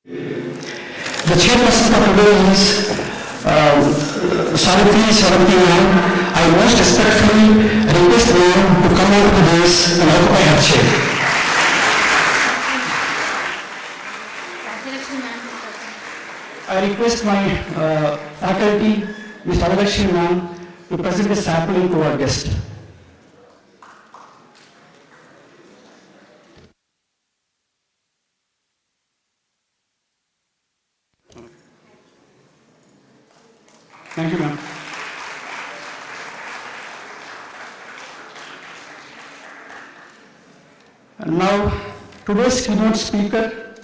The chairperson for today is Valedictory I most respectfully request ma'am to come over to this and occupy her chair. I request my faculty, Ms. Valedictory ma'am, to present a sapling to our guest. Thank you, ma'am. And now, today's keynote speaker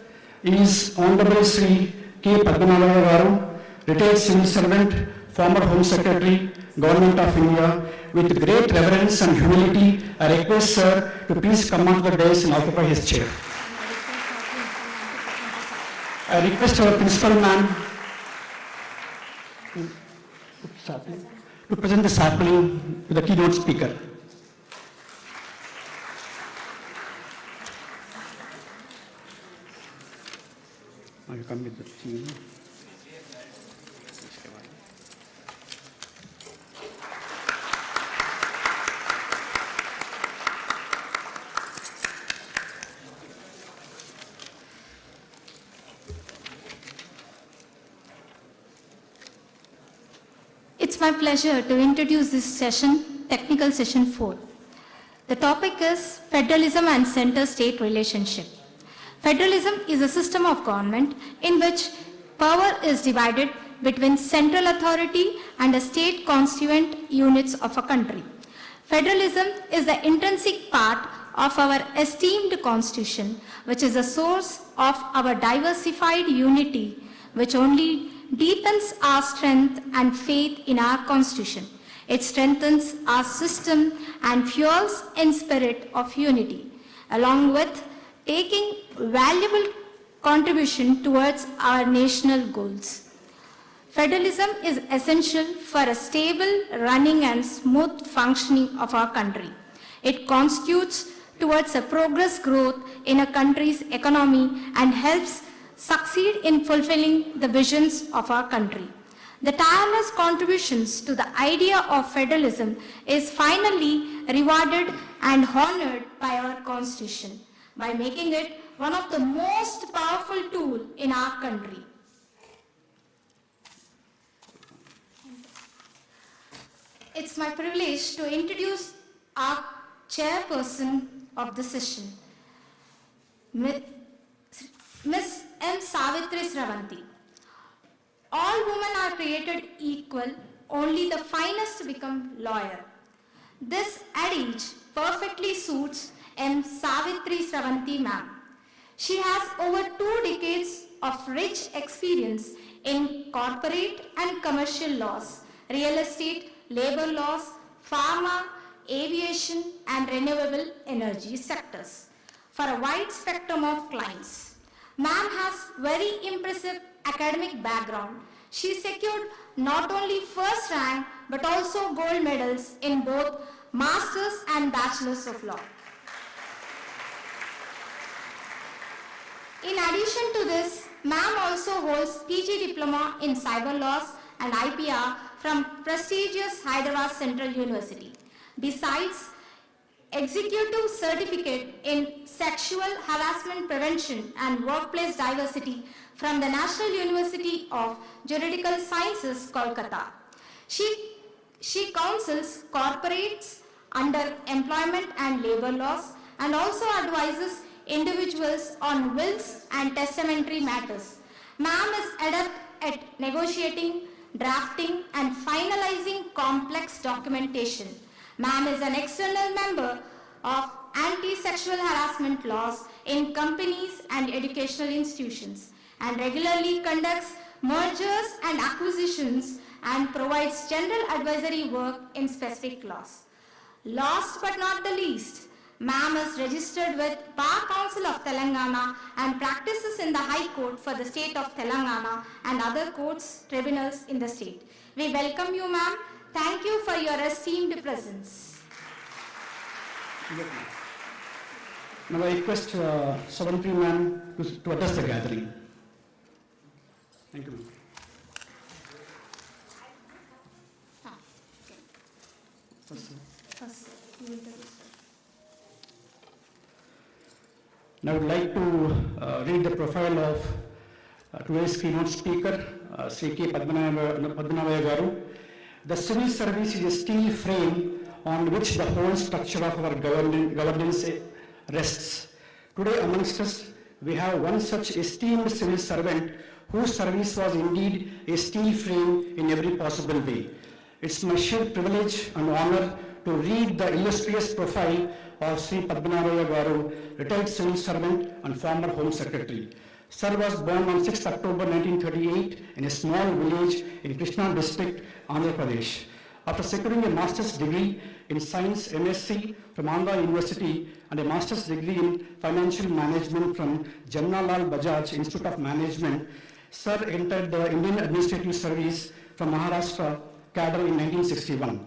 is Honorable Sri K. Padmanabha Garu, retired civil servant, former Home Secretary, Government of India. With great reverence and humility, I request sir to please come onto the dais and occupy his chair. I request our principal ma'am to present the sapling to the keynote speaker. Now you come with the team. It's my pleasure to introduce this session, Technical Session 4. The topic is Federalism and Center-State Relationship. Federalism is a system of government in which power is divided between central authority and the state constituent units of a country. Federalism is the intrinsic part of our esteemed constitution, which is the source of our diversified unity, which only deepens our strength and faith in our constitution. It strengthens our system and fuels in spirit of unity, along with taking valuable contribution towards our national goals. Federalism is essential for a stable running and smooth functioning of our country. It constitutes towards a progress growth in a country's economy and helps succeed in fulfilling the visions of our country. The tireless contributions to the idea of federalism is finally rewarded and honored by our Constitution, by making it one of the most powerful tools in our country. It's my privilege to introduce our chairperson of the session, Ms. M. Savitri Sravanti. All women are created equal, only the finest become lawyer. This adage perfectly suits M. Savitri Sravanti ma'am. She has over 2 decades of rich experience in corporate and commercial laws, real estate, labor laws, pharma, aviation, and renewable energy sectors for a wide spectrum of clients. Ma'am has very impressive academic background. She secured not only first rank but also gold medals in both Masters and Bachelors of Law. In addition to this, ma'am also holds PG Diploma in Cyber Laws and IPR from prestigious Hyderabad Central University. Besides, Executive Certificate in Sexual Harassment Prevention and Workplace Diversity from the National University of Juridical Sciences, Kolkata. She counsels corporates under employment and labor laws and also advises individuals on wills and testamentary matters. Ma'am is adept at negotiating, drafting, and finalizing complex documentation. Ma'am is an external member of anti-sexual harassment laws in companies and educational institutions and regularly conducts mergers and acquisitions and provides general advisory work in specific laws. Last but not the least, ma'am is registered with Bar Council of Telangana and practices in the High Court for the state of Telangana and other courts, tribunals in the state. We welcome you, ma'am. Thank you for your esteemed presence. Now I request Savantri ma'am to address the gathering. Thank you, ma'am. First, you introduce. Now I would like to read the profile of today's keynote speaker, Sri K. Padmanabhaya Garu. The civil service is a steel frame on which the whole structure of our governance rests. Today amongst us, we have one such esteemed civil servant whose service was indeed a steel frame in every possible way. It's my sheer privilege and honor to read the illustrious profile of Sri Padmanabhaya Garu, retired civil servant and former Home Secretary. Sir was born on 6th October 1938 in a small village in Krishna district, Andhra Pradesh. After securing a master's degree in science MSc from Andhra University and a master's degree in financial management from Jamnalal Bajaj Institute of Management, Sir entered the Indian Administrative Service from Maharashtra cadre in 1961.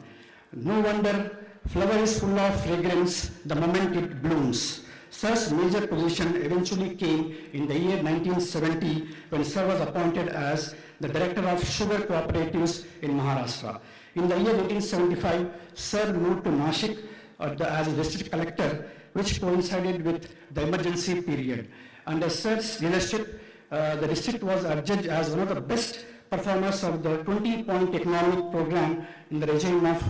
No wonder flower is full of fragrance the moment it blooms. Sir's major position eventually came in the year 1970 when Sir was appointed as the Director of Sugar Cooperatives in Maharashtra. In the year 1975, Sir moved to Nashik as a district collector, which coincided with the emergency period. Under Sir's leadership, the district was adjudged as one of the best performers of the 20-point economic program in the regime of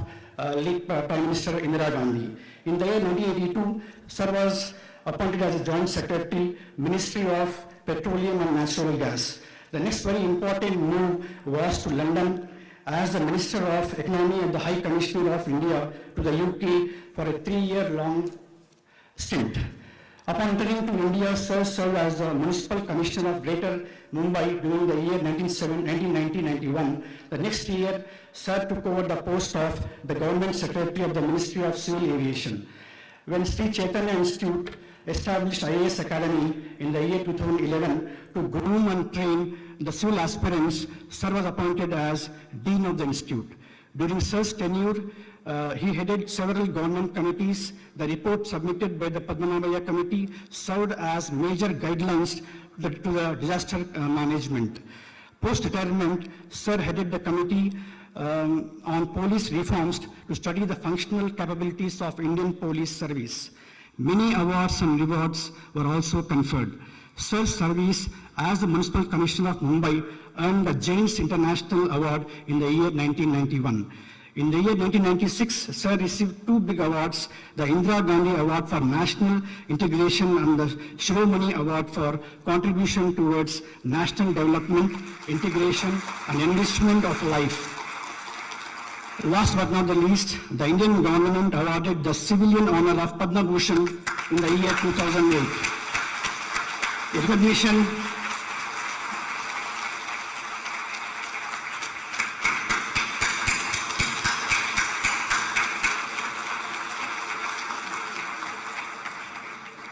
late Prime Minister Indira Gandhi. In the year 1982, Sir was appointed as a Joint Secretary, Ministry of Petroleum and Natural Gas. The next very important move was to London as the Minister of Economy and the High Commissioner of India to the UK for a 3-year-long stint. Upon entering to India, Sir served as the Municipal Commissioner of Greater Mumbai during the year 1990-91. The next year, Sir took over the post of the Government Secretary of the Ministry of Civil Aviation. When Sri Chaitanya Institute established IAS Academy in the year 2011 to groom and train the civil aspirants, Sir was appointed as Dean of the Institute. During Sir's tenure, he headed several government committees. The report submitted by the Padmanabhaya Committee served as major guidelines to the disaster management. Post-retirement, Sir headed the committee on police reforms to study the functional capabilities of Indian police service. Many awards and rewards were also conferred. Sir's service as the Municipal Commissioner of Mumbai earned the James International Award in the year 1991. In the year 1996, Sir received 2 big awards, the Indira Gandhi Award for National Integration and the Shivamani Award for contribution towards national development, integration and enrichment of life. Last but not the least, the Indian government awarded the civilian honor of Padma Bhushan in the year 2008. Recognition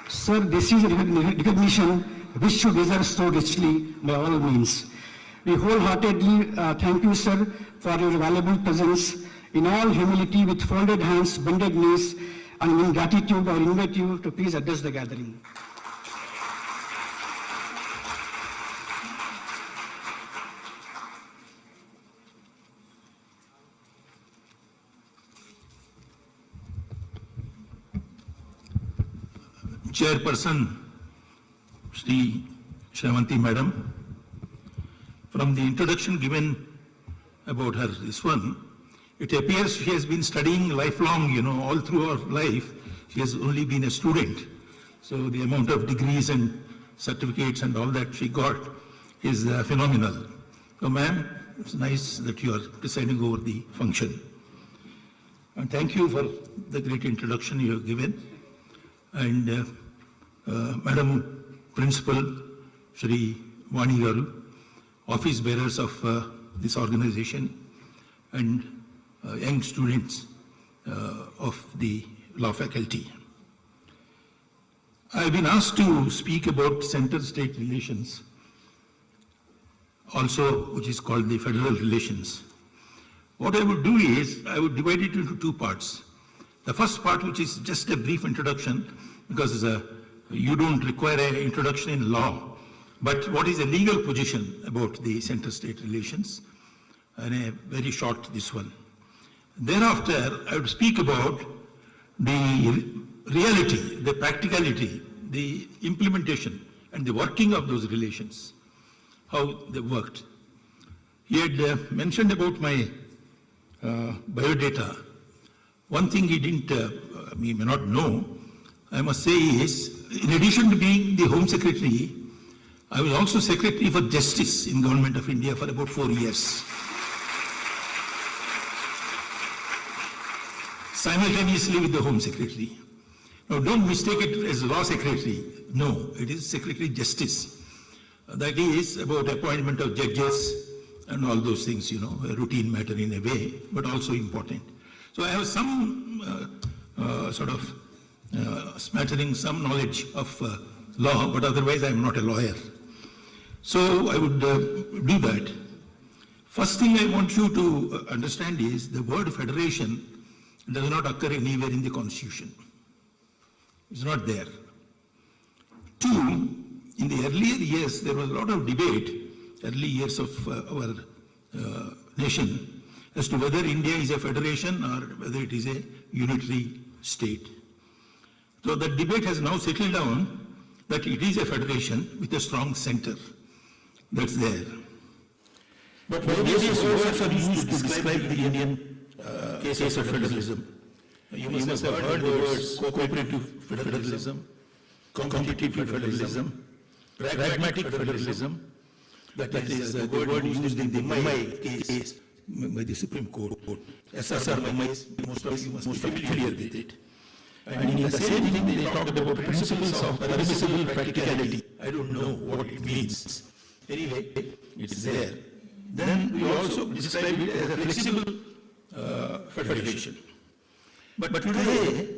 Sir, this is a recognition which you deserve so richly by all means. We wholeheartedly thank you, sir, for your valuable presence. In all humility, with folded hands, bended knees, and in gratitude, I invite you to please address the gathering. Chairperson, Shri Shravanti Madam, from the introduction given about her, this one, it appears she has been studying lifelong, all through her life. She has only been a student. So the amount of degrees and certificates and all that she got is phenomenal. So ma'am, it's nice that you are presiding over the function. And thank you for the great introduction you have given. And Madam Principal, Shri Vani Garu, office bearers of this organization, and young students of the law faculty. I have been asked to speak about center-state relations, also which is called the federal relations. What I would do is, I would divide it into 2 parts. The first part, which is just a brief introduction, because you don't require an introduction in law. But what is the legal position about the center-state relations? And a very short this one. Thereafter, I would speak about the reality, the practicality, the implementation and the working of those relations, how they worked. He had mentioned about my biodata. One thing he didn't, he may not know, I must say is, in addition to being the Home Secretary, I was also Secretary for Justice in Government of India for about 4 years. Simultaneously with the Home Secretary. Now don't mistake it as Law Secretary. No, it is Secretary Justice. That is about appointment of judges and all those things, a routine matter in a way, but also important. So I have some smattering, some knowledge of law, but otherwise I am not a lawyer. So I would do that. First thing I want you to understand is the word federation does not occur anywhere in the Constitution. It's not there. Two, in the earlier years, there was a lot of debate, early years of our nation, as to whether India is a federation or whether it is a unitary state. So that debate has now settled down that it is a federation with a strong center. That's there. But various words are used to describe the Indian case of federalism. You must have heard the words cooperative federalism, competitive federalism, pragmatic federalism. That is the word used in the Mumbai case by the Supreme Court. SARDAR Mumbai, most of you must be familiar with it. And in the same thing, they talked about principles of permissible practicality. I don't know what it means. Anyway, it's there. Then we also describe it as a flexible federation. But today,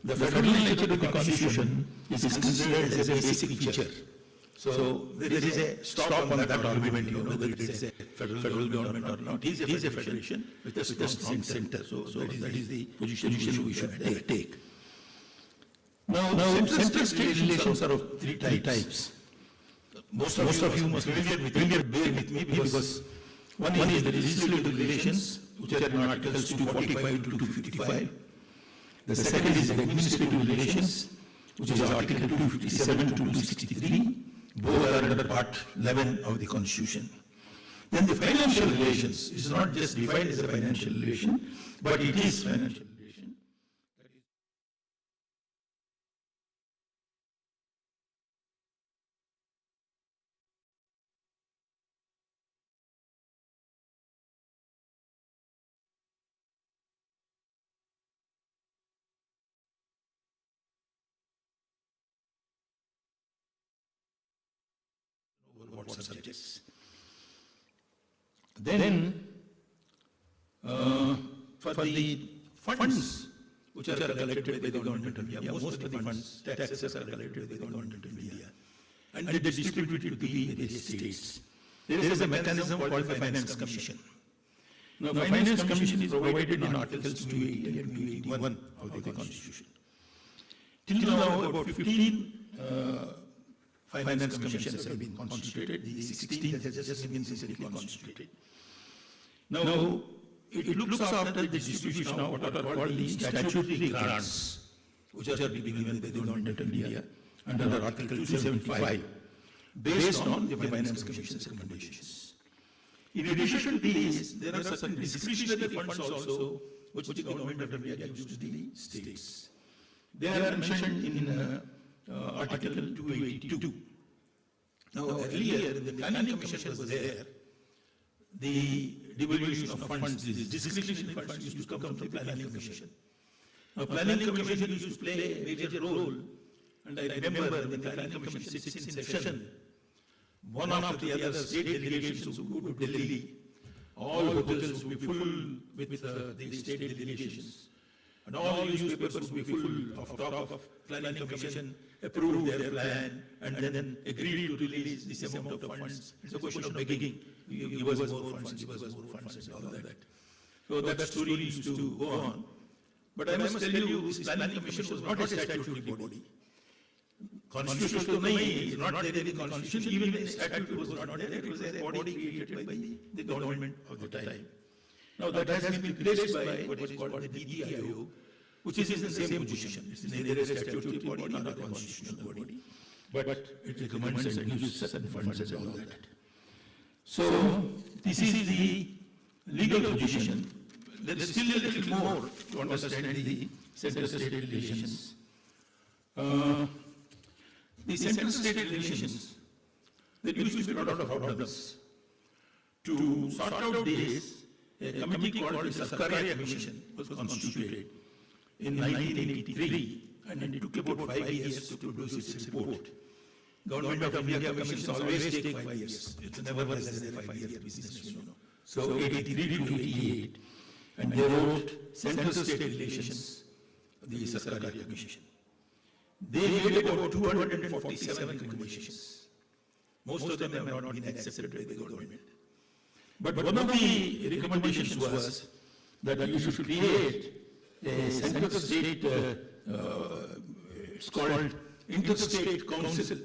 the federal nature of the Constitution is considered as a basic feature. So there is a stop on that argument, whether it is a federal government or not. It is a federation with a strong center. So that is the position we should take. Now center-state relations are of three types. Most of you must be familiar with me because one is the legislative relations, which are in Articles 245 to 255. The second is the administrative relations, which is Article 257 to 263. Both are under Part 11 of the Constitution. Then the financial relations is not just defined as a financial relation, but it is financial relation. What subjects. Then, for the funds which are collected by the government of India, most of the funds, taxes are collected by the government of India, and they distributed to the various states. There is a mechanism called the Finance Commission. Now, the Finance Commission is provided in Articles 280 and 281 of the Constitution. Till now, about 15 Finance Commissions have been constituted. The 16th has just been recently constituted. Now, it looks after the distribution of what are called the statutory grants, which are being given by the government of India under Article 275, based on the Finance Commission's recommendations. In addition to these, there are certain discretionary funds also, which the government of India gives to the states. They are mentioned in Article 282. Now, earlier, the Planning Commission was there. The devolution of funds, the discretionary funds used to come from the Planning Commission. Now, Planning Commission used to play a major role, and I remember when the Planning Commission sits in session, one after the other state delegations would go to Delhi. All hotels would be full with the state delegations. And all newspapers would be full of talk of Planning Commission, approved their plan, and then agreed to release this amount of funds. It's a question of begging. Give us more funds, give us more funds, and all that. So that story used to go on. But I must tell you, this Planning Commission was not a statutory body. Constitution तो नहीं, is not there in the constitution, even the statute was not there, it was a body created by the government of the time. Now that has been replaced by what is called the Niti Aayog, which is in the same position. It's neither a statutory body nor a constitutional body, but it recommends and gives certain funds and all that. So this is the legal position. There is still a little more to understand the center-state relations. The center-state relations, there used to be a lot of problems. To sort out this, a committee called the SARDAR Commission was constituted in 1983, and it took about 5 years to produce its report. Government of India commissions always take 5 years. It's never less than a 5-year business, you know. So 83 to 88, and they wrote center-state relations, the SARDAR Commission. They made about 247 recommendations. Most of them have not been accepted by the government. But one of the recommendations was that you should create a center-state, it's called interstate council.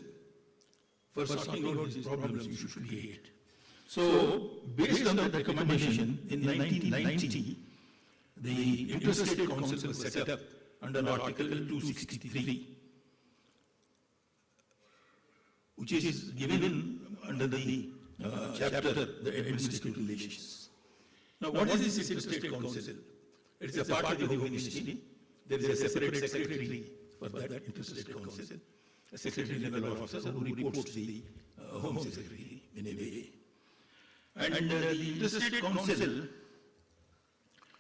For sorting out these problems, you should create. So, based on that recommendation, in 1990, the interstate council was set up under Article 263, which is given under the chapter, the administrative relations. Now, what is this interstate council? It is a part of the Home Ministry. There is a separate secretary for that interstate council, a secretary level officer who reports to the Home Secretary in a way. And the interstate council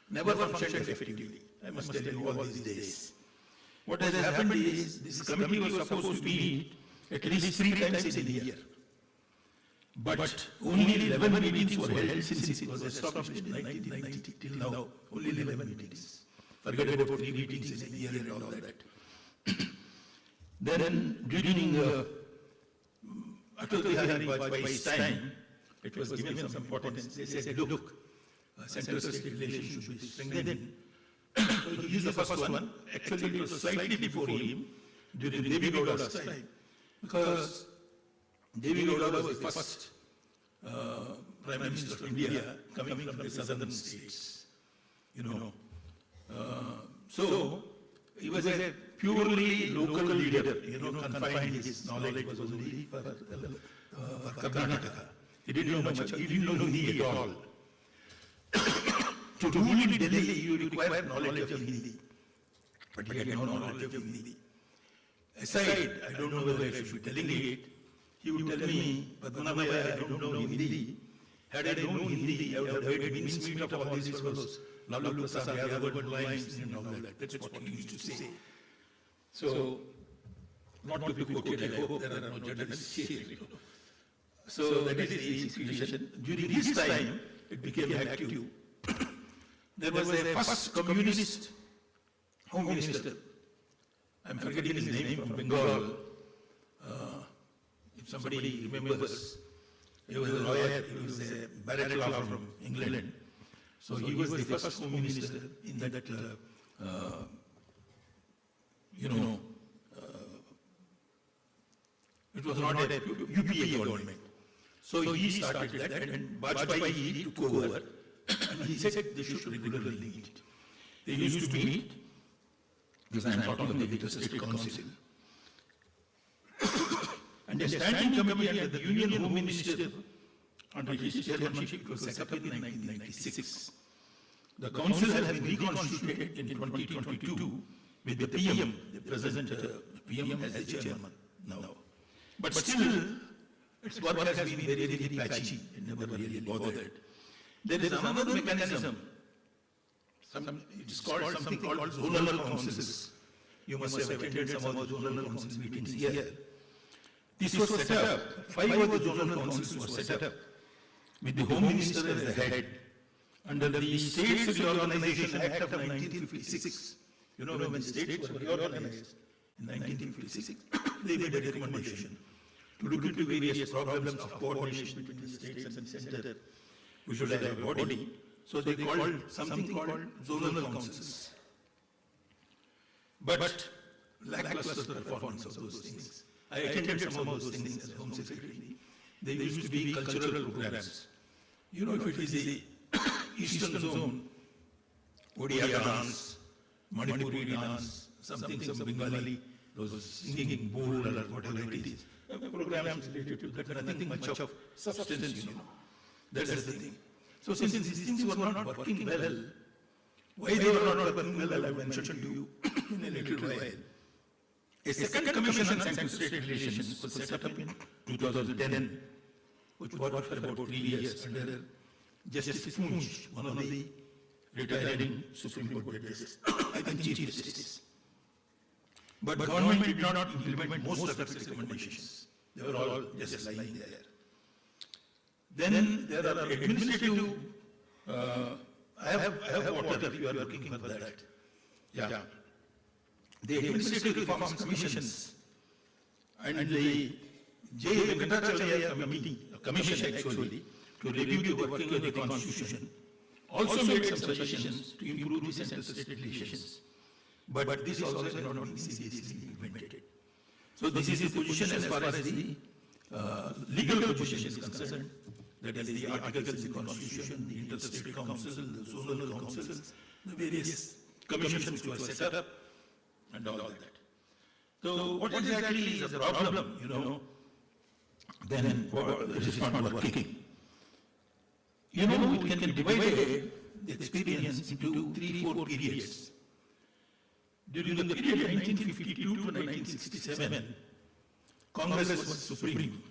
never functioned effectively. I must tell you all these days. What has happened is this committee was supposed to meet at least 3 times in a year. But only 11 meetings were held since it was established in 1990 till now. Only 11 meetings. Forget about 3 meetings in a year and all that. Then during Atal Bihari Vajpayee's time, it was given some importance. They said, look, center-state relations should be strengthened. So he is the first one. Actually, it was slightly before him, during Devi Gowda's time. Because Devi Gowda was the first Prime Minister of India coming from the southern states. You know. So, he was a purely local leader, you know, confined his knowledge was only for Karnataka. He didn't know much, he didn't know Hindi at all. To rule in Delhi, you require knowledge of Hindi. But he had no knowledge of Hindi. Aside, I don't know whether I should be delegate, he would tell me, Padmanabhaya, I don't know Hindi. Had I known Hindi, I would have made mincemeat of all these fellows. Lalu Prasad Yadav lines and all that. That's what he used to say. So, not to be quoted, I hope there are no journalists here. So that is the situation. During this time, it became active. There was a first communist Home Minister. I'm forgetting his name, from Bengal. If somebody remembers, he was a lawyer, he was a barrack law from England. So he was the first Home Minister in that, it was not a UPA government. So he started that, and Vajpayee took over, and he said they should regularly meet. They used to meet, because I am talking of the interstate council. And a standing committee under the Union Home Minister, under his chairmanship, it was set up in 1996. The council has been reconstituted in 2022 with the PM, the present PM as the chairman now. But still, its work has been very, very patchy. It never really bothered. There is another mechanism. It's called something called zonal councils. You must have attended some of the zonal council meetings here. This was set up. 5 of the zonal councils were set up with the Home Minister as the head under the States Reorganization Act of 1956. You know, when states were reorganized in 1956, they made a recommendation to look into various problems of coordination between the states and the center. We should have a body. So they called something called zonal councils. But lackluster performance of those things. I attended some of those things as Home Secretary. There used to be cultural programs. You know, if it is the Eastern Zone, Odia dance, Manipuri dance, some Bengali, those singing bowl or whatever it is, programs related to that, nothing much of substance, you know. That's the thing. So since these things were not working well, why they were not working well, I will mention to you in a little while. A second commission on center-state relations was set up in 2010, which worked for about 3 years under Justice Munch, one of the retiring Supreme Court judges, I think Chief Justice. But government did not implement most of its recommendations. They were all just lying there. Then there are administrative, I have water if you are looking for that. Yeah. The administrative reforms commissions and the J. Venkatacharya commission actually to review the working of the constitution also made some suggestions to improve the center-state relations. But this also has not been seriously implemented. So this is the position as far as the legal position is concerned. That is the articles in the Constitution, the interstate council, the zonal councils, the various commissions which were set up, and all that. So what exactly is the problem, you know, then this is not working. You know, we can divide the experience into 3-4 periods. During the period 1952 to 1967, Congress was supreme.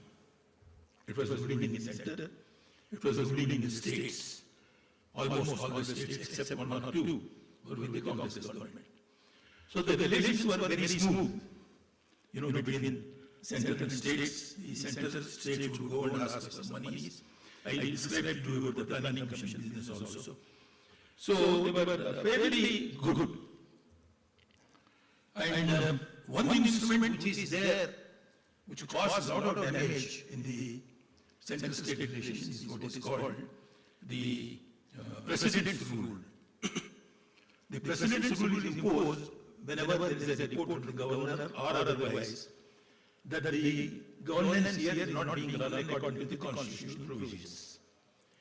It was ruling in the center. It was ruling in the states. Almost all the states except one or two were with the Congress government. So the relations were very smooth, you know, between center and states. The center states would go and ask for some monies. I described to you about the planning commission business also. So they were fairly good. And one instrument which is there, which caused a lot of damage in the center-state relations is what is called the President's Rule. The President's Rule is imposed whenever there is a report from the governor or otherwise that the governance here is not being run according to the constitutional provisions.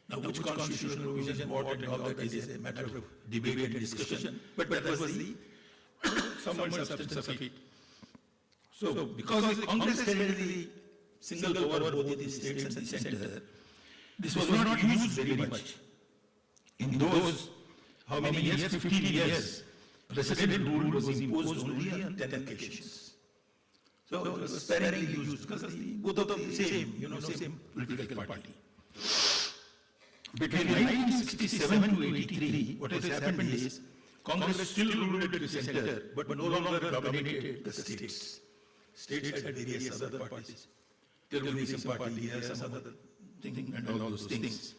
Now, which constitutional provision, what and all that is a matter of debate and discussion, but that was the somewhat substance of it. So, because the Congress held the single power both in the states and the center, this was not used very much. In those, how many years? 15 years, President rule was imposed only on 10 occasions. So it was sparingly used because both of them the same, you know, same political party. Between 1967 to 83, what has happened is, Congress still ruled the center, but no longer dominated the states. States had various other parties. Telugudesam party, some other thing, and all those things.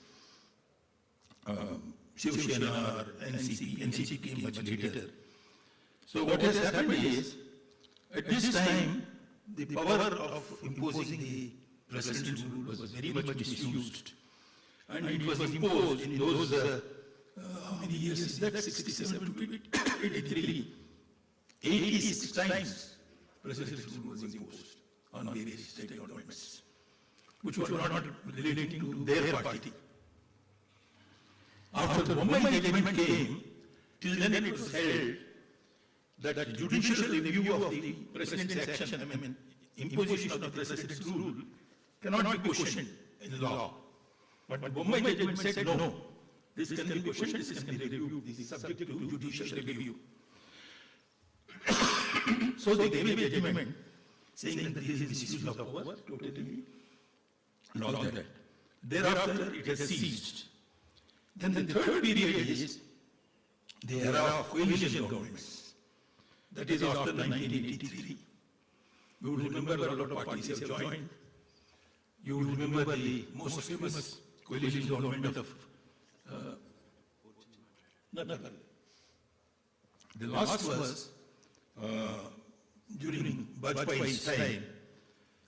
Shiv Sena or NCP came much later. So what has happened is, at this time, the power of imposing the president's rule was very much misused. And it was imposed in those, how many years is that? 67 to 83. 86 times president's rule was imposed on various state governments, which were not relating to their party. After the Mumbai judgment came, till then it was held that judicial review of the president's action, I mean, imposition of the president's rule, cannot be questioned in law. But Mumbai judgment said no. This can be questioned, this can be reviewed, this is subject to judicial review. So they gave a judgment saying that this is misuse of power, totally, and all that. Thereafter, it has ceased. Then the third period is the era of coalition governments. That is after 1983. You will remember a lot of parties have joined. You will remember the most famous coalition government of the last was during Vajpayee's time,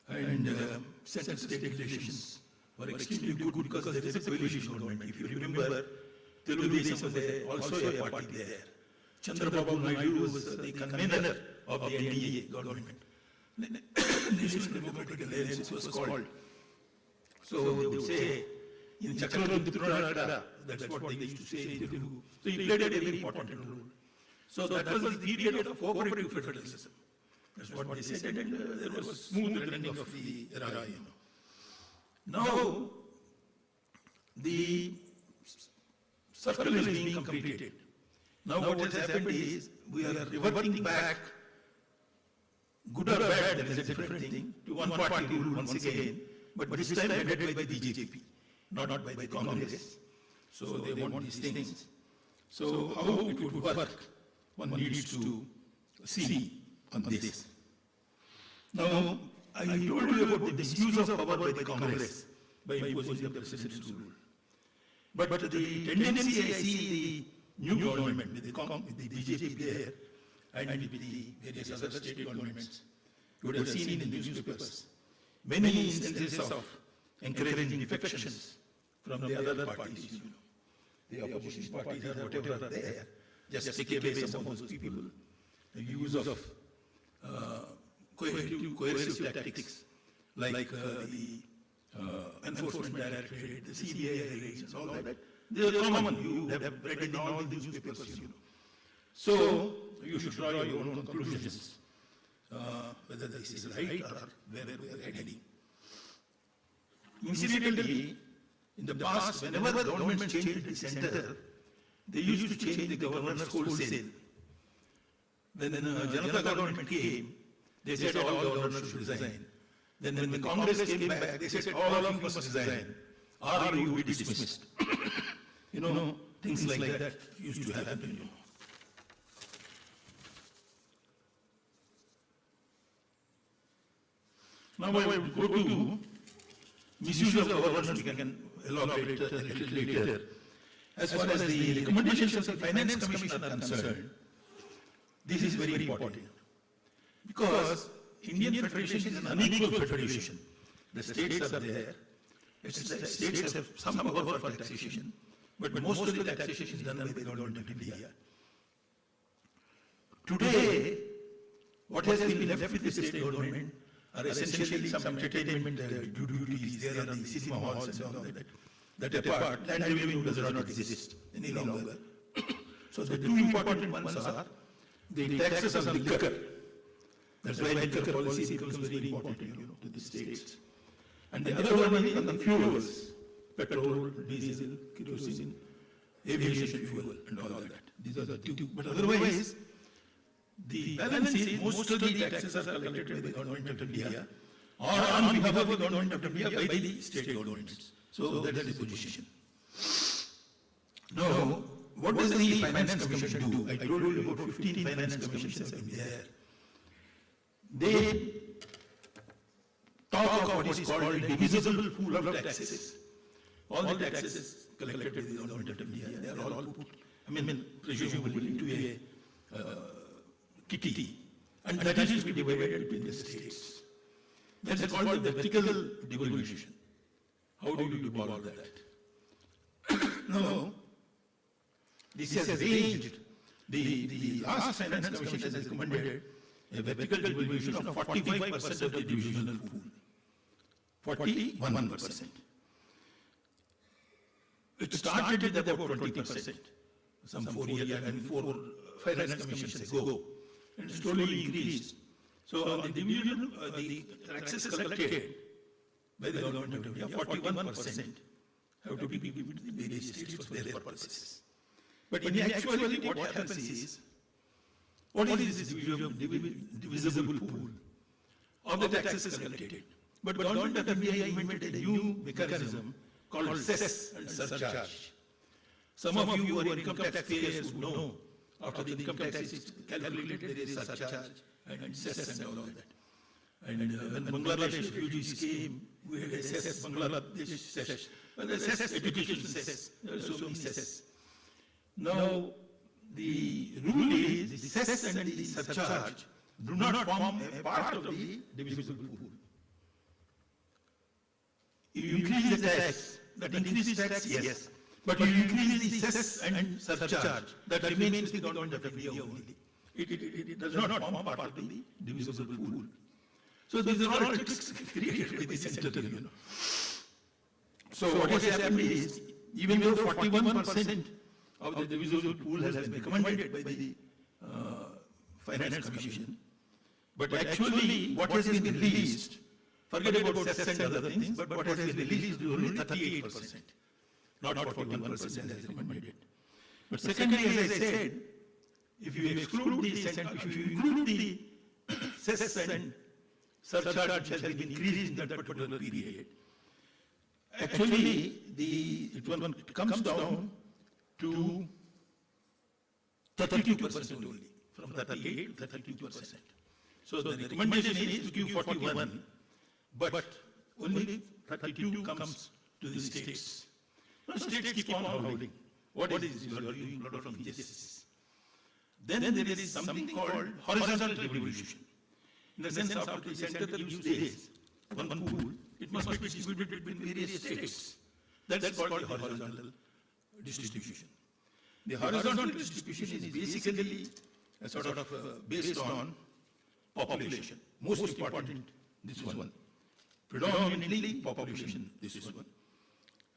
and center-state relations were extremely good because there is a coalition government. If you remember, Telugudesam was also a party there. Chandrababu Naidu was the convener of the NDA government. National Democratic Alliance was called. So they would say, in Chakravarti Trunakada, that's what they used to say in Telugu. So he played a very important role. So that was the period of cooperative federalism. That's what they said, and there was smooth running of the era. Now, the circle is being completed. Now what has happened is, we are reverting back, good or bad, that is a different thing, to one party rule once again, but this time headed by the BJP, not by the Congress. So they want these things. So how it would work, one needs to see on this. Now, I told you about the misuse of power by the Congress by imposing the president's rule. But the tendency I see the new government, with the BJP there, and with the various other state governments, you would have seen in the newspapers many instances of encouraging defections from the other parties, the opposition parties or whatever are there, just take away some of those people, the use of coercive tactics like the Enforcement Directorate, the CBI raids, and all that. They are common. You have read in all the newspapers, So you should draw your own conclusions, whether this is right or where we are heading. Incidentally, in the past, whenever governments changed the center, they used to change the governors wholesale. When the Janata government came, they said all governors should resign. Then when the Congress came back, they said all of you must resign, or you will be dismissed. Things like that used to happen, Now I will go to misuse of governance. We can elaborate a little later. As far as the recommendations of the Finance Commission are concerned, this is very important. Because Indian Federation is an unequal federation. The states are there. The states have some power for taxation, but most of the taxation is done by the government of India. Today, what has been left with the state government are essentially some entertainment duties there on the cinema halls and all that. That apart, land revenue does not exist any longer. So the two important ones are the taxes on liquor. That's why liquor policy becomes very important, to the states. And the other one is on the fuels, petrol, diesel, kerosene, aviation fuel, and all that. These are the two. But otherwise, the balance is most of the taxes are collected by the government of India, or on behalf of the government of India by the state governments. So that is the position. Now, what does the Finance Commission do? I told you about 15 Finance Commissions have been there. They talk of what is called a divisible pool of taxes. All the taxes collected by the government of India, they are all put, presumably into a kitty, and that is to be divided between the states. That is called the vertical devolution. How do you do all that? Now, this has ranged. The last Finance Commission has recommended a vertical devolution of 45% of the divisional pool. 41%. It started with about 20%, some 4 years and 4 Finance Commissions ago, and slowly increased. So on the division, the taxes collected by the government of India, 41% have to be given to the various states for their purposes. But in actuality, what happens is, what is this divisible pool of the taxes collected? But the government of India invented a new mechanism called cess and surcharge. Some of you who are income tax payers would know, after the income tax is calculated, there is surcharge and cess and all of that. And when Bangladesh refugees came, we had a cess, Bangladesh cess, the cess, education cess, there are so many cess. Now, the rule is the cess and the surcharge do not form a part of the divisible pool. You increase the tax, that increases tax, yes. But you increase the cess and surcharge, that remains with the government of India only. It does not form part of the divisible pool. So these are all tricks created by the center, you know. So what has happened is, even though 41% of the divisible pool has been recommended by the Finance Commission, but actually what has been released, forget about cess and other things, but what has been released is only 38%, not 41% as recommended. But secondly, as I said, if you exclude the if you include the cess and surcharge which has been increased in that particular period, actually it comes down to 32% only, from 38 to 32%. So the recommendation is to give 41, but only 32 comes to the states. The states keep on howling. What is this? You are doing a lot of injustice. Then there is something called horizontal devolution. In the sense after the center gives states one pool, it must be distributed between various states. That's called the horizontal distribution. The horizontal distribution is basically a sort of based on population. Most important, this one. Predominantly population, this one.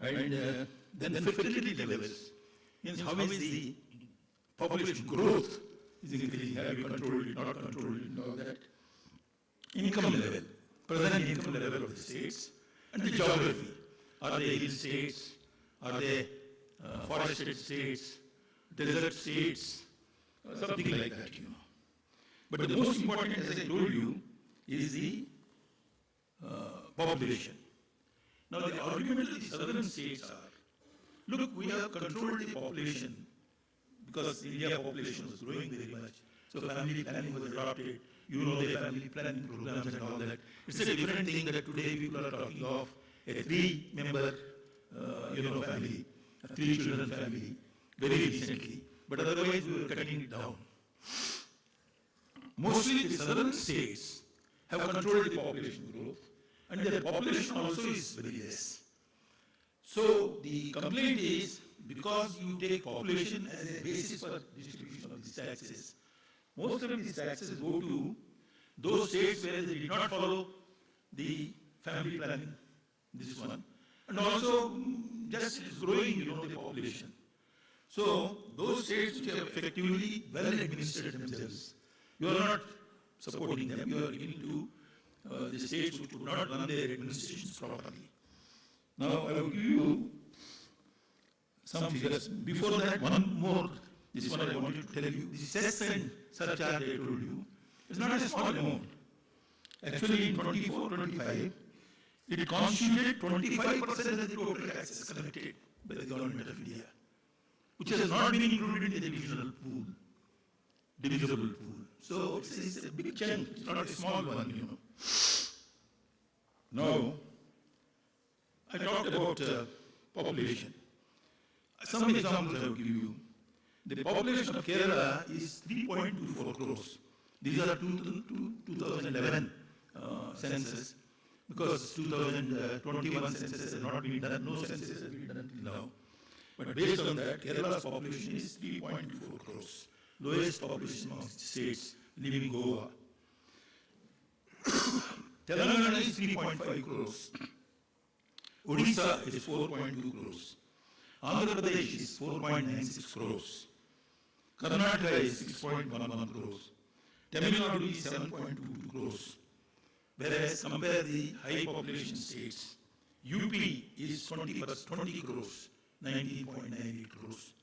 And then fertility levels. Means how is the population growth is increasing, have you controlled it, not controlled it, and all that. Income level, present income level of the states, and the geography. Are they hill states? Are they forested states? Desert states? Something like that, you know. But the most important, as I told you, is the population. Now the argument of the southern states are, look, we have controlled the population because the India population was growing very much. So family planning was adopted. You know the family planning programs and all that. It's a different thing that today people are talking of a 3-member, family, a 3-children family, very recently. But otherwise we were cutting it down. Mostly the southern states have controlled the population growth, and their population also is very less. So the complaint is, because you take population as a basis for distribution of these taxes, most of these taxes go to those states where they did not follow the family planning, this one, and also just growing, the population. So those states which have effectively well administered themselves, you are not supporting them, you are giving to the states which could not run their administrations properly. Now I will give you some figures. Before that, one more, this one I wanted to tell you. The cess and surcharge I told you is not a small amount. Actually in 24-25, it constituted 25% of the total taxes collected by the government of India, which has not been included in the divisible pool. So it's a big chunk, it's not a small one, Now, I talked about population. Some examples I will give you. The population of Kerala is 3.24 crores. These are 2011 census, because 2021 census has not been done, no census has been done until now. But based on that, Kerala's population is 3.24 crores, lowest population amongst states, leaving Goa. Telangana is 3.5 crores. Odisha is 4.2 crores. Andhra Pradesh is 4.96 crores. Karnataka is 6.11 crores. Tamil Nadu is 7.22 crores. Whereas compare the high population states, UP is 20 crores, 19.98 crores,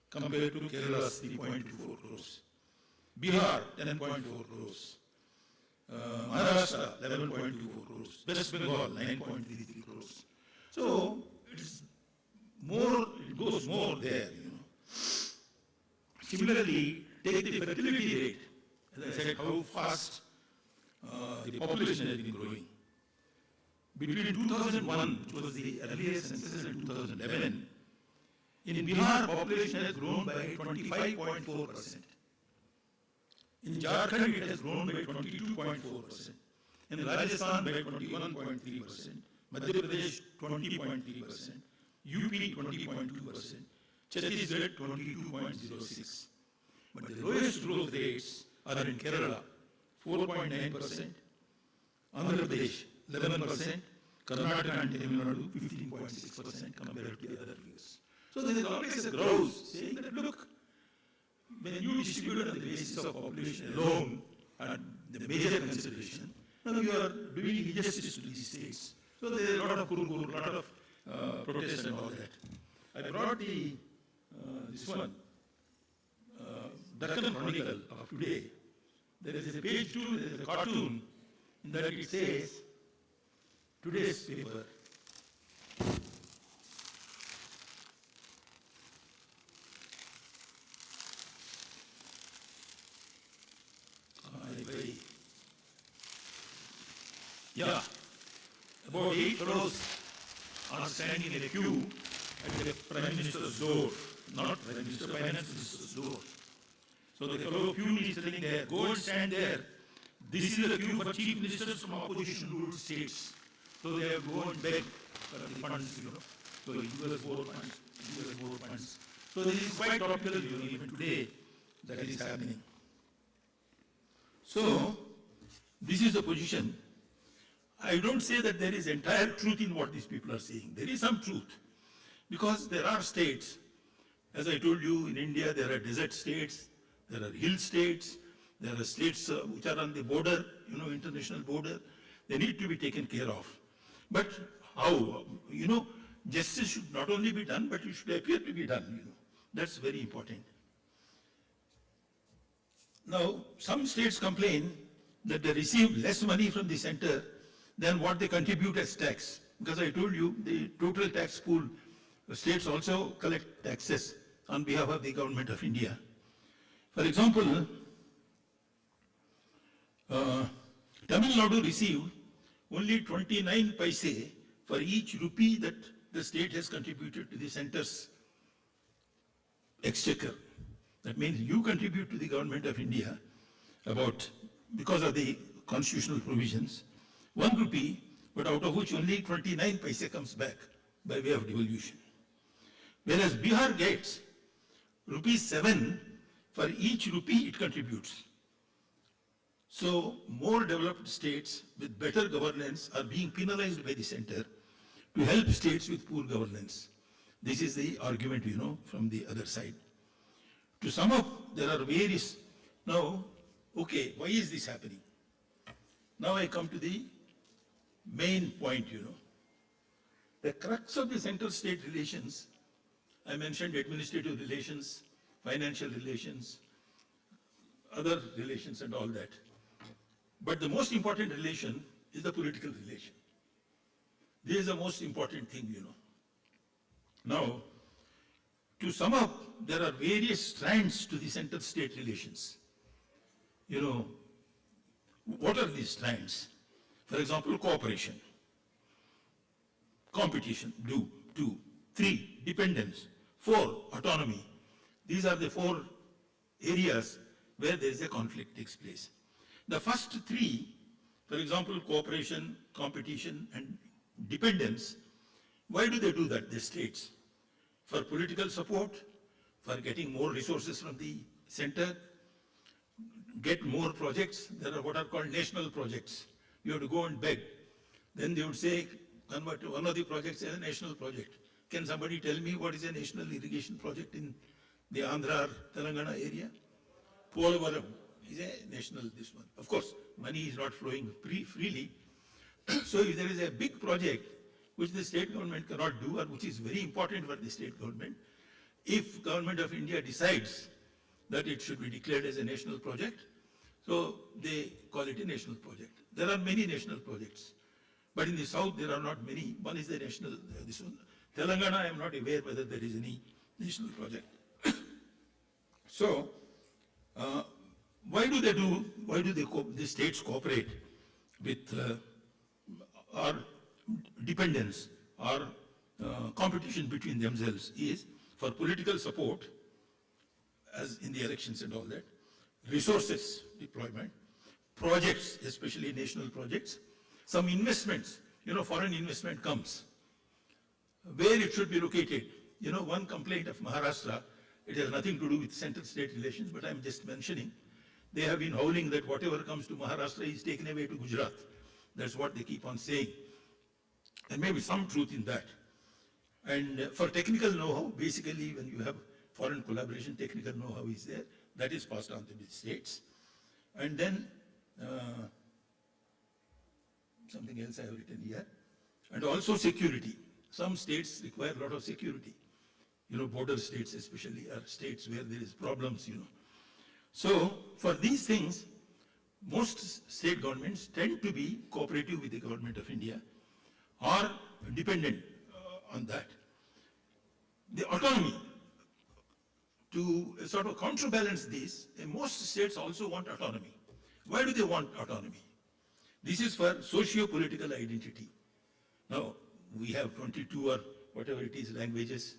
compared to Kerala's 3.24 crores. Bihar, 10.4 crores. Maharashtra, 11.24 crores. West Bengal, 9.33 crores. So it's more, it goes more there, Similarly, take the fertility rate. As I said, how fast the population has been growing. Between 2001, which was the earliest census, and 2011, in Bihar, population has grown by 25.4%. In Jharkhand, it has grown by 22.4%. In Rajasthan, by 21.3%. Madhya Pradesh, 20.3%. UP, 20.2%. Chhattisgarh, 22.06%. But the lowest growth rates are in Kerala, 4.9%. Andhra Pradesh 11%, Karnataka and Tamil Nadu 15.6% compared to the other figures. So there is always a grouse saying that, look, when you distribute on the basis of population alone and the major consideration, now you are doing injustice to these states. So there is a lot of kurkur, a lot of protest and all that. I brought the this one, Deccan Chronicle of today. There is a page 2, there is a cartoon, in that it says, today's paper. Yeah, about 8 fellows are standing in a queue at the Prime Minister's door, not Prime Minister, Finance Minister's door. So the fellow queue is telling there, go and stand there. This is the queue for chief ministers from opposition ruled states. So they have to go and beg for the funds, you know. So give us more funds, give us more funds. So this is quite topical, you know, even today that is happening. So this is the position. I don't say that there is entire truth in what these people are saying. There is some truth. Because there are states, as I told you, in India there are desert states, there are hill states, there are states which are on the border, you know, international border. They need to be taken care of. But how? You know, justice should not only be done, but it should appear to be done, you know. That's very important. Now, some states complain that they receive less money from the center than what they contribute as tax. Because I told you, the total tax pool, the states also collect taxes on behalf of the government of India. For example, Tamil Nadu received only 29 paise for each rupee that the state has contributed to the center's exchequer. That means you contribute to the government of India about, because of the constitutional provisions, 1 rupee, but out of which only 29 paise comes back by way of devolution. Whereas Bihar gets ₹7 for each rupee it contributes. So more developed states with better governance are being penalized by the center to help states with poor governance. This is the argument, you know, from the other side. To sum up, there are various. Now, okay, why is this happening? Now I come to the main point, you know. The crux of the center-state relations, I mentioned administrative relations, financial relations, other relations and all that. But the most important relation is the political relation. This is the most important thing, you know. Now, to sum up, there are various strands to the center-state relations. You know, what are these strands? For example, cooperation, competition, 2, 3, dependence, 4, autonomy. These are the 4 areas where there is a conflict takes place. The first 3, for example, cooperation, competition, and dependence, why do they do that, the states? For political support, for getting more resources from the center, get more projects. There are what are called national projects. You have to go and beg. Then they would say, convert one of the projects as a national project. Can somebody tell me what is a national irrigation project in the Andhra or Telangana area? Polavaram is a national, this one. Of course, money is not flowing freely. So if there is a big project which the state government cannot do, or which is very important for the state government, if government of India decides that it should be declared as a national project, so they call it a national project. There are many national projects, but in the south there are not many. One is the national, this one. Telangana, I am not aware whether there is any national project. So, why do the states cooperate with our dependence or competition between themselves is for political support, as in the elections and all that, resources deployment, projects, especially national projects, some investments, you know, foreign investment comes, where it should be located. You know, one complaint of Maharashtra, it has nothing to do with central-state relations, but I'm just mentioning, they have been howling that whatever comes to Maharashtra is taken away to Gujarat. That's what they keep on saying. There may be some truth in that. And for technical know-how, basically when you have foreign collaboration, technical know-how is there. That is passed on to the states. And then something else I have written here. And also security. Some states require a lot of security. Border states especially are states where there is problems, So for these things, most state governments tend to be cooperative with the government of India or dependent on that. The autonomy, to sort of counterbalance this, most states also want autonomy. Why do they want autonomy? This is for socio-political identity. Now, we have 22 or whatever it is languages.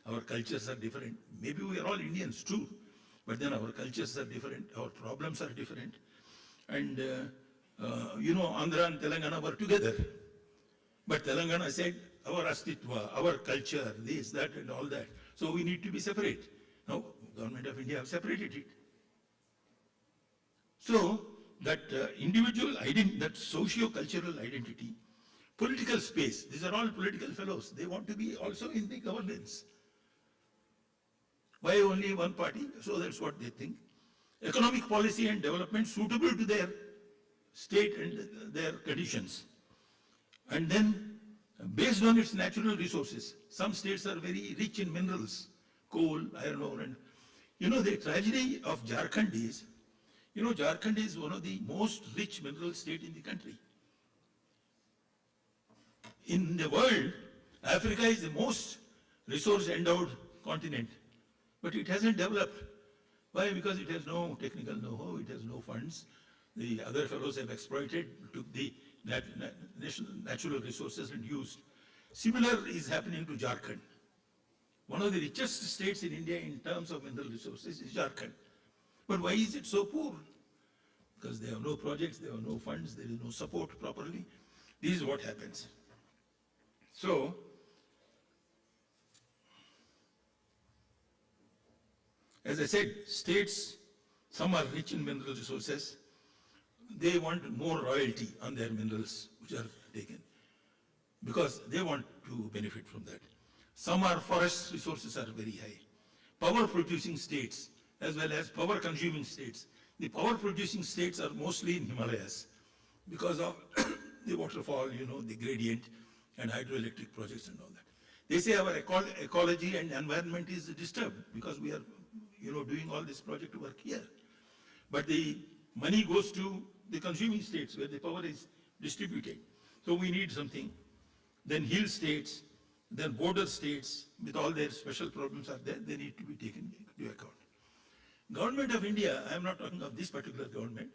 Our cultures are different. Maybe we are all Indians too, but then our cultures are different, our problems are different. And, Andhra and Telangana were together. But Telangana said, our astitva, our culture, this, that, and all that. So we need to be separate. Now, government of India have separated it. So, that individual identity, that socio-cultural identity, political space, these are all political fellows. They want to be also in the governance. Why only one party? So that's what they think. Economic policy and development suitable to their state and their conditions. And then, based on its natural resources, some states are very rich in minerals, coal, iron ore, and the tragedy of Jharkhand is, Jharkhand is one of the most rich mineral state in the country. In the world, Africa is the most resource-endowed continent, but it hasn't developed. Why? Because it has no technical know-how, it has no funds. The other fellows have exploited, took the natural resources and used. Similar is happening to Jharkhand. One of the richest states in India in terms of mineral resources is Jharkhand. But why is it so poor? Because they have no projects, they have no funds, there is no support properly. This is what happens. So, as I said, states, some are rich in mineral resources. They want more royalty on their minerals which are taken because they want to benefit from that. Some are forest resources are very high. Power producing states as well as power consuming states. The power producing states are mostly in Himalayas because of the waterfall, the gradient and hydroelectric projects and all that. They say our ecology and environment is disturbed because we are doing all this project work here. But the money goes to the consuming states where the power is distributed. So we need something. Then hill states, then border states with all their special problems are there, they need to be taken into account. Government of India, I am not talking of this particular government,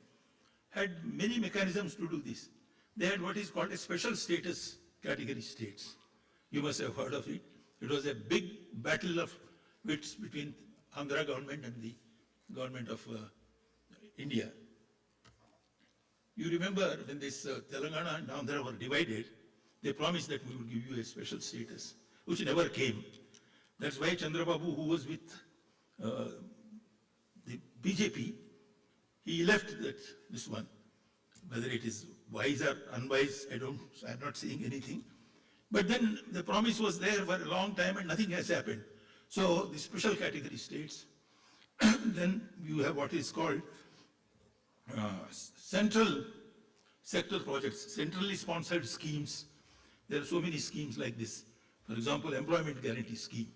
had many mechanisms to do this. They had what is called a special status category states. You must have heard of it. It was a big battle of wits between Andhra government and the government of India. You remember when this Telangana and Andhra were divided, they promised that we would give you a special status, which never came. That's why Chandrababu, who was with the BJP, he left this one. Whether it is wise or unwise, I'm not saying anything. But then the promise was there for a long time and nothing has happened. So the special category states, then you have what is called central sector projects, centrally sponsored schemes. There are so many schemes like this. For example, Employment Guarantee Scheme,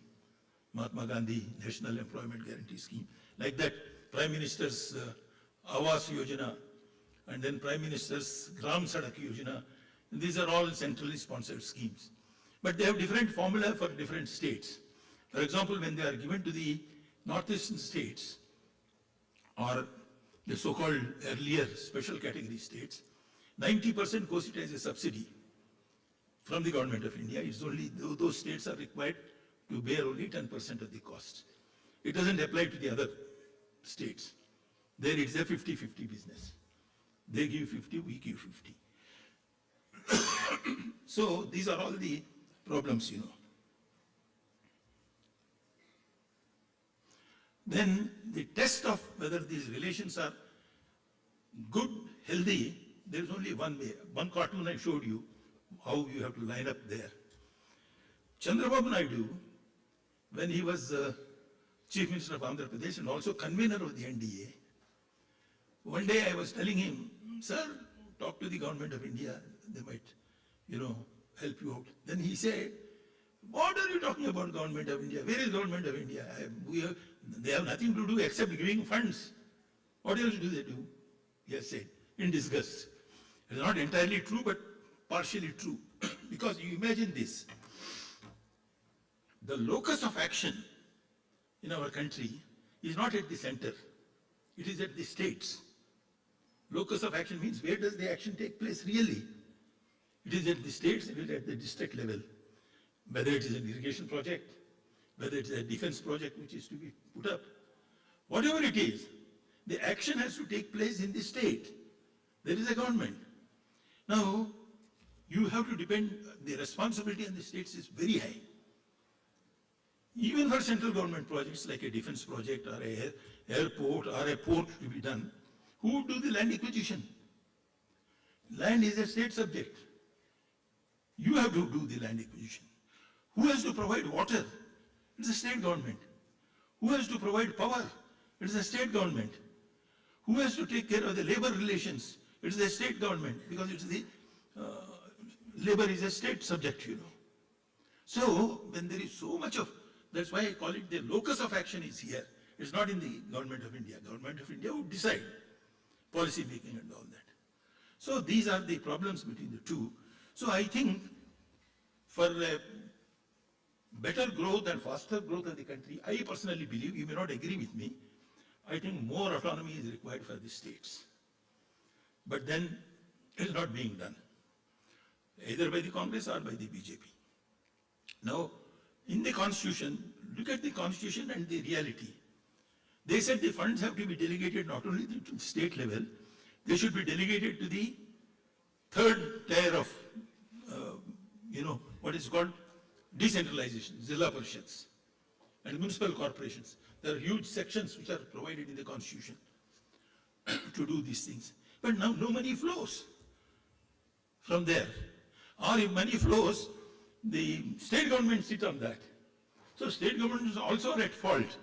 Mahatma Gandhi National Employment Guarantee Scheme. Like that, Prime Minister's Awas Yojana, and then Prime Minister's Gram Sadak Yojana. These are all centrally sponsored schemes. But they have different formula for different states. For example, when they are given to the northeastern states, or the so-called earlier special category states, 90% goes it as a subsidy from the government of India. It's only those states are required to bear only 10% of the cost. It doesn't apply to the other states. There it's a 50-50 business. They give 50, we give 50. So these are all the problems, Then the test of whether these relations are good, healthy, there is only one way. One cartoon I showed you, how you have to line up there. Chandrababu Naidu, when he was Chief Minister of Andhra Pradesh and also convener of the NDA, one day I was telling him, sir, talk to the government of India, they might, help you out. Then he said, what are you talking about, government of India? Where is government of India? They have nothing to do except giving funds. What else do they do? He has said, in disgust. It is not entirely true, but partially true. Because you imagine this. The locus of action in our country is not at the center. It is at the states. Locus of action means where does the action take place really? It is at the states, it is at the district level. Whether it is an irrigation project, whether it is a defense project which is to be put up, whatever it is, the action has to take place in the state. There is a government. Now, you have to depend, the responsibility on the states is very high. Even for central government projects like a defense project or an airport or a port to be done, who do the land acquisition? Land is a state subject. You have to do the land acquisition. Who has to provide water? It's the state government. Who has to provide power? It's the state government. Who has to take care of the labor relations? It's the state government, because it's the labor is a state subject, So when there is so much of, that's why I call it the locus of action is here. It's not in the government of India. Government of India would decide policy making and all that. So these are the problems between the two. So I think for better growth and faster growth of the country, I personally believe, you may not agree with me, I think more autonomy is required for the states. But then it is not being done, either by the Congress or by the BJP. Now, in the Constitution, look at the Constitution and the reality. They said the funds have to be delegated not only to the state level, they should be delegated to the third tier of, what is called decentralization, Zilla Parishads and municipal corporations. There are huge sections which are provided in the Constitution to do these things. But now no money flows from there. Or if money flows, the state government sit on that. So state governments also are at fault.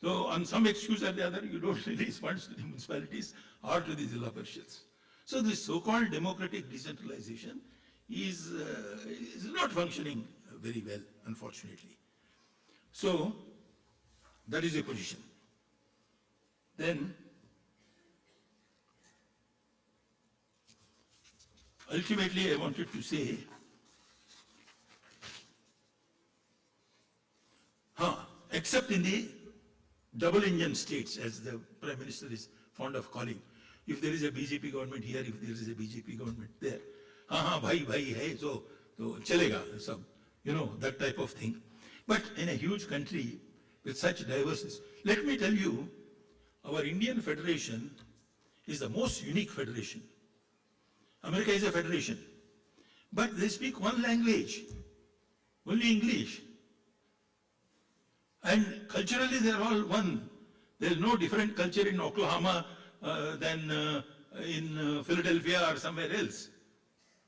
So on some excuse or the other, you don't release funds to the municipalities or to the Zilla Parishads. So this so-called democratic decentralization is not functioning very well, unfortunately. So that is a position. Then ultimately I wanted to say, except in the double engine states, as the Prime Minister is fond of calling, if there is a BJP government here, if there is a BJP government there, bhai hai, so chalega, that type of thing. But in a huge country with such diversity, let me tell you, our Indian Federation is the most unique federation. America is a federation, but they speak one language, only English. And culturally they are all one. There is no different culture in Oklahoma than in Philadelphia or somewhere else.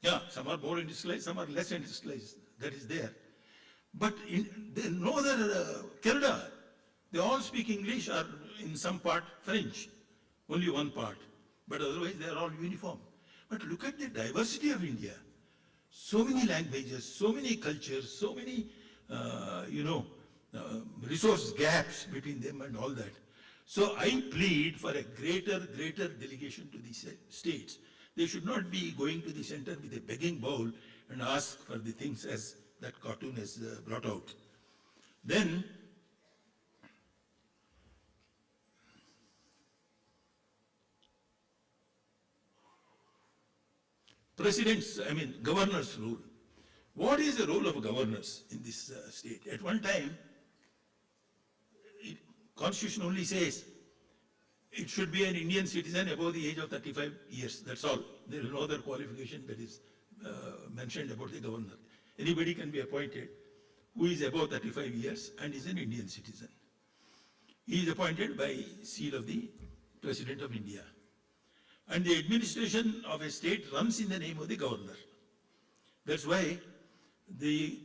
Yeah, some are more industrialized, some are less industrialized. That is there. But in no other Canada, they all speak English or in some part French, only one part. But otherwise they are all uniform. But look at the diversity of India. So many languages, so many cultures, so many, resource gaps between them and all that. So I plead for a greater delegation to the states. They should not be going to the center with a begging bowl and ask for the things as that cartoon has brought out. Then, governor's role. What is the role of governors in this state? At one time, Constitution only says it should be an Indian citizen above the age of 35 years. That's all. There is no other qualification that is mentioned about the governor. Anybody can be appointed who is above 35 years and is an Indian citizen. He is appointed by seal of the President of India. And the administration of a state runs in the name of the governor. That's why the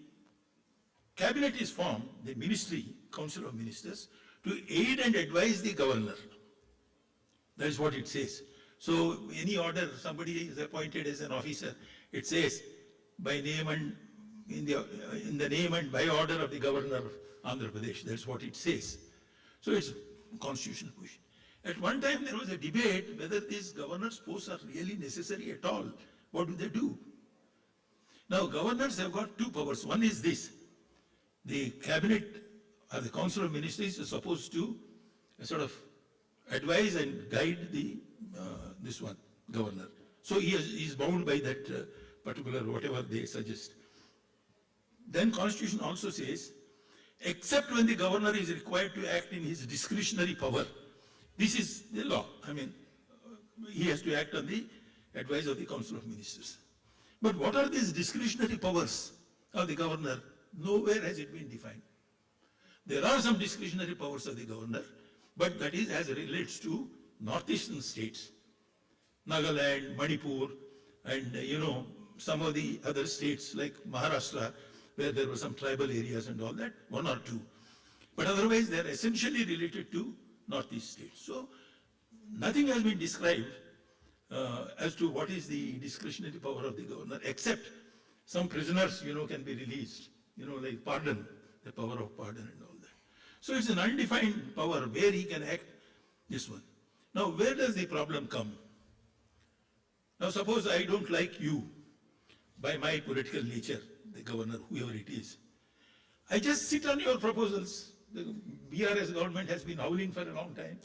cabinet is formed, the ministry, council of ministers, to aid and advise the governor. That is what it says. So any order, somebody is appointed as an officer, it says by name and in the name and by order of the governor of Andhra Pradesh. That's what it says. So it's constitutional position. At one time there was a debate whether these governors' posts are really necessary at all. What do they do? Now governors have got two powers. One is this: the cabinet or the council of ministers is supposed to sort of advise and guide the this one governor. So he is bound by that particular whatever they suggest. Then Constitution also says, except when the governor is required to act in his discretionary power. This is the law. I mean, he has to act on the advice of the Council of Ministers. But what are these discretionary powers of the governor? Nowhere has it been defined. There are some discretionary powers of the governor, but that is as it relates to northeastern states, Nagaland, Manipur, and some of the other states like Maharashtra, where there were some tribal areas and all that, one or two. But otherwise, they are essentially related to northeast states. So nothing has been described as to what is the discretionary power of the governor, except some prisoners, can be released, like pardon, the power of pardon and all that. So it's an undefined power where he can act, this one. Now, where does the problem come? Now, suppose I don't like you by my political nature, the governor, whoever it is. I just sit on your proposals. The BRS government has been howling for a long time.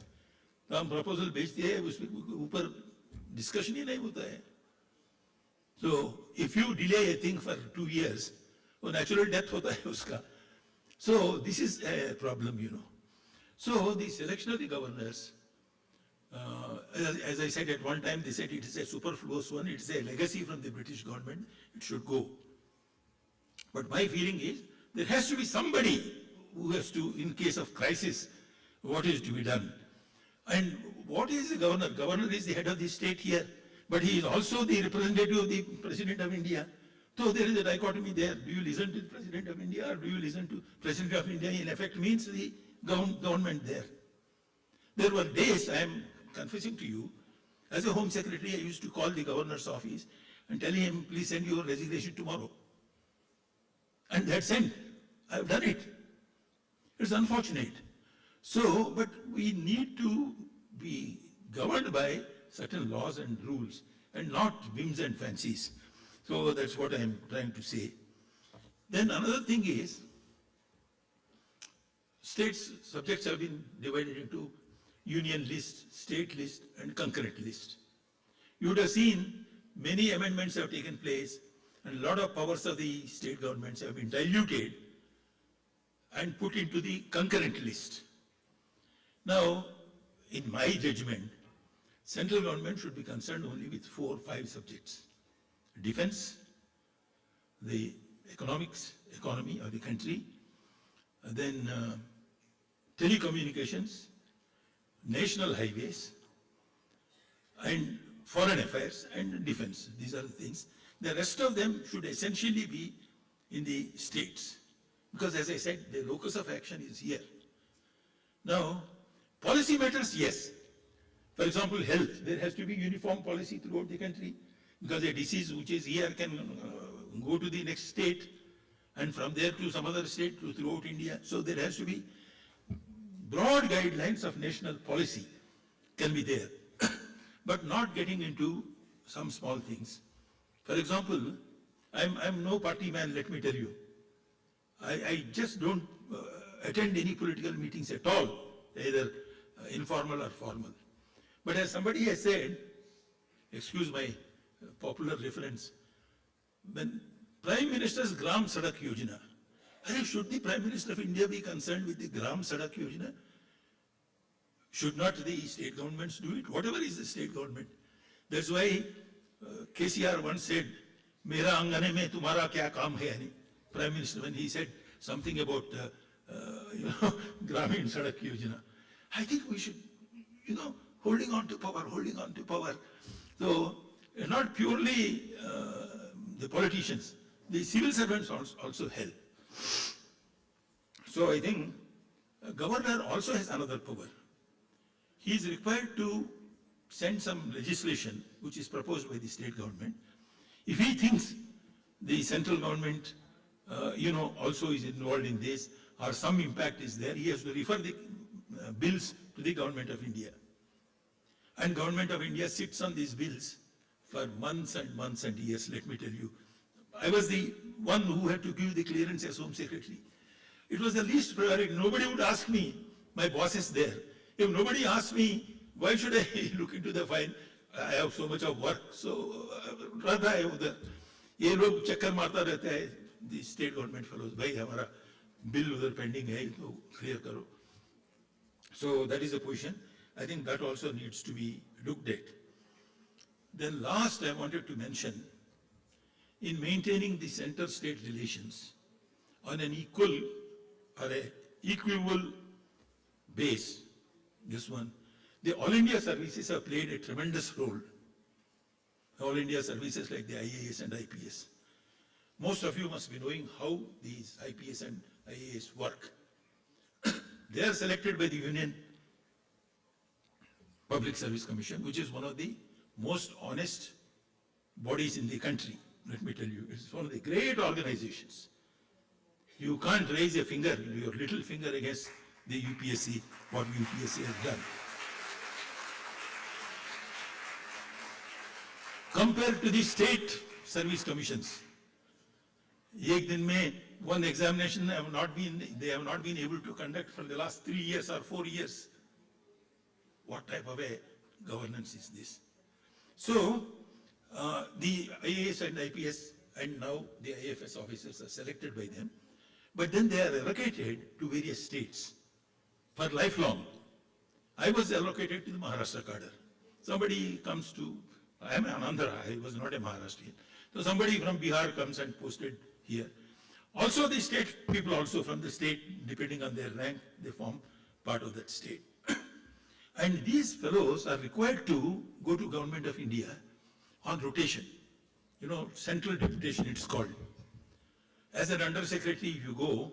हम proposal भेजते हैं, उसमें ऊपर discussion ही नहीं होता है. So if you delay a thing for 2 years, वो natural death होता है उसका. So this is a problem, So the selection of the governors, as I said at one time, they said it is a superfluous one. It is a legacy from the British government. It should go. But my feeling is there has to be somebody who has to, in case of crisis, what is to be done. And what is the governor? Governor is the head of the state here, but he is also the representative of the President of India. So there is a dichotomy there. Do you listen to the President of India or do you listen to President of India? In effect means the government there. There were days, I am confessing to you, as a Home Secretary, I used to call the governor's office and tell him, please send your resignation tomorrow. And that's sent. I've done it. It's unfortunate. So, but we need to be governed by certain laws and rules and not whims and fancies. So that's what I'm trying to say. Then another thing is, states subjects have been divided into union list, state list, and concurrent list. You would have seen many amendments have taken place and a lot of powers of the state governments have been diluted and put into the concurrent list. Now, in my judgment, central government should be concerned only with 4 or 5 subjects. Defense, the economy of the country, then telecommunications, national highways, and foreign affairs and defense. These are the things. The rest of them should essentially be in the states. Because as I said, the locus of action is here. Now, policy matters, yes. For example, health. There has to be uniform policy throughout the country. Because a disease which is here can go to the next state and from there to some other state to throughout India. So there has to be broad guidelines of national policy can be there, but not getting into some small things. For example, I'm no party man, let me tell you. I just don't attend any political meetings at all, either informal or formal. But as somebody has said, excuse my popular reference, when Prime Minister's Gram Sadak Yojana, should the Prime Minister of India be concerned with the Gram Sadak Yojana? Should not the state governments do it? Whatever is the state government. That's why KCR once said, Mera angane mein tumhara kya kaam hai? Prime Minister, when he said something about, Gramin Sadak Yojana. I think we should, holding on to power, holding on to power. So not purely the politicians, the civil servants also help. So I think a governor also has another power. He is required to send some legislation which is proposed by the state government. If he thinks the central government, also is involved in this, or some impact is there, he has to refer the bills to the government of India. And government of India sits on these bills for months and months and years, let me tell you. I was the one who had to give the clearance as Home Secretary. It was the least priority. Nobody would ask me, my boss is there. If nobody asked me, why should I look into the file? I have so much of work, so rather I have the, ये लोग चक्कर मारता रहता है, the state government fellows, भाई हमारा bill उधर pending है, तो clear करो. So that is the position. I think that also needs to be looked at. Then last I wanted to mention, in maintaining the center-state relations on an equal or an equal base, this one, the All India services have played a tremendous role. All India services like the IAS and IPS. Most of you must be knowing how these IPS and IAS work. They are selected by the Union Public Service Commission, which is one of the most honest bodies in the country. Let me tell you, it's one of the great organizations. You can't raise a finger, your little finger against the UPSC, what UPSC has done. Compared to the state service commissions, एक दिन में one examination they have not been able to conduct for the last 3 years or 4 years. What type of a governance is this? So the IAS and IPS and now the IFS officers are selected by them, but then they are allocated to various states for lifelong. I was allocated to the Maharashtra cadre. Somebody comes to, I am an Andhra, I was not a Maharashtrian. So somebody from Bihar comes and posted here. Also the state people also from the state, depending on their rank, they form part of that state. And these fellows are required to go to Government of India on rotation. Central deputation it's called. As an undersecretary, if you go,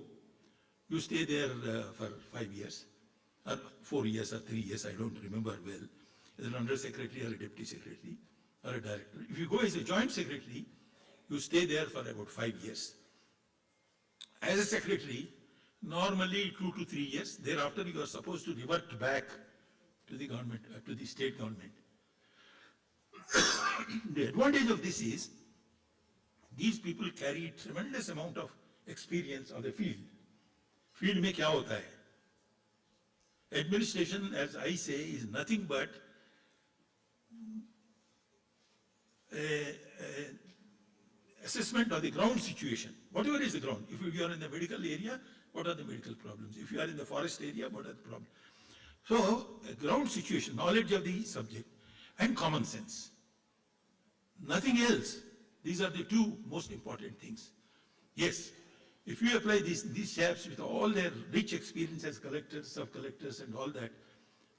you stay there for 5 years, or 4 years or 3 years, I don't remember well, as an undersecretary or a deputy secretary or a director. If you go as a joint secretary, you stay there for about 5 years. As a secretary, normally 2 to 3 years, thereafter you are supposed to revert back to the government, to the state government. The advantage of this is, these people carry tremendous amount of experience on the field. Field में क्या होता है? Administration, as I say, is nothing but assessment of the ground situation. Whatever is the ground. If you are in the medical area, what are the medical problems? If you are in the forest area, what are the problems? So, ground situation, knowledge of the subject, and common sense. Nothing else. These are the two most important things. Yes, if you apply these chaps with all their rich experience as collectors, sub-collectors and all that,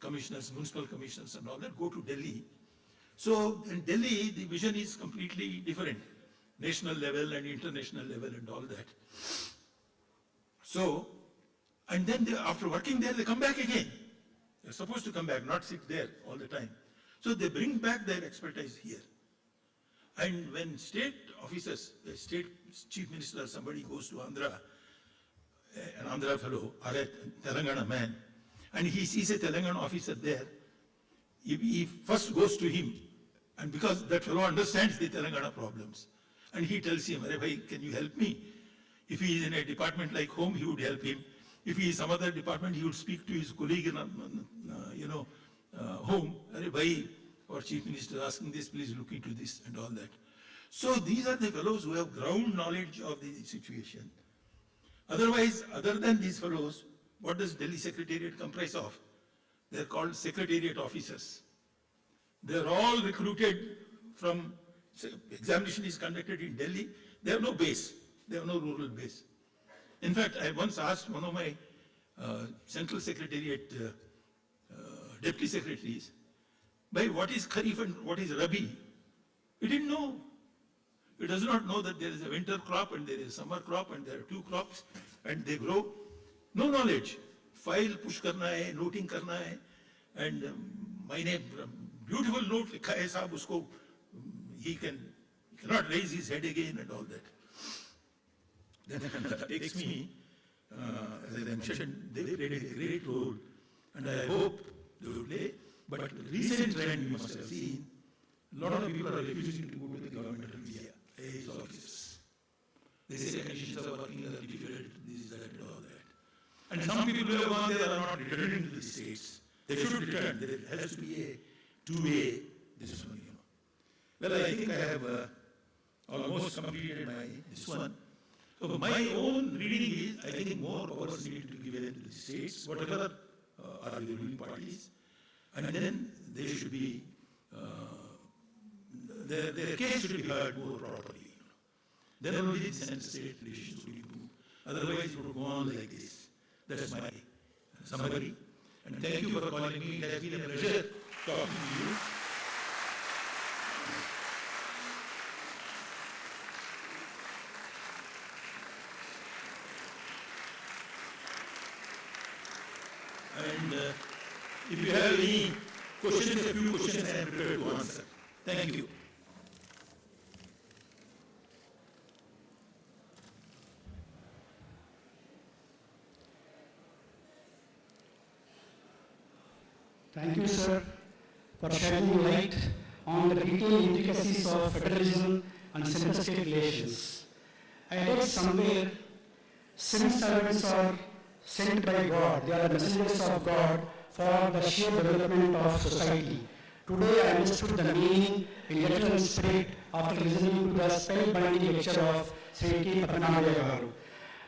commissioners, municipal commissioners and all that, go to Delhi. So in Delhi, the vision is completely different. National level and international level and all that. So, and then after working there, they come back again. They're supposed to come back, not sit there all the time. So they bring back their expertise here. And when state officers, the state chief minister or somebody goes to Andhra, an Andhra fellow or a Telangana man, and he sees a Telangana officer there, he first goes to him, and because that fellow understands the Telangana problems, and he tells him, "Arey bhai, can you help me?" If he is in a department like home, he would help him. If he is some other department, he would speak to his colleague in home. "Arey bhai, our chief minister is asking this, please look into this," and all that. So these are the fellows who have ground knowledge of the situation. Otherwise, other than these fellows, what does Delhi Secretariat comprise of? They're called Secretariat officers. They're all recruited from, examination is conducted in Delhi. They have no base. They have no rural base. In fact, I once asked one of my Central Secretariat deputy secretaries, by what is Kharif and what is Rabi. He didn't know. He does not know that there is a winter crop and there is a summer crop and there are two crops and they grow. No knowledge. File push karna hai, noting karna hai, and my name, beautiful note likha hai sahab usko, he cannot raise his head again and all that. That takes me, as I mentioned, they played a great role and I hope they will play. But recent trend you must have seen, a lot of people are refusing to go to the government of India, IAS offices. They say conditions of working are difficult, this is that and all that. And some people who have gone there are not returning to the states. They should return. There has to be a two-way, this one, Well, I think I have almost completed this one. So my own reading is, I think more powers need to be given to the states, whatever are the ruling parties, and then they should be, their case should be heard more properly. Then only the state relations will improve. Otherwise, it will go on like this. That's my summary. And thank you for calling me. It has been a pleasure talking to you. And if you have any questions, a few questions I am prepared to answer. Thank you. Thank you, sir, for shedding light on the detailed intricacies of federalism and center-state relations. I read somewhere, civil servants are sent by God. They are the messengers of God for the sheer development of society. Today I understood the meaning in literal spirit after listening to the spellbinding lecture of Sri K. Padmanabhaya Garu.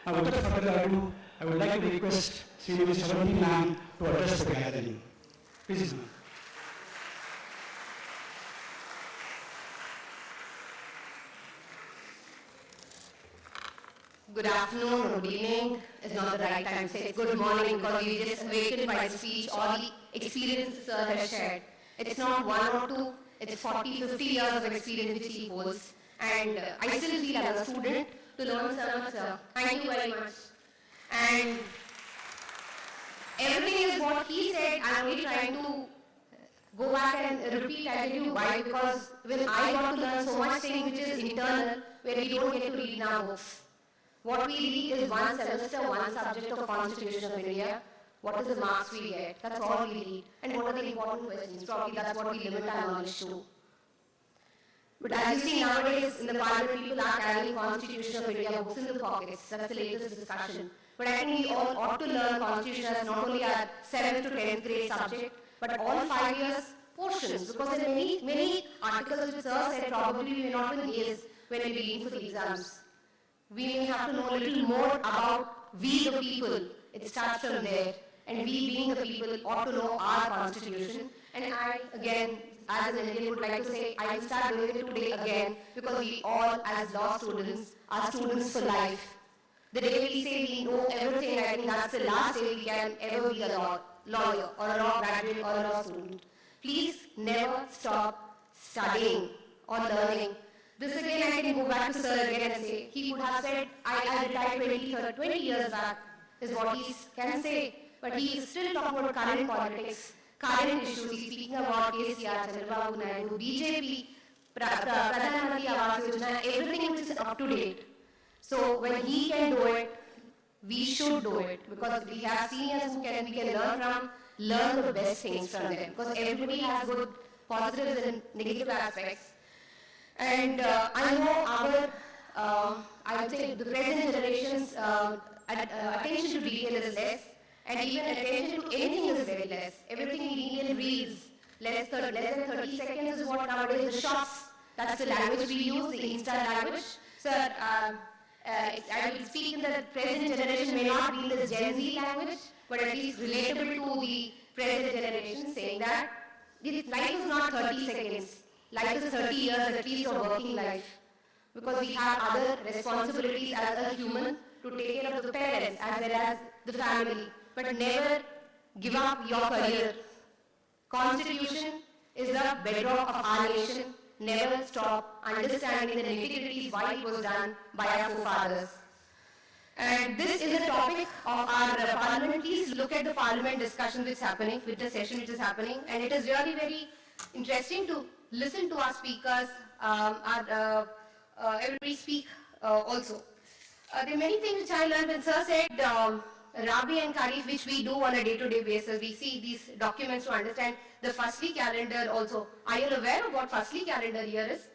Now, without further ado, I would like to request Sri Shavanti ma'am to address the gathering. Please, ma'am. Good afternoon or good evening is not the right time to say good morning because we just awakened by the speech or the experiences sir has shared. It's not one or two, it's 40, 50 years of experience which he holds. And I still feel as a student to learn so much, sir. Thank you very much. And everything is what he said. I'm only trying to go back and repeat, I tell you why, because when I got to learn so much thing which is internal, where we don't get to read in our books. What we read is one semester, one subject of Constitution of India. What is the marks we get? That's all we read. And what are the important questions? Probably that's what we limit our knowledge to. But as you see nowadays in the parliament, people are carrying Constitution of India books in the pockets. That's the latest discussion. But I think we all ought to learn Constitution as not only our 7th to 10th grade subject, but all 5 years portions. Because there are many articles which sir said probably we may not even ace when we begin for the exams. We may have to know a little more about we the people. It starts from there. And we being the people ought to know our constitution. And I, again, as an Indian would like to say, I will start doing it today again because we all as law students are students for life. The day we say we know everything, I think that's the last day we can ever be a lawyer or a law graduate or a law student. Please never stop studying or learning. This again I can go back to sir again and say, he could have said, I retired 20 years back, is what he can say. But he is still talking about current politics, current issues. He's speaking about KCR, Chandrababu Naidu, BJP, Pradhan Mantri Awas Yojana, everything which is up to date. So when he can do it, we should do it. Because we have seniors who we can learn from, learn the best things from them. Because everybody has good positives and negative aspects. And I know I would say the present generation's attention to detail is less, and even attention to anything is very less. Everything in Indian reads less than 30 seconds is what nowadays the shots. That's the language we use, the instant language. Sir, I will speak in the present generation may not be in the Gen Z language, but at least relatable to the present generation, saying that life is not 30 seconds. Life is 30 years, at least of working life. Because we have other responsibilities as a human to take care of the parents as well as the family. But never give up your career. Constitution is the bedrock of our nation. Never stop understanding the nitty-gritties why it was done by our forefathers. And this is a topic of our parliament. Please look at the parliament discussion which is happening, with the session which is happening, and it is really very interesting to listen to our speakers, everybody speak also. There are many things which I learned when Sir said Rabi and Kharif, which we do on a day-to-day basis. We see these documents to understand the Fasli calendar also. Are you aware of what Fasli calendar year is?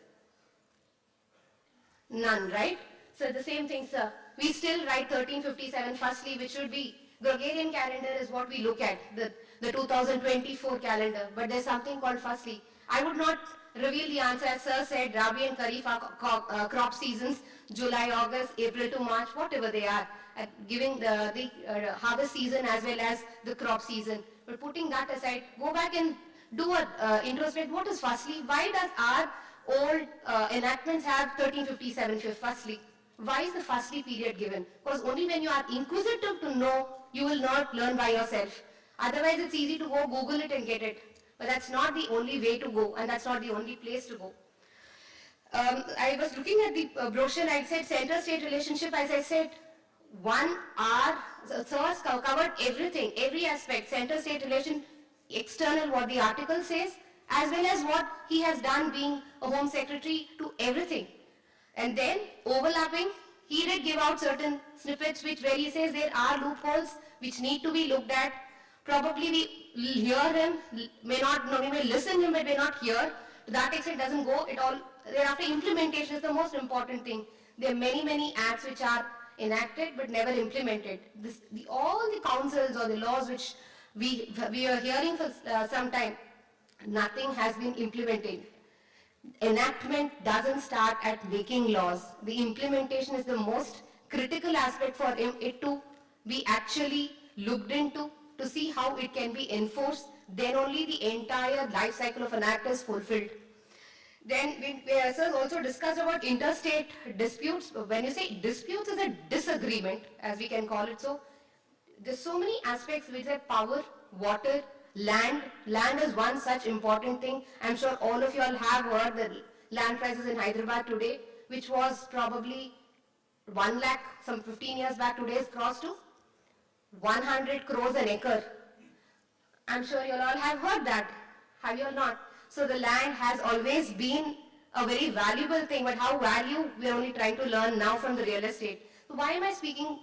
None, right? So the same thing, sir. We still write 1357 Fasli, which should be Gregorian calendar is what we look at, the 2024 calendar. But there's something called Fasli. I would not reveal the answer. As Sir said, Rabi and Kharif are crop seasons, July, August, April to March, whatever they are, giving the harvest season as well as the crop season. But putting that aside, go back and do an introspect. What is Fasli? Why does our old enactments have 1357 Fasli? Why is the Fasli period given? Because only when you are inquisitive to know, you will not learn by yourself. Otherwise, it's easy to go Google it and get it. But that's not the only way to go, and that's not the only place to go. I was looking at the brochure, I said center-state relationship, as I said, 1 hour, so has covered everything, every aspect, center-state relation, external, what the article says, as well as what he has done being a Home Secretary to everything. And then, overlapping, he did give out certain snippets where he says there are loopholes which need to be looked at. Probably we hear him, may not know, we may listen him, but may not hear. To that extent, it doesn't go. It all, thereafter, implementation is the most important thing. There are many acts which are enacted but never implemented. All the councils or the laws which we are hearing for some time, nothing has been implemented. Enactment doesn't start at making laws. The implementation is the most critical aspect for it to be actually looked into, to see how it can be enforced. Then only the entire life cycle of an act is fulfilled. Then Sir also discussed about interstate disputes. When you say disputes, is a disagreement, as we can call it so. There's so many aspects which are power, water, land. Land is one such important thing. I'm sure all of you all have heard the land prices in Hyderabad today, which was probably 1 lakh some 15 years back. Today is crossed to 100 crores an acre. I'm sure you all have heard that. Have you all not? So the land has always been a very valuable thing, but how value we're only trying to learn now from the real estate. So why am I speaking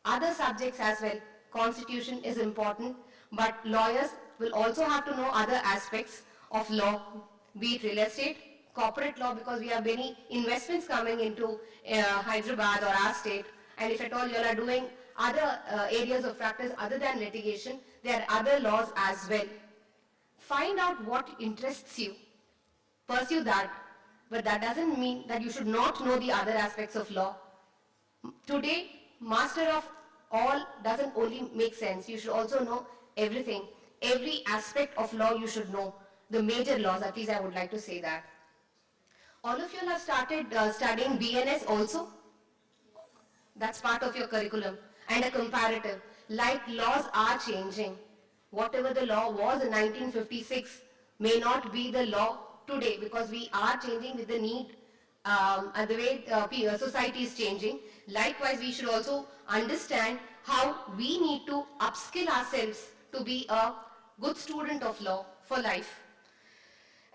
other subjects as well? Constitution is important, but lawyers will also have to know other aspects of law, be it real estate, corporate law, because we have many investments coming into Hyderabad or our state, and if at all you all are doing other areas of practice other than litigation, there are other laws as well. Find out what interests you, pursue that, but that doesn't mean that you should not know the other aspects of law. Today, master of all doesn't only make sense. You should also know everything. Every aspect of law you should know. The major laws, at least I would like to say that. All of you have started studying BNS also. That's part of your curriculum. And a comparative. Like laws are changing. Whatever the law was in 1956 may not be the law today, because we are changing with the need and the way society is changing. Likewise, we should also understand how we need to upskill ourselves to be a good student of law for life.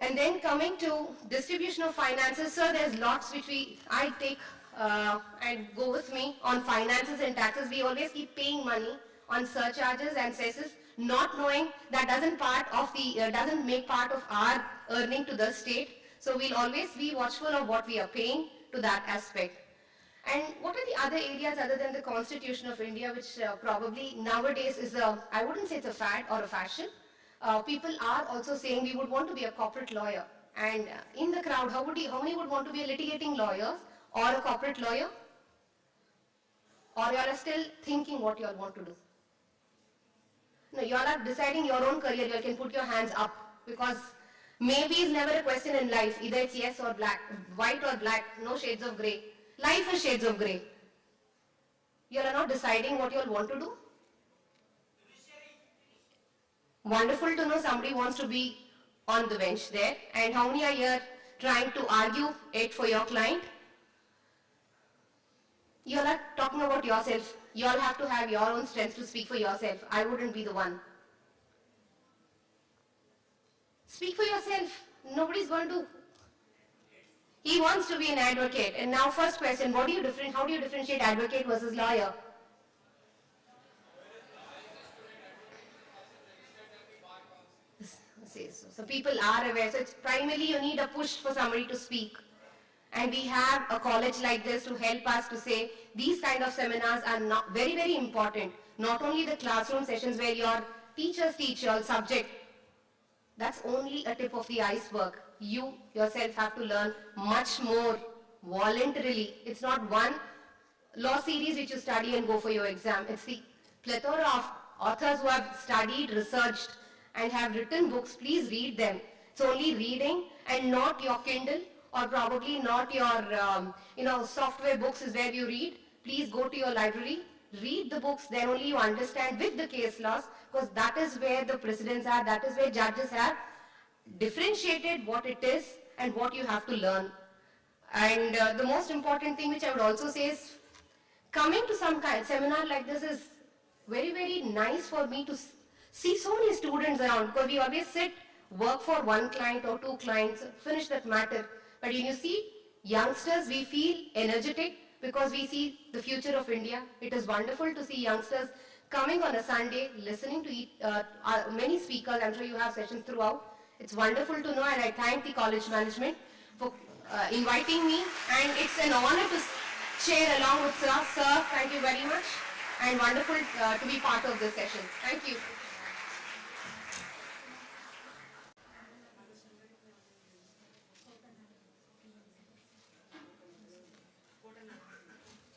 And then coming to distribution of finances, sir, there's lots which I take and go with me on finances and taxes. We always keep paying money on surcharges and cesses, not knowing that doesn't make part of our earning to the state. So we'll always be watchful of what we are paying to that aspect. And what are the other areas other than the Constitution of India, which probably nowadays is I wouldn't say it's a fad or a fashion. People are also saying we would want to be a corporate lawyer. And in the crowd, how many would want to be a litigating lawyer or a corporate lawyer? Or you all are still thinking what you all want to do? No, you all are deciding your own career. You all can put your hands up, because maybe is never a question in life. Either it's yes or black, white or black, no shades of grey. Life is shades of grey. You all are not deciding what you all want to do. Wonderful to know somebody wants to be on the bench there? And how many are here trying to argue it for your client? You all are talking about yourself. You all have to have your own strength to speak for yourself. I wouldn't be the one. Speak for yourself. Nobody's going to. He wants to be an advocate. And now first question, how do you differentiate advocate versus lawyer? So people are aware. So it's primarily you need a push for somebody to speak. And we have a college like this to help us to say these kind of seminars are not very, very important. Not only the classroom sessions where your teachers teach your subject. That's only a tip of the iceberg. You yourself have to learn much more voluntarily. It's not one law series which you study and go for your exam. It's the plethora of authors who have studied, researched, and have written books. Please read them. It's only reading and not your Kindle or probably not your software books is where you read. Please go to your library, read the books, then only you understand with the case laws, because that is where the precedents are, that is where judges have differentiated what it is and what you have to learn. And the most important thing which I would also say is, coming to some kind of seminar like this is very, very nice for me to see so many students around, because we always sit, work for one client or two clients, finish that matter. But when you see youngsters, we feel energetic because we see the future of India. It is wonderful to see youngsters coming on a Sunday, listening to many speakers. I'm sure you have sessions throughout. It's wonderful to know, and I thank the college management for inviting me. And it's an honor to chair along with sir. Sir, thank you very much. And wonderful to be part of this session. Thank you.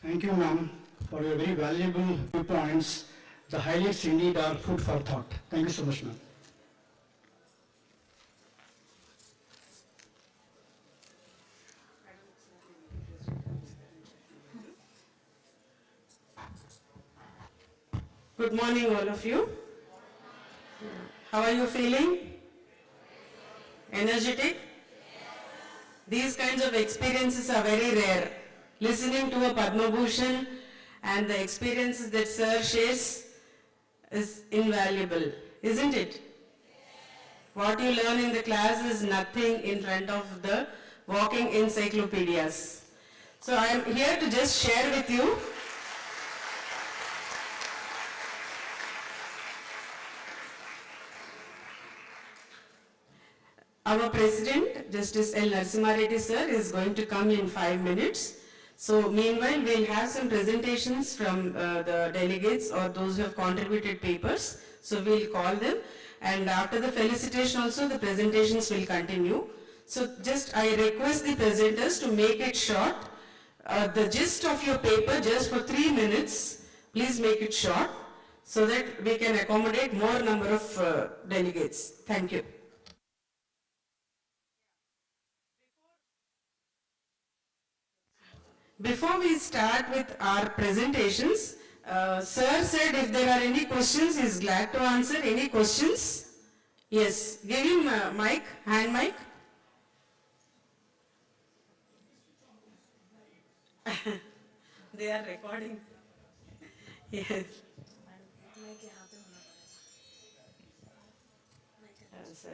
Thank you, ma'am, for your very valuable viewpoints. The highlights indeed are food for thought. Thank you so much, ma'am. Good morning, all of you. How are you feeling? Energetic? These kinds of experiences are very rare. Listening to a Padma Bhushan and the experiences that Sir shares is invaluable, isn't it? What you learn in the class is nothing in front of the walking encyclopedias. So I am here to just share with you our President, Justice L. Narasimha Reddy sir, is going to come in 5 minutes. So meanwhile, we'll have some presentations from the delegates or those who have contributed papers. So we'll call them. And after the felicitation also, the presentations will continue. So just I request the presenters to make it short. The gist of your paper just for 3 minutes, please make it short so that we can accommodate more number of delegates. Thank you. Before we start with our presentations, Sir said if there are any questions, he is glad to answer. Any questions? Yes, give him a mic, hand mic. They are recording. Yes. Sir,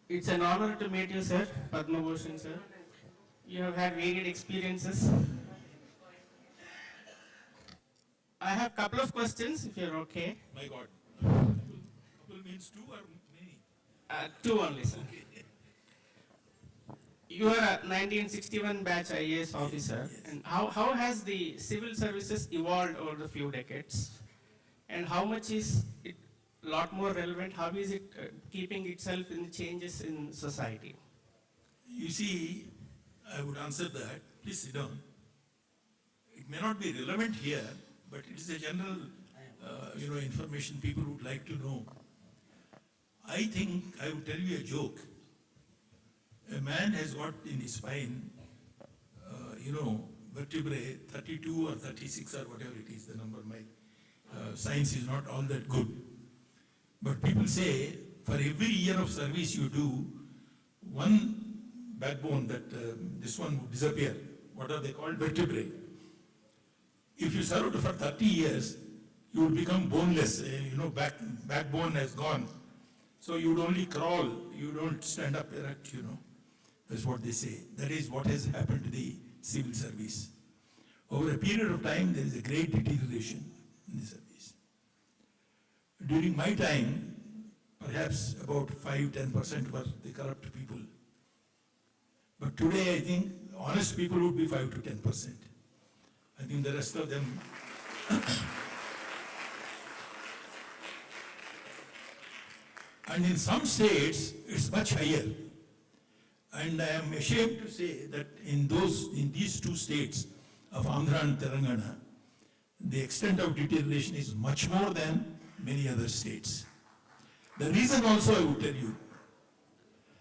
it's an honor to meet you, sir, Padma Bhushan, sir. You have had varied experiences. I have a couple of questions, if you're okay. My God. Couple means two or many? Two only, sir. You are a 1961 batch IAS officer. Yes. And how has the civil services evolved over the few decades? And how much is it a lot more relevant? How is it keeping itself in the changes in society? You see, I would answer that. Please sit down. It may not be relevant here, but it is a general, information people would like to know. I think I would tell you a joke. A man has got in his spine, vertebrae 32 or 36 or whatever it is, the number. My science is not all that good. But people say for every year of service you do, one backbone that this one would disappear. What are they called? Vertebrae. If you served for 30 years, you would become boneless. Backbone has gone. So you would only crawl. You don't stand up erect, That's what they say. That is what has happened to the civil service. Over a period of time, there is a great deterioration in the service. During my time, perhaps about 5-10% were the corrupt people. But today, I think honest people would be 5 to 10%. I think the rest of them. And in some states, it's much higher. And I am ashamed to say that in these two states of Andhra and Telangana, the extent of deterioration is much more than many other states. The reason also I would tell you,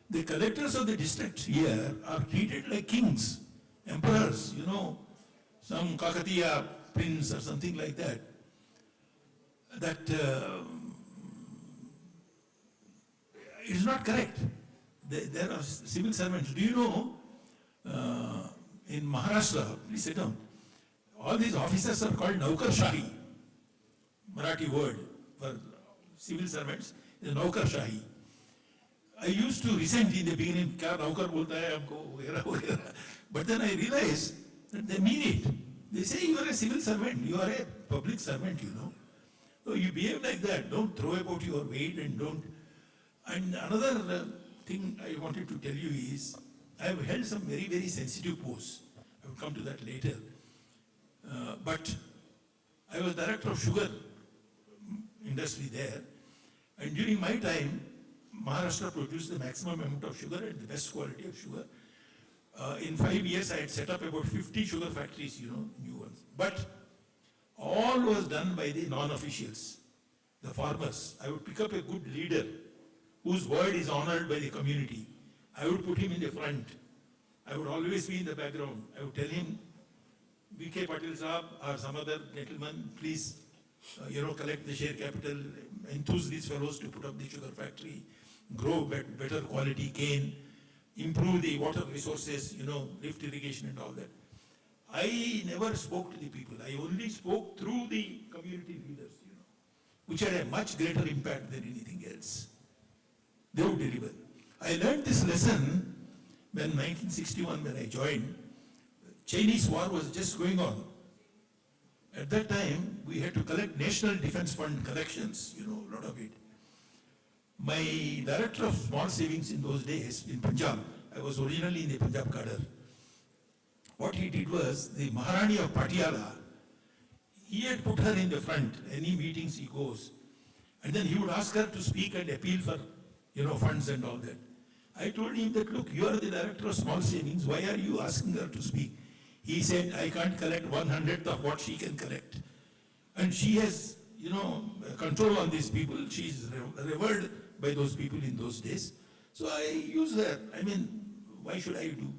the collectors of the districts here are treated like kings, emperors, some Kakatiya prince or something like that. That is not correct. There are civil servants. Do you know, in Maharashtra, please sit down, all these officers are called Naukarshahi. Marathi word for civil servants is Naukarshahi. I used to resent in the beginning, kya Naukar bolta hai humko, वगैरह वगैरह. But then I realized that they mean it. They say you are a civil servant, you are a public servant, So you behave like that. Don't throw about your weight and don't. And another thing I wanted to tell you is, I have held some very, very sensitive posts. I will come to that later. But I was director of sugar industry there. And during my time, Maharashtra produced the maximum amount of sugar and the best quality of sugar. In 5 years, I had set up about 50 sugar factories, new ones. But all was done by the non-officials, the farmers. I would pick up a good leader whose word is honored by the community. I would put him in the front. I would always be in the background. I would tell him, V.K. Patel Saab or some other gentleman, please, collect the share capital, enthuse these fellows to put up the sugar factory, grow better quality cane, improve the water resources, lift irrigation and all that. I never spoke to the people. I only spoke through the community leaders, which had a much greater impact than anything else. They would deliver. I learned this lesson when 1961, when I joined. Chinese war was just going on. At that time, we had to collect National Defense Fund collections, a lot of it. My director of small savings in those days in Punjab, I was originally in the Punjab cadre. What he did was, the Maharani of Patiala, he had put her in the front, any meetings he goes. And then he would ask her to speak and appeal for, funds and all that. I told him that, look, you are the director of small savings, why are you asking her to speak? He said, I can't collect 1/100th of what she can collect. And she has, control on these people. She is revered by those people in those days. So I use her. Why should I do?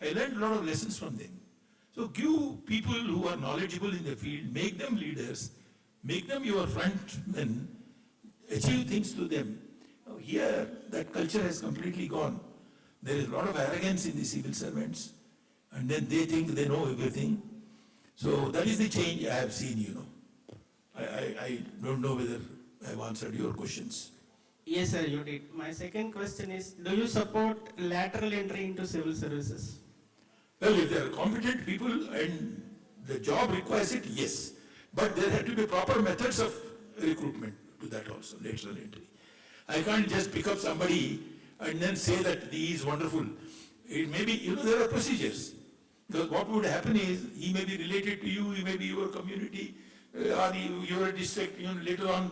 I learned a lot of lessons from them. So give people who are knowledgeable in the field, make them leaders, make them your front men, achieve things to them. Now here, that culture has completely gone. There is a lot of arrogance in the civil servants, and then they think they know everything. So that is the change I have seen, I don't know whether I have answered your questions. Yes, sir, you did. My second question is, do you support lateral entry into civil services? Well, if there are competent people and the job requires it, yes. But there have to be proper methods of recruitment to that also, lateral entry. I can't just pick up somebody and then say that he is wonderful. It may be, there are procedures. Because what would happen is, he may be related to you, he may be your community, or your district, later on,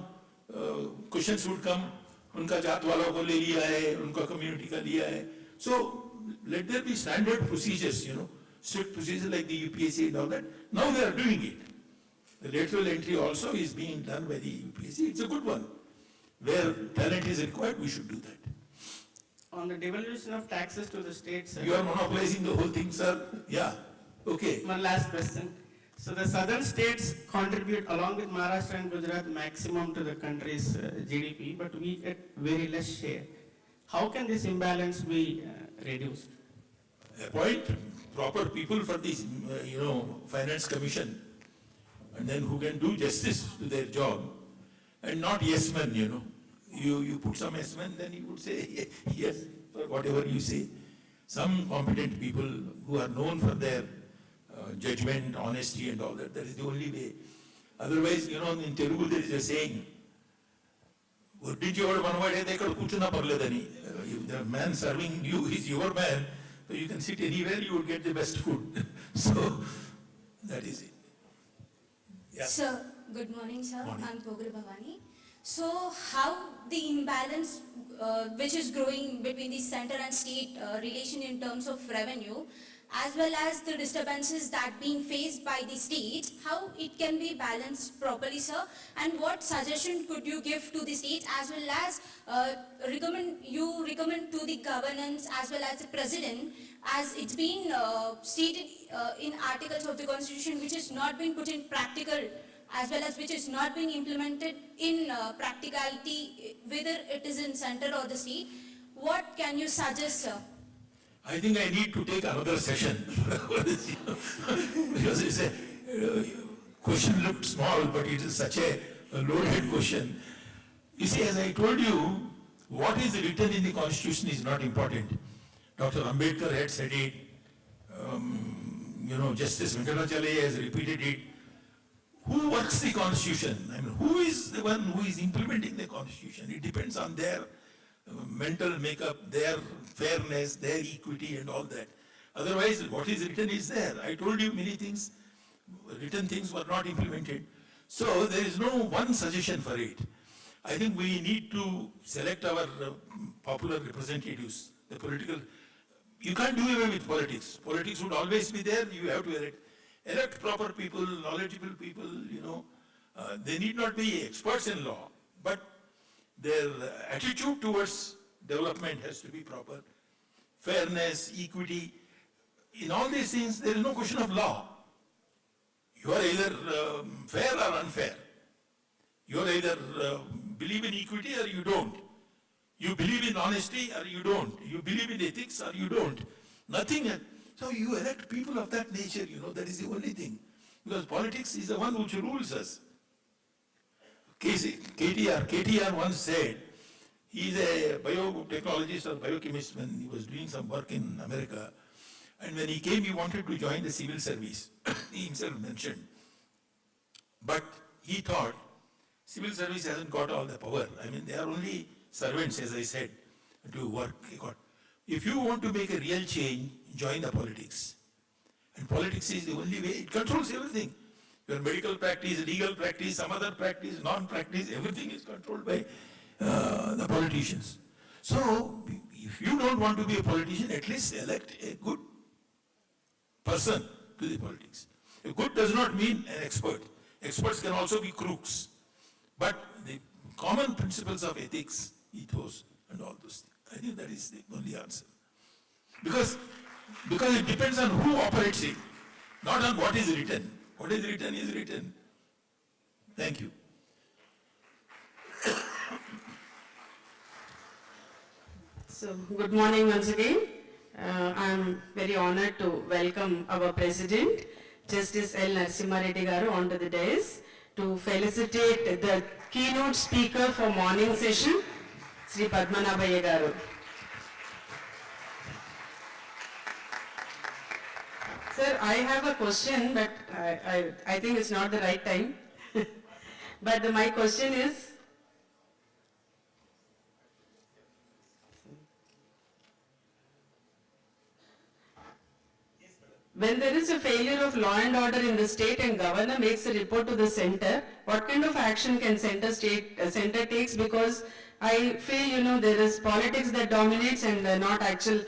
questions would come, unka jaat wala ko le liya hai, unka community ka liya hai. So, let there be standard procedures, strict procedures like the UPSC and all that. Now they are doing it. The lateral entry also is being done by the UPSC. It's a good one. Where talent is required, we should do that. On the devolution of taxes to the states, sir. You are monopolizing the whole thing, sir. Yeah. Okay. One last question. So the southern states contribute along with Maharashtra and Gujarat maximum to the country's GDP, but we get very less share. How can this imbalance be reduced? Appoint proper people for this, finance commission, and then who can do justice to their job, and not yes men, You put some yes men, then you would say yes for whatever you say. Some competent people who are known for their judgment, honesty and all that, that is the only way. Otherwise, in Telugu there is a saying, if the man serving you is your man, so you can sit anywhere, you will get the best food. So, that is it. Yeah. Sir, good morning, sir. Morning. I'm Pogul Bhavani. So, how the imbalance which is growing between the center and state relation in terms of revenue, as well as the disturbances that being faced by the state, how it can be balanced properly, sir? And what suggestion could you give to the state, as well as recommend to the governance as well as the president, as it's been stated in articles of the constitution which is not being put in practical, as well as which is not being implemented in practicality, whether it is in center or the state. What can you suggest, sir? I think I need to take another session. Because it's a question looked small, but it is such a loaded question. You see, as I told you, what is written in the constitution is not important. Dr. Ambedkar had said it, Justice Venkatachalaya has repeated it. Who works the constitution? I mean, who is the one who is implementing the constitution? It depends on their mental makeup, their fairness, their equity and all that. Otherwise, what is written is there. I told you many things, written things were not implemented. So there is no one suggestion for it. I think we need to select our popular representatives, the political. You can't do away with politics. Politics would always be there. You have to elect proper people, knowledgeable people, They need not be experts in law, but their attitude towards development has to be proper. Fairness, equity, in all these things, there is no question of law. You are either fair or unfair. You are either believe in equity or you don't. You believe in honesty or you don't. You believe in ethics or you don't. Nothing. So you elect people of that nature, that is the only thing. Because politics is the one which rules us. KTR once said, he is a biotechnologist or biochemist when he was doing some work in America. And when he came, he wanted to join the civil service. He himself mentioned. But he thought, civil service hasn't got all the power. I mean, they are only servants, as I said, to work. If you want to make a real change, join the politics. And politics is the only way, it controls everything. Your medical practice, legal practice, some other practice, non-practice, everything is controlled by the politicians. So, if you don't want to be a politician, at least elect a good person to the politics. A good does not mean an expert. Experts can also be crooks. But the common principles of ethics, ethos, and all those things, I think that is the only answer. Because it depends on who operates it, not on what is written. What is written is written. Thank you. So, good morning once again. I'm very honored to welcome our President, Justice L. Narasimha Reddy Garu, onto the dais to felicitate the keynote speaker for morning session, Sri Padmanabhaya Garu. Sir, I have a question, but I think it's not the right time. But my question is, when there is a failure of law and order in the state and governor makes a report to the center, what kind of action can center takes? Because I feel, there is politics that dominates and not actual.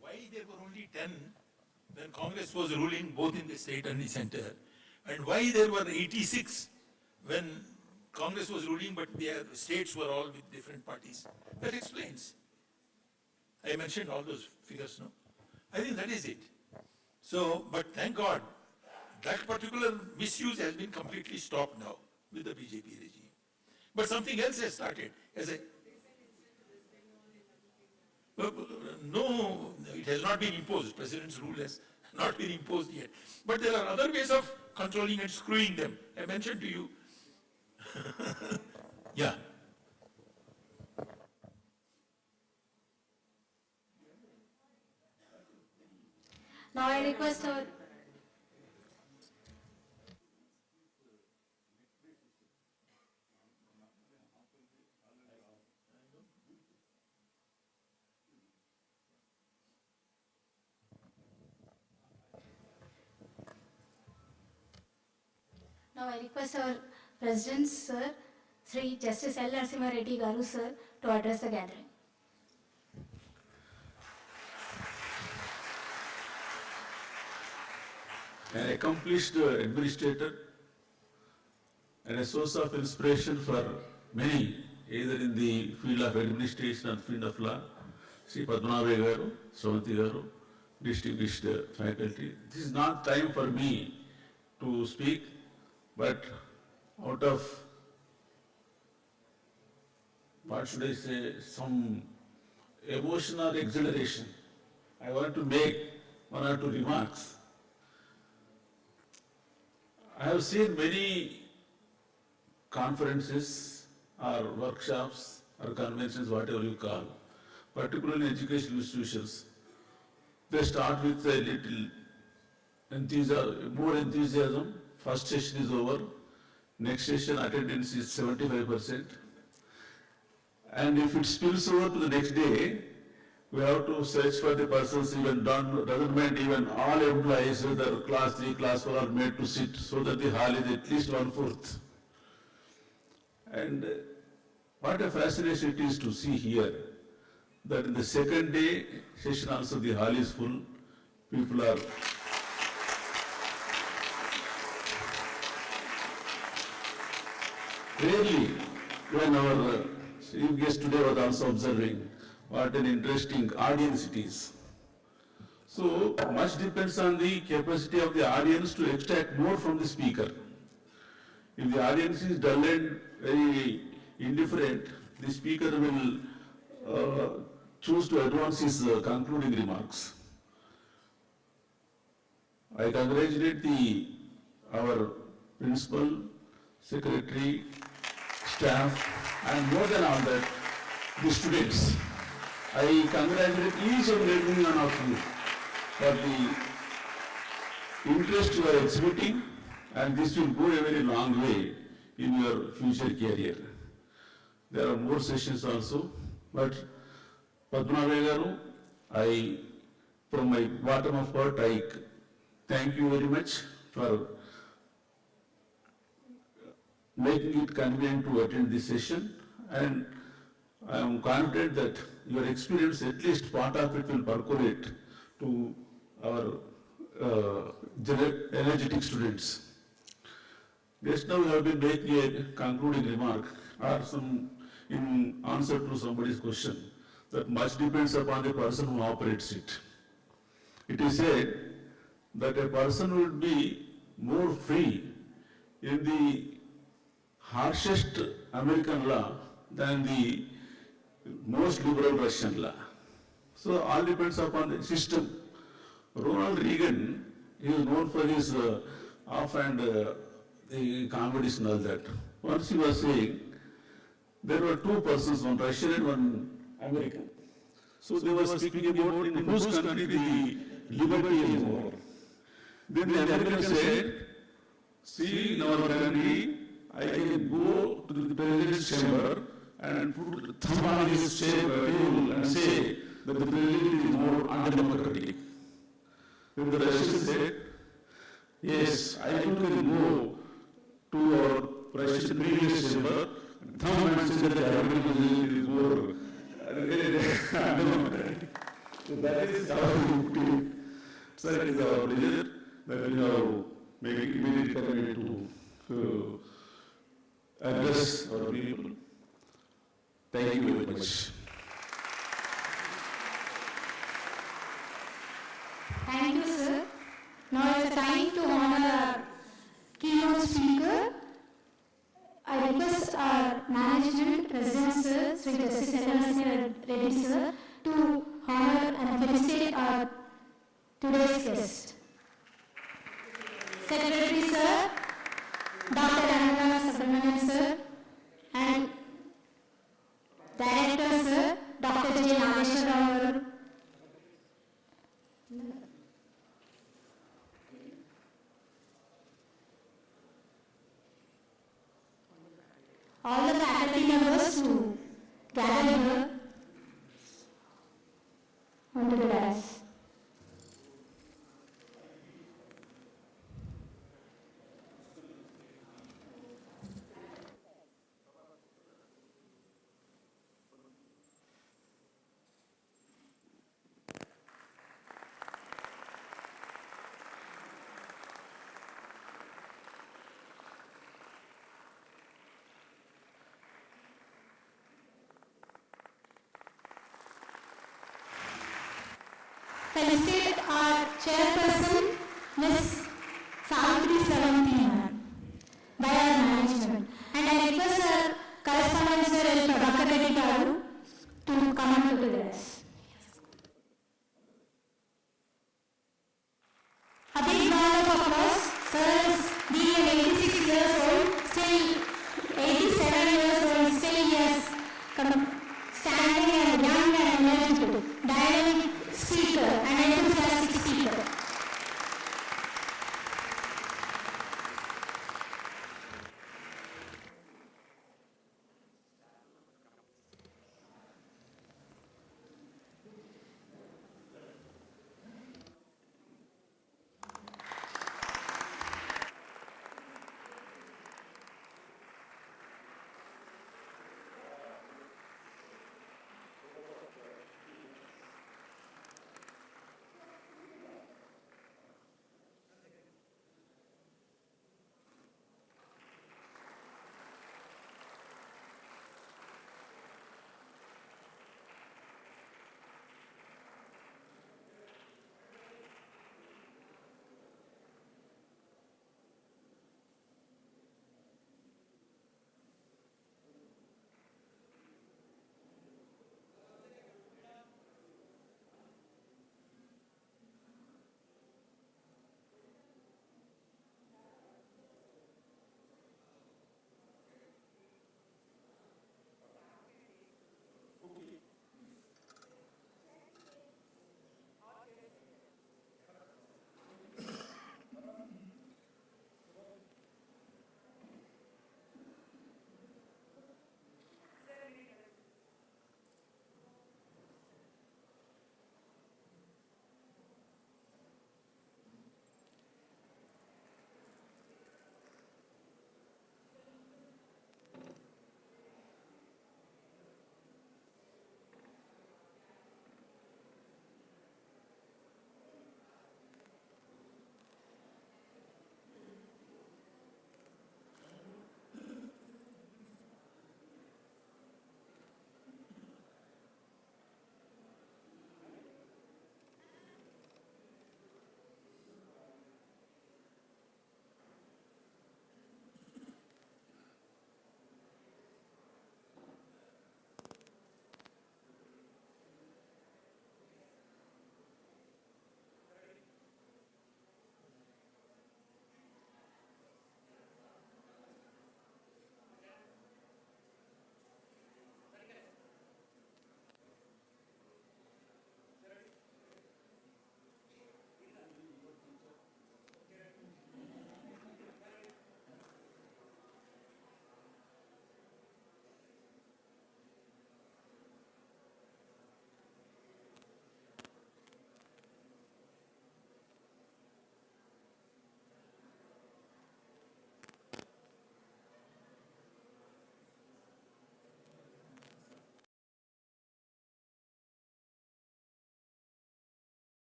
Why there were only 10 when Congress was ruling both in the state and the center, and why there were 86 when Congress was ruling, but the states were all with different parties. That explains. I mentioned all those figures, no? I think that is it. So, but thank God, that particular misuse has been completely stopped now with the BJP regime. But something else has started. No, it has not been imposed. President's rule has not been imposed yet. But there are other ways of controlling and screwing them. I mentioned to you. Yeah. Now I request our President, Sir, Sri Justice L. Narasimha Reddy Garu, Sir, to address the gathering. An accomplished administrator and a source of inspiration for many, either in the field of administration or field of law, Sri Padmanabha Garu, Shravanti Garu, distinguished faculty. This is not time for me to speak, but out of, what should I say, some emotional exhilaration, I want to make one or two remarks. I have seen many conferences or workshops or conventions, whatever you call, particularly in educational institutions. They start with a little enthusiasm, more enthusiasm. First session is over. Next session attendance is 75%. And if it spills over to the next day, we have to search for the persons even doesn't mind even all employees, whether class 3, class 4 are made to sit so that the hall is at least 1/4. And what a fascination it is to see here that in the second day session also the hall is full. People are rarely, when our chief guest today was also observing, what an interesting audience it is. So much depends on the capacity of the audience to extract more from the speaker. If the audience is dull and very indifferent, the speaker will choose to advance his concluding remarks. I congratulate our principal, secretary, staff, and more than all that, the students. I congratulate each and every one of you for the interest you are exhibiting, and this will go a very long way in your future career. There are more sessions also, but Padmanabha Garu, from my bottom of heart, I thank you very much for making it convenient to attend this session, and I am confident that your experience, at least part of it, will percolate to our energetic students. Just now we have been making a concluding remark or in answer to somebody's question that much depends upon the person who operates it. It is said that a person will be more free in the harshest American law than the most liberal Russian law. So all depends upon the system. Ronald Reagan, he is known for his offhand the comedies and all that. Once he was saying, there were two persons, one Russian and one American. So they were speaking about in whose country the liberty is more. Then the American said, see, in our country, I can go to the president's chamber and put thumb on his table and say that the president is more undemocratic. Then the Russian said, yes, I too can go to our Russian previous chamber, thumb and say that the American is more undemocratic. So that is how we put it. Sir, it is our pleasure that you have made immediate time to address our people. Thank you very much. Thank you, sir. Now it's time to honor our keynote speaker. I request our management, President Sir, Sri Justice N. Reddy Sir, to honor and felicitate our today's guest. Secretary Sir, Dr. Anurag Subramanian Sir, and Director Sir, Dr. J. Nageshwar Rao. All the faculty members to gather here onto the dais. Felicitate our chairperson, Ms. Valedictory by our management. And I request our correspondent Sir L. Prabhakar Reddy Garu to come on to the dais. A big round of applause. Sir is being 86 years old, still 87 years old, still yes, standing and young and energetic, dynamic speaker and enthusiastic speaker.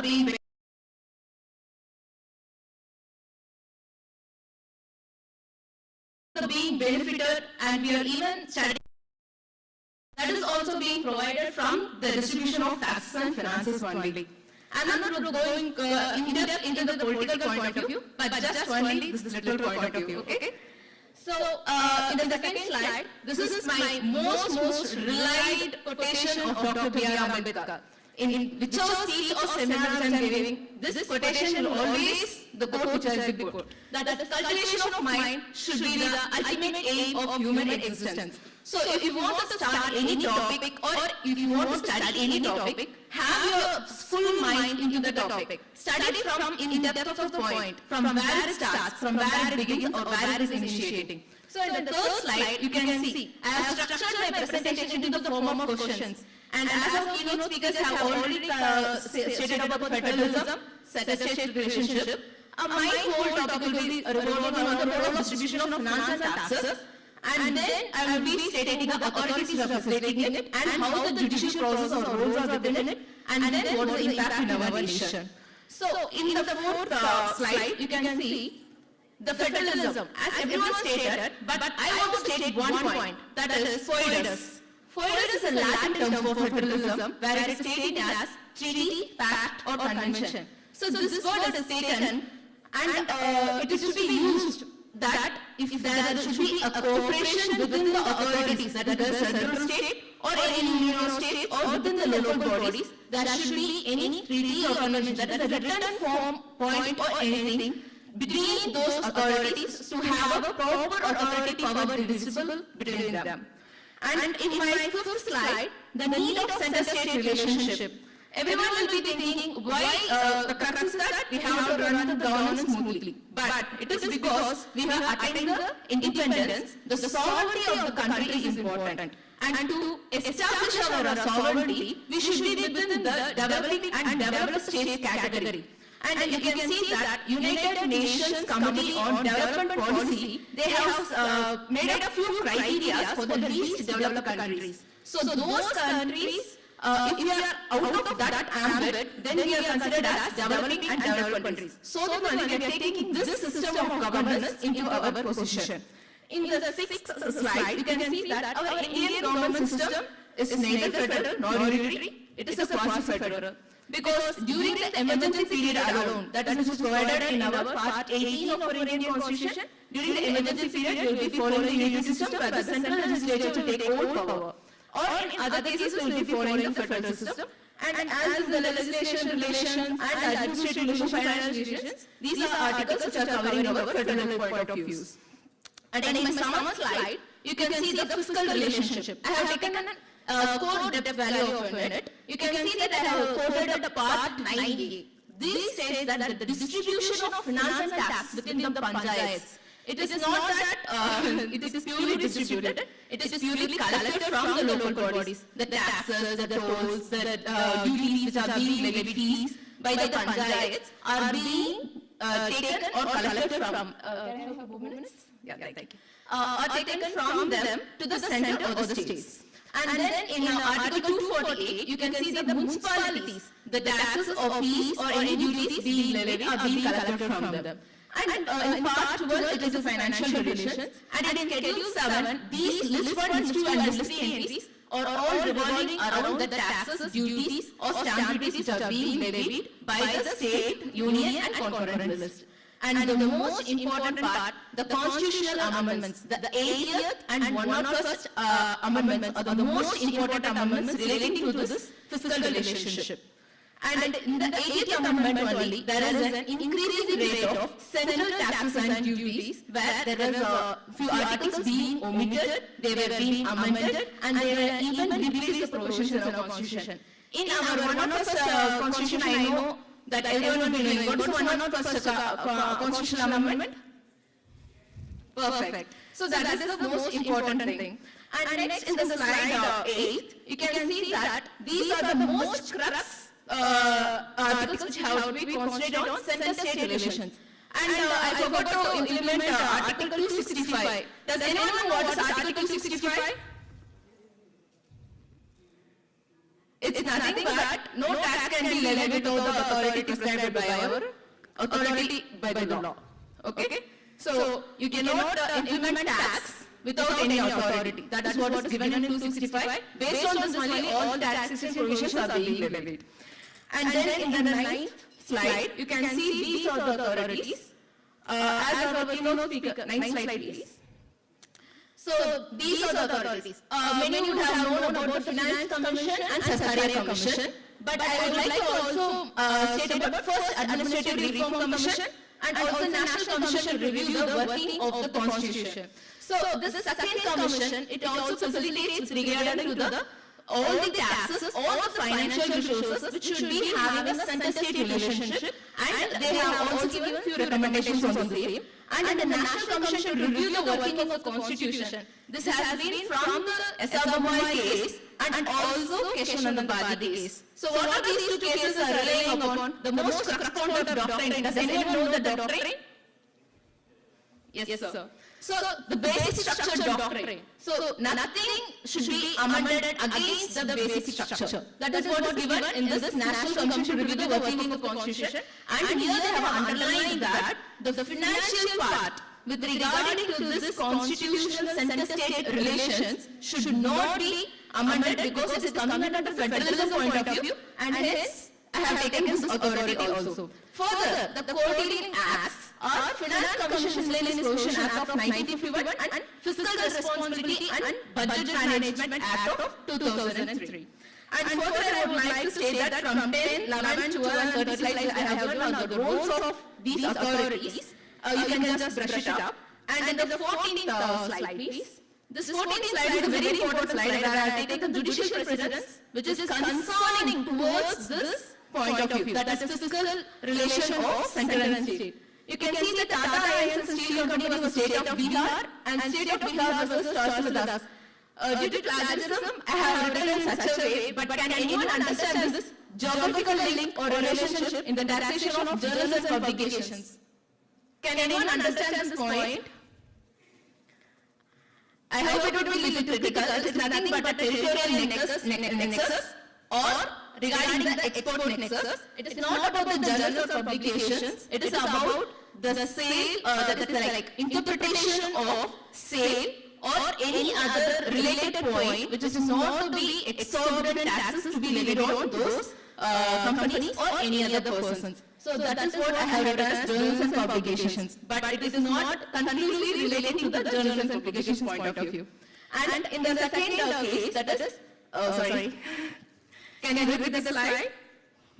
being benefited, and we are even studying that is also being provided from the distribution of taxes and finances only. I'm not going in depth into the political point of view, but just only this little point of view, okay? So, in the second slide, this is my most relied quotation of Dr. B.R. Ambedkar. In whichever speech or seminar I am giving, this quotation will always the quote which I will quote. That the cultivation of mind should be the ultimate aim of human existence. So if you want to start any topic or if you want to study any topic, have your full mind into the topic. Study from in depth of the point, from where it starts, from where it begins or where it is initiating. So in the third slide, you can see, I have structured my presentation into the form of questions. And as our keynote speakers have already stated about federalism, state relationship, my whole topic will be revolving around the role of distribution of finance and taxes. And then I will be stating the authorities representing it and how the judicial process or roles are within it, and then what is the impact in our nation. So in the fourth slide, you can see the federalism, as everyone stated, but I want to state one point, that is foedus. Foedus is a Latin term for federalism, where it is stated as treaty, pact or convention. So this word is taken and it is to be used that if there should be a cooperation within the authorities, that is the central state or any union state or within the local bodies, there should be any treaty or convention, that is a written form, point or anything between those authorities to have a proper authority power divisible between them. And in my fifth slide, the need of center-state relationship. Everyone will be thinking why the crux is that we have to run the governance smoothly. But it is because we have attained the independence, the sovereignty of the country is important. And to establish our sovereignty, we should be within the developing and developed states category. And you can see that United Nations Committee on Development Policy, they have made a few criteria for the least developed countries. So those countries, if we are out of that ambit, then we are considered as developing and developed countries. So that we are taking this system of governance into our position. In the sixth slide, you can see that our Indian government system is neither federal nor unitary, it is a quasi-federal. Because during the emergency period alone, that is provided in our part 18 of our Indian Constitution, during the emergency period, we will be following the unity system where the central legislature will take all power. Or in other cases, we will be following the federal system. And as in the legislation relations and administrative relations, financial relations, these are articles which are covering our federal point of views. And in my summer slide, you can see the fiscal relationship. I have taken a core depth value of it. You can see that I have quoted the part 9A. This says that the distribution of finance and tax within the panchayats, it is not that it is purely distributed, it is purely collected from the local bodies. The taxes, the tolls, the duties which are being levied, fees by the panchayats are being taken or collected from, can I have a minutes? Yeah, thank you. Are taken from them to the center or the states. And then in Article 248, you can see that the municipalities, the taxes or fees or any duties being levied are being collected from them. And in Part 12, it is the financial relations. And in Schedule 7, these list 1, list 2 and list 3 entries are all revolving around the taxes, duties or stamp duties which are being levied by the state, union and concurrent list. And the most important part, the constitutional amendments, the 80th and 101st amendments are the most important amendments relating to this fiscal relationship. And in the 80th amendment only, there is an increasing rate of central taxes and duties where there is a few articles being omitted, they were being amended, and they were even replaced the provisions in our constitution. In our 101st constitution, I know that everyone will be knowing. What is 101st constitutional amendment? Perfect. So that is the most important thing. And next in the slide 8, you can see that these are the most crux articles which have to be concentrated on center-state relations. And I forgot to implement Article 265. Does anyone know what is Article 265? It's it's nothing but no tax can be levied without the authority prescribed by our authority by the law. Okay? So you cannot implement tax without any authority. That is what is given in 265. Based on this only, all taxation provisions are being levied. And then in the ninth slide, you can see these are the authorities. As our keynote speaker, ninth slide please. So these are the authorities. Many would have known about the Finance Commission and SARDAR Commission, but I would like to also state about first Administrative Reform Commission and also National Commission to review the working of the Constitution. So this second commission, it also facilitates regarding to the all the taxes, all the financial resources which should be having a center-state relationship, and they have also given few recommendations on the same. And the National Commission to review the working of the Constitution. This has been from the SARDAR case and also Keshav case. So what are these two cases are relying upon? The most crux point of doctrine. Does anyone know the doctrine? Yes, sir. So the basic structure doctrine. So nothing should be amended against the basic structure. That is what is given in this National Commission to review the working of the Constitution. And here they have underlined that the financial part with regarding to this constitutional center-state relations should not be amended because it is coming under federalism point of view, and hence I have taken this authority also. Further, the coordinating acts are Finance Commission Miscellaneous Provision Act of 1951 and Fiscal Responsibility and Budget Management Act of 2003. And further, I would like to state that from 10, 11, 12 and 30 slides I have given on the roles of these authorities. You can just brush it up. And then the 14th slide, please. This 14th slide is a very important slide where I have taken the judicial precedence, which is concerning towards this point of view, that is fiscal relation of central and state. You can see that Tata Iron and Steel Company was the state of Bihar and state of Bihar versus Tortillas. Due to plagiarism, I have written in such a way, but can anyone understand this geographical link or relationship in the taxation of journals and publications? Can anyone understand this point? I hope it would be little critical. It is nothing but a territorial nexus or regarding the export nexus. It is not about the journals or publications. It is about the sale, that is like interpretation of sale or any other related point which is not to be exorbitant taxes to be levied on those companies or any other persons. So that is what I have written as journals and publications. But it is not conclusively relating to the journals and publications point of view. And in the second case, that is, sorry, can you repeat the slide?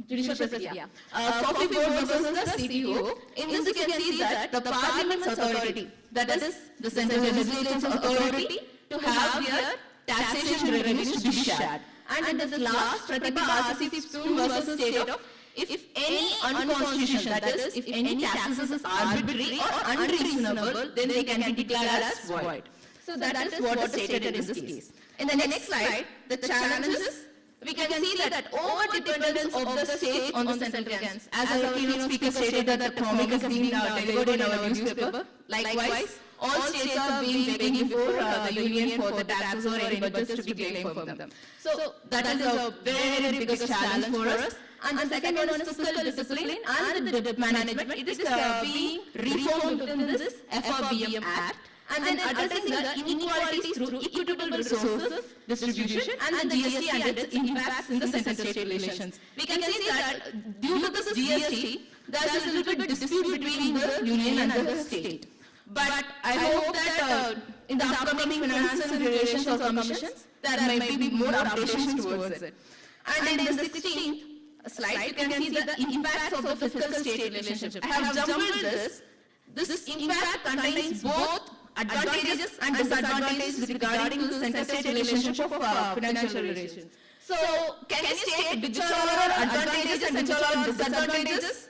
Judicial precedent. Yeah. Coffee Board versus the CTO. In this you can see that the Parliament's authority, that is the Central Legislature's authority to have their taxation revenues to be shared. And in this last, Pratibha RCC Spoon versus State of, if any unconstitutional, that is, if any taxes is arbitrary or unreasonable, then they can be declared as void. So that is what is stated in this case. In the next slide, the challenges, we can see that over-dependence of the states on the central governments. As our keynote speaker stated that the comic is being delivered in our newspaper. Likewise, all states are being begging before the union for the taxes or any budgets to be claimed from them. So that is a very biggest challenge for us. And the second one is fiscal discipline and the debt management. It is being reformed in this FRBM Act. And then addressing the inequalities through equitable resources distribution and the GST and its impacts in the center-state relations. We can see that due to this GST, there is a little bit dispute between the union and the state. But I hope that in the upcoming finance and relations of commissions, there might be more updations towards it. And in the 16th slide, you can see the impacts of the fiscal state relationship. I have jumbled this. This impact contains both advantages and disadvantages regarding to the center-state relationship of financial relations. So, can you state which are our advantages and which are our disadvantages?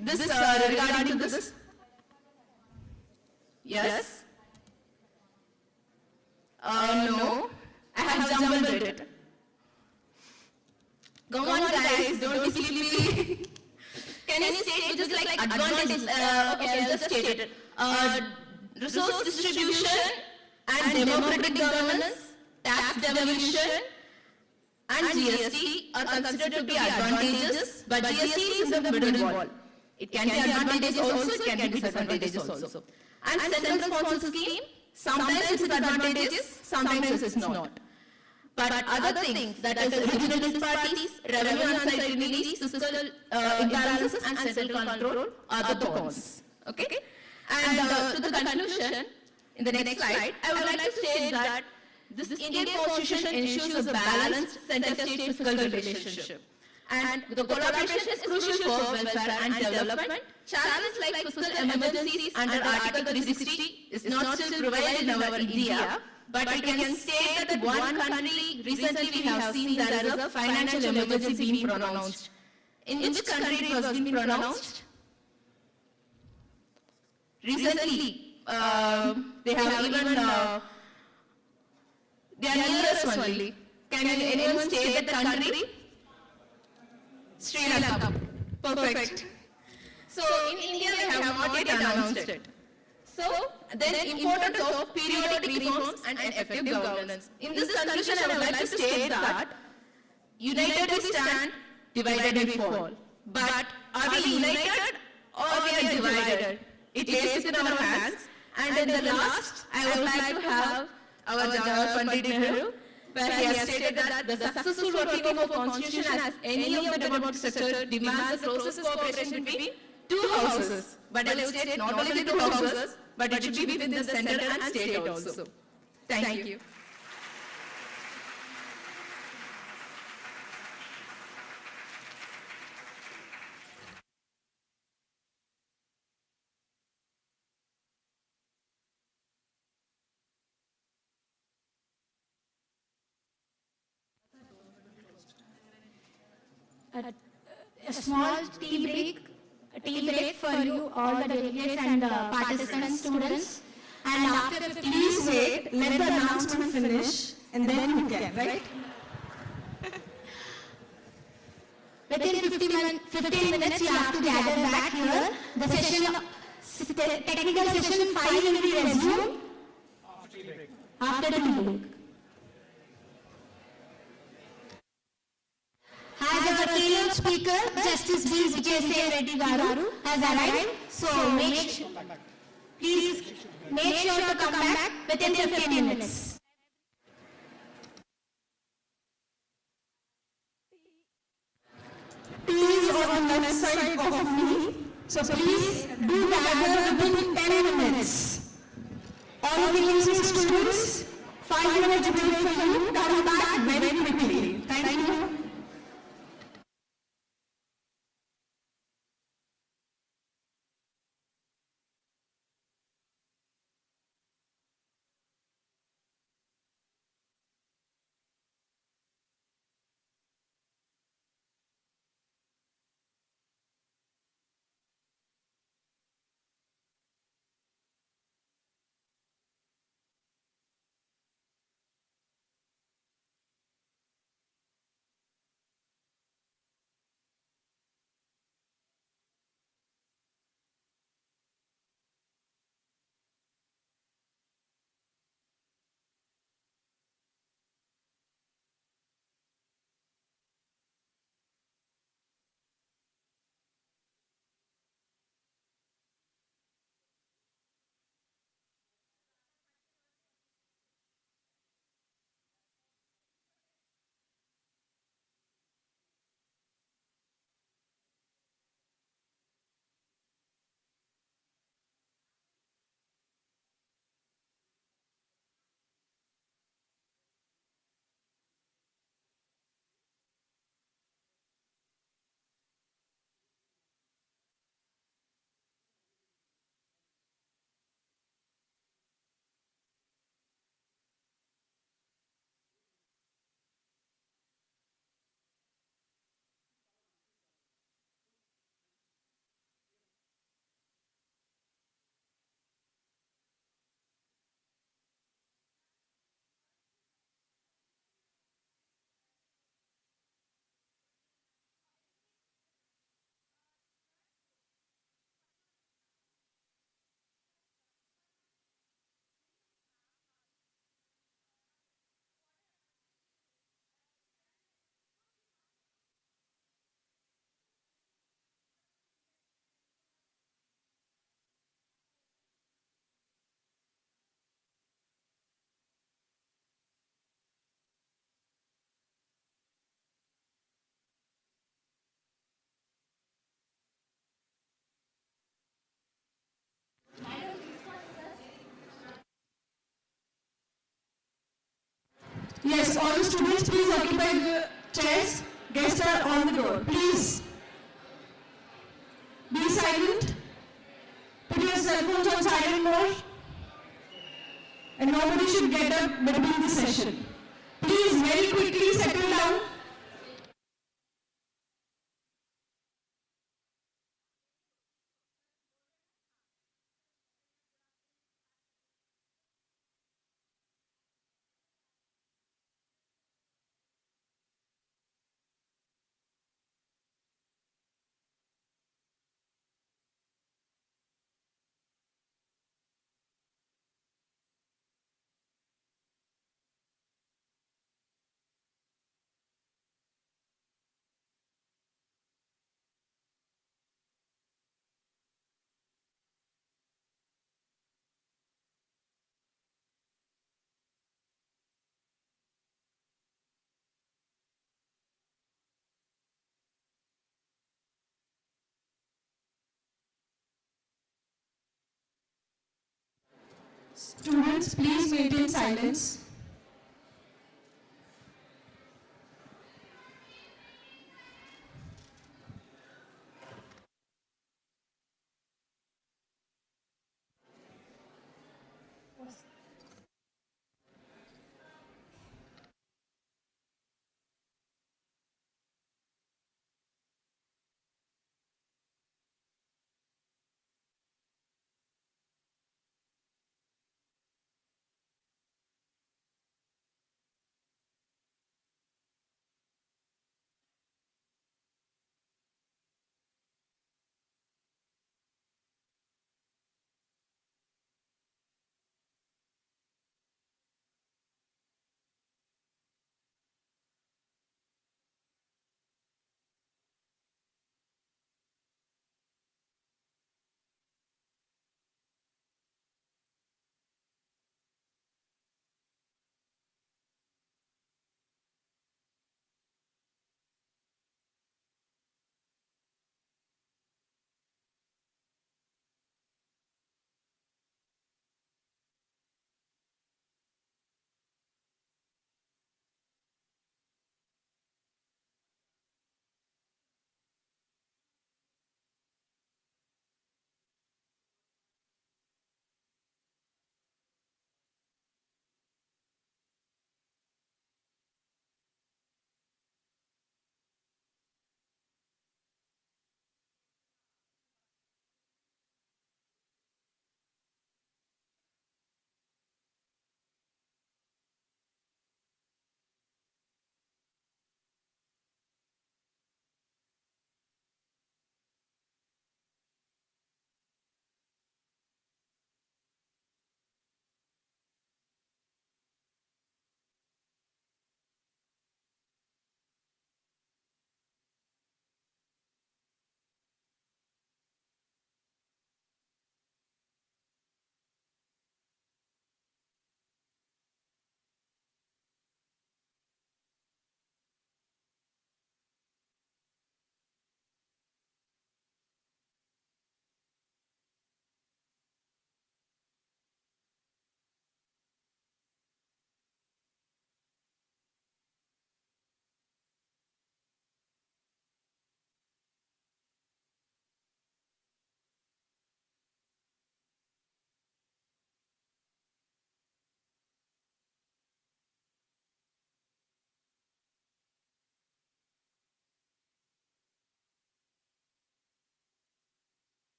This regarding to this? Yes? No. I have jumbled it. Come on guys, don't be sleepy. Can you state which is like advantages? Okay, I'll just state it. Resource distribution and democratic governance, tax devolution, and GST are considered to be advantageous, but GST is in the middle wall. It can be advantageous also, it can be disadvantageous also. And central sponsor scheme, sometimes it is advantageous, sometimes it is not. But other things, that is regional disparities, revenue uncertainties, fiscal imbalances and central control are the cons. Okay? And to the conclusion, in the next slide, I would like to state that this Indian Constitution ensures a balanced center-state fiscal relationship. And the collaboration is crucial for welfare and development. Challenges like fiscal emergencies under Article 360 is not still provided in our India, but we can state that one country, recently we have seen there is a financial emergency being pronounced. In which country it was being pronounced? Recently, they have even, they are near us only. Can anyone state that country? Sri Lanka. Perfect. So in India they have not yet announced it. So then importance of periodic reforms and effective governance. In this conclusion I would like to state that united we stand, divided we fall. But are we united or we are divided? It lays within our hands. And in the last I would like to have our Jawaharlal Pandit Nehru, where he has stated that the successful working of a constitution as any of the democratic structure demands a close cooperation between two houses. But I will state not only the two houses, but it should be within the center and state also. Thank you. A small tea break for you, all the delegates and participants, students. And after Please wait, let the announcement finish, and then you can, right? within 15 minutes, you have to gather back here. The session, technical session 5 will be resumed after the tea break. As our keynote speaker, Justice B. Vijay Reddy Garu has arrived, so please make sure to come back within 15 minutes. Please on the left side of me, so please do gather within 10 minutes. All the easy students, 5 minutes break for you, come back very quickly. Thank you. Yes, all the students, please occupy the chairs. Guests are on the door. Please be silent. Put your cell phones on silent mode. And nobody should get up between the session. Please very quickly settle down. Students, please maintain silence.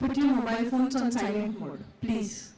put your mobile phones on silent mode, please.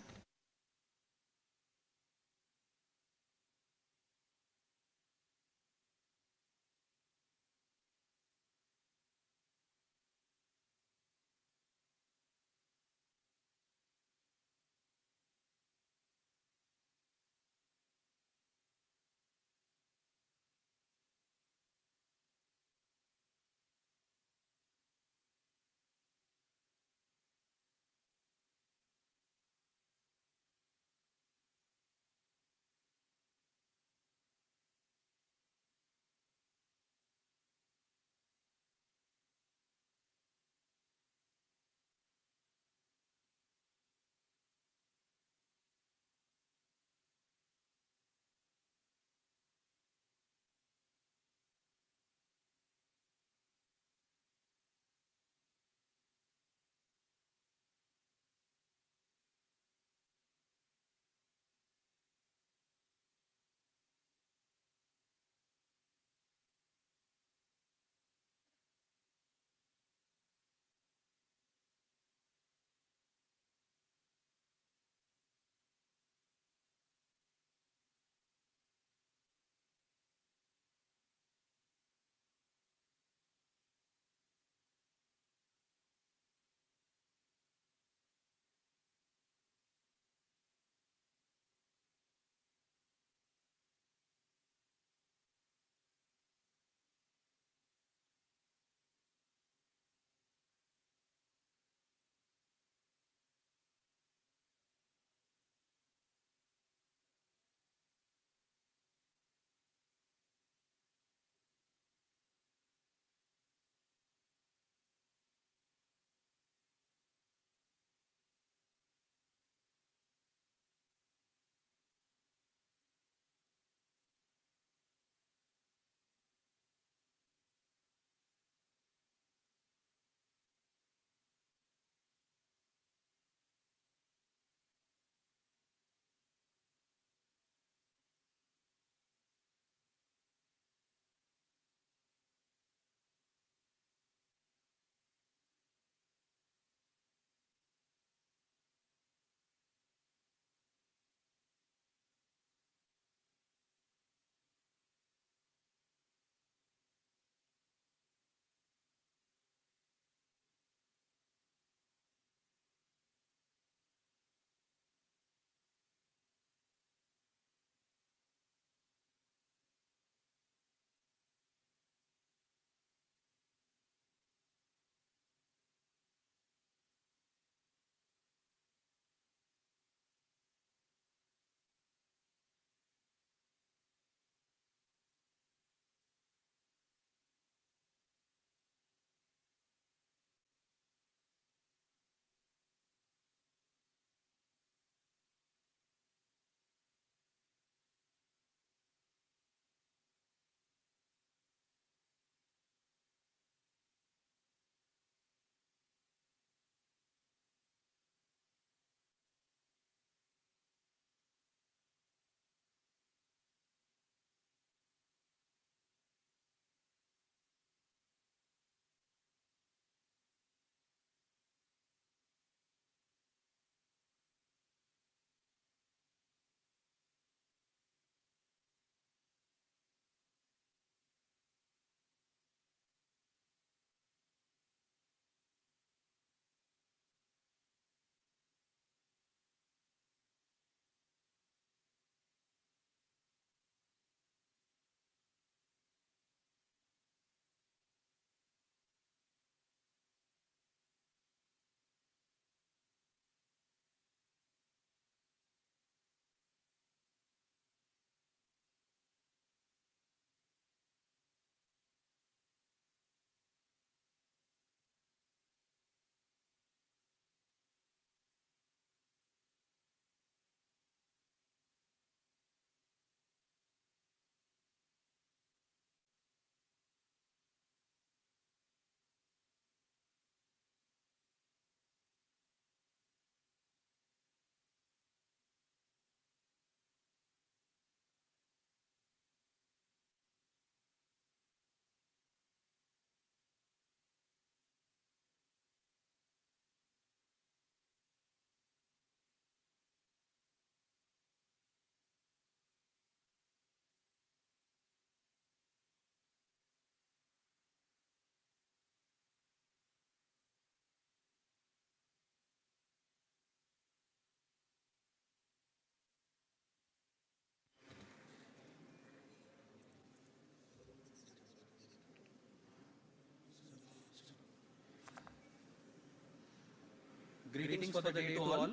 Greetings for the day to all.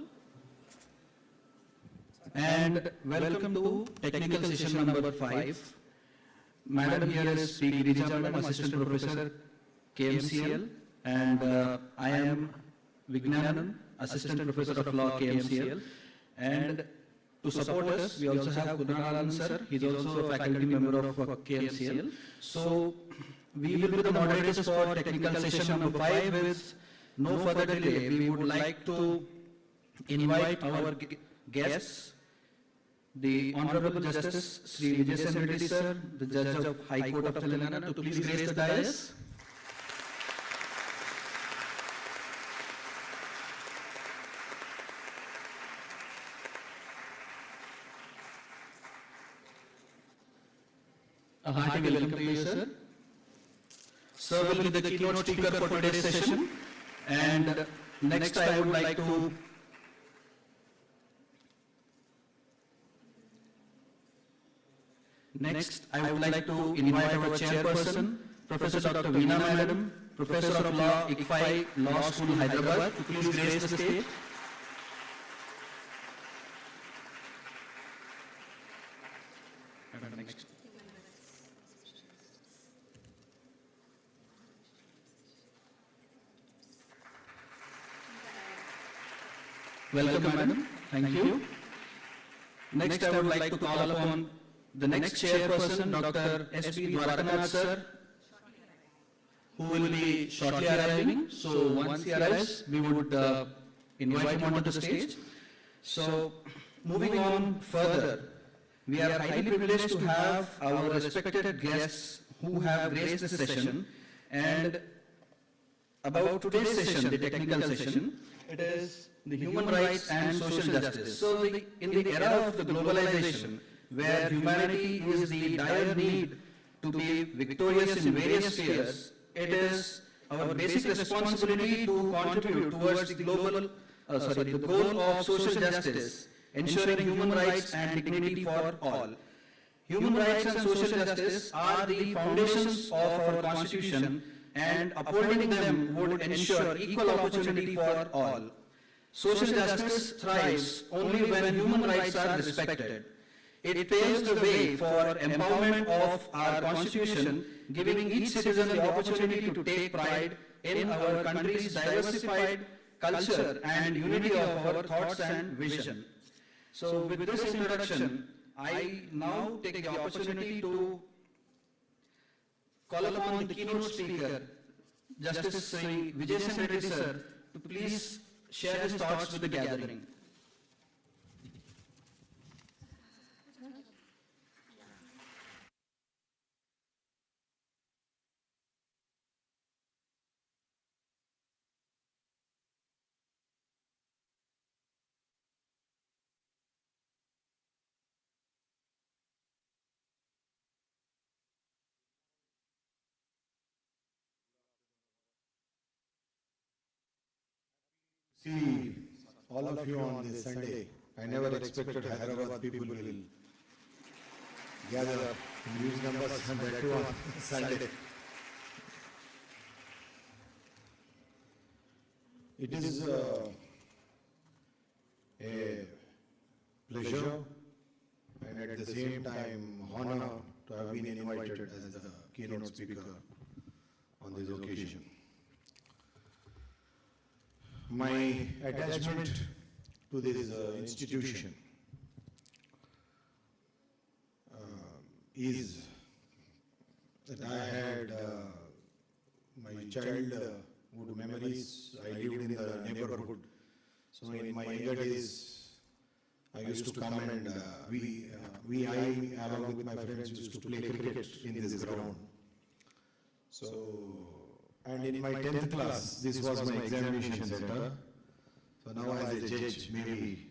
And welcome to technical session number 5. Madam here is P. Girija Madam, Assistant Professor, KMCL, and I am Vignanam, Assistant Professor of Law, KMCL. And to support us, we also have Kunalan sir. He's also a faculty member of KMCL. So we will be the moderators for technical session number 5. With no further delay, we would like to invite our guests, the Honorable Justice Sri Vijay Reddy sir, the Judge of High Court of Telangana, to please grace the dais. A hearty welcome to you, sir. Sir will be the keynote speaker for today's session. And next I would like to invite our chairperson, Professor Dr. Veena Madam, Professor of Law, ICFI Law School, Hyderabad, to please grace the stage. Next. Welcome, madam. Thank you. Next, I would like to call upon the next chairperson, Dr. S.P. Dwarakanath sir, who will be shortly arriving. So once he arrives, we would invite him onto the stage. So moving on further, we are highly privileged to have our respected guests who have graced this session. And about today's session, the technical session, it is the human rights and social justice. So in the era of the globalization, where humanity is the dire need to be victorious in various spheres, it is our basic responsibility to contribute towards the goal of social justice, ensuring human rights and dignity for all. Human rights and social justice are the foundations of our Constitution, and upholding them would ensure equal opportunity for all. Social justice thrives only when human rights are respected. It paves the way for empowerment of our Constitution, giving each citizen the opportunity to take pride in our country's diversified culture and unity of our thoughts and vision. So with this introduction, I now take the opportunity to call upon the keynote speaker, Justice Sri Vijay Reddy sir, to please share his thoughts with the gathering. See all of you on this Sunday. I never expected Hyderabad people will gather up in huge numbers and that too on Sunday. It is a pleasure and at the same time honor to have been invited as the keynote speaker on this occasion. My attachment to this institution is that I had my childhood memories. I lived in the neighborhood. So in my younger days, I used to come and I along with my friends used to play cricket in this ground. So, and in my 10th class, this was my examination center. So now as a judge, maybe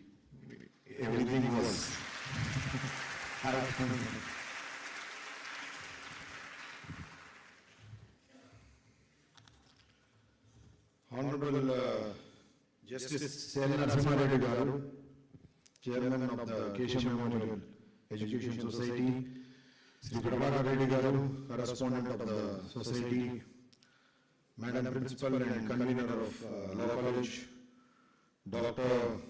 everything was Honorable Justice Seminar-Keshav garu, Chairman of the Keshav Memorial Education Society, Sri Prabhakar Reddy garu, Correspondent of the Society, Madam Principal and Convener of Law College, Dr.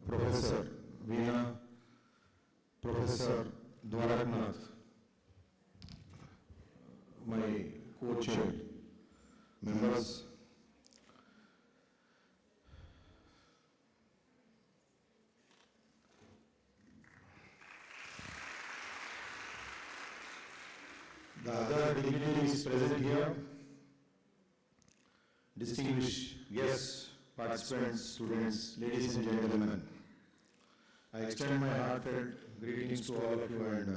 Professor Veena, Professor Dwarkanath, my co-chair, members, the other dignitaries present here, distinguished guests, participants, students, ladies and gentlemen, I extend my heartfelt greetings to all of you, and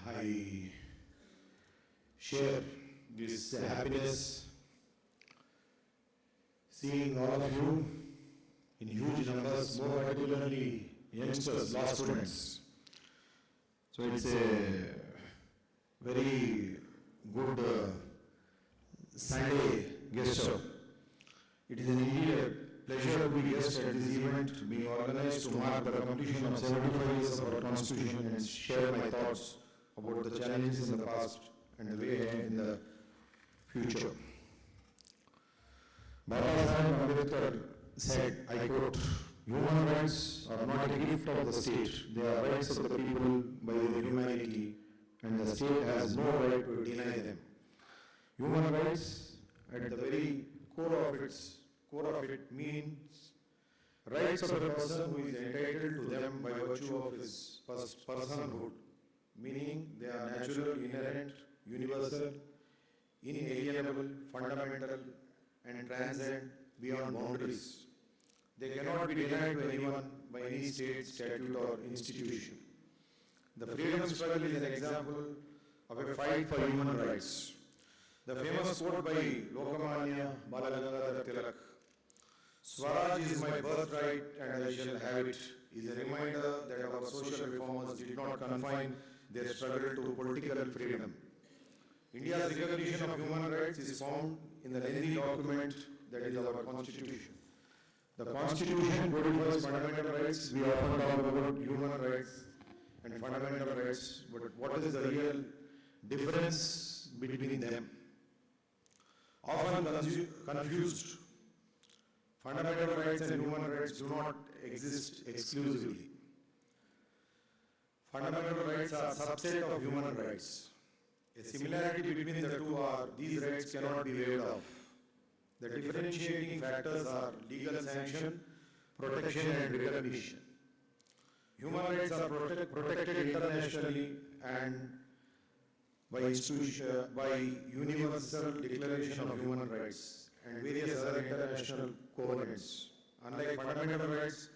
I share this happiness seeing all of you in huge numbers, more particularly youngsters, law students. So it's a very good Sunday gesture. It is indeed a pleasure to be guest at this event being organized to mark the completion of 75 years of our Constitution and share my thoughts about the challenges in the past and the way ahead in the future. Baba Saheb Ambedkar said, I quote, "Human rights are not a gift of the state, they are rights of the people by their humanity, and the state has no right to deny them." Human rights, at the very core of it means rights of a person who is entitled to them by virtue of his personhood, meaning they are natural, inherent, universal, inalienable, fundamental, and transcend beyond boundaries. They cannot be denied to anyone by any state, statute, or institution. The freedom struggle is an example of a fight for human rights. The famous quote by Lokmanya Balagangadhar Tilak, "Swaraj is my birthright and I shall have it," is a reminder that our social reformers did not confine their struggle to political freedom. India's recognition of human rights is found in the lengthy document that is our Constitution. The Constitution codifies fundamental rights. We often talk about human rights and fundamental rights, but what is the real difference between them? Often confused, fundamental rights and human rights do not exist exclusively. Fundamental rights are a subset of human rights. A similarity between the two are these rights cannot be waived off. The differentiating factors are legal sanction, protection, and recognition. Human rights are protected internationally and by Universal Declaration of Human Rights and various other international covenants. Unlike fundamental rights,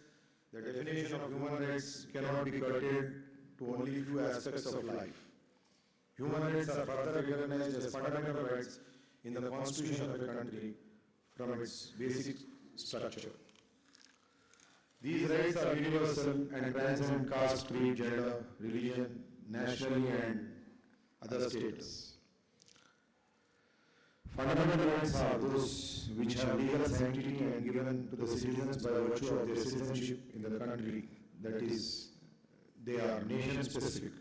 the definition of human rights cannot be curtailed to only few aspects of life. Human rights are further recognized as fundamental rights in the Constitution of a country from its basic structure. These rights are universal and transcend caste, creed, gender, religion, nationality, and other status. Fundamental rights are those which have legal sanctity and given to the citizens by virtue of their citizenship in the country, that is, they are nation-specific.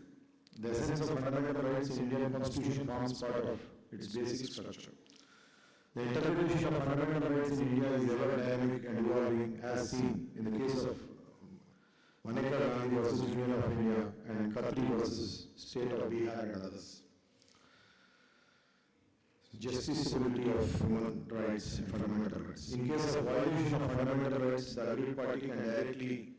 The essence of fundamental rights in Indian Constitution forms part of its basic structure. The interpretation of fundamental rights in India is ever dynamic and evolving, as seen in the case of Manekar Gandhi versus Union of India and Khatri versus State of Bihar and others. Justiciability of human rights and fundamental rights. In case of violation of fundamental rights, the aggrieved party can directly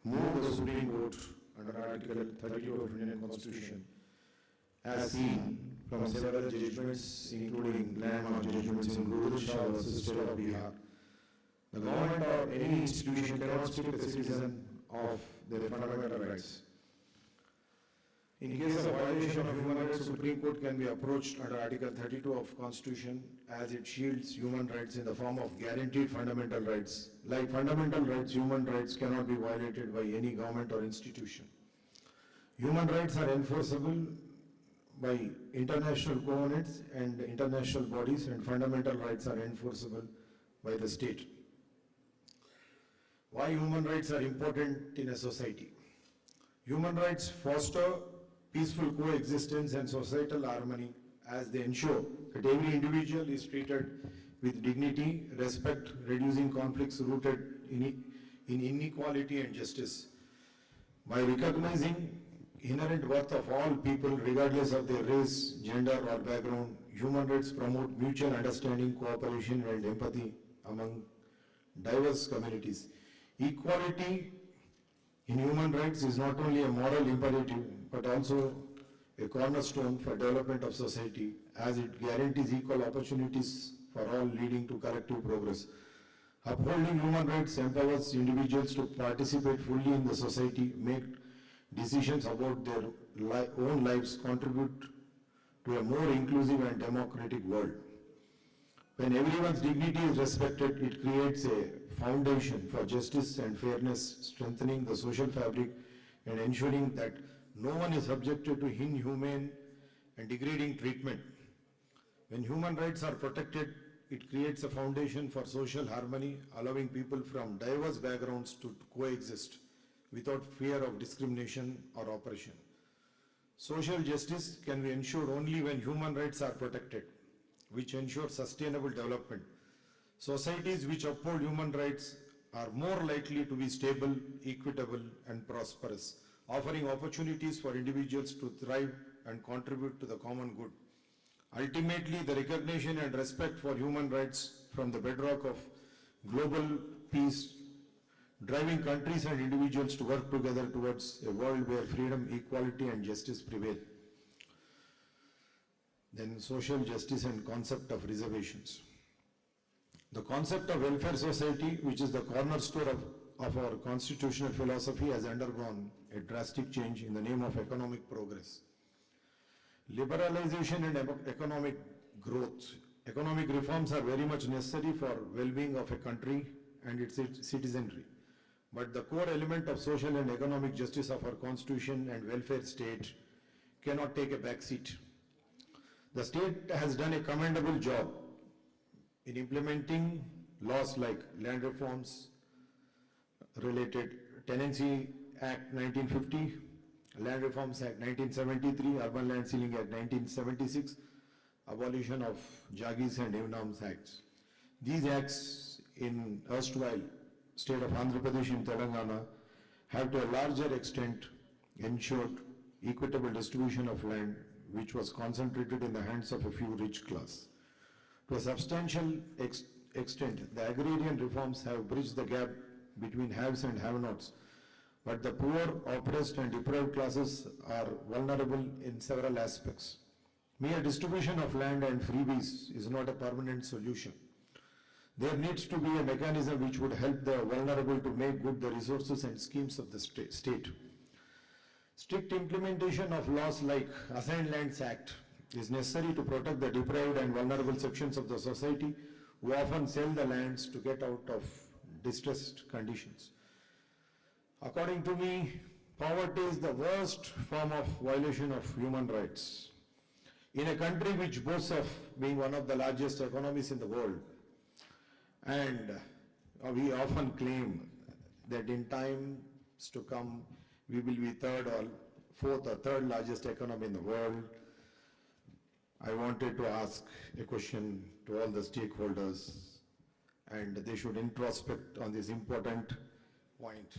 move the Supreme Court under Article 32 of Indian Constitution, as seen from several judgments, including landmark judgments in Rudra Shah versus State of Bihar. The government or any institution cannot strip a citizen of their fundamental rights. In case of violation of human rights, Supreme Court can be approached under Article 32 of Constitution, as it shields human rights in the form of guaranteed fundamental rights. Like fundamental rights, human rights cannot be violated by any government or institution. Human rights are enforceable by international covenants and international bodies, and fundamental rights are enforceable by the state. Why human rights are important in a society? Human rights foster peaceful coexistence and societal harmony, as they ensure that every individual is treated with dignity, respect, reducing conflicts rooted in inequality and justice. By recognizing inherent worth of all people regardless of their race, gender or background, human rights promote mutual understanding, cooperation and empathy among diverse communities. Equality in human rights is not only a moral imperative but also a cornerstone for development of society, as it guarantees equal opportunities for all, leading to collective progress. Upholding human rights empowers individuals to participate fully in the society, make decisions about their own lives, contribute to a more inclusive and democratic world. When everyone's dignity is respected, it creates a foundation for justice and fairness, strengthening the social fabric and ensuring that no one is subjected to inhumane and degrading treatment. When human rights are protected, it creates a foundation for social harmony, allowing people from diverse backgrounds to coexist without fear of discrimination or oppression. Social justice can be ensured only when human rights are protected, which ensures sustainable development. Societies which uphold human rights are more likely to be stable, equitable, and prosperous, offering opportunities for individuals to thrive and contribute to the common good. Ultimately, the recognition and respect for human rights from the bedrock of global peace, driving countries and individuals to work together towards a world where freedom, equality, and justice prevail. Then social justice and concept of reservations. The concept of welfare society, which is the cornerstone of our constitutional philosophy, has undergone a drastic change in the name of economic progress. Liberalization and economic growth. Economic reforms are very much necessary for well-being of a country and its citizenry. But the core element of social and economic justice of our constitution and welfare state cannot take a backseat. The state has done a commendable job in implementing laws like land reforms related Tenancy Act 1950, Land Reforms Act 1973, Urban Land Ceiling Act 1976, abolition of Jagis and Evnams Acts. These acts in erstwhile state of Andhra Pradesh and Telangana have to a larger extent ensured equitable distribution of land, which was concentrated in the hands of a few rich class. To a substantial extent, the agrarian reforms have bridged the gap between haves and have-nots, but the poor, oppressed and deprived classes are vulnerable in several aspects. Mere distribution of land and freebies is not a permanent solution. There needs to be a mechanism which would help the vulnerable to make good the resources and schemes of the state. Strict implementation of laws like Assigned Lands Act is necessary to protect the deprived and vulnerable sections of the society who often sell the lands to get out of distressed conditions. According to me, poverty is the worst form of violation of human rights. In a country which boasts of being one of the largest economies in the world, and we often claim that in times to come we will be third or fourth or third largest economy in the world, I wanted to ask a question to all the stakeholders, and they should introspect on this important point.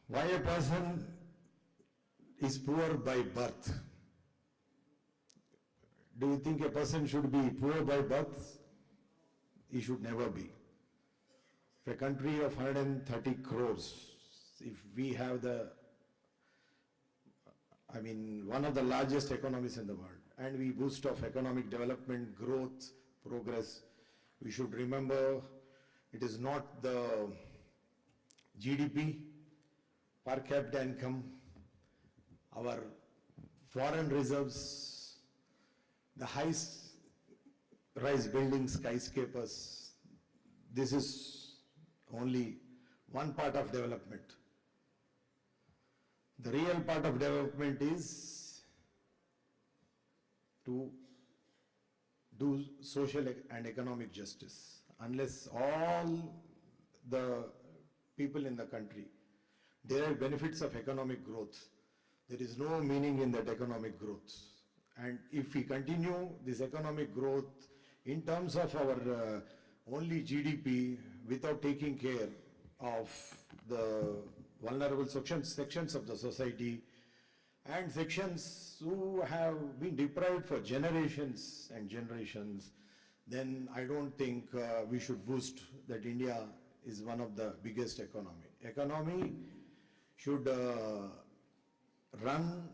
Why a person is poor by birth? Do you think a person should be poor by birth? He should never be. For a country of 130 crores, if we have one of the largest economies in the world, and we boost of economic development, growth, progress, we should remember it is not the GDP, per capita income, our foreign reserves, the high-rise buildings, skyscrapers. This is only one part of development. The real part of development is to do social and economic justice. Unless all the people in the country derive benefits of economic growth, there is no meaning in that economic growth. And if we continue this economic growth in terms of our only GDP without taking care of the vulnerable sections of the society and sections who have been deprived for generations and generations, then I don't think we should boast that India is one of the biggest economy. Economy should run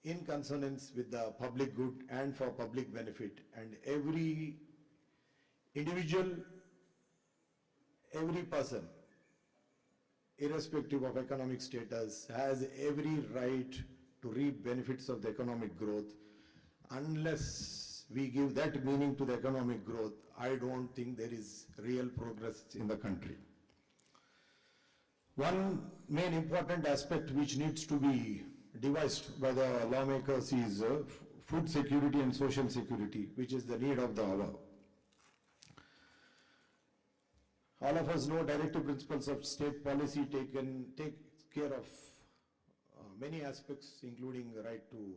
in consonance with the public good and for public benefit, and every individual, every person, irrespective of economic status, has every right to reap benefits of the economic growth. Unless we give that meaning to the economic growth, I don't think there is real progress in the country. One main important aspect which needs to be devised by the lawmakers is food security and social security, which is the need of the hour. All of us know directive principles of state policy take care of many aspects, including the right to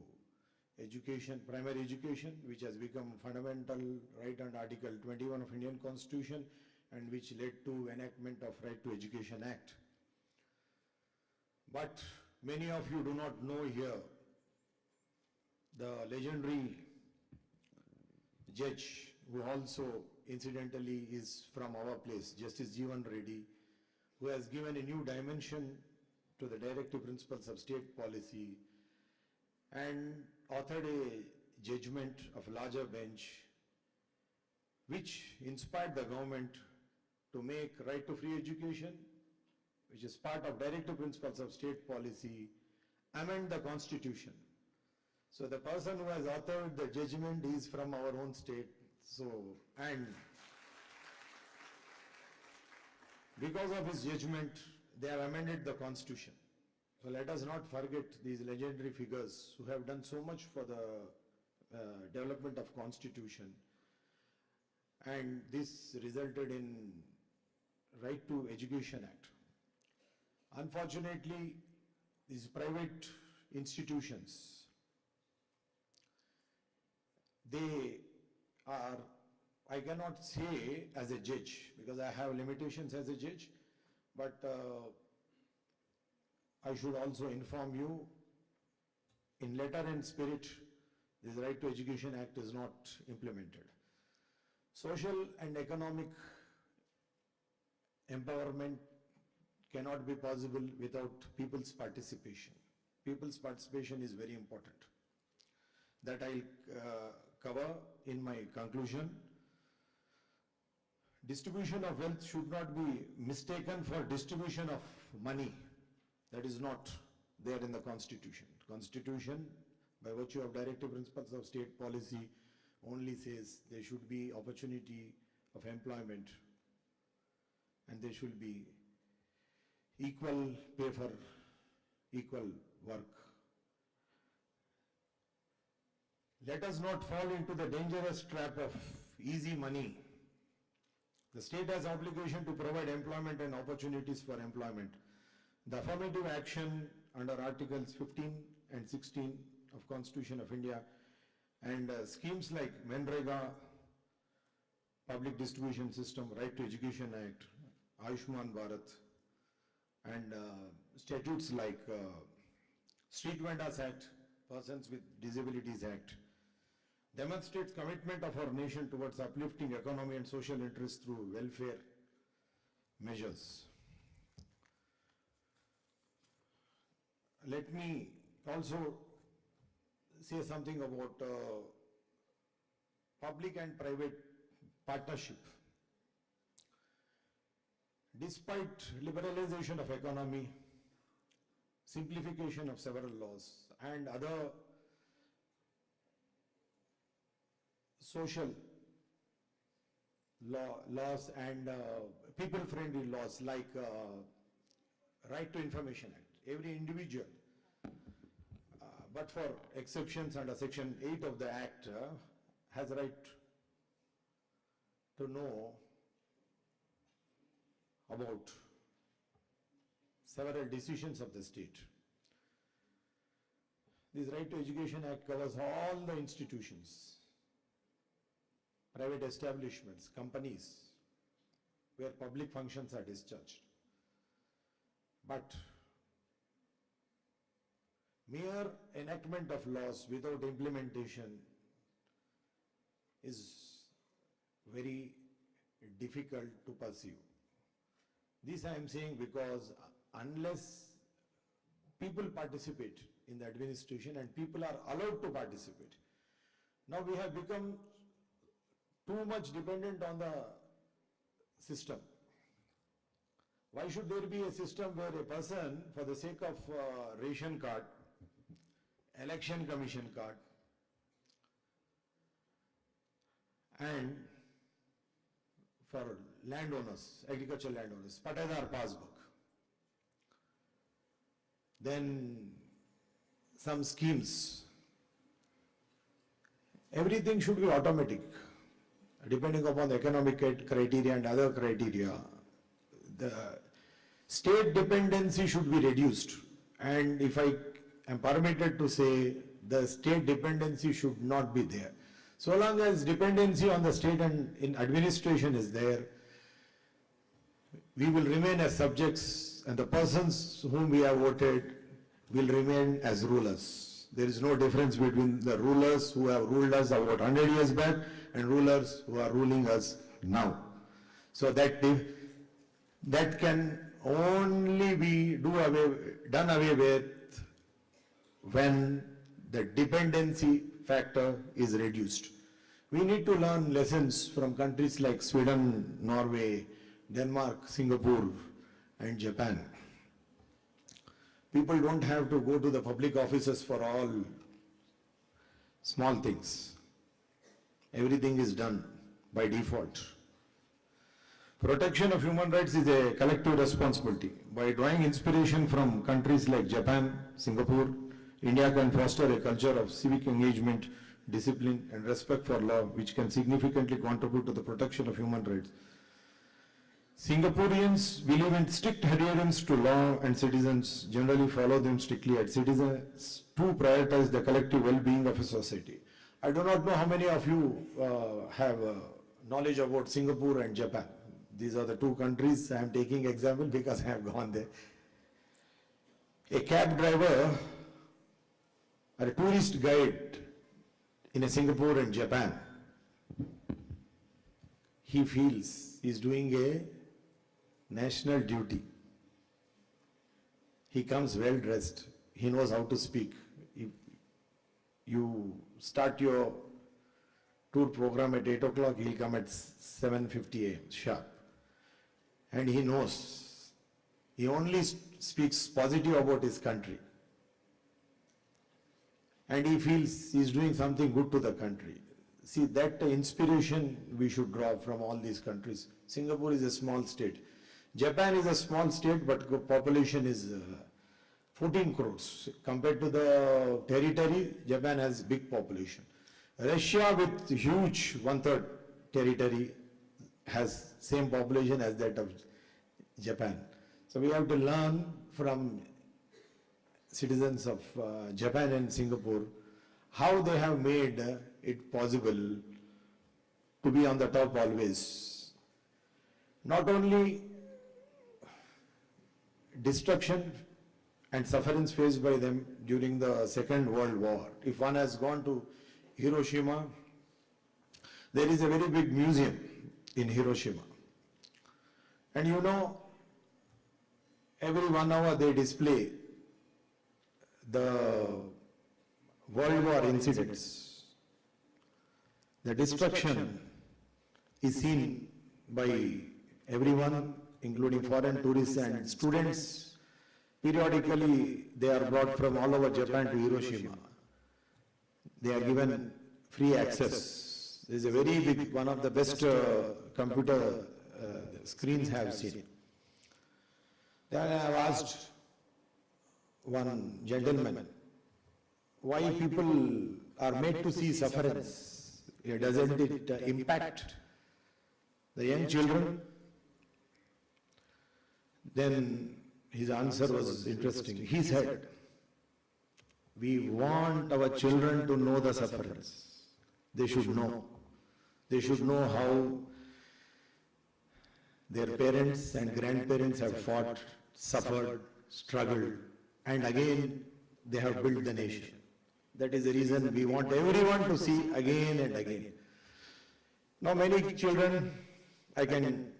education, primary education, which has become fundamental right under Article 21 of Indian Constitution and which led to enactment of Right to Education Act. But many of you do not know here the legendary judge who also incidentally is from our place, Justice Jeevan Reddy, who has given a new dimension to the directive principles of state policy and authored a judgment of larger bench which inspired the government to make right to free education, which is part of directive principles of state policy, amend the constitution. So the person who has authored the judgment is from our own state. So, and because of his judgment, they have amended the constitution. So let us not forget these legendary figures who have done so much for the development of constitution. And this resulted in Right to Education Act. Unfortunately, these private institutions, they are, I cannot say as a judge because I have limitations as a judge, but I should also inform you in letter and spirit, this Right to Education Act is not implemented. Social and economic empowerment cannot be possible without people's participation. People's participation is very important. That I'll cover in my conclusion. Distribution of wealth should not be mistaken for distribution of money. That is not there in the Constitution. Constitution, by virtue of directive principles of state policy, only says there should be opportunity of employment and there should be equal pay for equal work. Let us not fall into the dangerous trap of easy money. The state has obligation to provide employment and opportunities for employment. The affirmative action under Articles 15 and 16 of Constitution of India and schemes like Manrega, Public Distribution System, Right to Education Act, Ayushman Bharat, and statutes like Street Vendors Act, Persons with Disabilities Act, demonstrates commitment of our nation towards uplifting economy and social interests through welfare measures. Let me also say something about public and private partnership. Despite liberalization of economy, simplification of several laws and other social laws and people-friendly laws like Right to Information Act, every individual, but for exceptions under Section 8 of the Act, has a right to know about several decisions of the state. This Right to Education Act covers all the institutions, private establishments, companies, where public functions are discharged. But mere enactment of laws without implementation is very difficult to pursue. This I am saying because unless people participate in the administration and people are allowed to participate, now we have become too much dependent on the system. Why should there be a system where a person, for the sake of ration card, election commission card, and for landowners, agricultural landowners, Patedar passbook, then some schemes, everything should be automatic, depending upon the economic criteria and other criteria. The state dependency should be reduced, and if I am permitted to say, the state dependency should not be there. So long as dependency on the state and in administration is there, we will remain as subjects, and the persons whom we have voted will remain as rulers. There is no difference between the rulers who have ruled us about 100 years back and rulers who are ruling us now. So that can only be done away with when the dependency factor is reduced. We need to learn lessons from countries like Sweden, Norway, Denmark, Singapore, and Japan. People don't have to go to the public offices for all small things. Everything is done by default. Protection of human rights is a collective responsibility. By drawing inspiration from countries like Japan, Singapore, India can foster a culture of civic engagement, discipline, and respect for law, which can significantly contribute to the protection of human rights. Singaporeans believe in strict adherence to law, and citizens generally follow them strictly. As citizens too prioritize the collective well-being of a society. I do not know how many of you have knowledge about Singapore and Japan. These are the two countries I am taking example because I have gone there. A cab driver or a tourist guide in a Singapore and Japan, he feels he is doing a national duty. He comes well dressed. He knows how to speak. If you start your tour program at 8 o'clock, he'll come at 7:50 a.m. sharp. And he knows. He only speaks positive about his country. And he feels he's doing something good to the country. See, that inspiration we should draw from all these countries. Singapore is a small state. Japan is a small state, but population is 14 crores. Compared to the territory, Japan has big population. Russia, with huge 1/3 territory, has same population as that of Japan. So we have to learn from citizens of Japan and Singapore how they have made it possible to be on the top always. Not only destruction and sufferance faced by them during the Second World War. If one has gone to Hiroshima, there is a very big museum in Hiroshima. And you know, every 1 hour they display the World War incidents. The destruction is seen by everyone, including foreign tourists and students. Periodically, they are brought from all over Japan to Hiroshima. They are given free access. This is a very big, one of the best computer screens I have seen. Then I have asked one gentleman, why people are made to see sufferance? Doesn't it impact the young children? Then his answer was interesting. He said, We want our children to know the sufferings. They should know. They should know how their parents and grandparents have fought, suffered, struggled, and again they have built the nation. That is the reason we want everyone to see again and again. Now many children, I can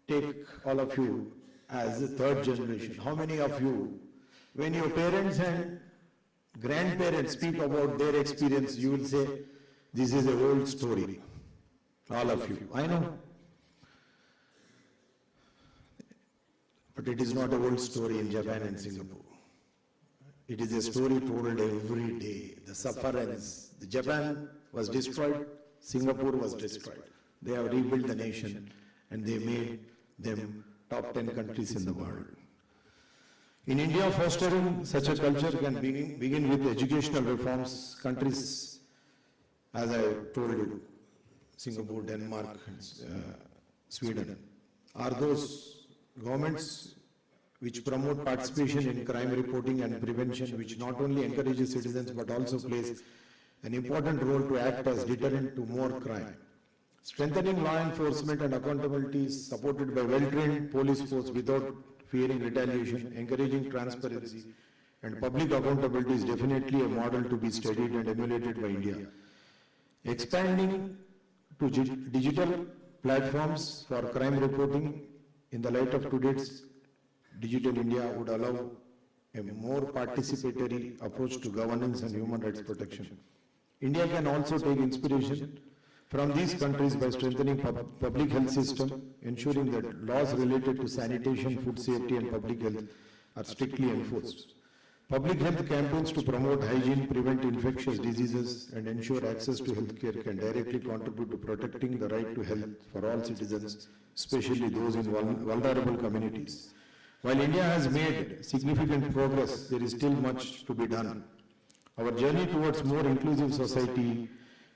take all of you as the third generation. How many of you, when your parents and grandparents speak about their experience, you will say, this is an old story. All of you. I know. But it is not an old story in Japan and Singapore. It is a story told every day. The sufferance. The Japan was destroyed, Singapore was destroyed. They have rebuilt the nation and they made them top 10 countries in the world. In India, fostering such a culture can begin with educational reforms. Countries, as I told you, Singapore, Denmark, Sweden, are those governments which promote participation in crime reporting and prevention, which not only encourages citizens but also plays an important role to act as deterrent to more crime. Strengthening law enforcement and accountability is supported by well-trained police force without fearing retaliation. Encouraging transparency and public accountability is definitely a model to be studied and emulated by India. Expanding to digital platforms for crime reporting in the light of today's Digital India would allow a more participatory approach to governance and human rights protection. India can also take inspiration from these countries by strengthening public health system, ensuring that laws related to sanitation, food safety and public health are strictly enforced. Public health campaigns to promote hygiene, prevent infectious diseases and ensure access to healthcare can directly contribute to protecting the right to health for all citizens, especially those in vulnerable communities. While India has made significant progress, there is still much to be done. Our journey towards more inclusive society,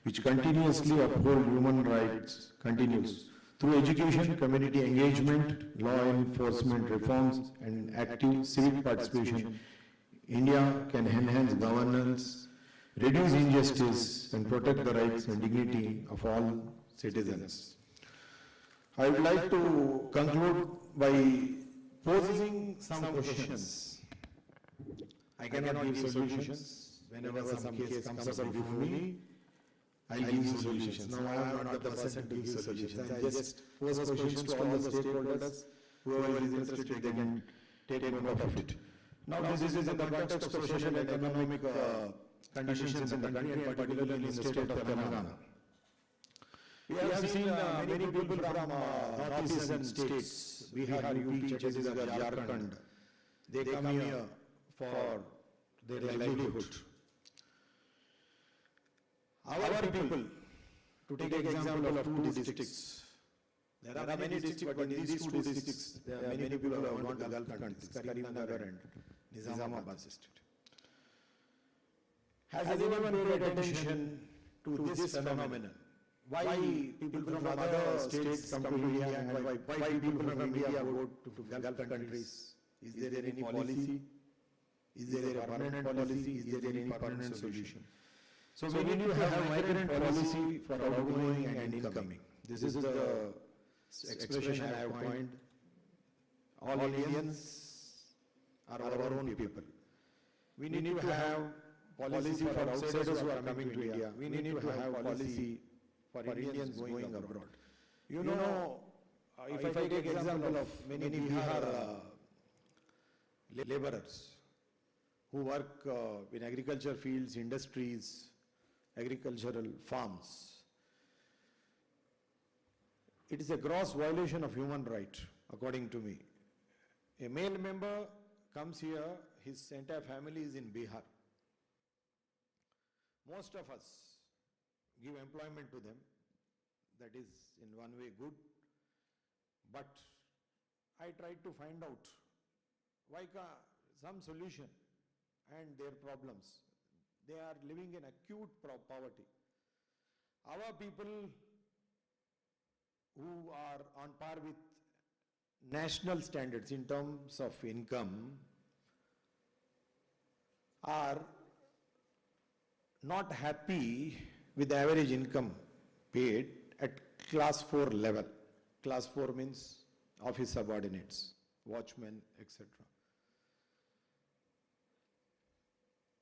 which continuously uphold human rights, continues. Through education, community engagement, law enforcement reforms, and active civic participation, India can enhance governance, reduce injustice, and protect the rights and dignity of all citizens. I would like to conclude by posing some questions. I cannot give solutions. Whenever some case comes up before me, I give you solutions. Now I am not the person to give solutions. I just pose questions to all the stakeholders. Whoever is interested, they can take note of it. Now this is in the context of social and economic conditions in the country, and particularly in the state of Telangana. We have seen many people from northeastern states, Bihar, UP, Chhattisgarh, Jharkhand. They come here for their livelihood. Our people, to take an example of two districts, there are many districts, but in these two districts, there are many people who have gone to Gulf countries, Karimnagar and Nizamabad district. Has anyone paid attention to this phenomenon? Why people from other states come to India and why people from India go to Gulf countries? Is there any policy? Is there a permanent policy? Is there any permanent solution? So we need to have a migrant policy for outgoing and incoming. This is the expression I have coined. All Indians are our own people. We need to have policy for outsiders who are coming to India. We need to have policy for Indians going abroad. You know, if I take example of many Bihar laborers who work in agriculture fields, industries, agricultural farms, it is a gross violation of human right, according to me. A male member comes here, his entire family is in Bihar. Most of us give employment to them, that is in one way good, but I tried to find out why some solution and their problems. They are living in acute poverty. Our people who are on par with national standards in terms of income are not happy with the average income paid at class 4 level. Class 4 means office subordinates, watchmen, etc.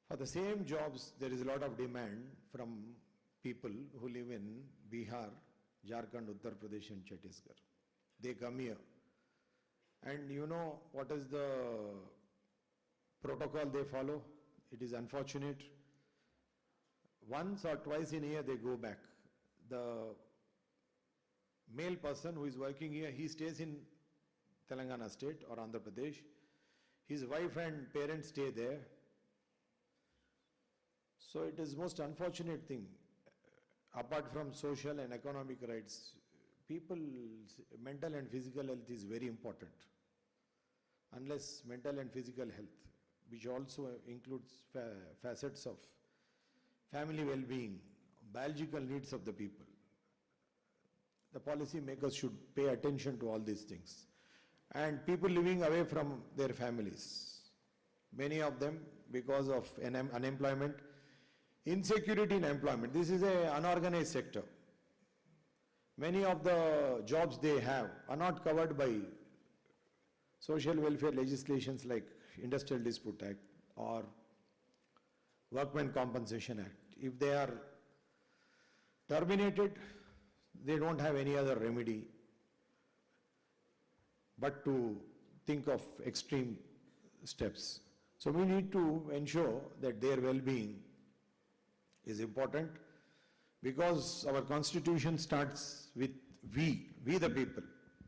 For the same jobs, there is a lot of demand from people who live in Bihar, Jharkhand, Uttar Pradesh and Chhattisgarh. They come here. And you know what is the protocol they follow? It is unfortunate. Once or twice in a year they go back. The male person who is working here, he stays in Telangana state or Andhra Pradesh. His wife and parents stay there. So it is most unfortunate thing. Apart from social and economic rights, people's mental and physical health is very important. Unless mental and physical health, which also includes facets of family well-being, biological needs of the people. The policy makers should pay attention to all these things. And people living away from their families, many of them because of unemployment, insecurity in employment. This is an unorganized sector. Many of the jobs they have are not covered by social welfare legislations like Industrial Dispute Act or Workmen Compensation Act. If they are terminated, they don't have any other remedy but to think of extreme steps. So we need to ensure that their well-being is important, because our constitution starts with we the people.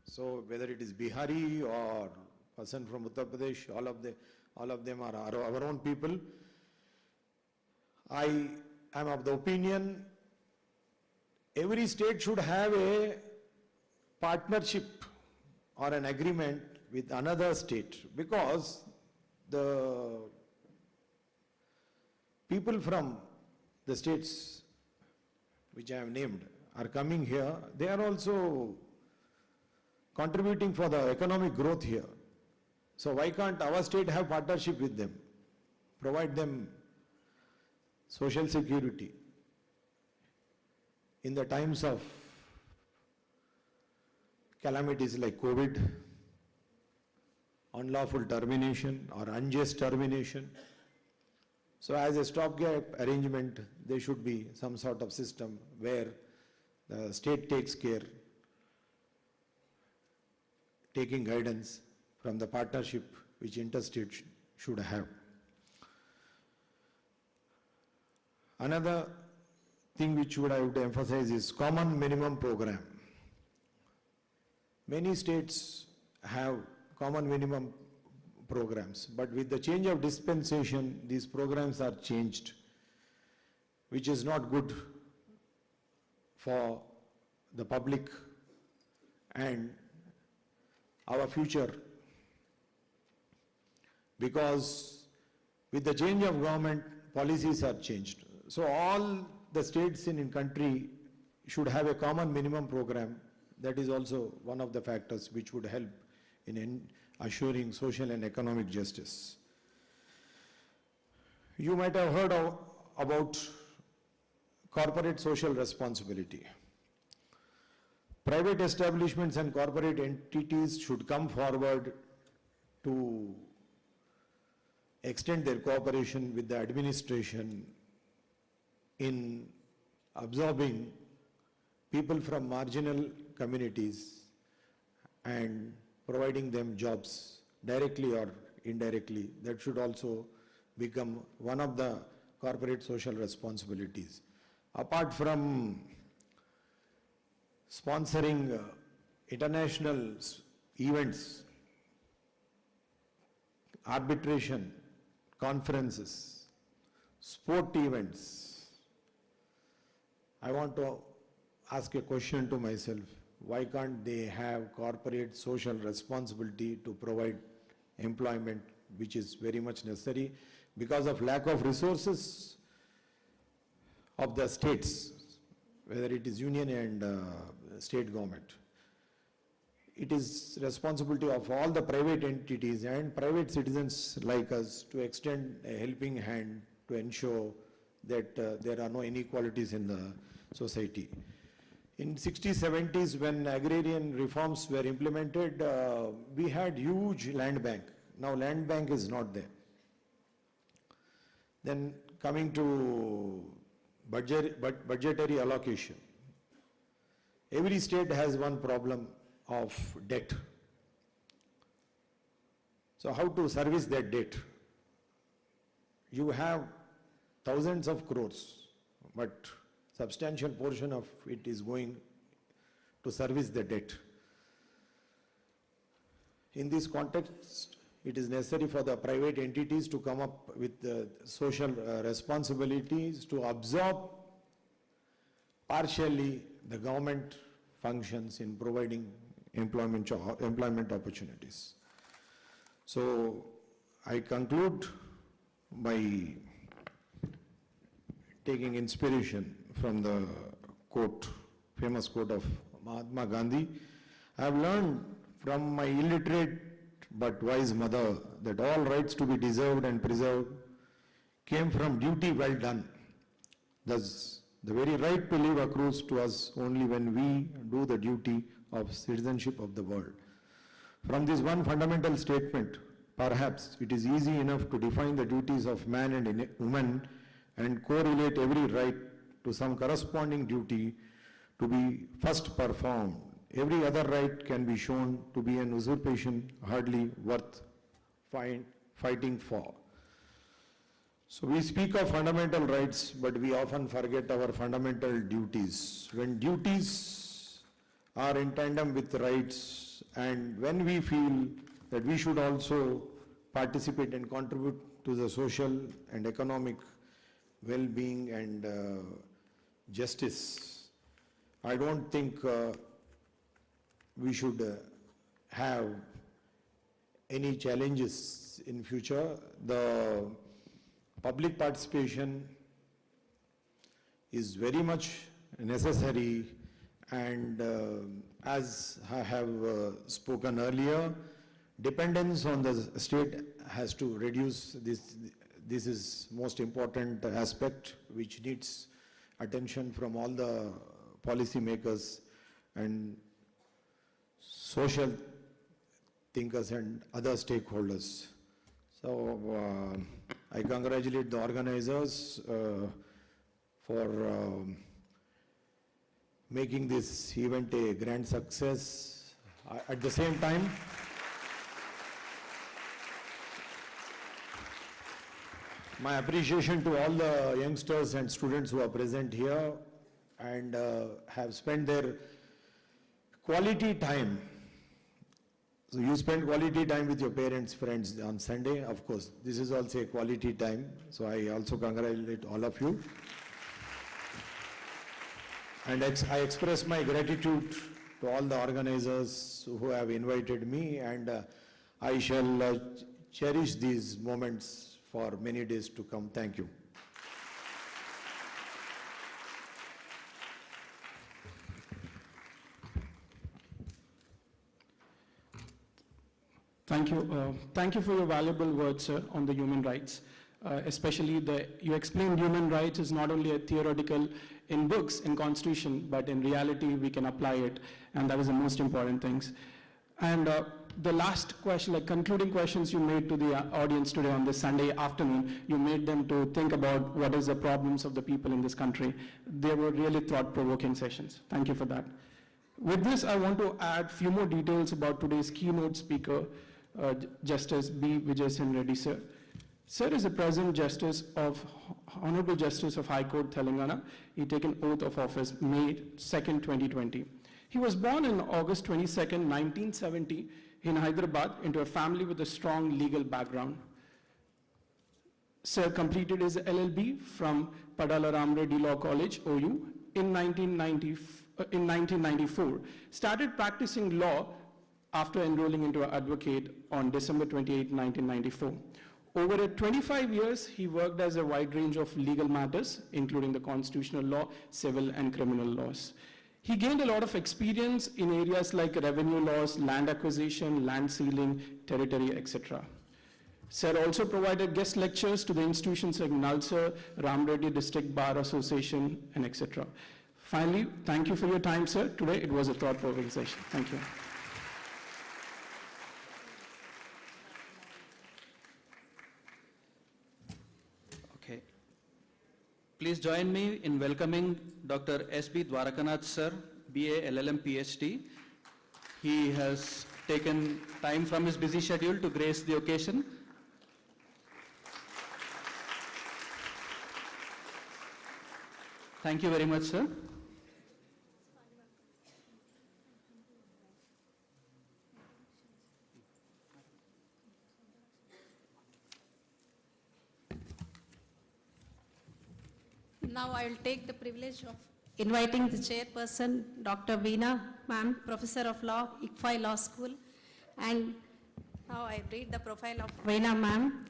So whether it is Bihari or person from Uttar Pradesh, all of them are our own people. I am of the opinion every state should have a partnership or an agreement with another state, because the people from the states which I have named are coming here. They are also contributing for the economic growth here. So why can't our state have partnership with them, provide them social security in the times of calamities like COVID, unlawful termination or unjust termination. So as a stopgap arrangement, there should be some sort of system where the state takes care, taking guidance from the partnership which interstate should have. Another thing which I would emphasize is common minimum program. Many states have common minimum programs, but with the change of dispensation, these programs are changed, which is not good for the public and our future, because with the change of government, policies are changed. So all the states in country should have a common minimum program. That is also one of the factors which would help in assuring social and economic justice. You might have heard about corporate social responsibility. Private establishments and corporate entities should come forward to extend their cooperation with the administration in absorbing people from marginal communities and providing them jobs directly or indirectly. That should also become one of the corporate social responsibilities. Apart from sponsoring international events, arbitration, conferences, sport events, I want to ask a question to myself. Why can't they have corporate social responsibility to provide employment, which is very much necessary because of lack of resources of the states, whether it is union and state government. it is responsibility of all the private entities and private citizens like us to extend a helping hand to ensure that there are no inequalities in the society. In 60s, 70s, when agrarian reforms were implemented, we had huge land bank. Now land bank is not there. Then coming to budgetary allocation. Every state has one problem of debt. So how to service that debt? You have thousands of crores, but substantial portion of it is going to service the debt. In this context, it is necessary for the private entities to come up with the social responsibilities to absorb partially the government functions in providing employment opportunities. So I conclude by taking inspiration from the quote, famous quote of Mahatma Gandhi. I have learned from my illiterate but wise mother that all rights to be deserved and preserved came from duty well done. Thus, the very right to live accrues to us only when we do the duty of citizenship of the world. From this one fundamental statement, perhaps it is easy enough to define the duties of man and woman and correlate every right to some corresponding duty to be first performed. Every other right can be shown to be an usurpation hardly worth fighting for. So we speak of fundamental rights, but we often forget our fundamental duties. When duties are in tandem with rights, and when we feel that we should also participate and contribute to the social and economic well-being and justice, I don't think we should have any challenges in future. The public participation is very much necessary, and as I have spoken earlier, dependence on the state has to reduce. This is most important aspect which needs attention from all the policy makers and social thinkers and other stakeholders. So I congratulate the organizers for making this event a grand success. At the same time, my appreciation to all the youngsters and students who are present here and have spent their quality time. So you spend quality time with your parents, friends on Sunday, of course. This is also a quality time. So I also congratulate all of you. And I express my gratitude to all the organizers who have invited me, and I shall cherish these moments for many days to come. Thank you. Thank you. Thank you for your valuable words, sir, on the human rights. Especially you explained human rights is not only a theoretical in books, in constitution, but in reality we can apply it, and that is the most important things. And the last question, like concluding questions you made to the audience today on this Sunday afternoon, you made them to think about what is the problems of the people in this country. They were really thought-provoking sessions. Thank you for that. With this, I want to add few more details about today's keynote speaker, Justice B. Vijayasan Reddy, sir. Sir is the present Honorable Justice of High Court, Telangana. He took an oath of office May 2nd, 2020. He was born on August 22nd, 1970 in Hyderabad into a family with a strong legal background. Sir completed his LLB from Padala Ram Reddy Law College, OU, in 1994. Started practicing law after enrolling into an advocate on December 28, 1994. Over 25 years, he worked as a wide range of legal matters, including the constitutional law, civil and criminal laws. He gained a lot of experience in areas like revenue laws, land acquisition, land sealing, territory, etc. Sir also provided guest lectures to the institutions like Nalsar, Ram Reddy District Bar Association, and etc. Finally, thank you for your time, sir. Today it was a thought-provoking session. Thank you. Okay. Please join me in welcoming Dr. S.B. Dwarakanath, sir, BA, LLM, PhD. He has taken time from his busy schedule to grace the occasion. Thank you very much, sir. Now I will take the privilege of inviting the chairperson, Dr. Veena, ma'am, Professor of Law, ICFI Law School. And now I read the profile of Veena, ma'am.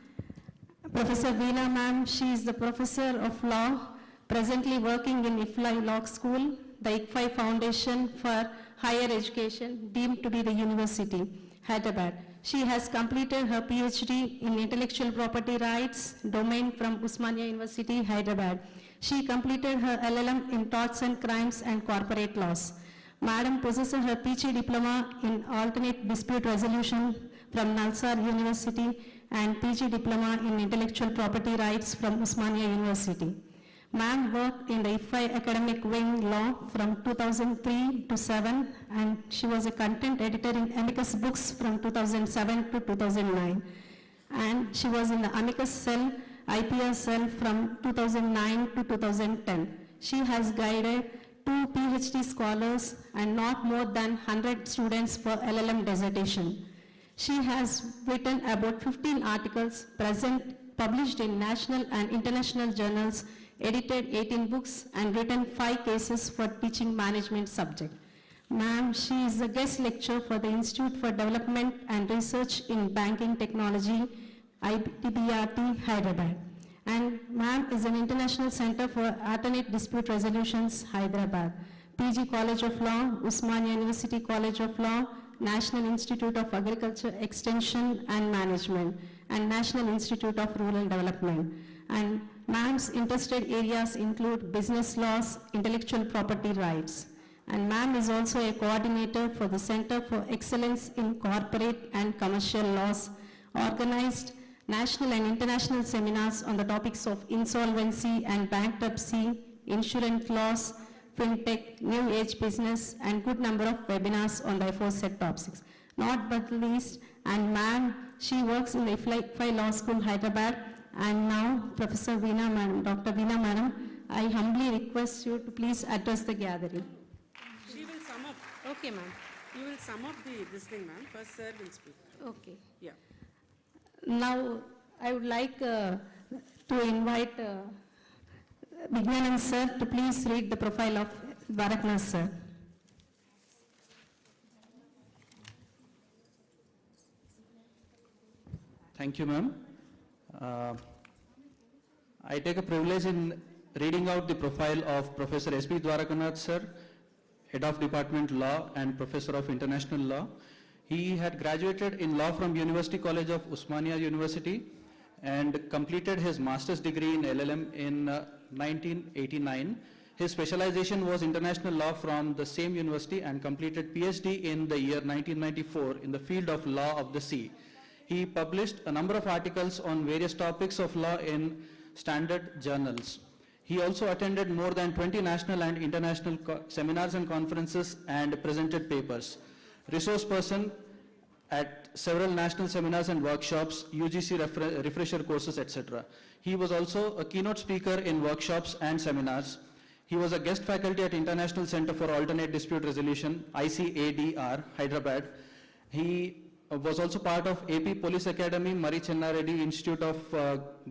Professor Veena, ma'am, she is the Professor of Law, presently working in ICFI Law School, the ICFI Foundation for Higher Education, deemed to be the University, Hyderabad. She has completed her PhD in Intellectual Property Rights domain from Osmania University, Hyderabad. She completed her LLM in Torts and Crimes and Corporate Laws. Madam possesses her PG Diploma in Alternate Dispute Resolution from Nalsar University and PG Diploma in Intellectual Property Rights from Osmania University. Ma'am worked in the ICFI Academic Wing Law from 2003 to 7, and she was a content editor in Amicus Books from 2007 to 2009. And she was in the Amicus Cell, IPR Cell from 2009 to 2010. She has guided 2 PhD scholars and not more than 100 students for LLM dissertation. She has written about 15 articles, published in national and international journals, edited 18 books, and written 5 cases for teaching management subject. Ma'am, she is a guest lecturer for the Institute for Development and Research in Banking Technology, IBRT, Hyderabad. And ma'am is an International Center for Alternate Dispute Resolutions, Hyderabad. PG College of Law, Osmania University College of Law, National Institute of Agriculture Extension and Management, and National Institute of Rural Development. And ma'am's interested areas include business laws, intellectual property rights. And ma'am is also a coordinator for the Center for Excellence in Corporate and Commercial Laws, organized national and international seminars on the topics of insolvency and bankruptcy, insurance laws, fintech, new age business, and good number of webinars on the aforesaid topics. Not but least, and ma'am, she works in the ICFI Law School, Hyderabad. And now, Professor Veena, madam, Dr. Veena, madam, I humbly request you to please address the gathering. She will sum up. Okay, ma'am. You will sum up this thing, ma'am. First, sir will speak. Okay. Yeah. Now, I would like to invite Vigyanand sir to please read the profile of Dwarakanath sir. Thank you, ma'am. I take a privilege in reading out the profile of Professor S.B. Dwarakanath sir, Head of Department Law and Professor of International Law. He had graduated in law from University College of Osmania University and completed his master's degree in LLM in 1989. His specialization was international law from the same university and completed PhD in the year 1994 in the field of law of the sea. He published a number of articles on various topics of law in standard journals. He also attended more than 20 national and international seminars and conferences and presented papers. Resource person at several national seminars and workshops, UGC refresher courses, etc. He was also a keynote speaker in workshops and seminars. He was a guest faculty at International Center for Alternate Dispute Resolution, ICADR, Hyderabad. He was also part of AP Police Academy, Mari Chenna Reddy Institute of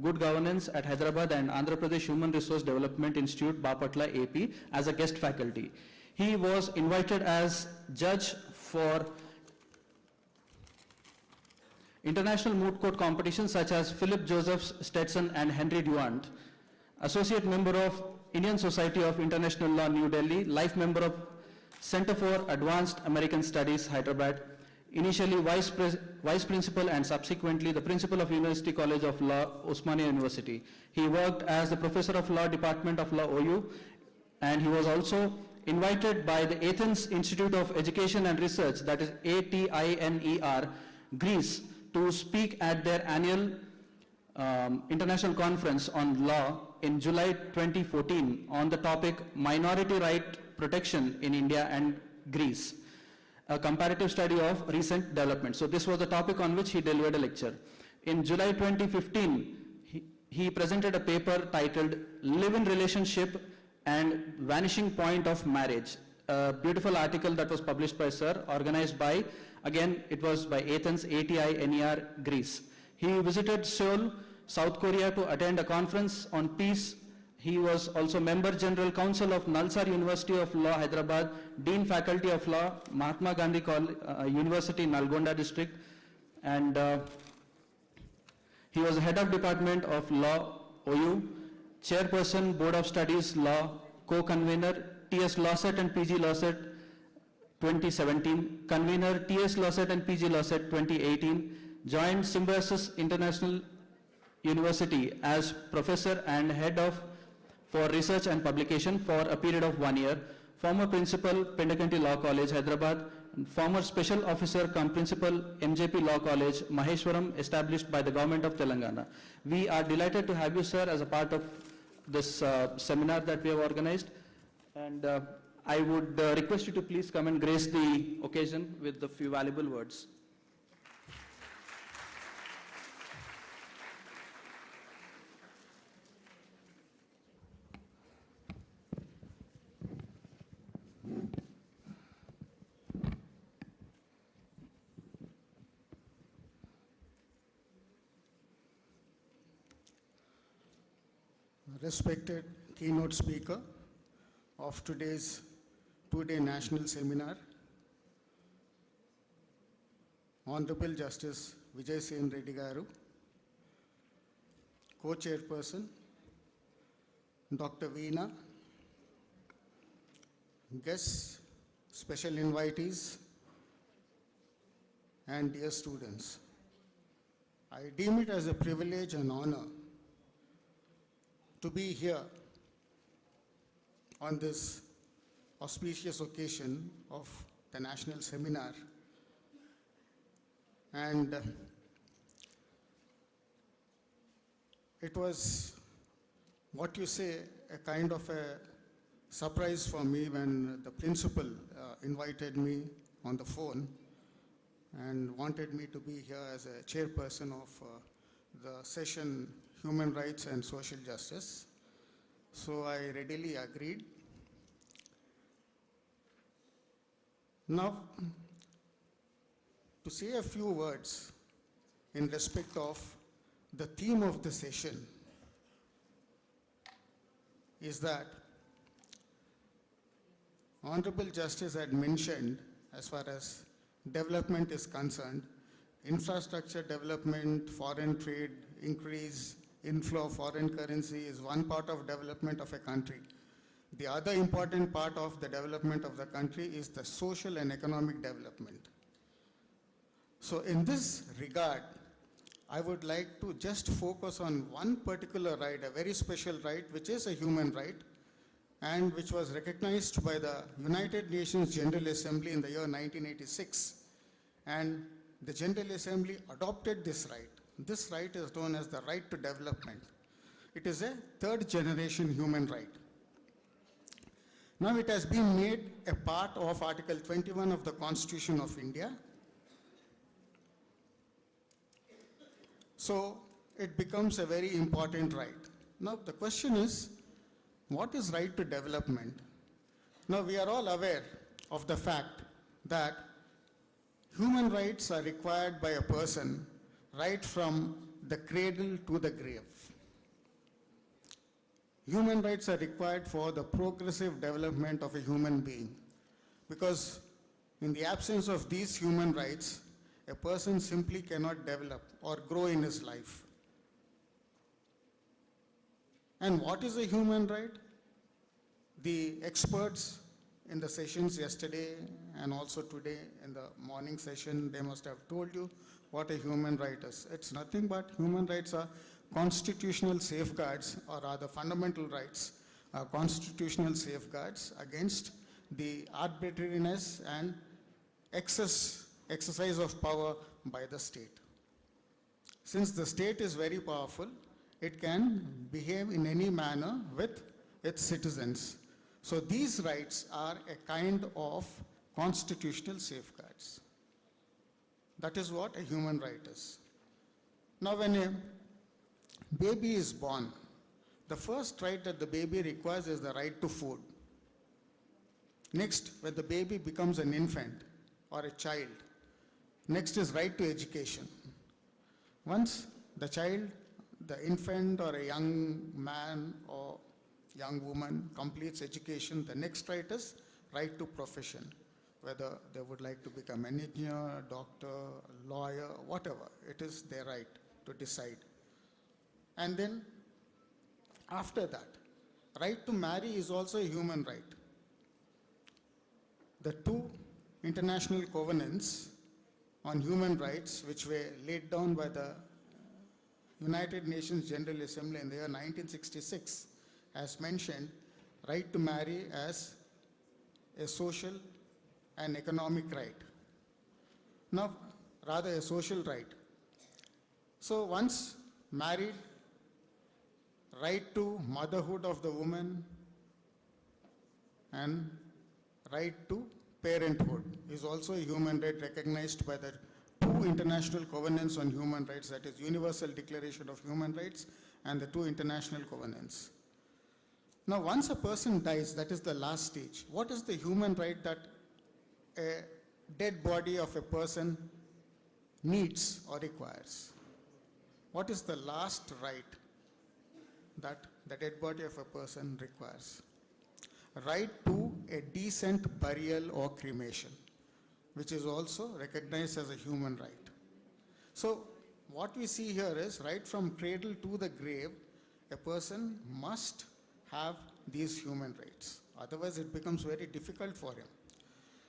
Good Governance at Hyderabad and Andhra Pradesh Human Resource Development Institute, Bapatla, AP, as a guest faculty. He was invited as judge for international moot court competitions such as Philip Joseph's, Stetson and Henry Duant, associate member of Indian Society of International Law, New Delhi, life member of Center for Advanced American Studies, Hyderabad, initially Vice Principal and subsequently the Principal of University College of Law, Osmania University. He worked as the Professor of Law, Department of Law, OU, and he was also invited by the Athens Institute of Education and Research, that is ATINER, Greece, to speak at their annual international conference on law in July 2014 on the topic Minority Right Protection in India and Greece, a comparative study of recent developments. So this was the topic on which he delivered a lecture. In July 2015, he presented a paper titled Live-in Relationship and Vanishing Point of Marriage, a beautiful article that was published by Sir, organized by, again, it was by Athens, ATINER, Greece. He visited Seoul, South Korea to attend a conference on peace. He was also Member General Council of Nalsar University of Law, Hyderabad, Dean Faculty of Law, Mahatma Gandhi University, Nalgonda District, and he was Head of Department of Law, OU, Chairperson, Board of Studies, Law, Co-Convener, TS Lawset and PG Lawset 2017, Convener, TS Lawset and PG Lawset 2018, joined Symbiosis International University as Professor and Head of for Research and Publication for a period of 1 year, former Principal, Pendakanti Law College, Hyderabad, and former Special Officer cum Principal, MJP Law College, Maheshwaram, established by the Government of Telangana. We are delighted to have you, sir, as a part of this seminar that we have organized. And I would request you to please come and grace the occasion with a few valuable words. Respected keynote speaker of today's two-day national seminar, Honorable Justice Vijay Sen Reddy Garu, Co-Chairperson, Dr. Veena, guests, special invitees, and dear students. I deem it as a privilege and honor to be here on this auspicious occasion of the National Seminar. And it was, what you say, a kind of a surprise for me when the principal invited me on the phone and wanted me to be here as a chairperson of the session Human Rights and Social Justice. So I readily agreed. Now, to say a few words in respect of the theme of the session is that Honorable Justice had mentioned, as far as development is concerned, infrastructure development, foreign trade, increase, inflow of foreign currency is one part of development of a country. The other important part of the development of the country is the social and economic development. So in this regard, I would like to just focus on one particular right, a very special right, which is a human right, and which was recognized by the United Nations General Assembly in the year 1986. And the General Assembly adopted this right. This right is known as the right to development. It is a third generation human right. Now it has been made a part of Article 21 of the Constitution of India. So it becomes a very important right. Now the question is, what is right to development? Now we are all aware of the fact that human rights are required by a person right from the cradle to the grave. Human rights are required for the progressive development of a human being, because in the absence of these human rights, a person simply cannot develop or grow in his life. And what is a human right? The experts in the sessions yesterday and also today in the morning session, they must have told you what a human right is. It's nothing but human rights are constitutional safeguards, or rather fundamental rights, are constitutional safeguards against the arbitrariness and exercise of power by the state. Since the state is very powerful, it can behave in any manner with its citizens. So these rights are a kind of constitutional safeguards. That is what a human right is. Now when a baby is born, the first right that the baby requires is the right to food. Next, when the baby becomes an infant or a child, next is right to education. Once the child, the infant or a young man or young woman completes education, the next right is right to profession, whether they would like to become an engineer, doctor, lawyer, whatever, it is their right to decide. And then after that, right to marry is also a human right. The two international covenants on human rights, which were laid down by the United Nations General Assembly in the year 1966, has mentioned right to marry as a social and economic right. Now, rather a social right. So once married, right to motherhood of the woman and right to parenthood is also a human right recognized by the two international covenants on human rights, that is Universal Declaration of Human Rights and the two international covenants. Now once a person dies, that is the last stage, what is the human right that a dead body of a person needs or requires? What is the last right that the dead body of a person requires? Right to a decent burial or cremation, which is also recognized as a human right. So what we see here is right from cradle to the grave, a person must have these human rights. Otherwise it becomes very difficult for him.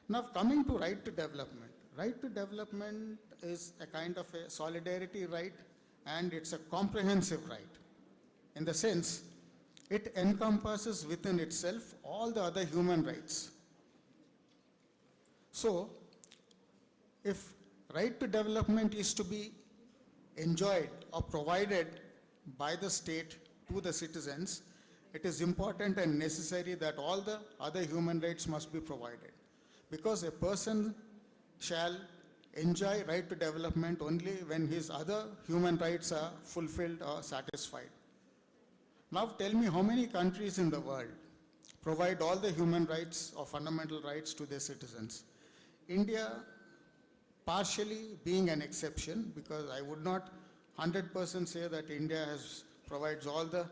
Now coming to right to development. Right to development is a kind of a solidarity right, and it's a comprehensive right, in the sense it encompasses within itself all the other human rights. So if right to development is to be enjoyed or provided by the state to the citizens, it is important and necessary that all the other human rights must be provided. Because a person shall enjoy right to development only when his other human rights are fulfilled or satisfied. Now tell me, how many countries in the world provide all the human rights or fundamental rights to their citizens? India partially being an exception, because I would not 100% say that India provides all the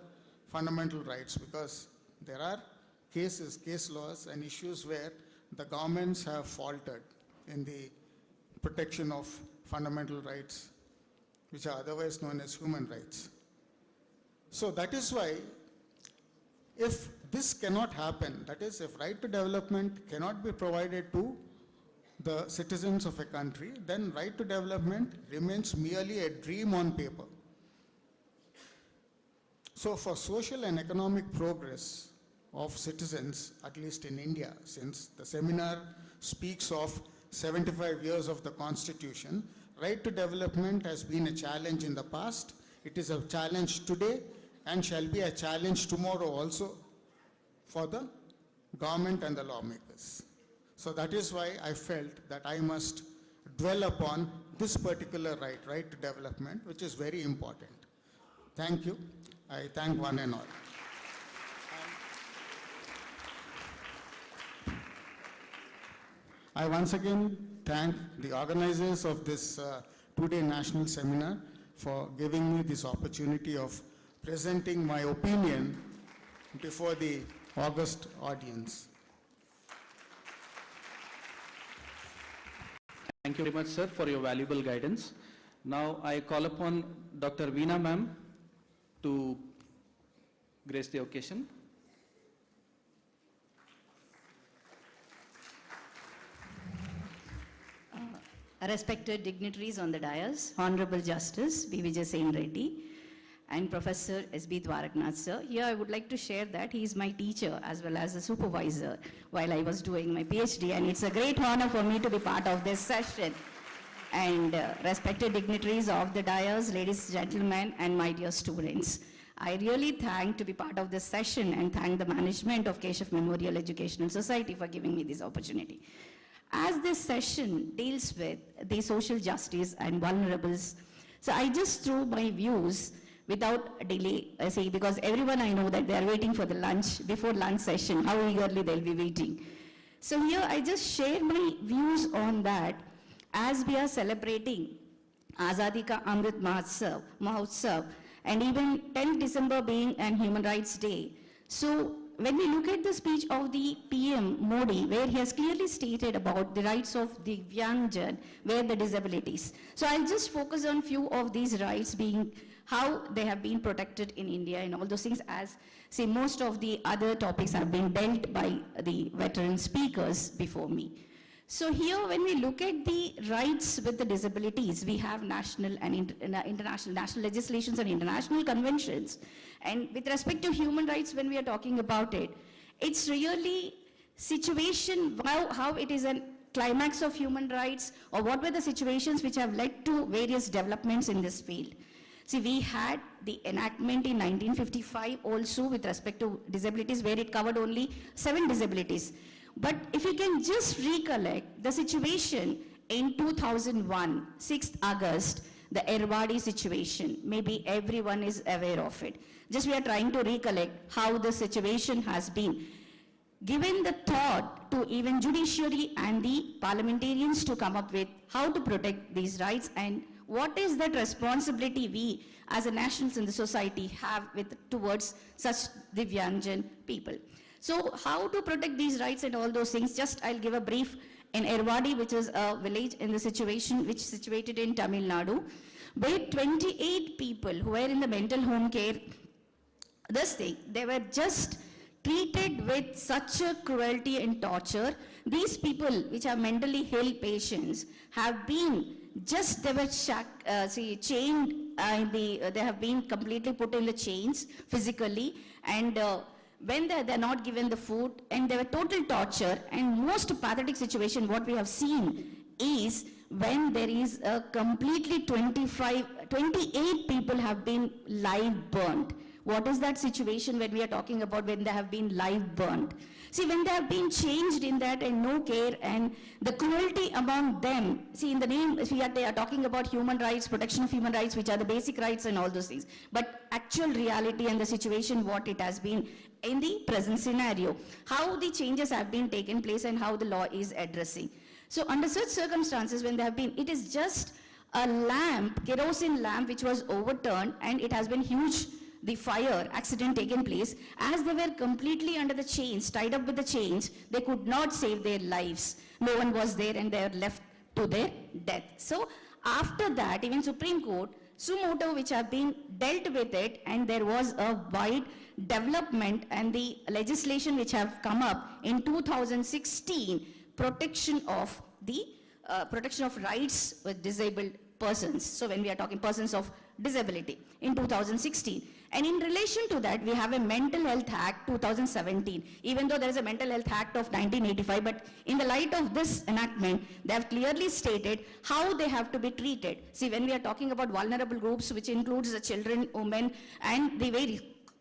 fundamental rights, because there are cases, case laws and issues where the governments have faltered in the protection of fundamental rights, which are otherwise known as human rights. So that is why, if this cannot happen, that is, if right to development cannot be provided to the citizens of a country, then right to development remains merely a dream on paper. So for social and economic progress of citizens, at least in India, since the seminar speaks of 75 years of the Constitution, right to development has been a challenge in the past, it is a challenge today, and shall be a challenge tomorrow also for the government and the lawmakers. So that is why I felt that I must dwell upon this particular right, right to development, which is very important. Thank you. I thank one and all. I once again thank the organizers of this two-day national seminar for giving me this opportunity of presenting my opinion before the August audience. Thank you very much, sir, for your valuable guidance. Now I call upon Dr. Veena ma'am to grace the occasion. respected dignitaries on the dais, Honorable Justice B.V.J. Sen Reddy, and Professor S.B. Dwaraknath sir. Here I would like to share that he is my teacher as well as a supervisor while I was doing my PhD, and it's a great honor for me to be part of this session. And respected dignitaries of the dais, ladies and gentlemen, and my dear students. I really thank to be part of this session and thank the management of Keshav Memorial Educational Society for giving me this opportunity. As this session deals with the social justice and vulnerables, so I just threw my views without delay, because everyone I know that they are waiting for the lunch, before lunch session, how eagerly they'll be waiting. So here I just share my views on that as we are celebrating Azadi Ka Amrit Mahotsav, and even 10th December being an Human Rights Day. So when we look at the speech of the PM Modi, where he has clearly stated about the rights of the Divyangjan, where the disabilities. So I'll just focus on few of these rights being how they have been protected in India and all those things, as say most of the other topics have been dealt by the veteran speakers before me. So here when we look at the rights with the disabilities, we have national and national legislations and international conventions. And with respect to human rights, when we are talking about it, it's really situation, how it is a climax of human rights, or what were the situations which have led to various developments in this field. See, we had the enactment in 1955 also with respect to disabilities, where it covered only 7 disabilities. But if you can just recollect the situation in 2001, 6th August, the Erwadi situation, maybe everyone is aware of it. Just we are trying to recollect how the situation has been. Given the thought to even judiciary and the parliamentarians to come up with how to protect these rights and what is that responsibility we as a nationals in the society have towards such Divyangjan people. So how to protect these rights and all those things, just I'll give a brief. In Erwadi, which is a village in the situation, which is situated in Tamil Nadu, where 28 people who were in the mental home care, they were just treated with such a cruelty and torture. These people, which are mentally ill patients, have been just, they were chained, they have been completely put in the chains physically, and when they're not given the food, and they were total torture. And most pathetic situation, what we have seen is when there is a completely 28 people have been live burnt. What is that situation when we are talking about when they have been live burnt? See, when they have been changed in that and no care and the cruelty among them, see, in the name, they are talking about human rights, protection of human rights, which are the basic rights and all those things. But actual reality and the situation, what it has been in the present scenario, how the changes have been taken place and how the law is addressing. So under such circumstances, when they have been, it is just a lamp, kerosene lamp, which was overturned, and it has been huge, the fire accident taken place. As they were completely under the chains, tied up with the chains, they could not save their lives. No one was there and they were left to their death. So after that, even Supreme Court, sumoto, which have been dealt with it, and there was a wide development and the legislation which have come up in 2016, protection of rights with disabled persons. So when we are talking persons of disability in 2016. And in relation to that, we have a Mental Health Act 2017. Even though there is a Mental Health Act of 1985, but in the light of this enactment, they have clearly stated how they have to be treated. See, when we are talking about vulnerable groups, which includes the children, women, and the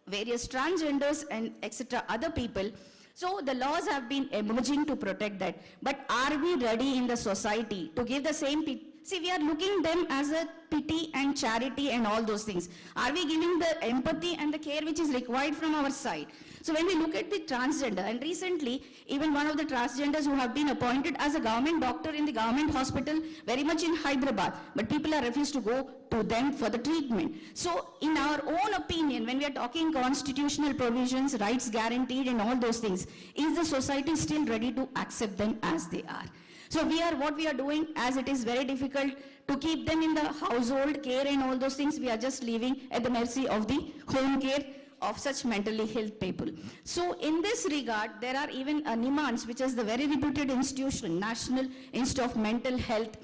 various transgenders and etc. other people, so the laws have been emerging to protect that. But are we ready in the society to give the same people? See, we are looking them as a pity and charity and all those things. Are we giving the empathy and the care which is required from our side? So when we look at the transgender, and recently, even one of the transgenders who have been appointed as a government doctor in the government hospital, very much in Hyderabad, but people are refused to go to them for the treatment. So in our own opinion, when we are talking constitutional provisions, rights guaranteed and all those things, is the society still ready to accept them as they are? So what we are doing, as it is very difficult to keep them in the household care and all those things, we are just leaving at the mercy of the home care of such mentally ill people. So in this regard, there are even NIMANS, which is the very reputed institution, National Institute of Mental Health,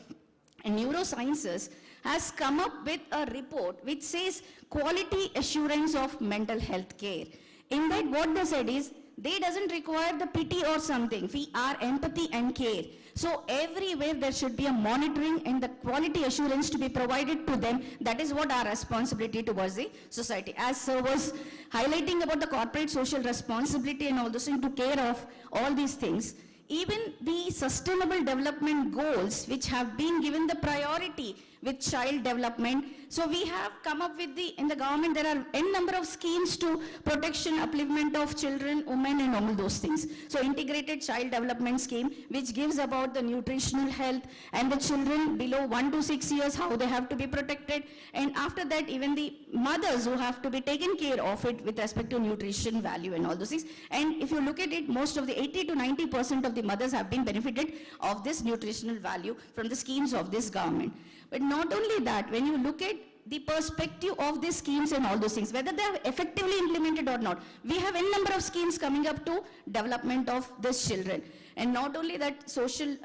and neurosciences has come up with a report which says quality assurance of mental health care. In that, what they said is, they doesn't require the pity or something. We are empathy and care. So everywhere there should be a monitoring and the quality assurance to be provided to them. That is what our responsibility towards the society. As Sir was highlighting about the corporate social responsibility and all those things to care of all these things, even the sustainable development goals which have been given the priority with child development. So we have come up with in the government there are n number of schemes to protection, upliftment of children, women and all those things. So integrated child development scheme which gives about the nutritional health and the children below 1 to 6 years how they have to be protected, and after that even the mothers who have to be taken care of it with respect to nutrition value and all those things. And if you look at it, most of the 80 to 90% of the mothers have been benefited of this nutritional value from the schemes of this government. But not only that, when you look at the perspective of these schemes and all those things, whether they are effectively implemented or not, we have n number of schemes coming up to development of these children. And not only that, social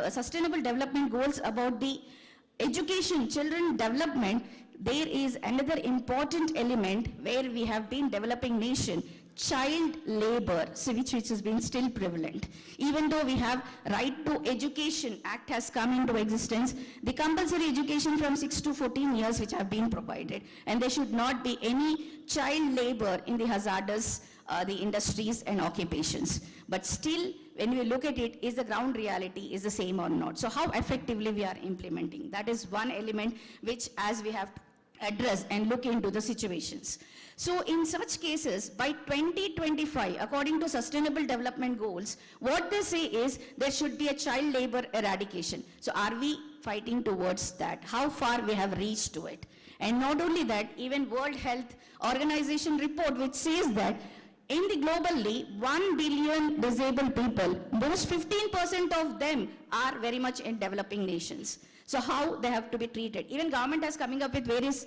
sustainable development goals about the education, children development, there is another important element where we have been developing nation, child labor, so which has been still prevalent. Even though we have Right to Education Act has come into existence, the compulsory education from 6 to 14 years which have been provided, and there should not be any child labor in the hazardous the industries and occupations. But still, when we look at it, is the ground reality is the same or not? So how effectively we are implementing? That is one element which as we have to address and look into the situations. So in such cases, by 2025, according to Sustainable Development Goals, what they say is there should be a child labor eradication. So are we fighting towards that? How far we have reached to it? And not only that, even World Health Organization report which says that in the globally 1 billion disabled people, most 15% of them are very much in developing nations. So how they have to be treated? Even government has coming up with various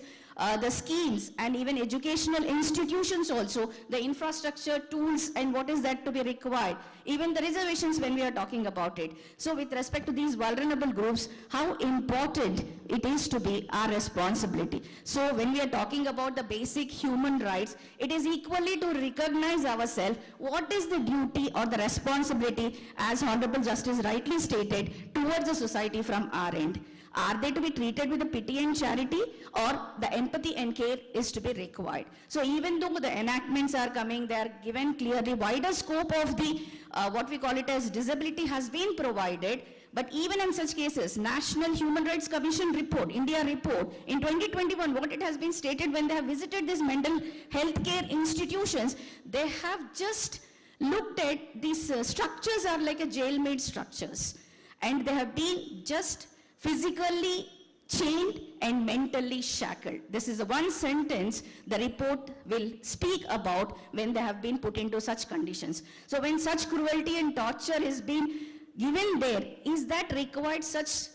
the schemes and even educational institutions also, the infrastructure, tools and what is that to be required. Even the reservations when we are talking about it. So with respect to these vulnerable groups, how important it is to be our responsibility. So when we are talking about the basic human rights, it is equally to recognize ourselves what is the duty or the responsibility, as Honorable Justice rightly stated, towards the society from our end. Are they to be treated with the pity and charity, or the empathy and care is to be required? So even though the enactments are coming, they are given clearly wider scope of the what we call it as disability has been provided. But even in such cases, National Human Rights Commission report, India report, in 2021, what it has been stated when they have visited these mental health care institutions, they have just looked at these structures are like a jail-made structures. And they have been just physically chained and mentally shackled. This is the one sentence the report will speak about when they have been put into such conditions. So when such cruelty and torture is being given there, is that required such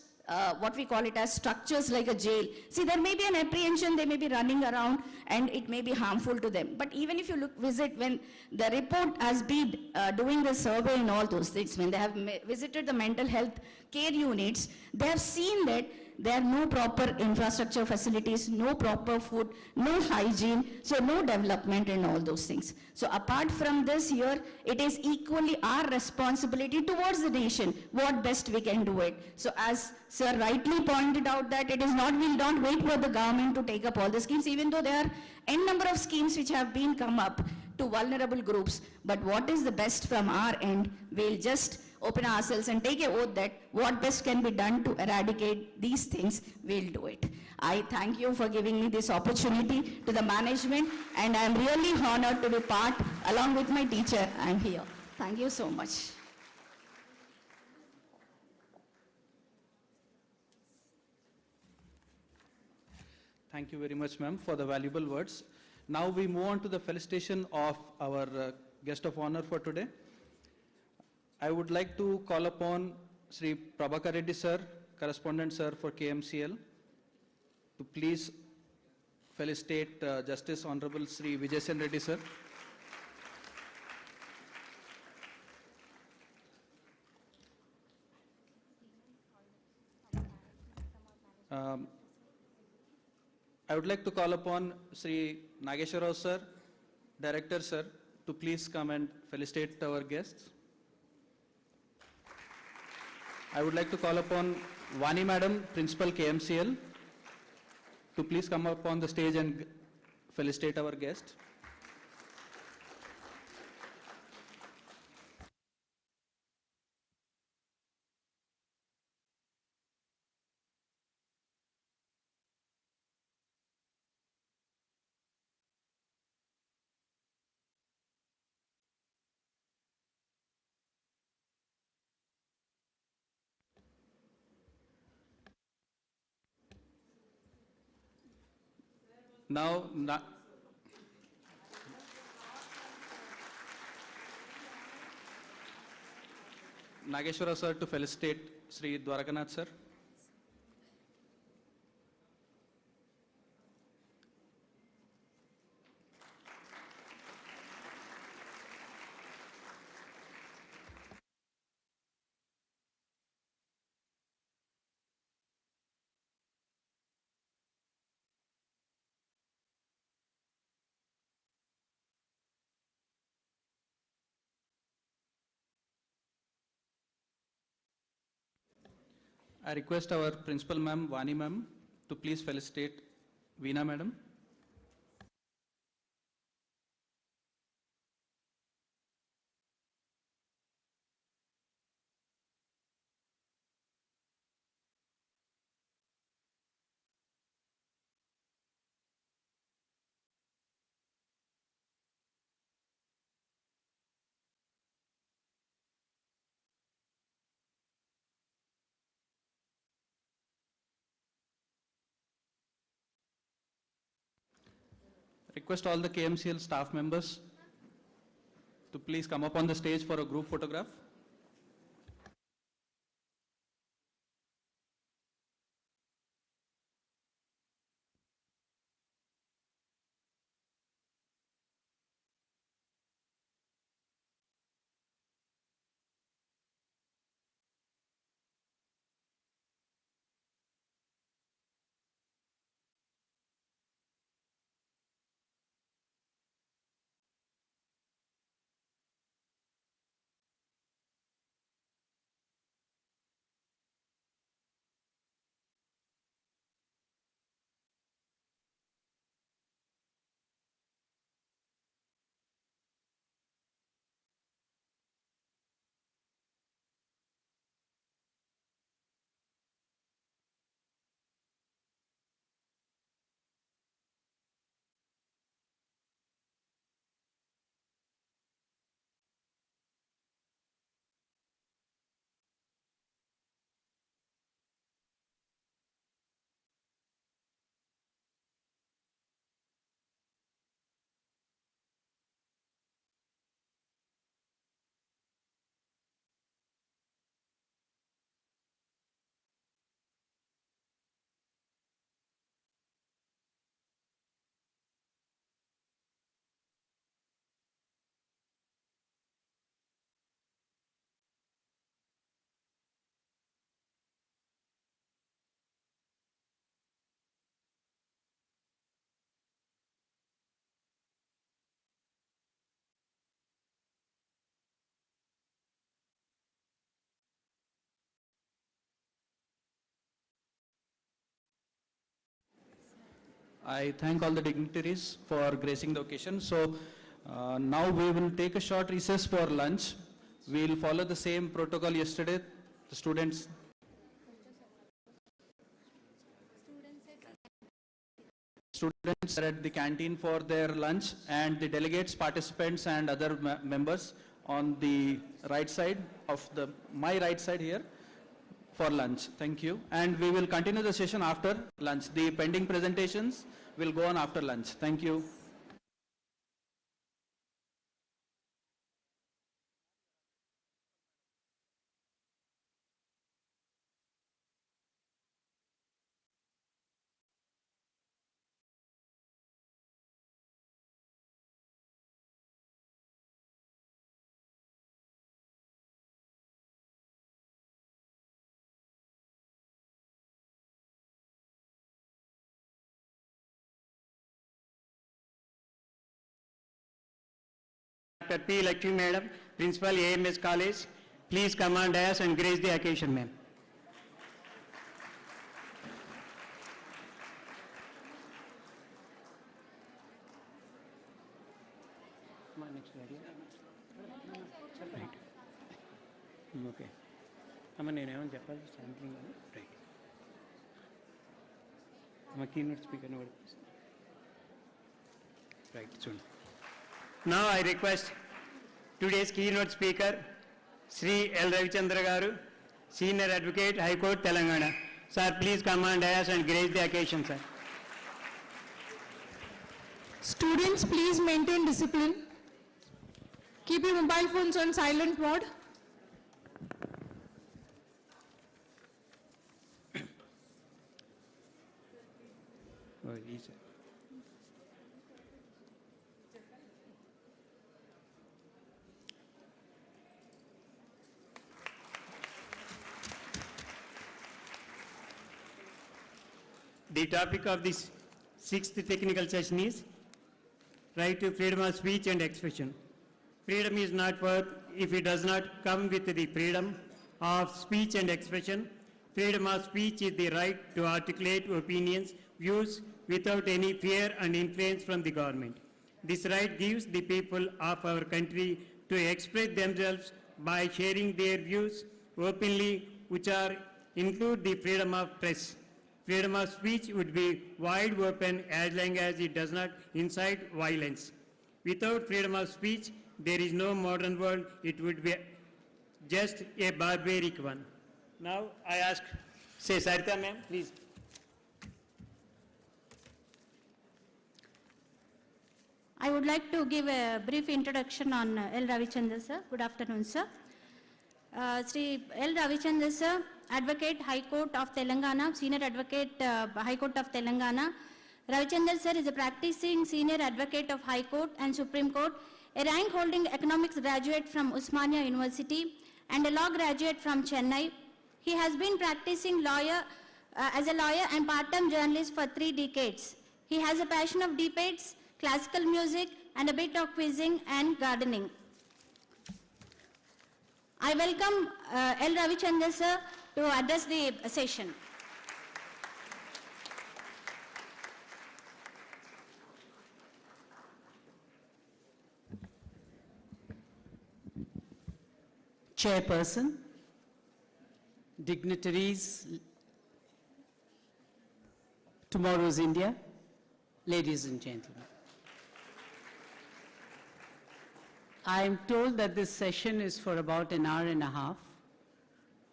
what we call it as structures like a jail? See, there may be an apprehension, they may be running around and it may be harmful to them. But even if you visit when the report has been doing the survey and all those things, when they have visited the mental health care units, they have seen that there are no proper infrastructure facilities, no proper food, no hygiene, so no development and all those things. So apart from this here, it is equally our responsibility towards the nation, what best we can do it. So as Sir rightly pointed out that it is not, we'll not wait for the government to take up all the schemes, even though there are n number of schemes which have been come up to vulnerable groups. But what is the best from our end, we'll just open ourselves and take an oath that what best can be done to eradicate these things, we'll do it. I thank you for giving me this opportunity, to the management, and I'm really honored to be part, along with my teacher, I'm here. Thank you so much. Thank you very much, ma'am, for the valuable words. Now we move on to the felicitation of our guest of honor for today. I would like to call upon Sri Prabhakar Reddy sir, correspondent sir for KMCL, to please felicitate Justice Honorable Sri Vijayasen Reddy sir. Um, I would like to call upon Sri Nageshwarao sir, Director sir, to please come and felicitate our guests. I would like to call upon Vani Madam, Principal KMCL, to please come up on the stage and felicitate our guest. Now, Nageshwara sir to felicitate Sri Dwarakanath sir. I request our principal ma'am, Vani ma'am, to please felicitate Veena madam. Request all the KMCL staff members to please come up on the stage for a group photograph. I thank all the dignitaries for gracing the occasion. So now we will take a short recess for lunch. We will follow the same protocol yesterday. The students are at the canteen for their lunch, and the delegates, participants and other members on the right side of my right side here for lunch. Thank you. And we will continue the session after lunch. The pending presentations will go on after lunch. Thank you. Dr. P. Lakshmi Madam, Principal AMS College. Please come on dais and grace the occasion, ma'am. Okay. Amma nenu evanu cheppali sampling ani right. Amma keynote speaker nu right soon. Now I request today's keynote speaker Sri L. Ravichandra garu, Senior Advocate, High Court, Telangana. Sir, please come on dais and grace the occasion, sir. Students, please maintain discipline. Keep your mobile phones on silent mode. Oh, easy. The topic of this sixth technical session is right to freedom of speech and expression. Freedom is not worth if it does not come with the freedom of speech and expression. Freedom of speech is the right to articulate opinions, views without any fear and influence from the government. This right gives the people of our country to express themselves by sharing their views openly, which include the freedom of press. Freedom of speech would be wide open as long as it does not incite violence. Without freedom of speech, there is no modern world. It would be just a barbaric one. Now I ask, say Sarita ma'am, please. I would like to give a brief introduction on L. Ravichandra sir. Good afternoon, sir. Sri L. Ravichandra sir, Advocate, High Court of Telangana, Senior Advocate, High Court of Telangana. Ravichandra sir is a practicing Senior Advocate of High Court and Supreme Court, a rank-holding economics graduate from Osmania University, and a law graduate from Chennai. He has been practicing as a lawyer and part-time journalist for 3 decades. He has a passion of debates, classical music, and a bit of quizzing and gardening. I welcome L. Ravichandra sir to address the session. Chairperson, dignitaries, tomorrow's India, ladies and gentlemen. I am told that this session is for about an hour and a half.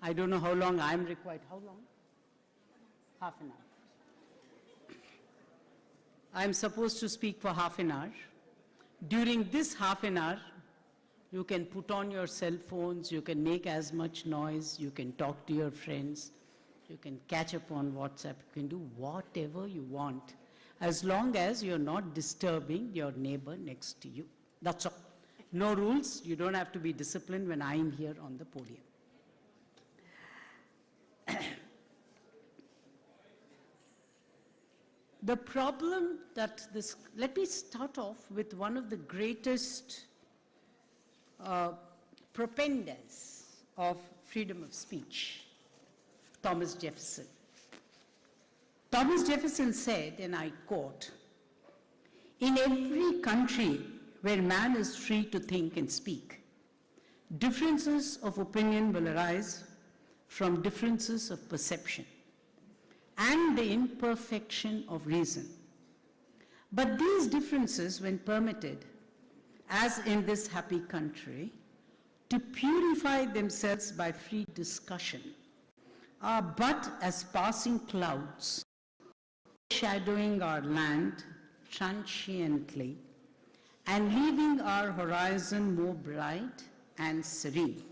I don't know how long I'm required. How long? Half an hour. I'm supposed to speak for half an hour. During this half an hour, you can put on your cell phones, you can make as much noise, you can talk to your friends, you can catch up on WhatsApp, you can do whatever you want, as long as you're not disturbing your neighbor next to you. That's all. No rules, you don't have to be disciplined when I'm here on the podium. The problem that let me start off with one of the greatest propenders of freedom of speech, Thomas Jefferson. Thomas Jefferson said, and I quote, "In every country where man is free to think and speak, differences of opinion will arise from differences of perception and the imperfection of reason. But these differences, when permitted, as in this happy country, to purify themselves by free discussion, are but as passing clouds, shadowing our land transiently and leaving our horizon more bright and serene.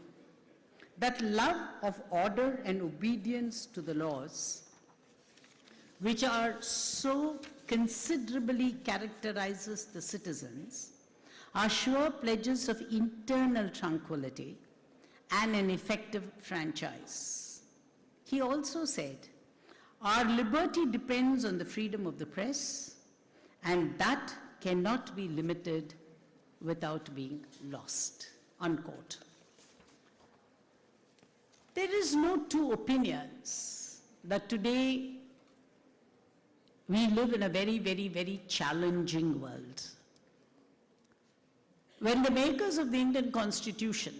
That love of order and obedience to the laws, which are so considerably characterizes the citizens, are sure pledges of internal tranquility and an effective franchise." He also said, "Our liberty depends on the freedom of the press, and that cannot be limited without being lost, unquote. There is no two opinions that today we live in a very, very, very challenging world. When the makers of the Indian Constitution,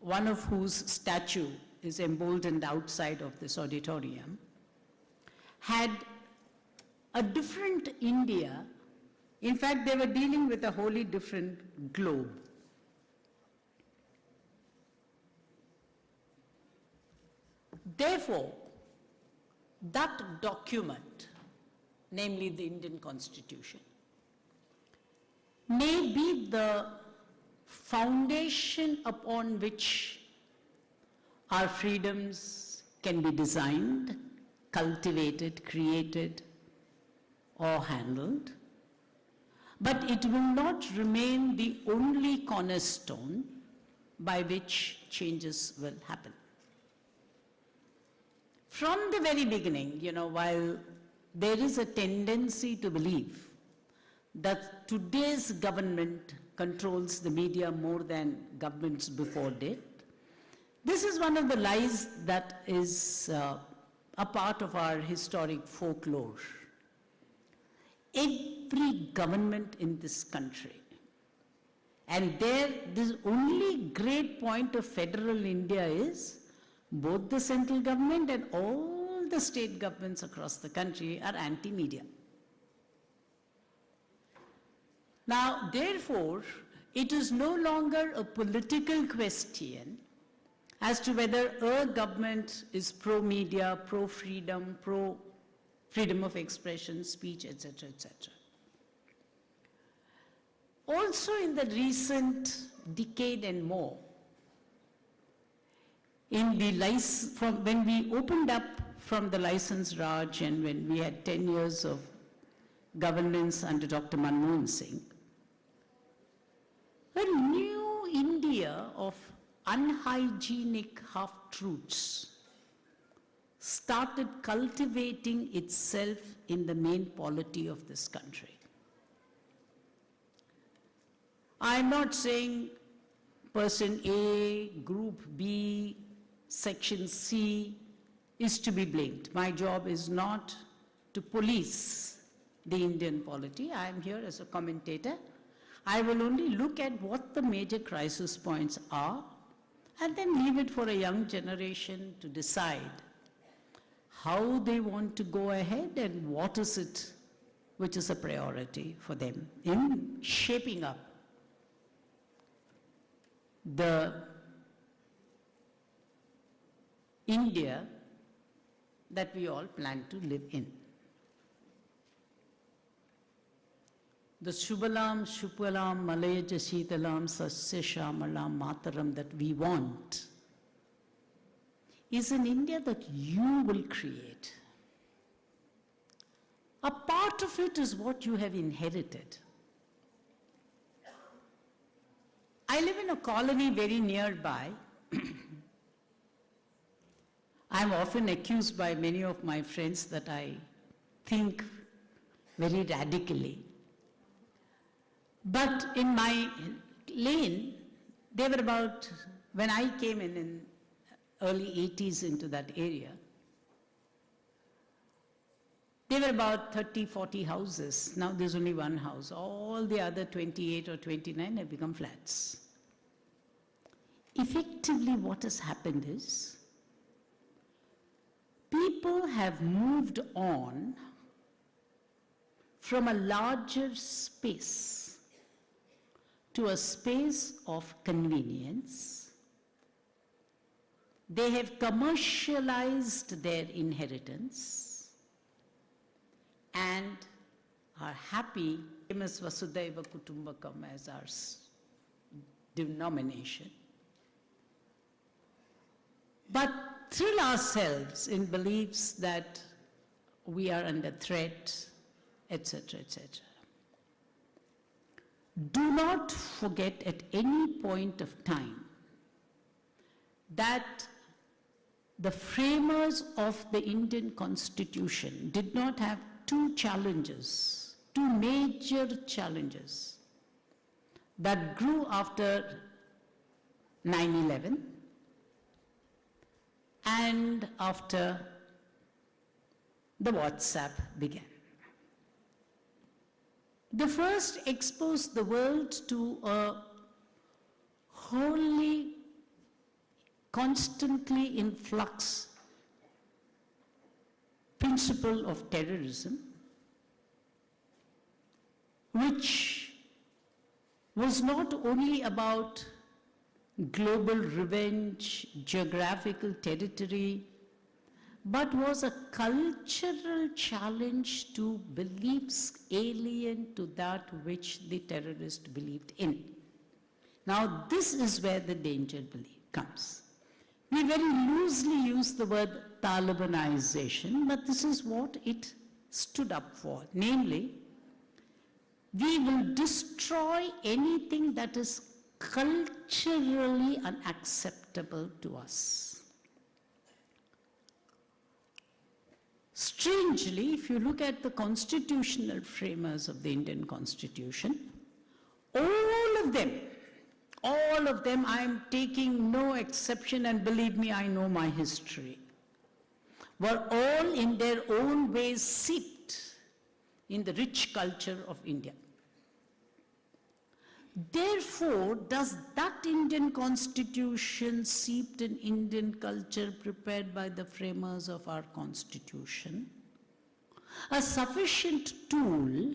one of whose statue is emboldened outside of this auditorium, had a different India. In fact, they were dealing with a wholly different globe. Therefore, that document, namely the Indian Constitution, may be the foundation upon which our freedoms can be designed, cultivated, created, or handled. But it will not remain the only cornerstone by which changes will happen. From the very beginning, while there is a tendency to believe that today's government controls the media more than governments before did, this is one of the lies that is a part of our historic folklore. Every government in this country, and this only great point of federal India is both the central government and all the state governments across the country are anti-media. Now, therefore, it is no longer a political question as to whether a government is pro-media, pro-freedom, pro-freedom of expression, speech, etc., etc. Also in the recent decade and more, when we opened up from the license Raj and when we had 10 years of governance under Dr. Manmohan Singh, a new India of unhygienic half-truths started cultivating itself in the main polity of this country. I'm not saying person A, group B, section C is to be blamed. My job is not to police the Indian polity. I am here as a commentator. I will only look at what the major crisis points are and then leave it for a young generation to decide how they want to go ahead and what is it which is a priority for them in shaping up the India that we all plan to live in. The Shubhalam, Shupalam, Malayaja Shitalam, Sasya Shamalam, Mataram that we want is an India that you will create. A part of it is what you have inherited. I live in a colony very nearby. I'm often accused by many of my friends that I think very radically. But in my lane, they were about, when I came in early 80s into that area, there were about 30, 40 houses. Now there's only one house. All the other 28 or 29 have become flats. Effectively, what has happened is, people have moved on from a larger space to a space of convenience. They have commercialized their inheritance and are happy, famous Vasudhaiva Kutumbakam as our denomination. But thrill ourselves in beliefs that we are under threat, etc., etc. Do not forget at any point of time that the framers of the Indian Constitution did not have two challenges, two major challenges. that grew after 9/11 and after the WhatsApp began. The first exposed the world to a wholly, constantly in flux principle of terrorism, which was not only about global revenge, geographical territory, but was a cultural challenge to beliefs alien to that which the terrorist believed in. Now, this is where the danger comes. We very loosely use the word Talibanization, but this is what it stood up for. Namely, we will destroy anything that is culturally unacceptable to us. Strangely, if you look at the constitutional framers of the Indian Constitution, all of them, I am taking no exception, and believe me, I know my history, were all in their own ways steeped in the rich culture of India. Therefore, does that Indian Constitution seeped in Indian culture prepared by the framers of our Constitution a sufficient tool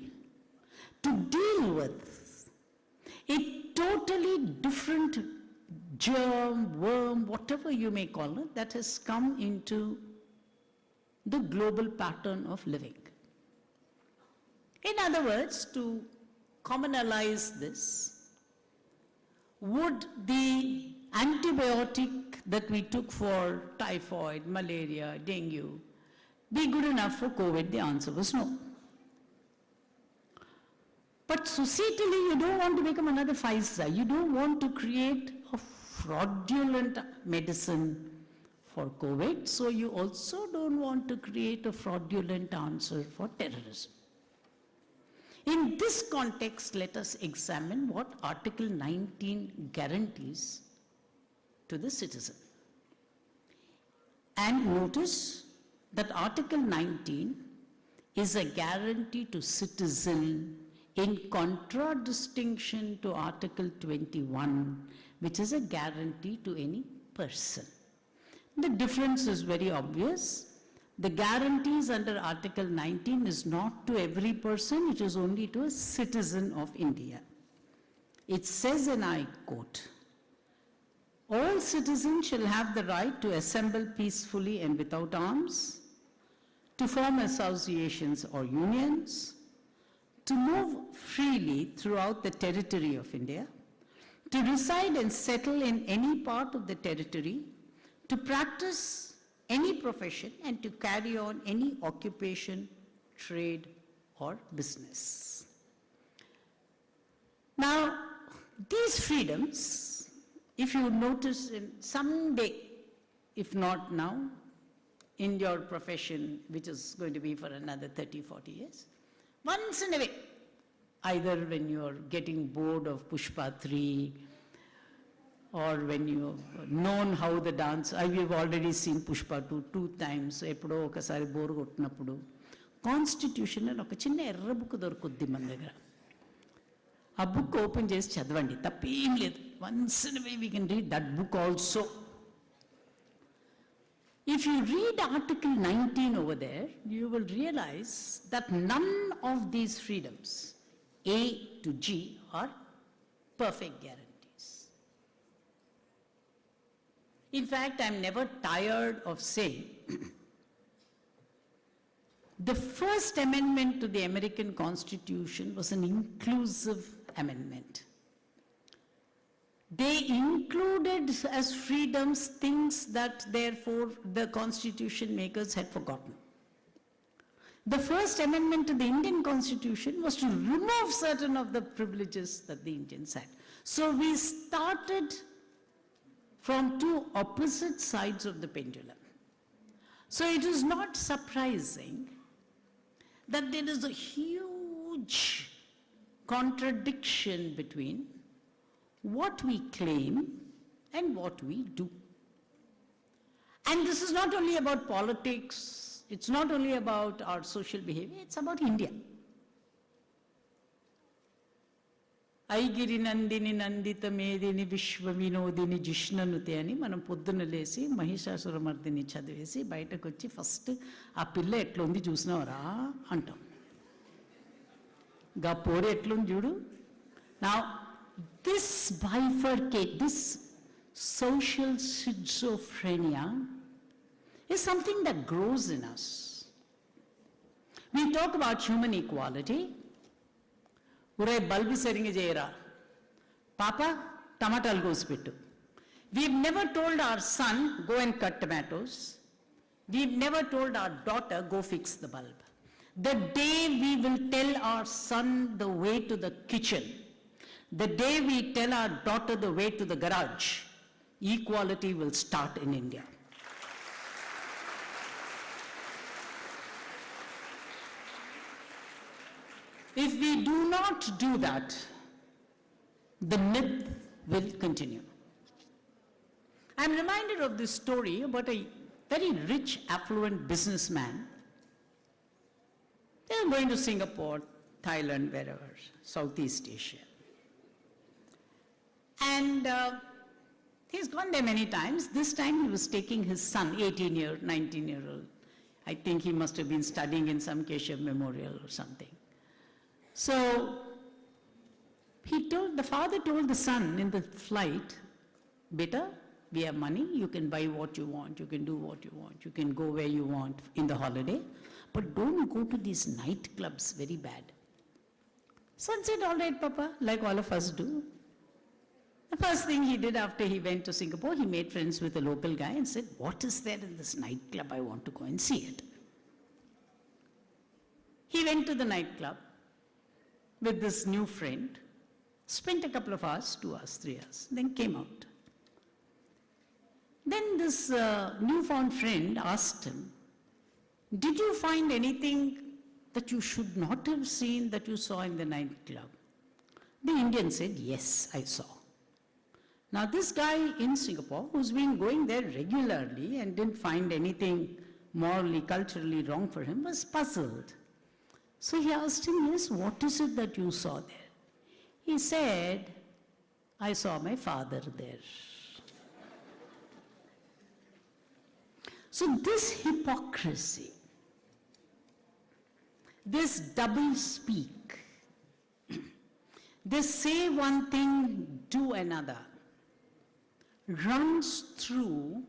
to deal with a totally different germ, worm, whatever you may call it, that has come into the global pattern of living? In other words, to commonalize this, would the antibiotic that we took for typhoid, malaria, dengue be good enough for COVID? The answer was no. But societally, you don't want to become another Pfizer. You don't want to create a fraudulent medicine for COVID, so you also don't want to create a fraudulent answer for terrorism. In this context, let us examine what Article 19 guarantees to the citizen. And notice that Article 19 is a guarantee to citizen in contradistinction to Article 21, which is a guarantee to any person. The difference is very obvious. The guarantees under Article 19 is not to every person, it is only to a citizen of India. It says, and I quote, "All citizens shall have the right to assemble peacefully and without arms, to form associations or unions, to move freely throughout the territory of India, to reside and settle in any part of the territory, to practice any profession, and to carry on any occupation, trade, or business." Now, these freedoms, if you notice in someday, if not now, in your profession, which is going to be for another 30, 40 years, once in a way, either when you're getting bored of Pushpa 3, or when you've known how the dance, we've already seen Pushpa 2 times, ఎప్పుడో ఒకసారి bore కొట్టినప్పుడు constitution అని ఒక చిన్న ఎర్ర book దొరుకుద్ది మన దగ్గర. ఆ బుక్ ఓపెన్ చేసి చదవండి, తప్పేం లేదు. Once in a way we can read that book also. If you read Article 19 over there, you will realize that none of these freedoms, A to G, are perfect guarantees. In fact, I'm never tired of saying the first amendment to the American Constitution was an inclusive amendment. They included as freedoms things that therefore the Constitution makers had forgotten. The first amendment to the Indian Constitution was to remove certain of the privileges that the Indians had. So we started from two opposite sides of the pendulum. So it is not surprising that there is a huge contradiction between what we claim and what we do. And this is not only about politics, it's not only about our social behavior, it's about India. ఐగిరి Nandini Nanditha మేదిని విశ్వ వినోదిని జిష్ణనుతే అని మనం పొద్దున్న లేసి మహిషాసురమర్దిని చదివేసి బయటకు వచ్చి first ఆ పిల్ల ఎట్లుంది చూసినవరా అంటాం. గా పోరు ఎట్లుంది చూడు. నా this bifurcate, this social schizophrenia is something that grows in us. We talk about human equality. Uray bulb seringi cheyara. Papa, tamatal kosipettu. We've never told our son, go and cut tomatoes. We've never told our daughter, go fix the bulb. The day we will tell our son the way to the kitchen, the day we tell our daughter the way to the garage, equality will start in India. If we do not do that, the myth will continue. I'm reminded of this story about a very rich, affluent businessman. They were going to Singapore, Thailand, wherever, Southeast Asia. And he's gone there many times. This time he was taking his son, 19-year-old. I think he must have been studying in some Keshav memorial or something. So the father told the son in the flight, beta, we have money, you can buy what you want, you can do what you want, you can go where you want in the holiday, but don't go to these nightclubs, very bad. Son said, all right, Papa, like all of us do. The first thing he did after he went to Singapore, he made friends with a local guy and said, what is there in this nightclub? I want to go and see it. He went to the nightclub with this new friend, spent a couple of hours, 2 hours, 3 hours, then came out. Then this newfound friend asked him, did you find anything that you should not have seen that you saw in the nightclub? The Indian said, yes, I saw. Now this guy in Singapore, who's been going there regularly and didn't find anything morally, culturally wrong for him, was puzzled. So he asked him, yes, what is it that you saw there? He said, I saw my father there. So this hypocrisy, this double speak, this say one thing, do another, runs through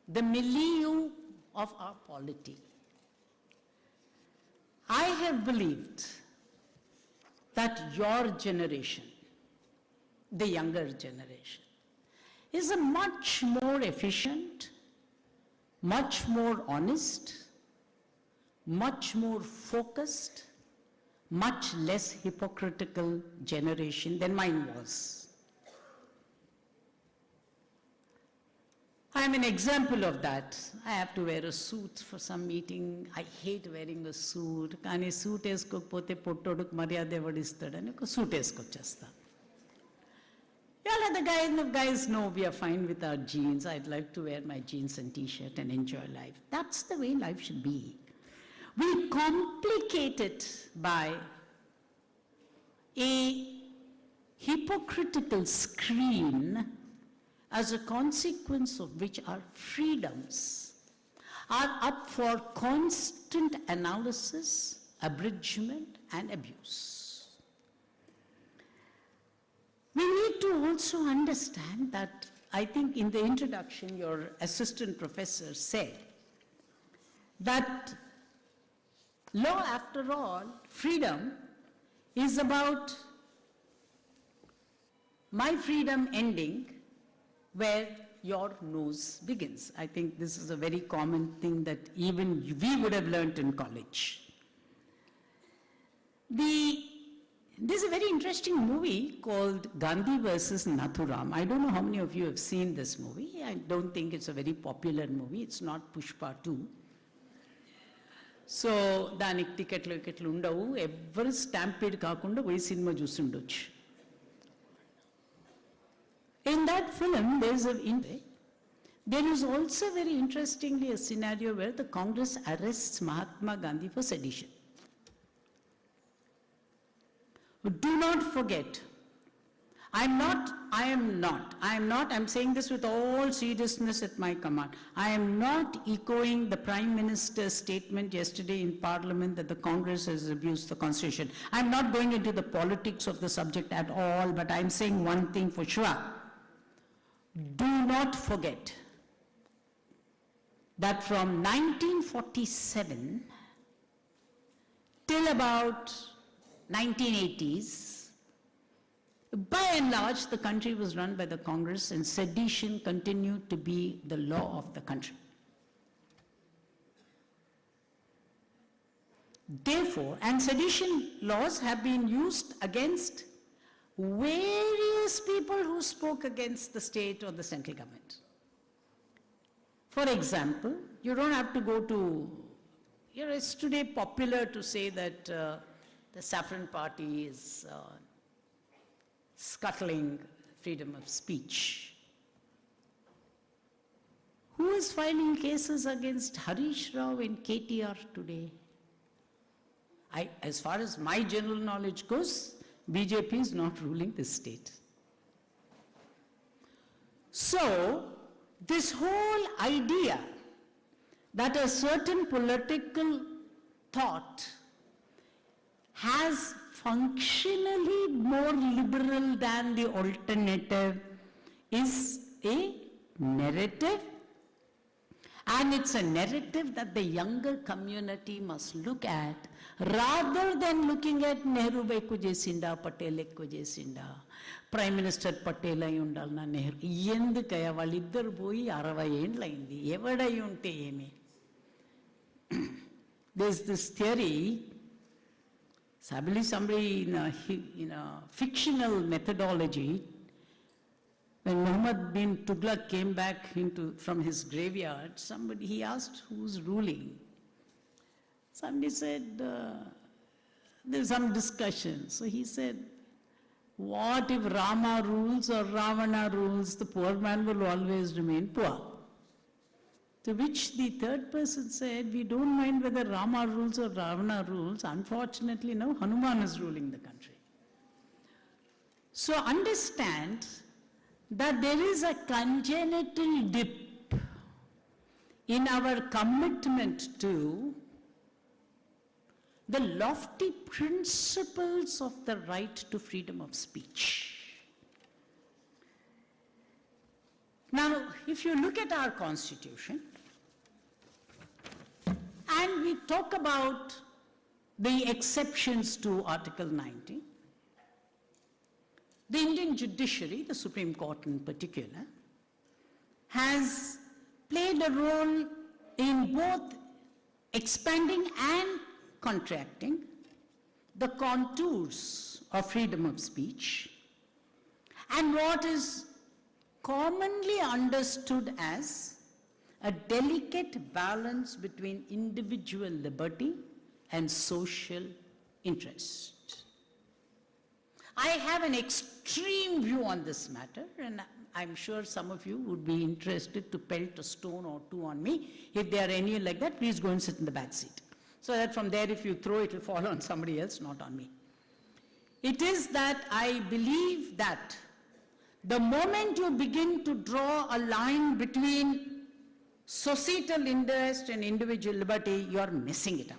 the milieu of our polity. I have believed that your generation, the younger generation, is a much more efficient, much more honest, much more focused, much less hypocritical generation than mine was. I'm an example of that. I have to wear a suit for some meeting. I hate wearing a suit. Kani suit eskokopothe pottoduku maryade evadistadani oka suit eskochesta. Y'all are the guys know we are fine with our jeans. I'd like to wear my jeans and t-shirt and enjoy life. That's the way life should be. We complicate it by a hypocritical screen, as a consequence of which our freedoms are up for constant analysis, abridgment, and abuse. We need to also understand that, I think in the introduction, your assistant professor said that law, after all, freedom is about my freedom ending where your nose begins. I think this is a very common thing that even we would have learnt in college. There's a very interesting movie called Gandhi versus Nathuram. I don't know how many of you have seen this movie. I don't think it's a very popular movie. It's not Pushpa 2. So, దానికి టికెట్లు ఉండవు, ఎవరు stampede కాకుండా పోయి cinema చూస్తుండొచ్చు. film, there is also very interestingly a scenario where the Congress arrests Mahatma Gandhi for sedition. Do not forget, I'm saying this with all seriousness at my command. I am not echoing the Prime Minister's statement yesterday in Parliament that the Congress has abused the Constitution. I'm not going into the politics of the subject at all, but I'm saying one thing for sure. Do not forget that from 1947 till about 1980s, by and large, the country was run by the Congress and sedition continued to be the law of the country. Therefore, and sedition laws have been used against various people who spoke against the state or the central government. For example, you don't have to go to, it's today popular to say that the Saffron Party is scuttling freedom of speech. Who is filing cases against Harish Rao in KTR today? As far as my general knowledge goes, BJP is not ruling this state. So, this whole idea that a certain political thought has functionally more liberal than the alternative is a narrative, and it's a narrative that the younger community must look at rather than looking at Nehru Beku Jesinda, Patel Ekku Jesinda, Prime Minister Patel Ayundalna Nehru. Yendukaya validdaru poi 60 endlu ayindi. Evadai unte emi. There's this theory, I believe somebody in a fictional methodology, when Muhammad bin Tughlaq came back from his graveyard, he asked who's ruling. Somebody said, there's some discussion. So he said, what if Rama rules or Ravana rules? The poor man will always remain poor. To which the third person said, we don't mind whether Rama rules or Ravana rules. Unfortunately, now Hanuman is ruling the country. So understand that there is a congenital dip in our commitment to the lofty principles of the right to freedom of speech. Now, if you look at our Constitution, and we talk about the exceptions to Article 90, the Indian judiciary, the Supreme Court in particular, has played a role in both expanding and contracting the contours of freedom of speech and what is commonly understood as a delicate balance between individual liberty and social interest. I have an extreme view on this matter, and I'm sure some of you would be interested to pelt a stone or two on me. If there are any like that, please go and sit in the back seat. So that from there, if you throw, it will fall on somebody else, not on me. It is that I believe that the moment you begin to draw a line between societal interest and individual liberty, you are messing it up.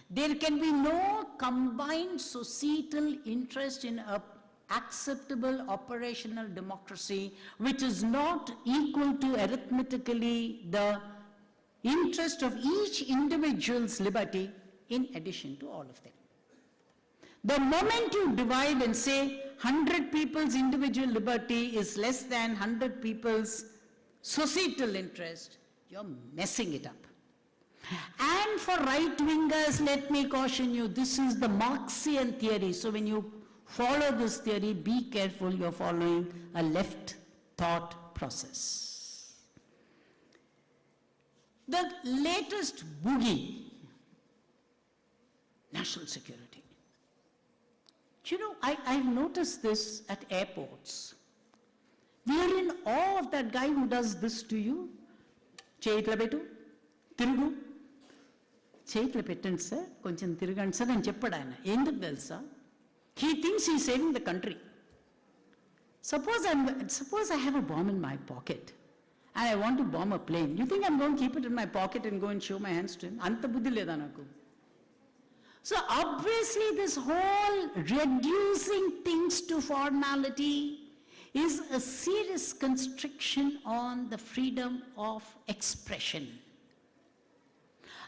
There can be no combined societal interest in an acceptable operational democracy which is not equal to arithmetically the interest of each individual's liberty in addition to all of them. The moment you divide and say 100 people's individual liberty is less than 100 people's societal interest, you're messing it up. And for right-wingers, let me caution you, this is the Marxian theory. So when you follow this theory, be careful, you're following a left thought process. The latest boogie, national security. You know, I've noticed this at airports. We are in awe of that guy who does this to you. Cheyitla pettu, tirugu. Cheyitla pettandi sir, koncham tirugandi sir ani cheppadu ayana. Enduku telusa? He thinks he is saving the country. Suppose I have a bomb in my pocket and I want to bomb a plane. You think I'm going to keep it in my pocket and go and show my hands to him? Anta buddhi leda naku. So obviously this whole reducing things to formality is a serious constriction on the freedom of expression.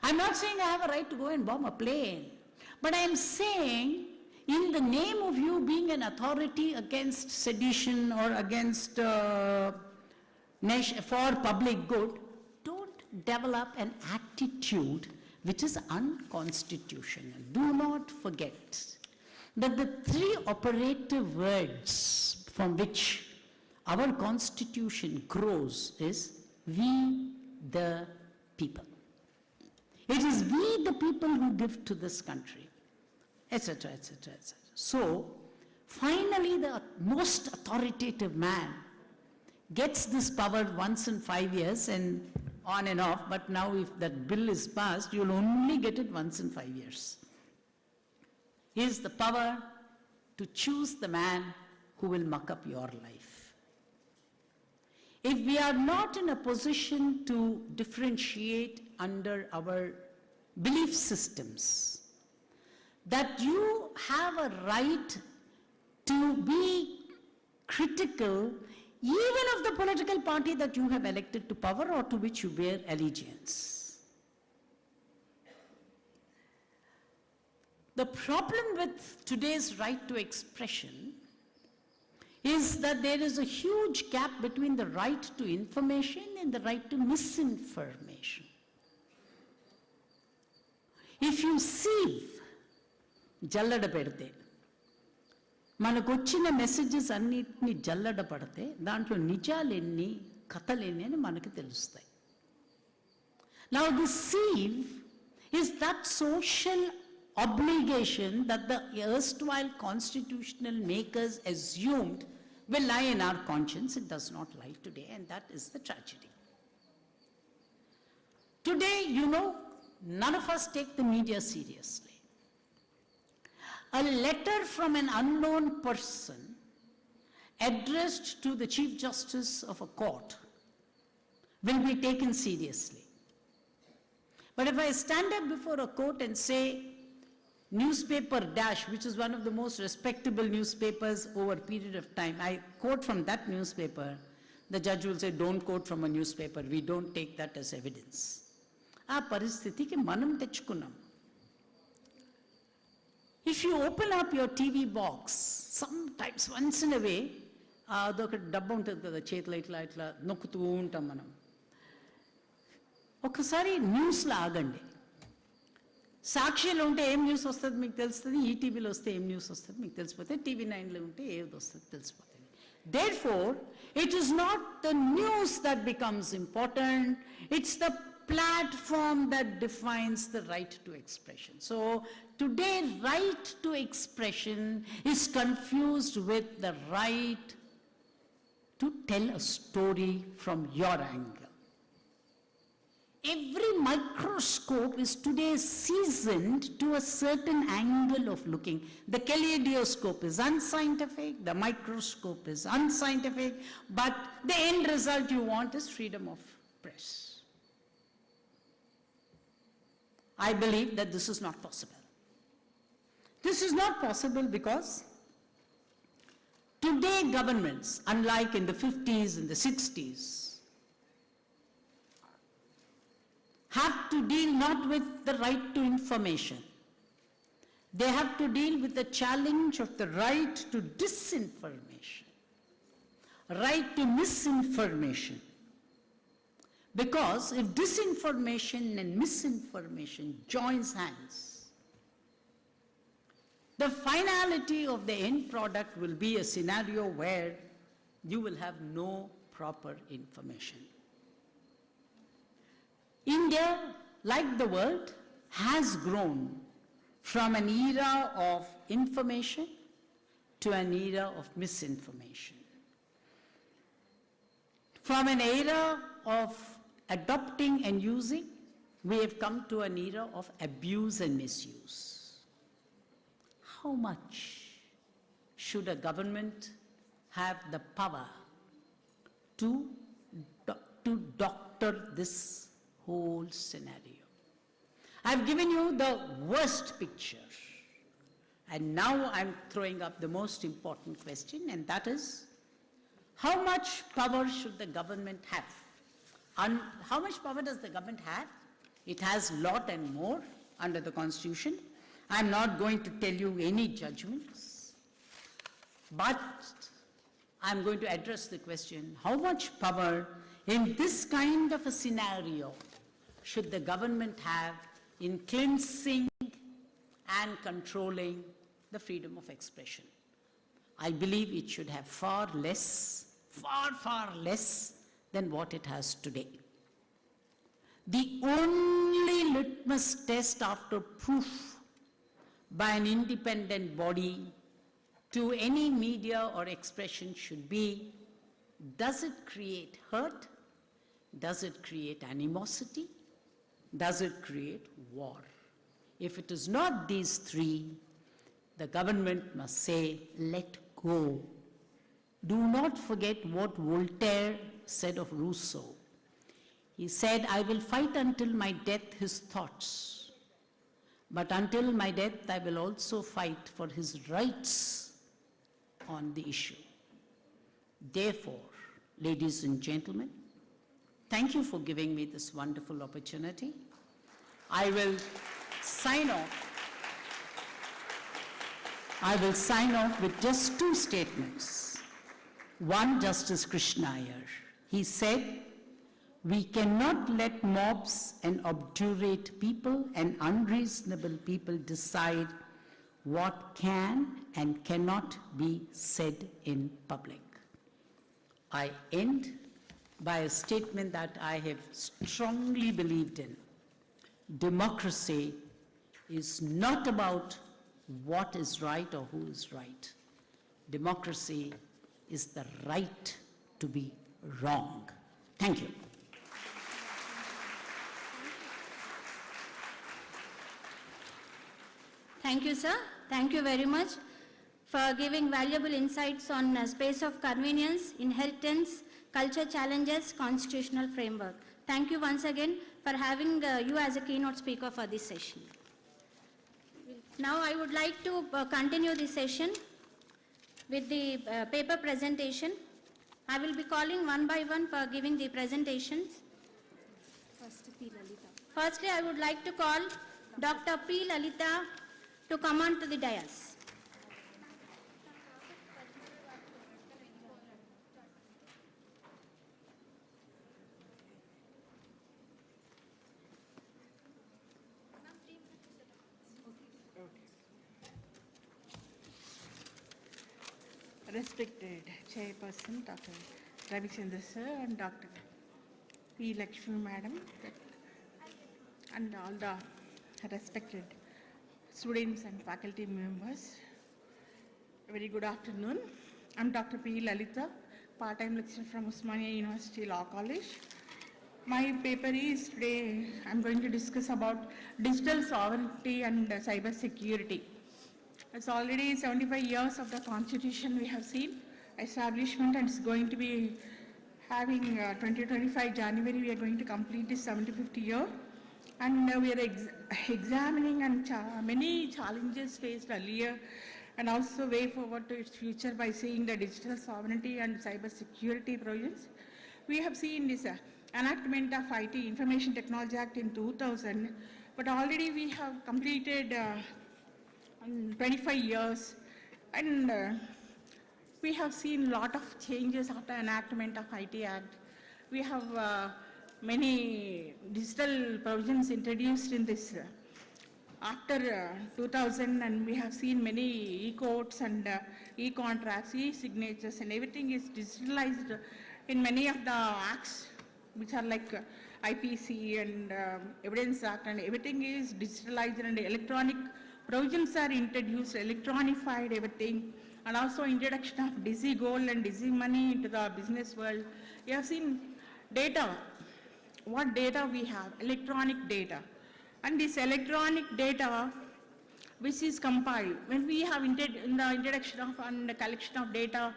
I'm not saying I have a right to go and bomb a plane, but I'm saying in the name of you being an authority against sedition or against for public good, don't develop an attitude which is unconstitutional. Do not forget that the three operative words from which our constitution grows is we the people. It is we the people who give to this country, etc., etc., etc. So, finally the most authoritative man gets this power once in 5 years and on and off, but now if that bill is passed, you'll only get it once in 5 years. He has the power to choose the man who will muck up your life. If we are not in a position to differentiate under our belief systems, that you have a right to be critical even of the political party that you have elected to power or to which you bear allegiance. The problem with today's right to expression is that there is a huge gap between the right to information and the right to misinformation. If you sieve jallada pedte, మనకు వచ్చిన messages అన్నిటిని జల్లడ పడితే దాంట్లో నిజాలెన్ని కథలెన్ని అని మనకు తెలుస్తాయి. Now the sieve is that social obligation that the erstwhile constitutional makers assumed will lie in our conscience. It does not lie today, and that is the tragedy. Today, you know, none of us take the media seriously. A letter from an unknown person addressed to the Chief Justice of a court will be taken seriously. But if I stand up before a court and say, newspaper dash, which is one of the most respectable newspapers over a period of time, I quote from that newspaper, the judge will say, don't quote from a newspaper, we don't take that as evidence. ఆ పరిస్థితికి మనం తెచ్చుకున్నాం. If you open up your TV box, sometimes once in a way, అదొక డబ్బా ఉంటుంది కదా చేతిలో ఇట్లా ఇట్లా నొక్కుతూ ఉంటాం మనం. ఒకసారి న్యూస్లో ఆగండి. సాక్షిలో ఉంటే ఏం న్యూస్ వస్తుంది మీకు తెలుస్తుంది, ఈటీవీలో వస్తే ఏం న్యూస్ వస్తుంది మీకు తెలిసిపోతుంది, TV9లో ఉంటే ఏది వస్తుంది తెలిసిపోతుంది. Therefore, it is not the news that becomes important, it's the platform that defines the right to expression. So today, right to expression is confused with the right to tell a story from your angle. Every microscope is today seasoned to a certain angle of looking. The kaleidoscope is unscientific, the microscope is unscientific, but the end result you want is freedom of press. I believe that this is not possible. This is not possible because today governments, unlike in the 50s and the 60s, have to deal not with the right to information. They have to deal with the challenge of the right to disinformation, right to misinformation. Because if disinformation and misinformation joins hands, the finality of the end product will be a scenario where you will have no proper information. India, like the world, has grown from an era of information to an era of misinformation. From an era of adopting and using, we have come to an era of abuse and misuse. How much should a government have the power to doctor this whole scenario? I've given you the worst picture, and now I'm throwing up the most important question, and that is, how much power should the government have? And how much power does the government have? It has lot and more under the Constitution. I'm not going to tell you any judgments, but I'm going to address the question, how much power in this kind of a scenario should the government have in cleansing and controlling the freedom of expression? I believe it should have far less than what it has today. The only litmus test after proof by an independent body to any media or expression should be, does it create hurt? Does it create animosity? Does it create war? If it is not these three, the government must say, let go. Do not forget what Voltaire said of Rousseau. He said, I will fight until my death his thoughts, but until my death I will also fight for his rights on the issue. Therefore, ladies and gentlemen, thank you for giving me this wonderful opportunity. I will sign off. With just two statements. One, Justice Krishna Iyer. He said, we cannot let mobs and obdurate people and unreasonable people decide what can and cannot be said in public. I end by a statement that I have strongly believed in. Democracy is not about what is right or who is right. Democracy is the right to be wrong. Thank you. Thank you, sir. Thank you very much for giving valuable insights on space of convenience, inheritance, culture challenges, constitutional framework. Thank you once again for having you as a keynote speaker for this session. Now I would like to continue the session with the paper presentation. I will be calling one by one for giving the presentations. Firstly, I would like to call Dr. P. Lalita to come on to the dais. Respected Chairperson Dr. Ravichandra Sir and Dr. P. Lakshmi Madam and all the respected students and faculty members, very good afternoon. I'm Dr. P. Lalita, part-time lecturer from Osmania University Law College. My paper is today, I'm going to discuss about digital sovereignty and cyber security. It's already 75 years of the Constitution we have seen establishment, and it's going to be having 2025 January, we are going to complete this 75th year. And we are examining and many challenges faced earlier and also way forward to its future by seeing the digital sovereignty and cyber security provisions. We have seen this enactment of IT, Information Technology Act in 2000, but already we have completed 25 years, and we have seen a lot of changes after enactment of IT Act. We have many digital provisions introduced in this after 2000, and we have seen many e-courts and e-contracts, e-signatures, and everything is digitalized in many of the acts which are like IPC and Evidence Act, and everything is digitalized and electronic provisions are introduced, electronified everything, and also introduction of dizzy gold and dizzy money into the business world. You have seen data. What data we have? Electronic data. And this electronic data which is compiled, when we have in the introduction of and the collection of data,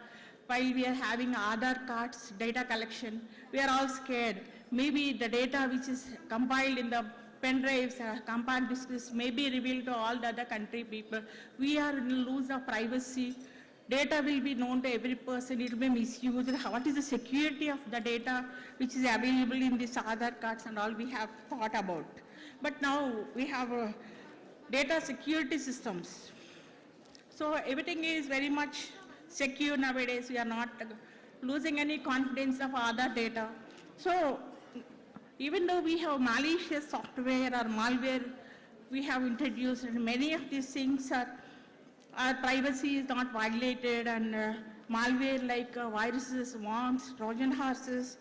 while we are having Aadhaar cards, data collection, we are all scared. Maybe the data which is compiled in the pen drives, compact disks may be revealed to all the other country people. We are in lose of privacy. Data will be known to every person, it will be misused. What is the security of the data which is available in these Aadhaar cards and all we have thought about. But now we have data security systems. So everything is very much secure nowadays. We are not losing any confidence of other data. So even though we have malicious software or malware we have introduced, and many of these things are, our privacy is not violated, and malware like viruses, worms, Trojan horses,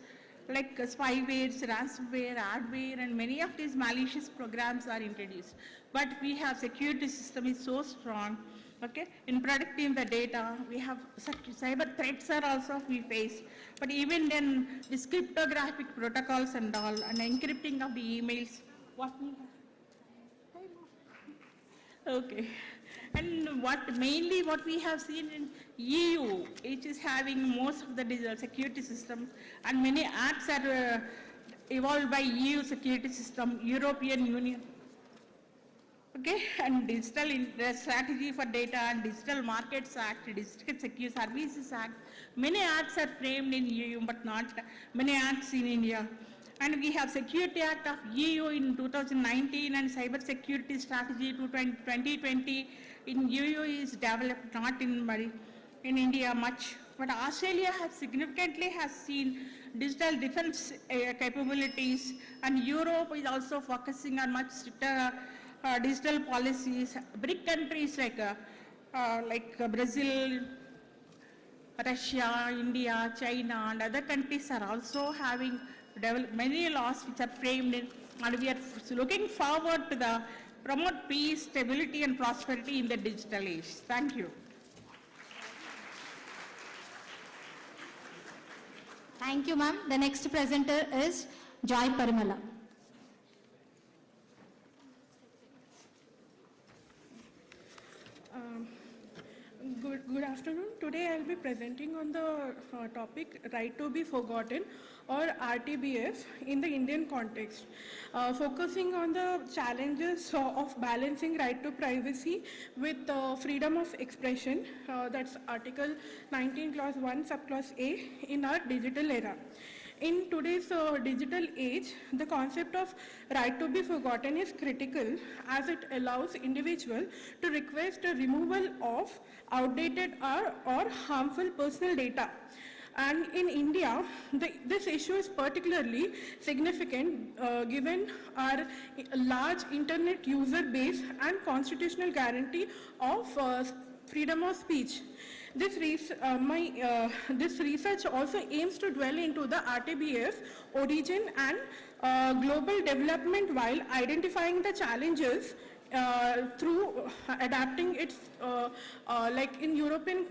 like spywares, ransomware, adware, and many of these malicious programs are introduced. But we have security system is so strong, okay? In protecting the data, we have such cyber threats are also we face. But even then, this cryptographic protocols and all, and encrypting of the emails, what we have. Okay. And mainly what we have seen in EU, which is having most of the digital security systems, and many acts are evolved by EU security system, European Union. Okay, and digital strategy for data and Digital Markets Act, Digital Secure Services Act. Many acts are framed in EU, but not many acts in India. And we have Security Act of EU in 2019 and Cyber Security Strategy 2020 in EU is developed, not in India much. But Australia has significantly seen digital defense capabilities, and Europe is also focusing on much stricter digital policies. BRIC countries like Brazil, Russia, India, China, and other countries are also having developed many laws which are framed in, and we are looking forward to promote peace, stability, and prosperity in the digital age. Thank you. Thank you, ma'am. The next presenter is Joy Parimala. Good afternoon. Today I'll be presenting on the topic Right to be Forgotten, or RTBF, in the Indian context, focusing on the challenges of balancing right to privacy with freedom of expression, that's Article 19 Clause 1 Subclause A in our digital era. In today's digital age, the concept of right to be forgotten is critical, as it allows individuals to request a removal of outdated or harmful personal data. And in India, this issue is particularly significant given our large internet user base and constitutional guarantee of freedom of speech. This research also aims to dwell into the RTBF origin and global development while identifying the challenges through adapting its, like in European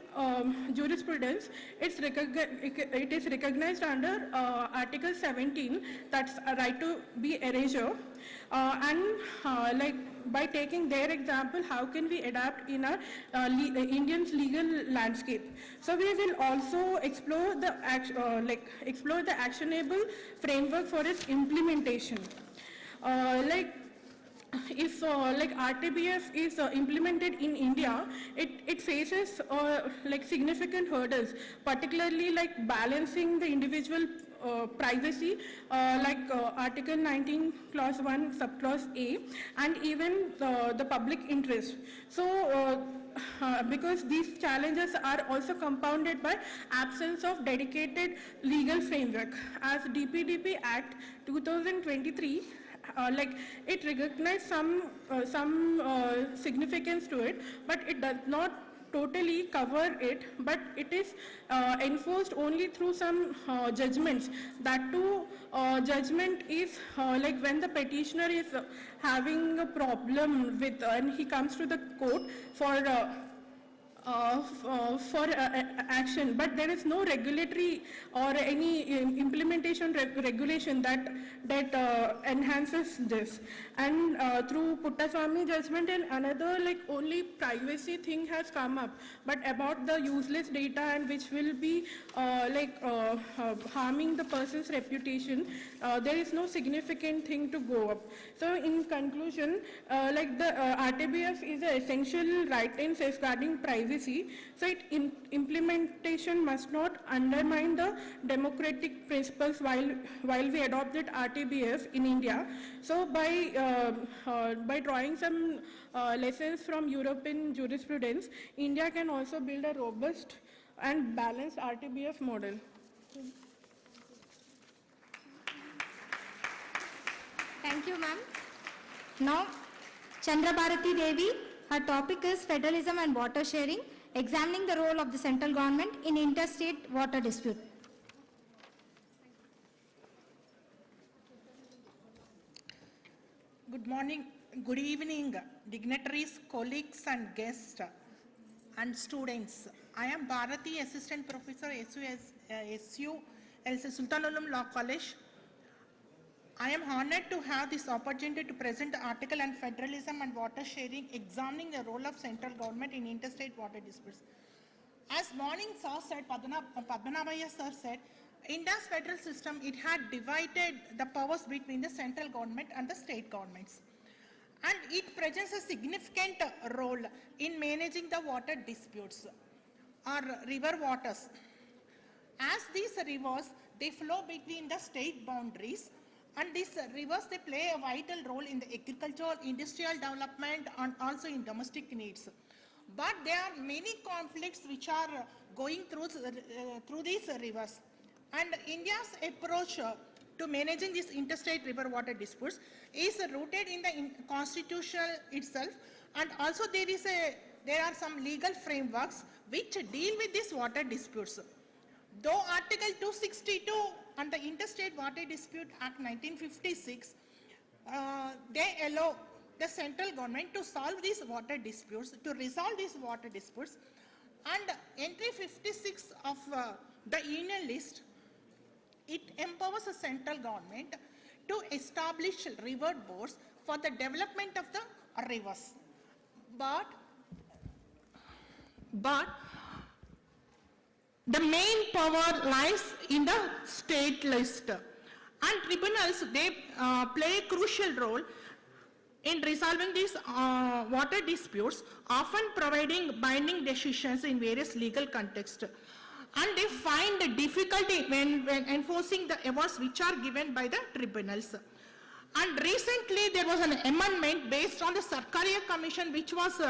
jurisprudence, it is recognized under Article 17, that's a right to be erasure, and like by taking their example, how can we adapt in our Indian's legal landscape? So we will also explore the actionable framework for its implementation. If RTBF is implemented in India, it faces significant hurdles, particularly like balancing the individual privacy, Article 19 Clause 1 Subclause A, and even the public interest. So because these challenges are also compounded by absence of dedicated legal framework, as DPDP Act 2023 it recognized some significance to it, but it does not totally cover it, but it is enforced only through some judgments. That too, judgment is like when the petitioner is having a problem with, and he comes to the court for for action, but there is no regulatory or any implementation regulation that enhances this. And through Puttaswamy judgment and another, like only privacy thing has come up, but about the useless data and which will be harming the person's reputation, there is no significant thing to go up. So in conclusion, like the RTBF is an essential right in safeguarding privacy. So implementation must not undermine the democratic principles while we adopted RTBF in India. So by drawing some lessons from European jurisprudence, India can also build a robust and balanced RTBF model. Thank you, ma'am. Now, Chandra Bharati Devi, her topic is Federalism and Water Sharing, examining the role of the central government in interstate water dispute. Good morning, good evening, dignitaries, colleagues and guests and students. I am Bharati, Assistant Professor, SU, Sultan Law College. I am honored to have this opportunity to present the article on Federalism and Water Sharing, examining the role of central government in interstate water disputes. As morning sir said, Padmanabhaya sir said, India's federal system, it had divided the powers between the central government and the state governments. And it presents a significant role in managing the water disputes or river waters. As these rivers, they flow between the state boundaries, and these rivers, they play a vital role in the agricultural, industrial development and also in domestic needs. But there are many conflicts which are going through these rivers. And India's approach to managing these interstate river water disputes is rooted in the constitution itself, and also there are some legal frameworks which deal with these water disputes. Though Article 262 and the Interstate Water Dispute Act 1956, they allow the central government to solve these water disputes, to resolve these water disputes, and entry 56 of the Union list, it empowers the central government to establish river boards for the development of the rivers. But the main power lies in the state list, and tribunals, they play a crucial role in resolving these water disputes, often providing binding decisions in various legal contexts. And they find difficulty when enforcing the awards which are given by the tribunals. And recently there was an amendment based on the Sarkaria Commission, which was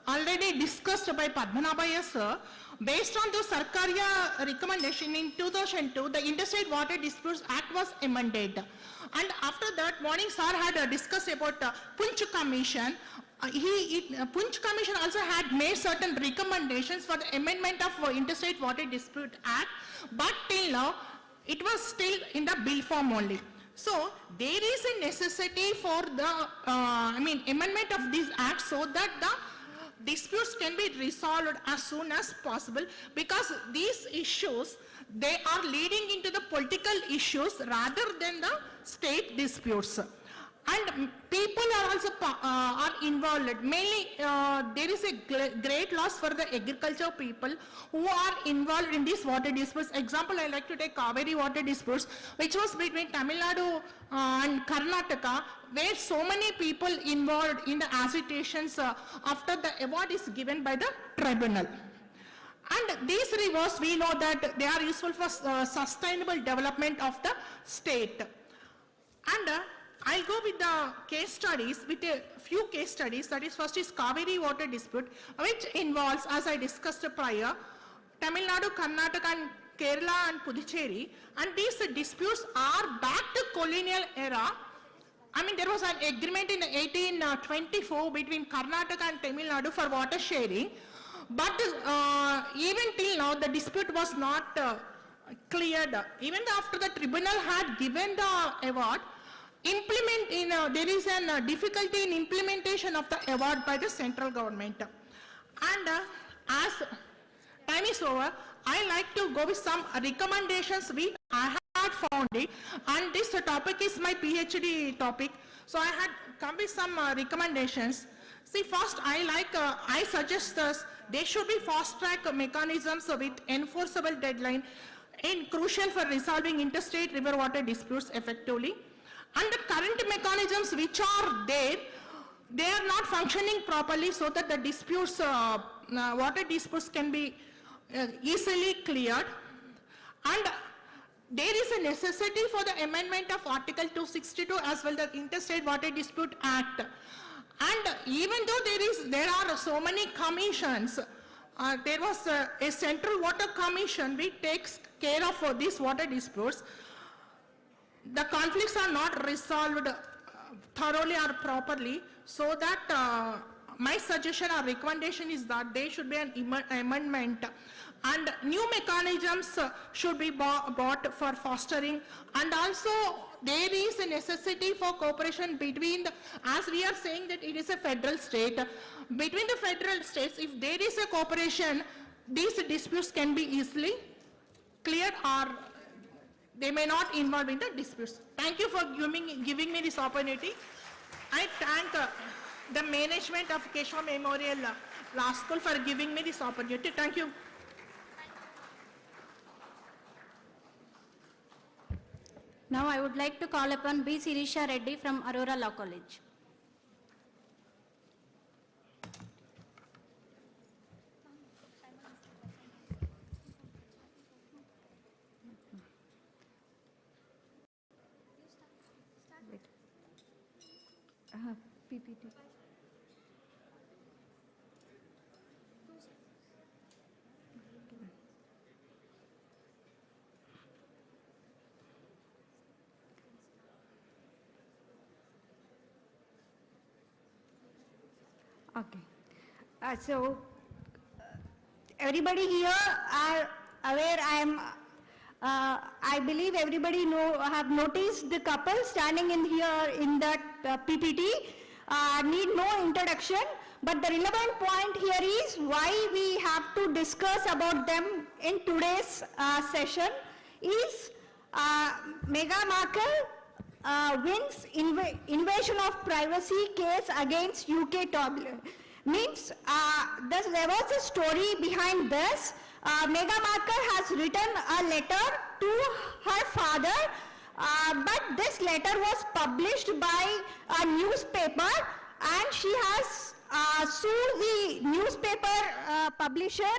already discussed by Padmanabhaya sir. Based on the Sarkaria recommendation in 2002, the Interstate Water Disputes Act was amended. And after that, morning sir had discussed about Punch Commission. Punch Commission also had made certain recommendations for the amendment of Interstate Water Dispute Act, but till now, it was still in the bill form only. So, there is a necessity for the amendment of this act so that the disputes can be resolved as soon as possible, because these issues, they are leading into the political issues rather than the state disputes. And people are also are involved. Mainly, there is a great loss for the agriculture people who are involved in these water disputes. Example, I like to take Kaveri water disputes, which was between Tamil Nadu and Karnataka, where so many people involved in the agitations after the award is given by the tribunal. And these rivers, we know that they are useful for sustainable development of the state. And I'll go with the case studies, with a few case studies. That is, first is Kaveri water dispute, which involves, as I discussed prior, Tamil Nadu, Karnataka, and Kerala and Puducherry. And these disputes are back to colonial era. I mean, there was an agreement in 1824 between Karnataka and Tamil Nadu for water sharing. But even till now, the dispute was not cleared. Even after the tribunal had given the award, there is a difficulty in implementation of the award by the central government. And as time is over, I like to go with some recommendations which I had found it, and this topic is my PhD topic. So I had come with some recommendations. See, first I suggest there should be fast-track mechanisms with enforceable deadline and crucial for resolving interstate river water disputes effectively. And the current mechanisms which are there, they are not functioning properly so that the disputes, water disputes can be easily cleared. And there is a necessity for the amendment of Article 262 as well the Interstate Water Dispute Act. And even though there are so many commissions, there was a Central Water Commission which takes care of these water disputes. The conflicts are not resolved thoroughly or properly, so that my suggestion or recommendation is that there should be an amendment and new mechanisms should be brought for fostering, and also there is a necessity for cooperation between as we are saying that it is a federal state, between the federal states, if there is a cooperation, these disputes can be easily cleared or they may not involve in the disputes. Thank you for giving me this opportunity. I thank the management of Keshav Memorial Law School for giving me this opportunity. Thank you. Now I would like to call upon B. Sirisha Reddy from Aurora Law College. PPT. Okay. Everybody here are aware. I believe everybody have noticed the couple standing in here in that PPT. Need no introduction, but the relevant point here is why we have to discuss about them in today's session is Meghan Markle wins invasion of privacy case against UK means there was a story behind this. Meghan Markle has written a letter to her father, but this letter was published by a newspaper and she has sued the newspaper publisher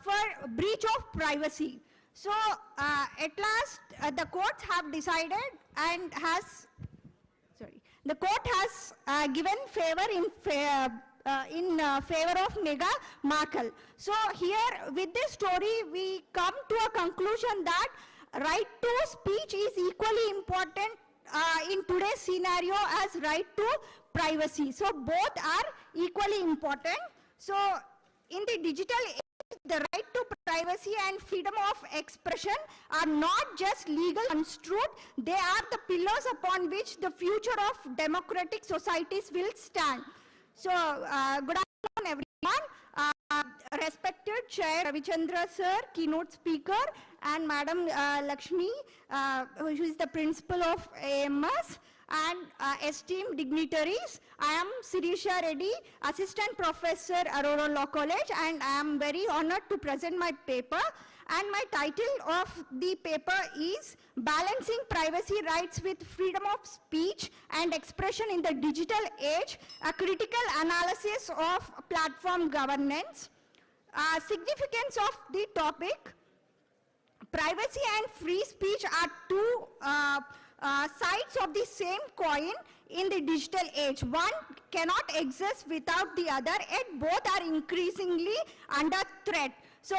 for breach of privacy. So at last the courts have decided and the court has given favor in favor of Meghan Markle. So here with this story we come to a conclusion that right to speech is equally important in today's scenario as right to privacy. So both are equally important. So in the digital age, the right to privacy and freedom of expression are not just legal construed, they are the pillars upon which the future of democratic societies will stand. So, good afternoon everyone. Respected Chair Ravichandra Sir, Keynote Speaker, and Madam Lakshmi, who is the Principal of AMS, and esteemed dignitaries. I am Sirisha Reddy, Assistant Professor, Aurora Law College, and I am very honored to present my paper. And my title of the paper is Balancing Privacy Rights with Freedom of Speech and Expression in the Digital Age, a Critical Analysis of Platform Governance. Significance of the topic: privacy and free speech are two sides of the same coin in the digital age. One cannot exist without the other, and both are increasingly under threat. So,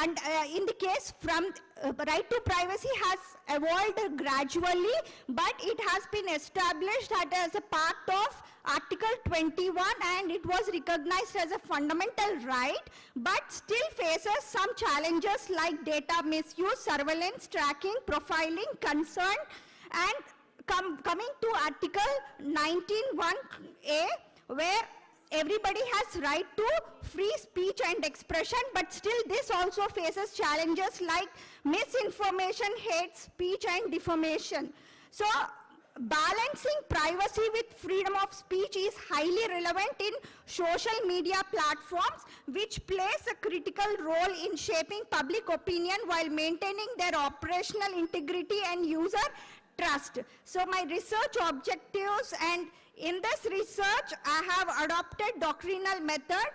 in the case from right to privacy has evolved gradually, but it has been established as a part of Article 21 and it was recognized as a fundamental right, but still faces some challenges like data misuse, surveillance, tracking, profiling, concern, and coming to Article 19(1)(a), where everybody has right to free speech and expression, but still this also faces challenges like misinformation, hate speech and defamation. So balancing privacy with freedom of speech is highly relevant in social media platforms, which plays a critical role in shaping public opinion while maintaining their operational integrity and user trust. So my research objectives, and in this research I have adopted doctrinal method,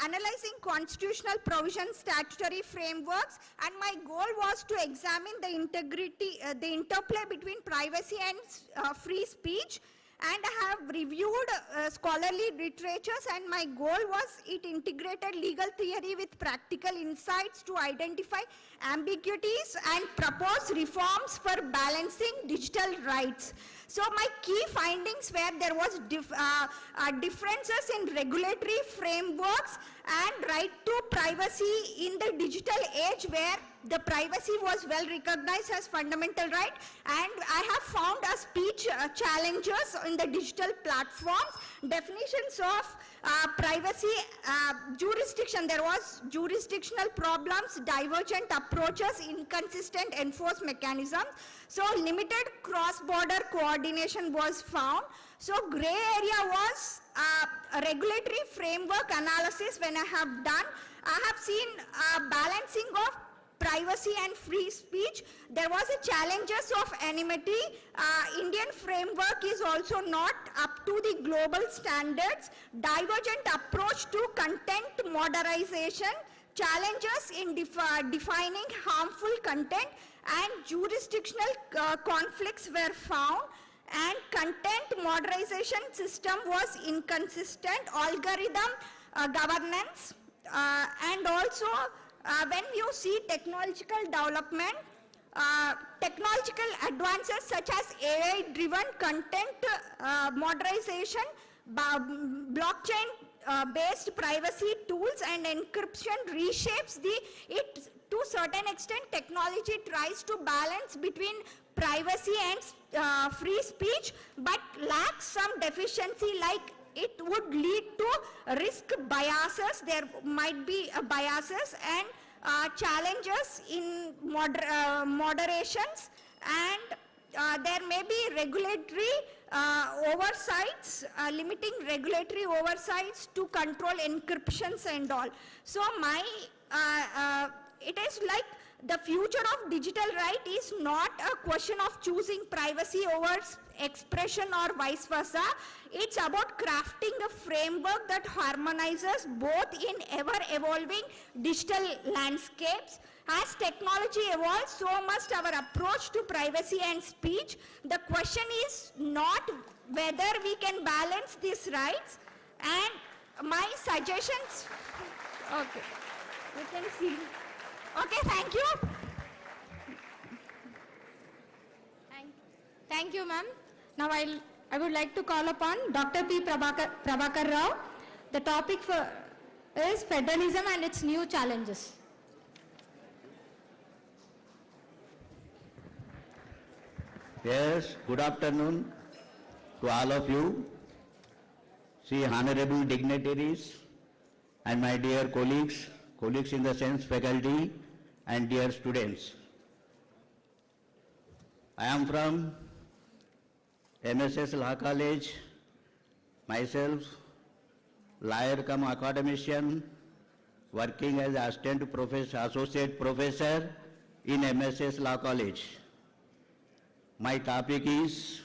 analyzing constitutional provisions, statutory frameworks, and my goal was to examine the interplay between privacy and free speech. And I have reviewed scholarly literatures, and my goal was it integrated legal theory with practical insights to identify ambiguities and propose reforms for balancing digital rights. So my key findings were there was differences in regulatory frameworks and right to privacy in the digital age, where the privacy was well recognized as fundamental right, and I have found a speech challenges in the digital platforms, definitions of privacy, jurisdiction. There was jurisdictional problems, divergent approaches, inconsistent enforcement mechanisms. So limited cross-border coordination was found. So gray area was a regulatory framework analysis. When I have done, I have seen balancing of privacy and free speech. There was a challenges of anonymity. Indian framework is also not up to the global standards. Divergent approach to content moderation, challenges in defining harmful content, and jurisdictional conflicts were found, and content moderation system was inconsistent, algorithm governance, and also when you see technological development, technological advances such as AI-driven content moderation, blockchain based privacy tools and encryption reshapes it to certain extent. Technology tries to balance between privacy and free speech, but lacks some deficiency, like it would lead to risk biases. There might be biases and challenges in moderations, and there may be regulatory oversights, limiting regulatory oversights to control encryptions and all. So it is like the future of digital right is not a question of choosing privacy over expression or vice versa. It's about crafting a framework that harmonizes both in ever-evolving digital landscapes. As technology evolves, so must our approach to privacy and speech. The question is not whether we can balance these rights, and my suggestions. Okay, you can see. Okay, thank you. Thank you, ma'am. Now I would like to call upon Dr. P. Prabhakar Rao. The topic is federalism and its new challenges. Yes, good afternoon to all of you. See, honorable dignitaries and my dear colleagues in the sense faculty and dear students. I am from MSS Law College, myself, lawyer cum academician, working as assistant professor, associate professor in MSS Law College. My topic is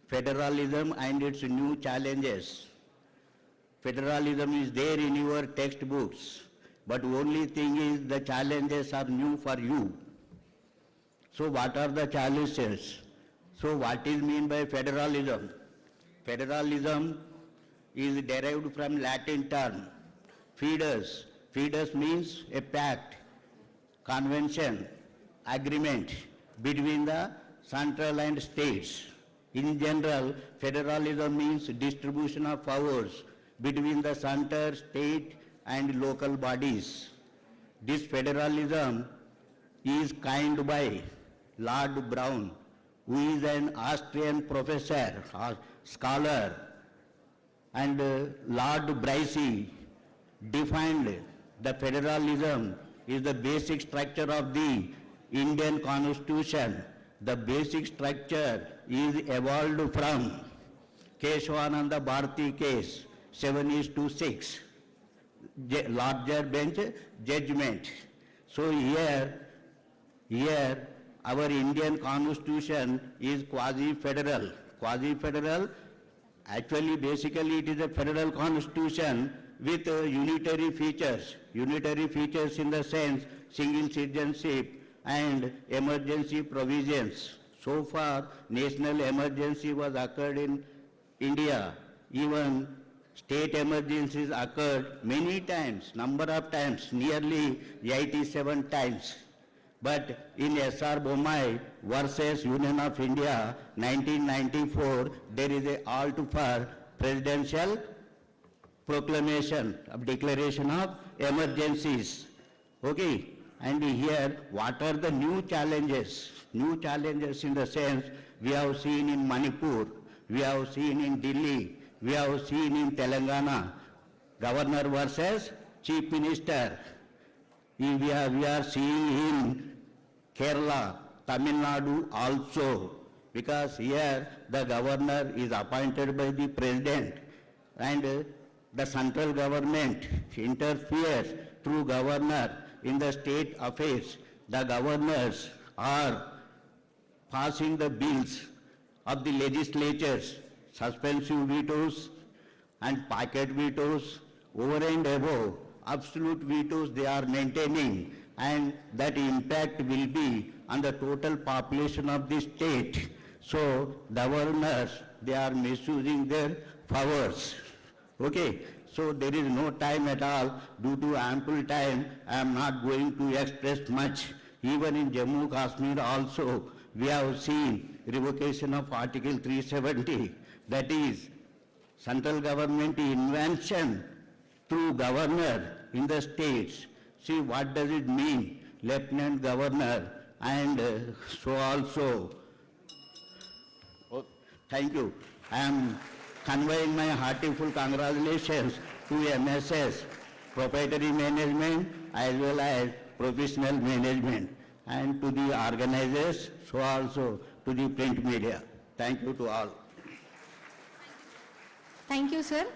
federalism and its new challenges. Federalism is there in your textbooks, but only thing is the challenges are new for you. So what are the challenges? So what is mean by federalism? Federalism is derived from Latin term, fidus. Fidus means a pact, convention, agreement between the central and states. In general, federalism means distribution of powers between the center, state and local bodies. This federalism is coined by Lord Brown, who is an Austrian professor or scholar, And Lord Bryce defined the federalism is the basic structure of the Indian Constitution. The basic structure is evolved from Keshavananda Bharati case, 7:6, larger bench judgment. So here our Indian Constitution is quasi-federal. Quasi-federal, actually basically it is a federal constitution with unitary features. Unitary features in the sense single citizenship and emergency provisions. So far, national emergency was occurred in India. Even state emergencies occurred many times, number of times, nearly 87 times. But in S.R. Bommai versus Union of India, 1994, there is a halt for presidential proclamation of declaration of emergencies. Okay, and here, what are the new challenges? New challenges in the sense we have seen in Manipur, we have seen in Delhi, we have seen in Telangana, governor versus chief minister. We are seeing in Kerala, Tamil Nadu also, because here the governor is appointed by the president and the central government interferes through governor in the state affairs. The governors are passing the bills of the legislatures, suspensive vetoes and pocket vetoes, over and above, absolute vetoes they are maintaining, and that impact will be on the total population of the state. So governors, they are misusing their powers. Okay, so there is no time at all. Due to ample time, I am not going to express much. Even in Jammu Kashmir also, we have seen revocation of Article 370. That is central government invention through governor in the states. See, what does it mean? Lieutenant governor, and so also. Oh, thank you. I am conveying my heartiful congratulations to MSS, proprietary management, as well as professional management, and to the organizers, so also to the print media. Thank you to all. Thank you, sir.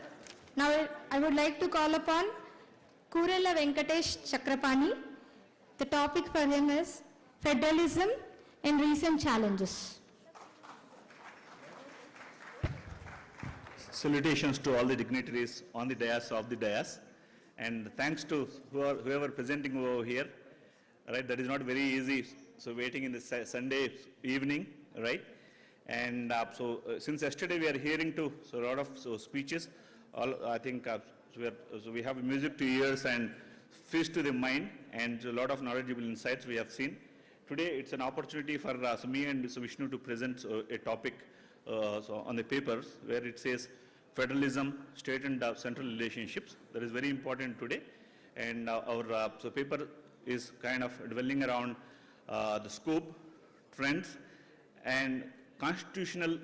Now I would like to call upon Kurela Venkatesh Chakrapani. The topic for him is Federalism and Recent Challenges. Salutations to all the dignitaries on the dais of the dais, and thanks to whoever presenting over here. Right, that is not very easy. So waiting in the Sunday evening, right? And since yesterday we are hearing to a lot of speeches. I think so we have music to ears and feast to the mind, and a lot of knowledgeable insights we have seen. Today it's an opportunity for me and Vishnu to present a topic on the papers where it says Federalism, State and Central Relationships. That is very important today. And our paper is kind of dwelling around the scope, trends, and constitutional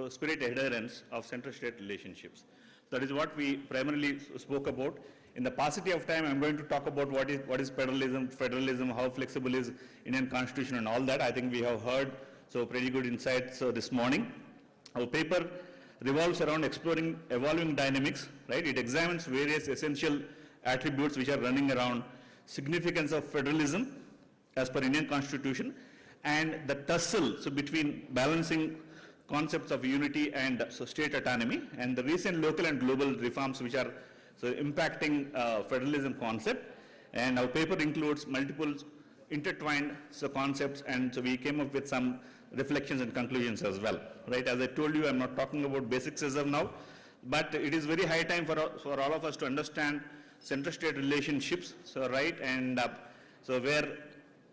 spirit adherence of central-state relationships. That is what we primarily spoke about. In the paucity of time, I'm going to talk about what is federalism, how flexible is Indian Constitution and all that. I think we have heard pretty good insights this morning. Our paper revolves around exploring evolving dynamics, right? It examines various essential attributes which are running around significance of federalism as per Indian Constitution and the tussle between balancing concepts of unity and state autonomy, and the recent local and global reforms which are impacting federalism concept. And our paper includes multiple intertwined concepts, and so we came up with some reflections and conclusions as well. Right? As I told you, I'm not talking about basics as of now, but it is very high time for all of us to understand central-state relationships. Right, and where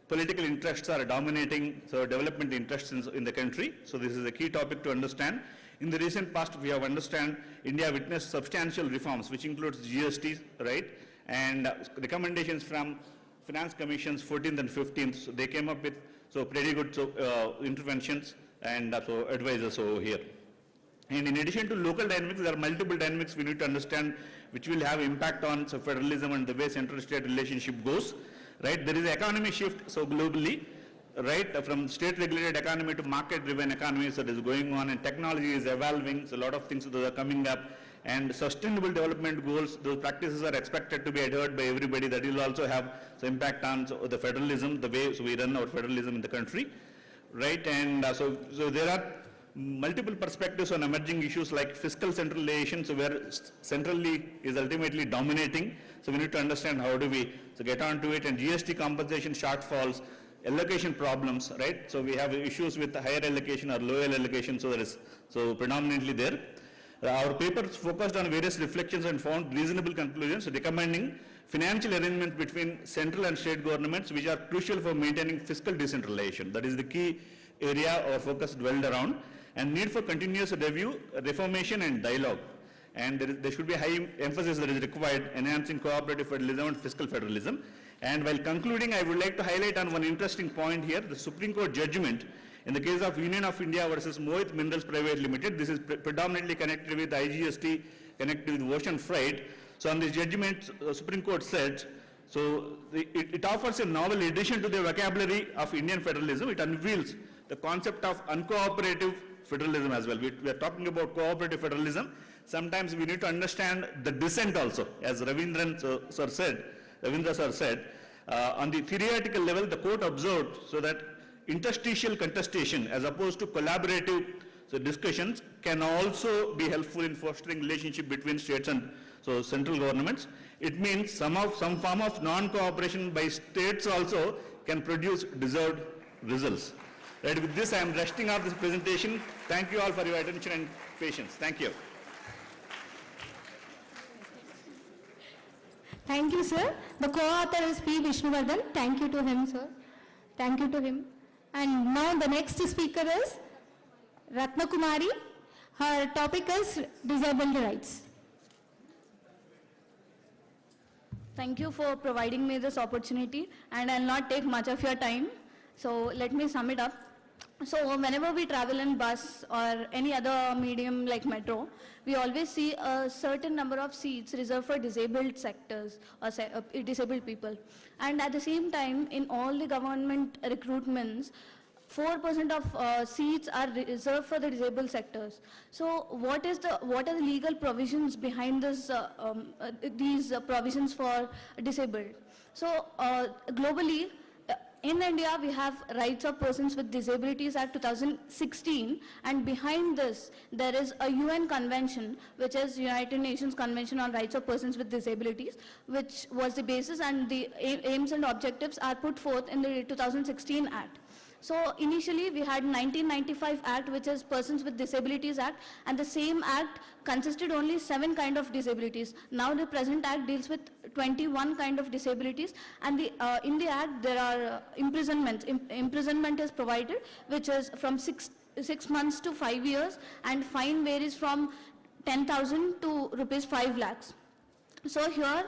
political interests are dominating development interests in the country. So this is a key topic to understand. In the recent past, we have understand India witnessed substantial reforms, which includes GST, right? And recommendations from Finance Commissions 14th and 15th. So they came up with pretty good interventions and advisors over here. And in addition to local dynamics, there are multiple dynamics we need to understand which will have impact on federalism and the way central-state relationship goes, right? There is an economy shift, so globally, right, from state-regulated economy to market-driven economies that is going on, and technology is evolving, so a lot of things that are coming up, and sustainable development goals, those practices are expected to be adhered by everybody. That will also have some impact on the federalism, the way we run our federalism in the country, right? And so there are multiple perspectives on emerging issues like fiscal centralization, so where centrally is ultimately dominating. So we need to understand how do we get onto it, and GST compensation shortfalls, allocation problems, right? So we have issues with higher allocation or lower allocation, so there is predominantly there. Our paper focused on various reflections and found reasonable conclusions recommending financial arrangements between central and state governments which are crucial for maintaining fiscal decentralization. That is the key area our focus dwelled around, and need for continuous review, reformation and dialogue. And there should be high emphasis that is required enhancing cooperative federalism and fiscal federalism. And while concluding, I would like to highlight on one interesting point here, the Supreme Court judgment in the case of Union of India versus Mohit Minerals Private Limited. This is predominantly connected with IGST, connected with ocean freight. So on this judgment, Supreme Court said, so it offers a novel addition to the vocabulary of Indian federalism. It unveils the concept of uncooperative federalism as well. We are talking about cooperative federalism. Sometimes we need to understand the dissent also, as Ravindra sir said. On the theoretical level, the court observed so that interstitial contestation as opposed to collaborative discussions can also be helpful in fostering relationship between states and central governments. It means some form of non-cooperation by states also can produce deserved results. Right, with this I am resting off this presentation. Thank you all for your attention and patience. Thank you. Thank you, sir. The co-author is P. Vishnuvardhan. Thank you to him, sir. Thank you to him. And now the next speaker is Ratna Kumari. Her topic is disabled rights. Thank you for providing me this opportunity, and I'll not take much of your time. So let me sum it up. So whenever we travel in bus or any other medium like metro, we always see a certain number of seats reserved for disabled sectors or disabled people. And at the same time, in all the government recruitments, 4% of seats are reserved for the disabled sectors. So what are the legal provisions behind this, these provisions for disabled? So globally, in India, we have Rights of Persons with Disabilities Act 2016, and behind this, there is a UN convention, which is United Nations Convention on Rights of Persons with Disabilities, which was the basis, and the aims and objectives are put forth in the 2016 Act. So initially we had 1995 Act, which is Persons with Disabilities Act, and the same Act consisted only 7 kind of disabilities. Now the present Act deals with 21 kind of disabilities, and in the Act there are imprisonments. Imprisonment is provided, which is from 6 months to 5 years, and fine varies from 10,000 to rupees 5 lakhs. So here,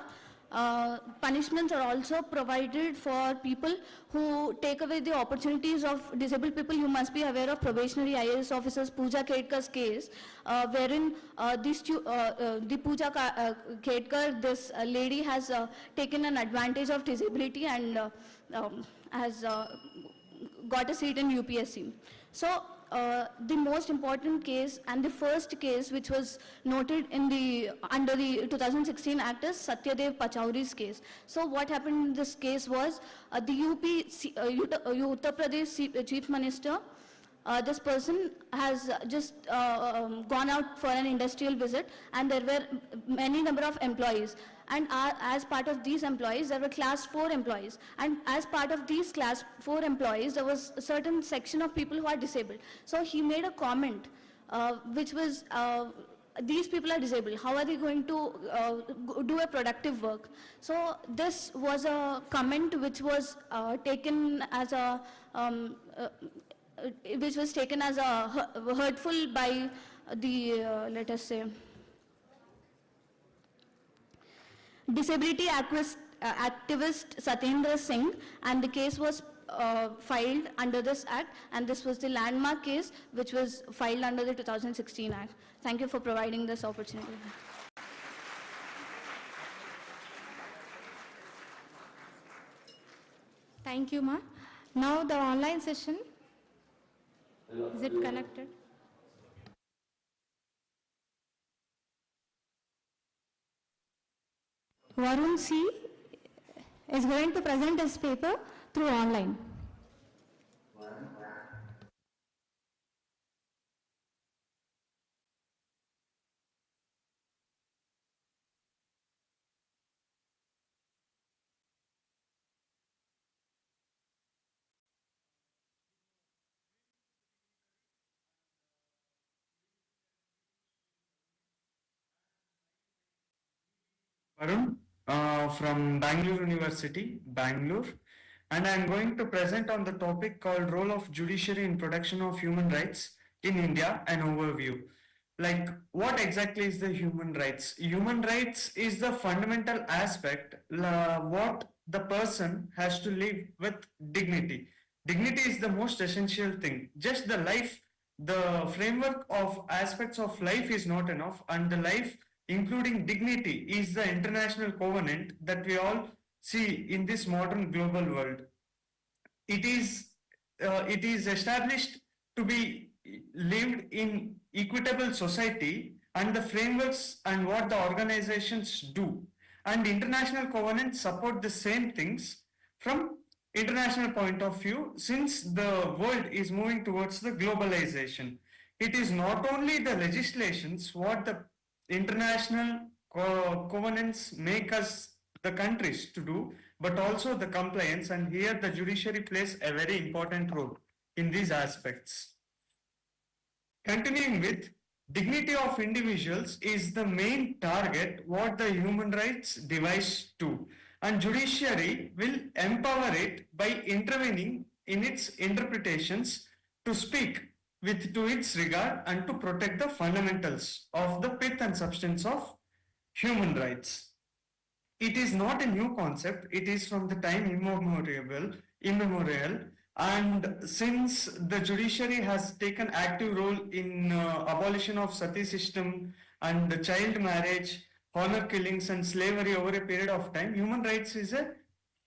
punishments are also provided for people who take away the opportunities of disabled people. You must be aware of probationary IAS officers Pooja Khedkar's case, wherein the Pooja Khedkar, this lady has taken an advantage of disability and has got a seat in UPSC. So the most important case and the first case which was noted in under the 2016 Act is Satyadev Pachauri's case. So what happened in this case was the Uttar Pradesh Chief Minister, this person has just gone out for an industrial visit, and there were many number of employees. And as part of these employees, there were class 4 employees. And as part of these class 4 employees, there was a certain section of people who are disabled. So he made a comment, which was, these people are disabled. How are they going to do a productive work? So this was a comment which was taken as a, hurtful by the, let us say, disability activist Satyendra Singh, and the case was filed under this act, and this was the landmark case which was filed under the 2016 act. Thank you for providing this opportunity. Thank you, Ma. Now the online session. Is it connected? Varun C is going to present his paper through online. Arun from Bangalore University, Bangalore, and I am going to present on the topic called Role of Judiciary in Protection of Human Rights in India, an overview. Like, what exactly is the human rights? Human rights is the fundamental aspect what the person has to live with dignity. Dignity is the most essential thing. Just the life, the framework of aspects of life is not enough, and the life including dignity is the international covenant that we all see in this modern global world. It is established to be lived in equitable society, and the frameworks and what the organizations do. And international covenants support the same things from international point of view, since the world is moving towards the globalization. It is not only the legislations what the international covenants make us the countries to do, but also the compliance, and here the judiciary plays a very important role in these aspects. Continuing with, dignity of individuals is the main target what the human rights devise to, and judiciary will empower it by intervening in its interpretations to speak to its regard and to protect the fundamentals of the pith and substance of human rights. It is not a new concept, it is from the time immemorial, and since the judiciary has taken active role in abolition of sati system and the child marriage, honor killings and slavery over a period of time, human rights is a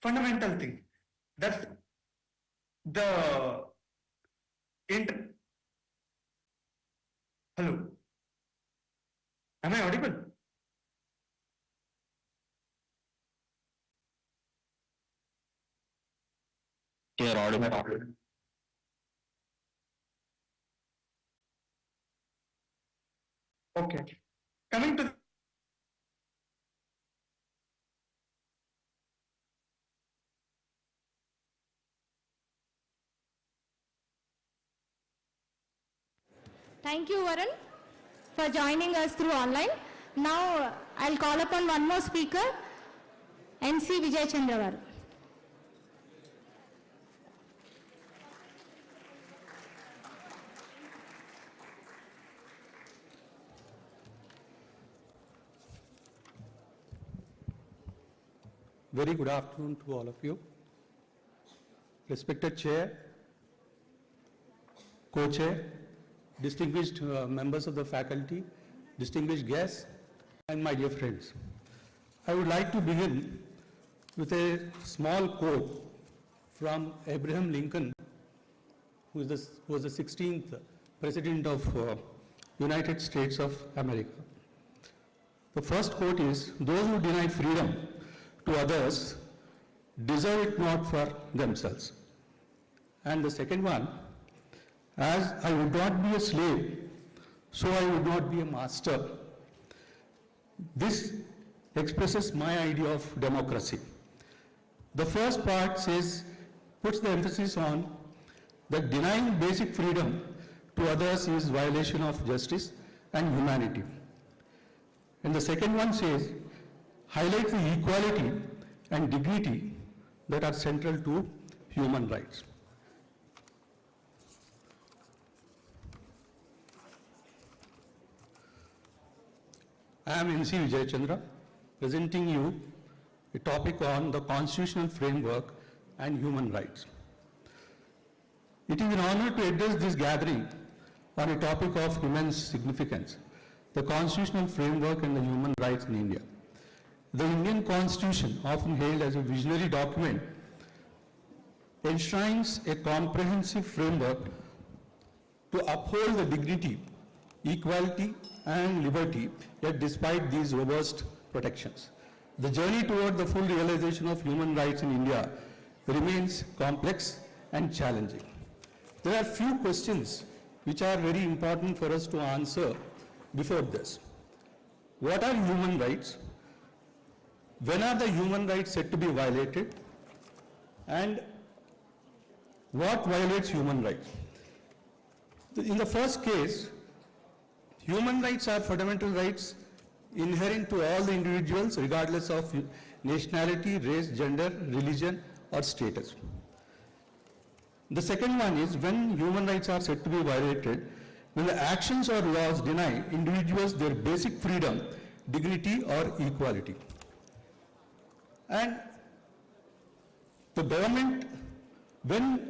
fundamental thing. That the Hello, am I audible? You are audible. Okay. Coming to Thank you, Varun, for joining us through online. Now, I'll call upon one more speaker, NC Vijay Chandra. Very good afternoon to all of you. Respected Chair, Co-Chair, distinguished members of the faculty, distinguished guests, and my dear friends. I would like to begin with a small quote from Abraham Lincoln, who was the 16th President of United States of America. The first quote is, "Those who deny freedom to others deserve it not for themselves." And the second one, "As I would not be a slave, so I would not be a master." This expresses my idea of democracy. The first part puts the emphasis on that denying basic freedom to others is violation of justice and humanity. And the second one highlights the equality and dignity that are central to human rights. I am NC Vijay Chandra, presenting you a topic on the constitutional framework and human rights. It is an honor to address this gathering on a topic of immense significance, the constitutional framework and the human rights in India. The Indian Constitution, often hailed as a visionary document, enshrines a comprehensive framework to uphold the dignity, equality, and liberty, yet despite these robust protections. The journey toward the full realization of human rights in India remains complex and challenging. There are few questions which are very important for us to answer before this. What are human rights? When are the human rights said to be violated? And what violates human rights? In the first case, human rights are fundamental rights inherent to all the individuals regardless of nationality, race, gender, religion or status. The second one is when human rights are said to be violated, when the actions or laws deny individuals their basic freedom, dignity or equality. And the government, who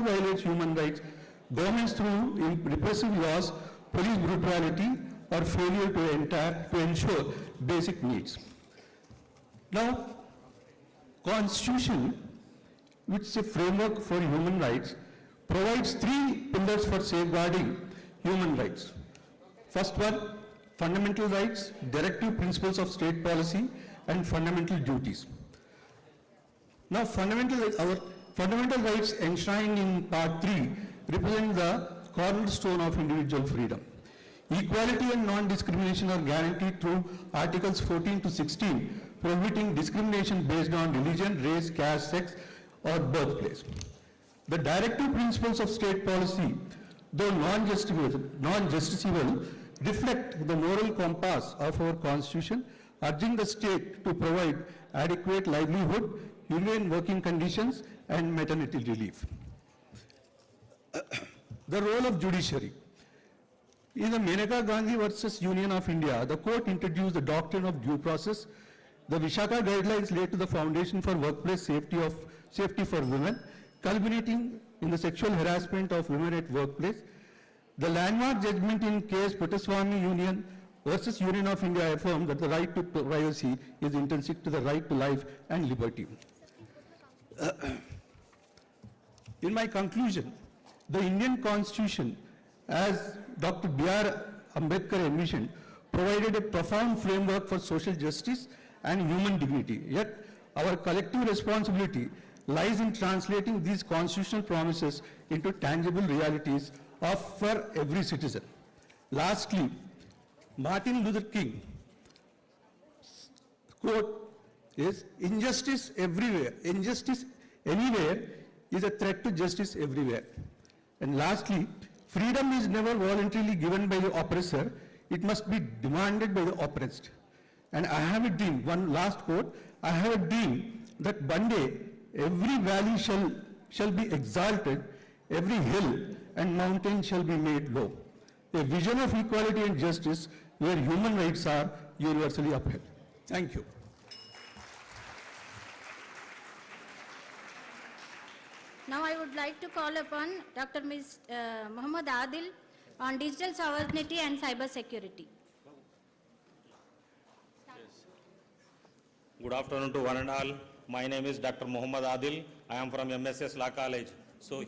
violates human rights? Governments through repressive laws, police brutality, or failure to ensure basic needs. Now, Constitution, which is a framework for human rights, provides 3 pillars for safeguarding human rights. First one, fundamental rights, directive principles of state policy, and fundamental duties. Now, our fundamental rights enshrined in Part 3 represent the cornerstone of individual freedom. Equality and non-discrimination are guaranteed through Articles 14 to 16, prohibiting discrimination based on religion, race, caste, sex, or birthplace. The directive principles of state policy, though non-justiciable, reflect the moral compass of our Constitution, urging the state to provide adequate livelihood, humane working conditions, and maternity relief. The role of judiciary. In the Maneka Gandhi versus Union of India, the court introduced the doctrine of due process. The Vishaka guidelines laid to the foundation for workplace safety for women, culminating in the sexual harassment of women at workplace. The landmark judgment in case Puttaswamy Union versus Union of India affirmed that the right to privacy is intrinsic to the right to life and liberty. In my conclusion, the Indian Constitution, as Dr. B.R. Ambedkar envisioned, provided a profound framework for social justice and human dignity. Yet, our collective responsibility lies in translating these constitutional promises into tangible realities for every citizen. Lastly, Martin Luther King quote is, "Injustice everywhere, injustice anywhere is a threat to justice everywhere." And lastly, freedom is never voluntarily given by the oppressor, it must be demanded by the oppressed. And I have a dream, one last quote, I have a dream that one day every valley shall be exalted, every hill and mountain shall be made low. A vision of equality and justice where human rights are universally upheld. Thank you. Now I would like to call upon Dr. Ms. Muhammad Adil on digital sovereignty and cyber security. Good afternoon to one and all. My name is Dr. Muhammad Adil. I am from MSS Law College. So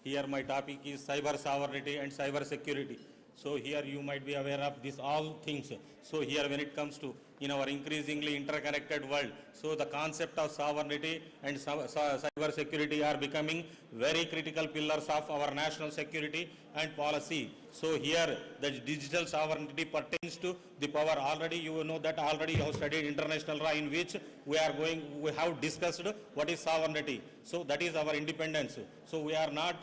here my topic is cyber sovereignty and cyber security. So here you might be aware of these all things. So here when it comes to in our increasingly interconnected world, so the concept of sovereignty and cyber security are becoming very critical pillars of our national security and policy. So here the digital sovereignty pertains to the power. Already you know that already you have studied international law in which we have discussed what is sovereignty. So that is our independence. So we are not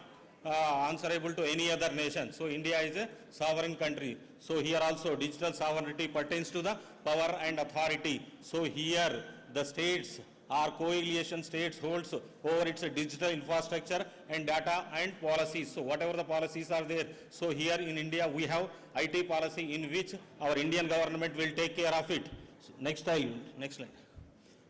answerable to any other nation. So India is a sovereign country. So here also digital sovereignty pertains to the power and authority. So here the states or coalition states holds over its digital infrastructure and data and policies. So whatever the policies are there. So here in India we have IT policy in which our Indian government will take care of it. So next slide.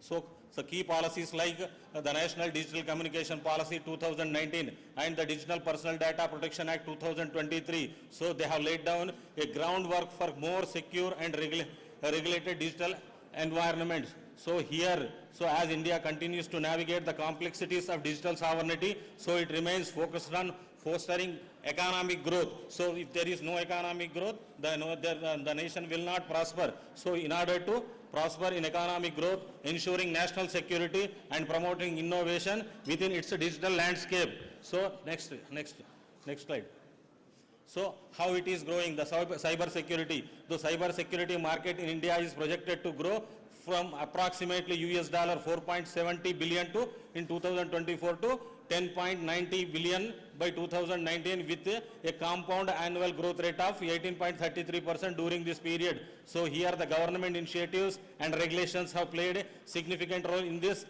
So So key policies like the National Digital Communication Policy 2019 and the Digital Personal Data Protection Act 2023. So they have laid down a groundwork for more secure and regulated digital environments. So here, so as India continues to navigate the complexities of digital sovereignty, so it remains focused on fostering economic growth. So if there is no economic growth, the nation will not prosper. So in order to prosper in economic growth, ensuring national security and promoting innovation within its digital landscape. So next slide. So how it is growing, the cyber security. The cyber security market in India is projected to grow from approximately $4.70 billion in 2024 to 10.90 billion by 2019 with a compound annual growth rate of 18.33% during this period. So here the government initiatives and regulations have played a significant role in this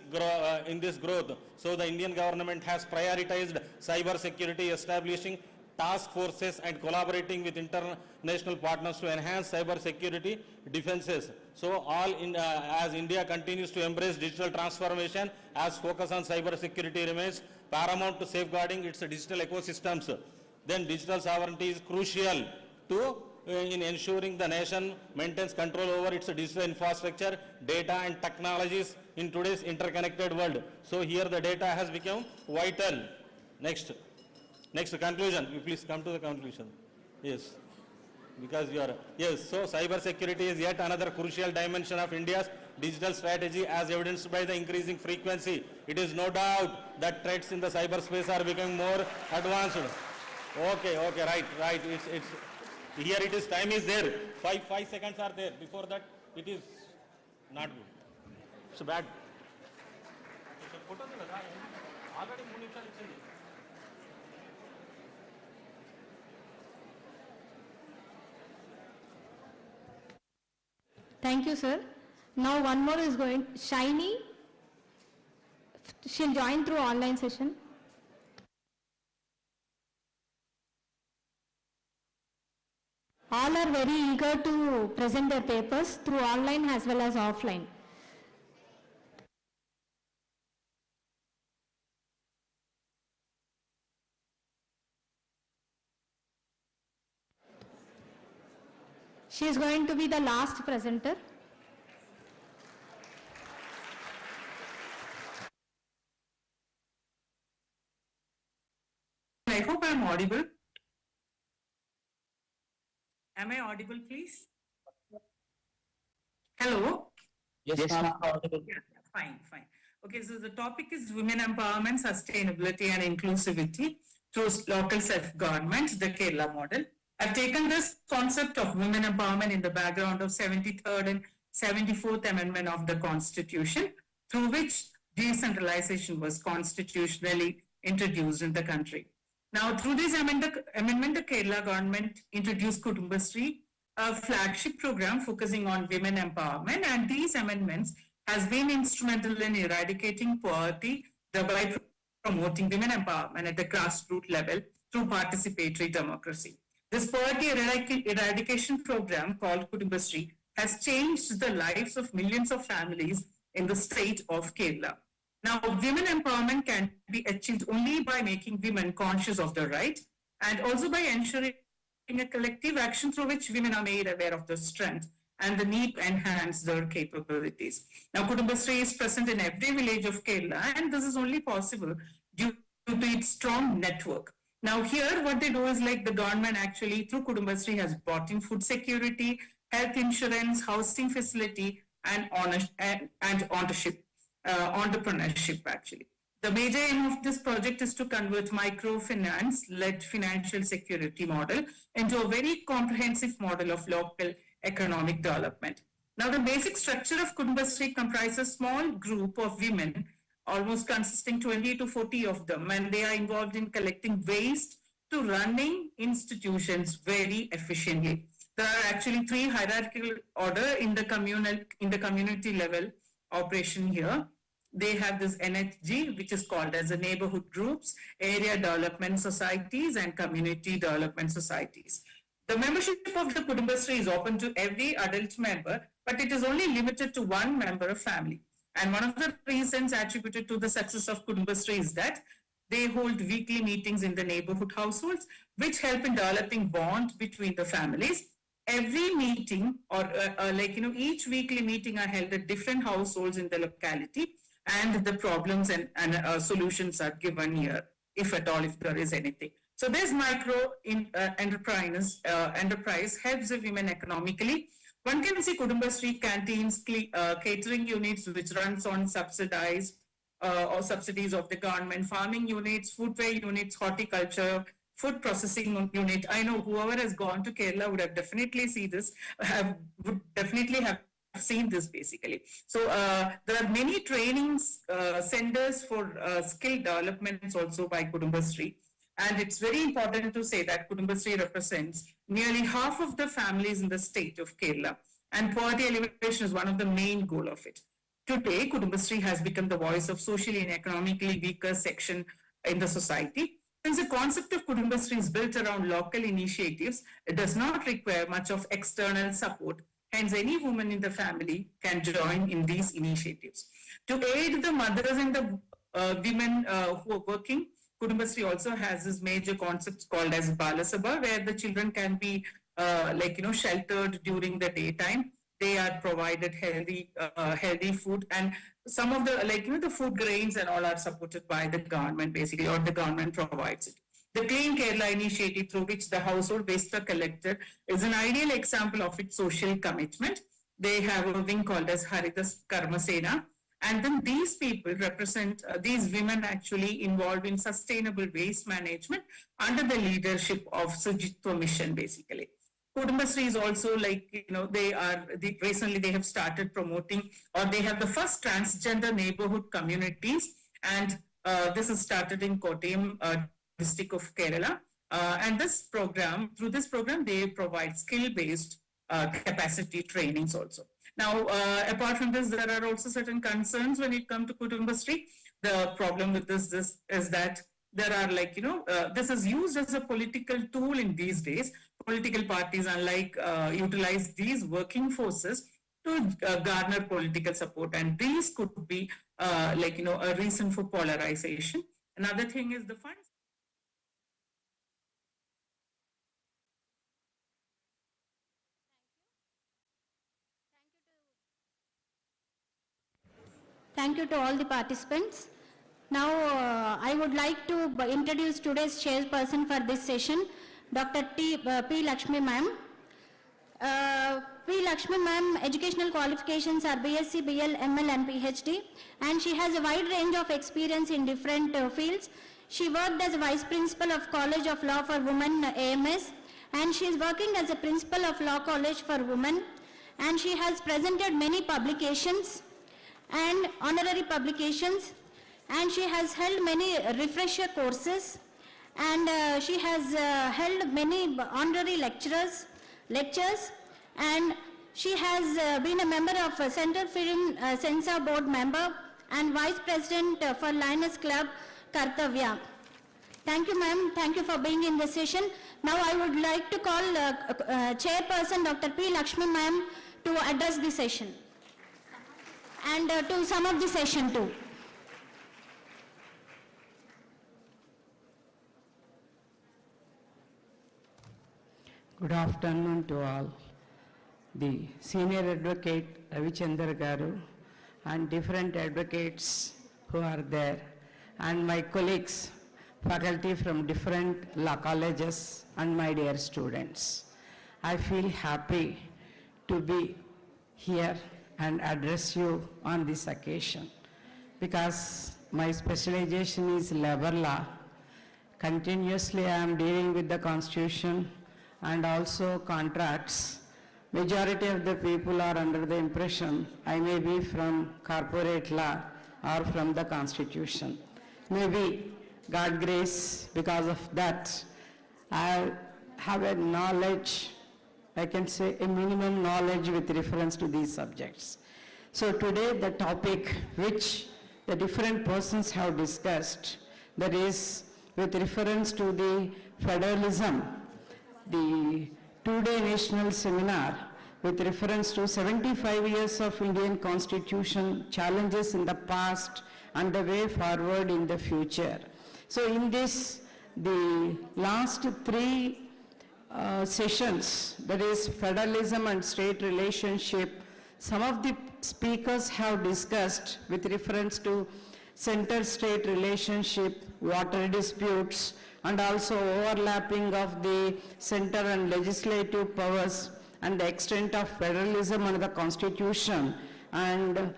growth. So the Indian government has prioritized cyber security, establishing task forces and collaborating with international partners to enhance cyber security defenses. So as India continues to embrace digital transformation, as focus on cyber security remains paramount to safeguarding its digital ecosystems, then digital sovereignty is crucial in ensuring the nation maintains control over its digital infrastructure, data and technologies in today's interconnected world. So here the data has become vital. Next conclusion. You please come to the conclusion. Yes. Because you are, yes, so cyber security is yet another crucial dimension of India's digital strategy as evidenced by the increasing frequency. It is no doubt that threats in the cyberspace are becoming more advanced. Okay, right. It's here it is, time is there. 5 seconds are there. Before that, it is not good. It's bad. Thank you, sir. Now one more is going, Shiny. She'll join through online session. All are very eager to present their papers through online as well as offline. She is going to be the last presenter. I hope I'm audible. Am I audible, please? Hello? Yes, ma'am. Audible. Yeah, fine. Okay, so the topic is women empowerment, sustainability and inclusivity through local self-government, the Kerala model. I've taken this concept of women empowerment in the background of 73rd and 74th Amendment of the Constitution, through which decentralization was constitutionally introduced in the country. Now, through this amendment, the Kerala government introduced Kudumbashree, a flagship program focusing on women empowerment, and these amendments has been instrumental in eradicating poverty, thereby promoting women empowerment at the grassroots level through participatory democracy. This poverty eradication program called Kudumbashree has changed the lives of millions of families in the state of Kerala. Now, women empowerment can be achieved only by making women conscious of their rights and also by ensuring a collective action through which women are made aware of their strength and the need to enhance their capabilities. Now, Kudumbashree is present in every village of Kerala, and this is only possible due to its strong network. Now, here what they do is like the government actually through Kudumbashree has brought in food security, health insurance, housing facility, and entrepreneurship actually. The major aim of this project is to convert microfinance-led financial security model into a very comprehensive model of local economic development. Now, the basic structure of Kudumbashree comprises a small group of women, almost consisting 20 to 40 of them, and they are involved in collecting waste to running institutions very efficiently. There are actually 3 hierarchical order in the community level operation here. They have this NHG, which is called as the neighborhood groups, area development societies, and community development societies. The membership of the Kudumbashree is open to every adult member, but it is only limited to 1 member of family. And one of the reasons attributed to the success of Kudumbashree is that they hold weekly meetings in the neighborhood households, which help in developing bond between the families. Every meeting or each weekly meeting are held at different households in the locality, and the problems and solutions are given here, if at all, if there is anything. So this enterprise helps the women economically. One can see Kudumbashree canteens, catering units which runs on subsidized or subsidies of the government, farming units, foodware units, horticulture, food processing unit. I know whoever has gone to Kerala would have definitely seen this, would definitely have seen this basically. So there are many trainings centers for skill developments also by Kudumbashree. And it's very important to say that Kudumbashree represents nearly half of the families in the state of Kerala, and poverty alleviation is one of the main goal of it. Today, Kudumbashree has become the voice of socially and economically weaker section in the society. Since the concept of Kudumbashree is built around local initiatives, it does not require much of external support. Hence, any woman in the family can join in these initiatives. To aid the mothers and the women who are working, Kudumbashree also has this major concept called as Balasabha, where the children can be sheltered during the daytime. They are provided healthy food, and some of the the food grains and all are supported by the government basically, or the government provides it. The Clean Kerala initiative, through which the household waste are collected, is an ideal example of its social commitment. They have a wing called as Haridas Karmasena, and then these people represent these women actually involved in sustainable waste management under the leadership of Sujitwa Mission basically. Kudumbashree is also recently they have started promoting, or they have the first transgender neighborhood communities, and this is started in Kottayam district of Kerala. And through this program, they provide skill-based capacity trainings also. Now, apart from this, there are also certain concerns when it comes to Kudumbashree. The problem with this is that there are this is used as a political tool in these days. Political parties utilize these working forces to garner political support, and these could be a reason for polarization. Another thing is the funds. Thank you to all the participants. Now, I would like to introduce today's chairperson for this session, Dr. P. Lakshmi ma'am. P. Lakshmi ma'am, educational qualifications are BSc, BL, ML and PhD, and she has a wide range of experience in different fields. She worked as a Vice Principal of College of Law for Women, AMS, and she is working as a Principal of Law College for Women, and she has presented many publications and honorary publications, and she has held many refresher courses, and she has held many honorary lectures, and she has been a member of Central Film Censor Board member and Vice President for Lions Club, Kartavya. Thank you, ma'am. Thank you for being in this session. Now I would like to call Chairperson Dr. P. Lakshmi ma'am to address the session and to sum up the session too. Good afternoon to all. The senior advocate Ravichandra Garu and different advocates who are there, and my colleagues, faculty from different law colleges, and my dear students. I feel happy to be here and address you on this occasion because my specialization is labor law. Continuously I am dealing with the constitution and also contracts. Majority of the people are under the impression I may be from corporate law or from the constitution. Maybe God grace, because of that, I have a knowledge, I can say a minimum knowledge with reference to these subjects. So today the topic which the different persons have discussed, that is with reference to the federalism, the two-day national seminar with reference to 75 years of Indian Constitution, challenges in the past and the way forward in the future. So in this, the last three sessions, that is federalism and state relationship, some of the speakers have discussed with reference to center-state relationship, water disputes, and also overlapping of the center and legislative powers and the extent of federalism under the Constitution. And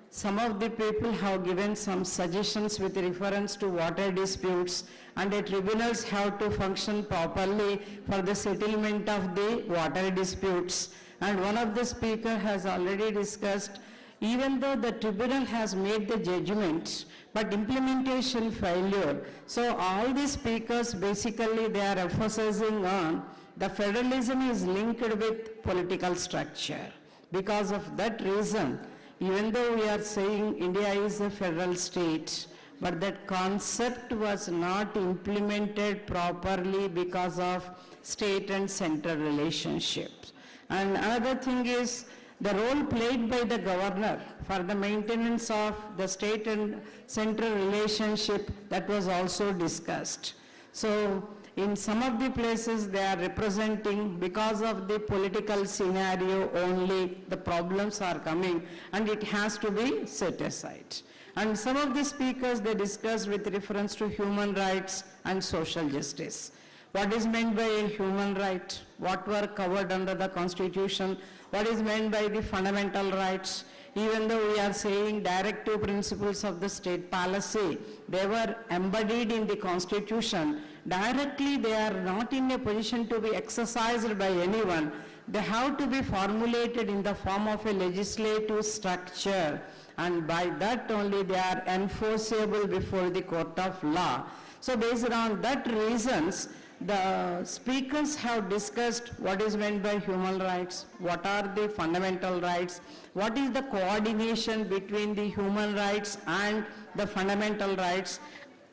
some of the people have given some suggestions with reference to water disputes, and the tribunals have to function properly for the settlement of the water disputes. And one of the speakers has already discussed, even though the tribunal has made the judgment, but implementation failure. So all these speakers, basically they are emphasizing on the federalism is linked with political structure. Because of that reason, even though we are saying India is a federal state, but that concept was not implemented properly because of state and center relationships. And another thing is the role played by the governor for the maintenance of the state and central relationship, that was also discussed. So in some of the places they are representing, because of the political scenario only, the problems are coming and it has to be set aside. And some of the speakers, they discussed with reference to human rights and social justice. What is meant by a human right? What were covered under the Constitution? What is meant by the fundamental rights? Even though we are saying directive principles of the state policy, they were embodied in the Constitution. Directly, they are not in a position to be exercised by anyone. They have to be formulated in the form of a legislative structure, and by that only they are enforceable before the court of law. So based on that reasons, the speakers have discussed what is meant by human rights, what are the fundamental rights, what is the coordination between the human rights and the fundamental rights,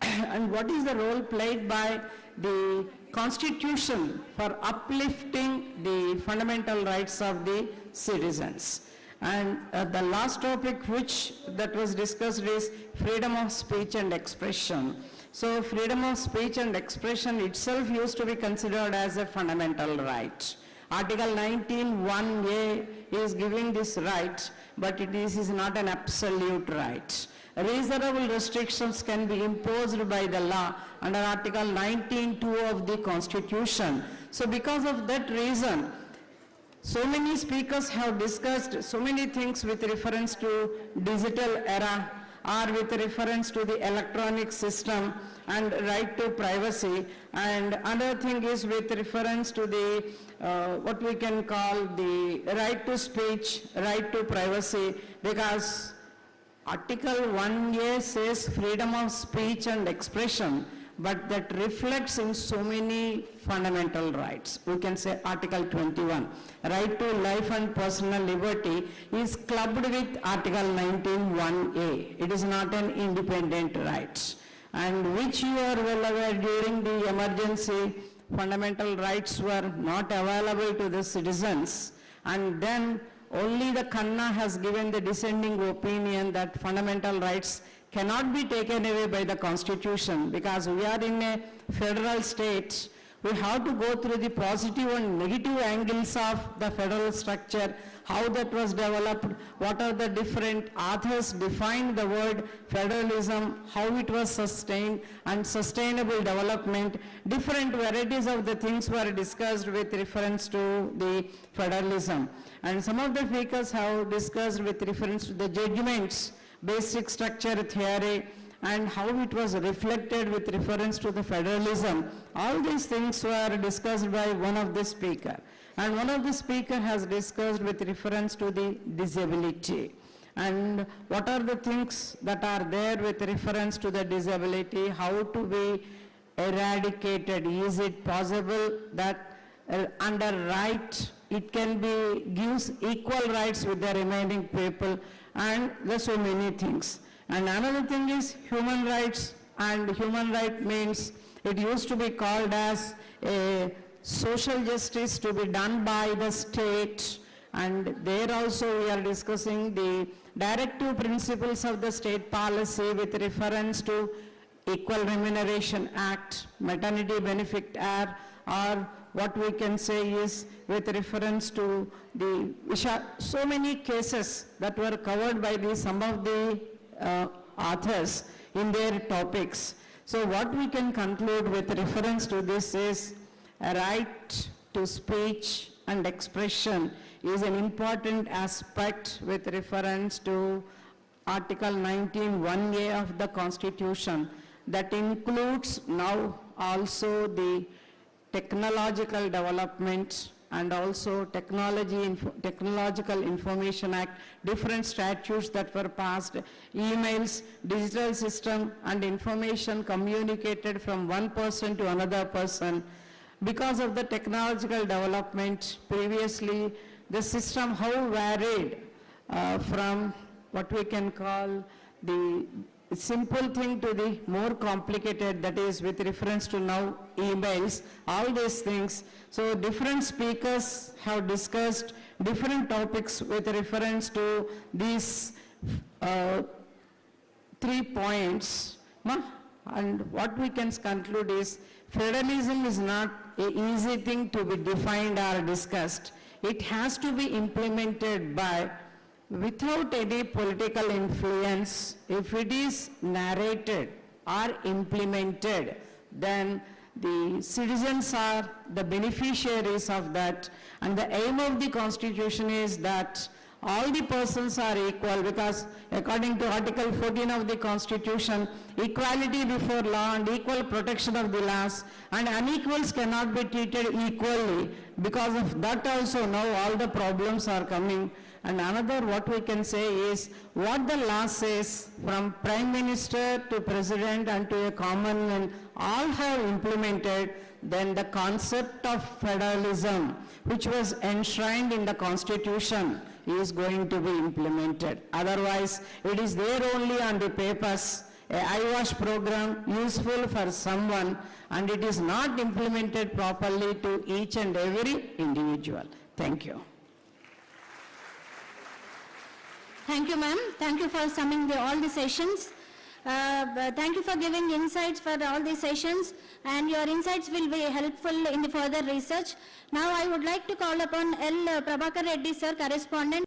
and what is the role played by the Constitution for uplifting the fundamental rights of the citizens. And the last topic that was discussed is freedom of speech and expression. So freedom of speech and expression itself used to be considered as a fundamental right. Article 19(1)(a) is giving this right, but this is not an absolute right. Reasonable restrictions can be imposed by the law under Article 19(2) of the Constitution. So because of that reason, so many speakers have discussed so many things with reference to digital era, or with reference to the electronic system and right to privacy. And another thing is with reference to the what we can call the right to speech, right to privacy, because Article 1(a) says freedom of speech and expression, but that reflects in so many fundamental rights. We can say Article 21, right to life and personal liberty, is clubbed with Article 19(1)(a). It is not an independent right. And which you are well aware, during the emergency, fundamental rights were not available to the citizens. And then only the Khanna has given the dissenting opinion that fundamental rights cannot be taken away by the Constitution, because we are in a federal state. We have to go through the positive and negative angles of the federal structure, how that was developed, what are the different authors defined the word federalism, how it was sustained, and sustainable development. Different varieties of the things were discussed with reference to the federalism. And some of the speakers have discussed with reference to the judgments, basic structure theory, and how it was reflected with reference to the federalism. All these things were discussed by one of the speakers. And one of the speakers has discussed with reference to the disability. And what are the things that are there with reference to the disability, how to be eradicated. Is it possible that under right, it can be, gives equal rights with the remaining people, and there's so many things. And another thing is human rights, and human right means it used to be called as a social justice to be done by the state, And there also we are discussing the directive principles of the state policy with reference to Equal Remuneration Act, Maternity Benefit Act, or what we can say is with reference to the, which are so many cases that were covered by some of the authors in their topics. So what we can conclude with reference to this is a right to speech and expression is an important aspect with reference to Article 19(1)(a) of the Constitution. That includes now also the technological development and also Technological Information Act, different statutes that were passed, emails, digital system, and information communicated from one person to another person. Because of the technological development, previously the system how varied from what we can call the simple thing to the more complicated, that is with reference to now emails, all these things. So different speakers have discussed different topics with reference to these 3 points. And what we can conclude is federalism is not an easy thing to be defined or discussed. It has to be implemented by without any political influence. If it is narrated or implemented, then the citizens are the beneficiaries of that. And the aim of the Constitution is that all the persons are equal, because according to Article 14 of the Constitution, equality before law and equal protection of the laws, and unequals cannot be treated equally. Because of that also now all the problems are coming. And another what we can say is what the law says, from Prime Minister to President and to a common man, all have implemented, then the concept of federalism, which was enshrined in the Constitution, is going to be implemented. Otherwise, it is there only on the papers, a eyewash program useful for someone, and it is not implemented properly to each and every individual. Thank you. Thank you, ma'am. Thank you for summing all the sessions. Thank you for giving insights for all the sessions, and your insights will be helpful in the further research. Now I would like to call upon L. Prabhakar Reddy sir, correspondent.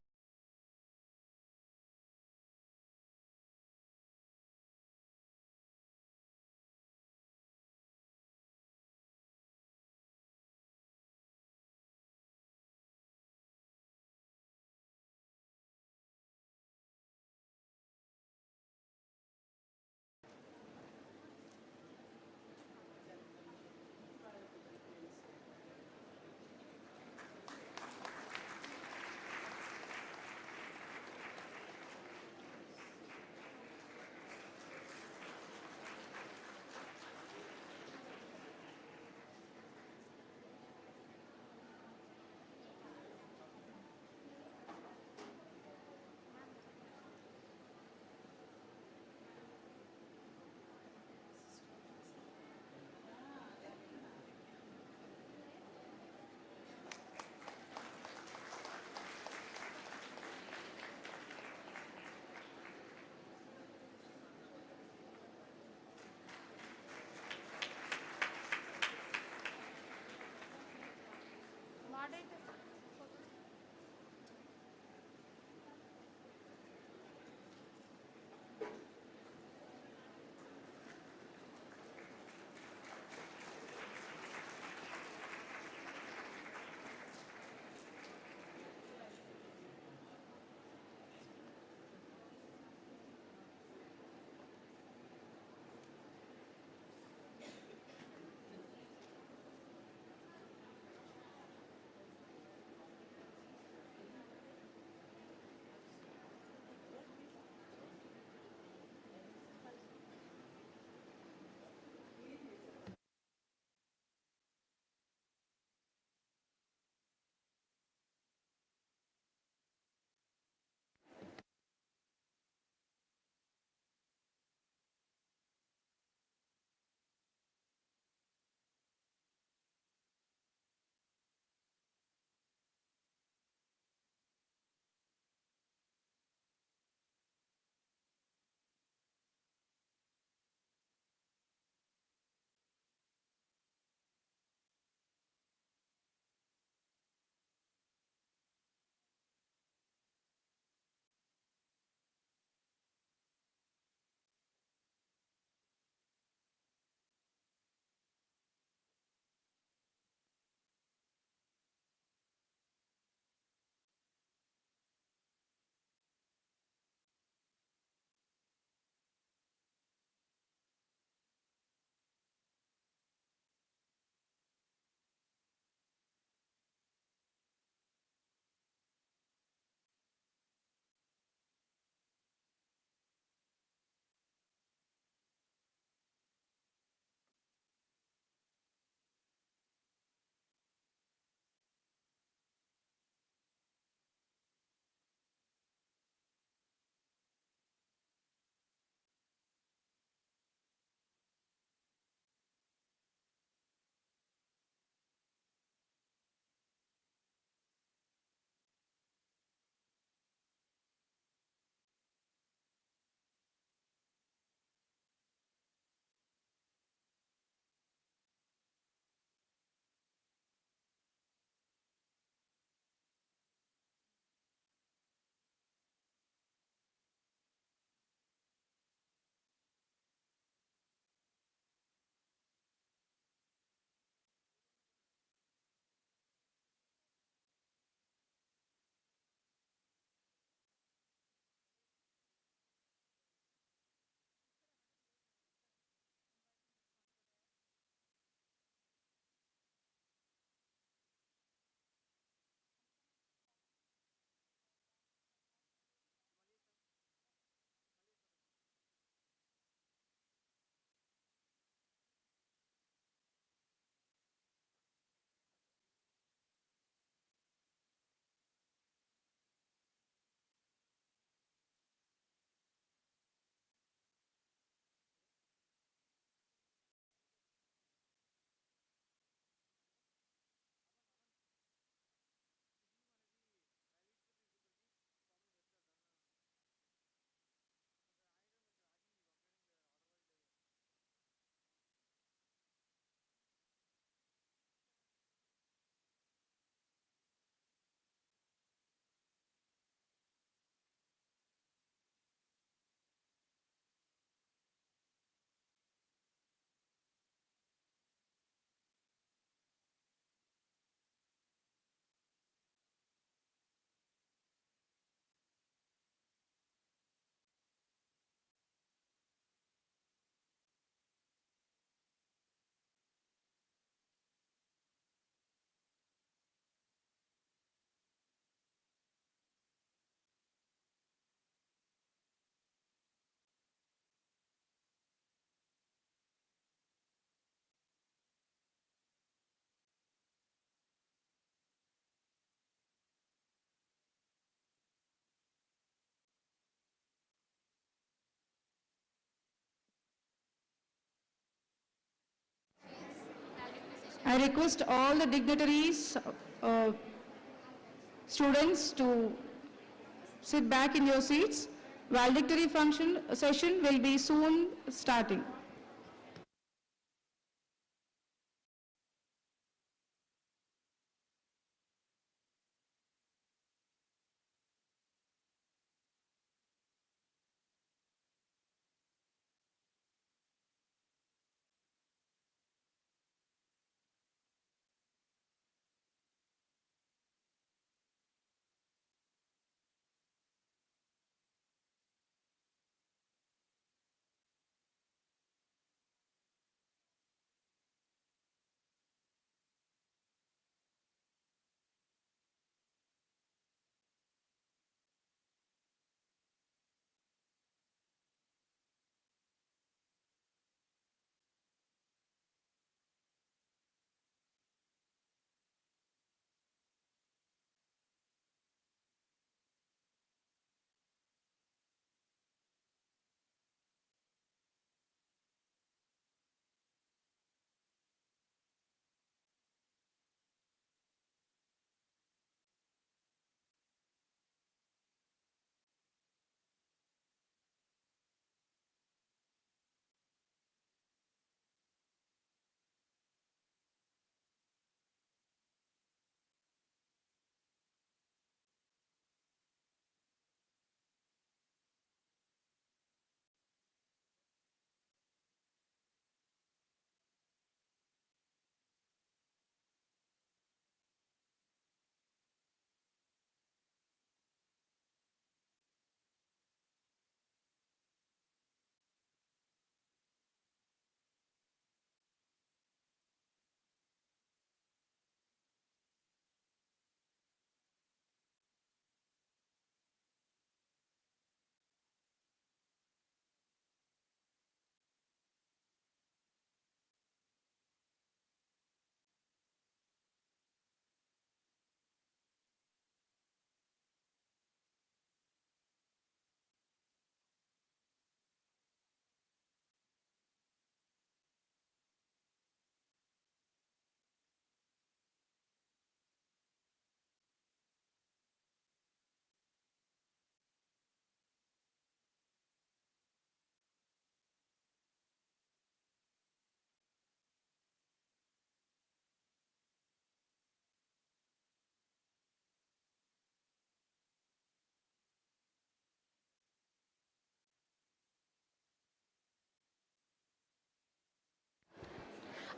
I request all the dignitaries, students to sit back in your seats. Valedictory session will be soon starting.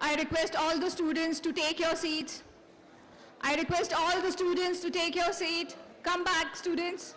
I request all the students to take your seats. I request all the students to take your seat. Come back, students.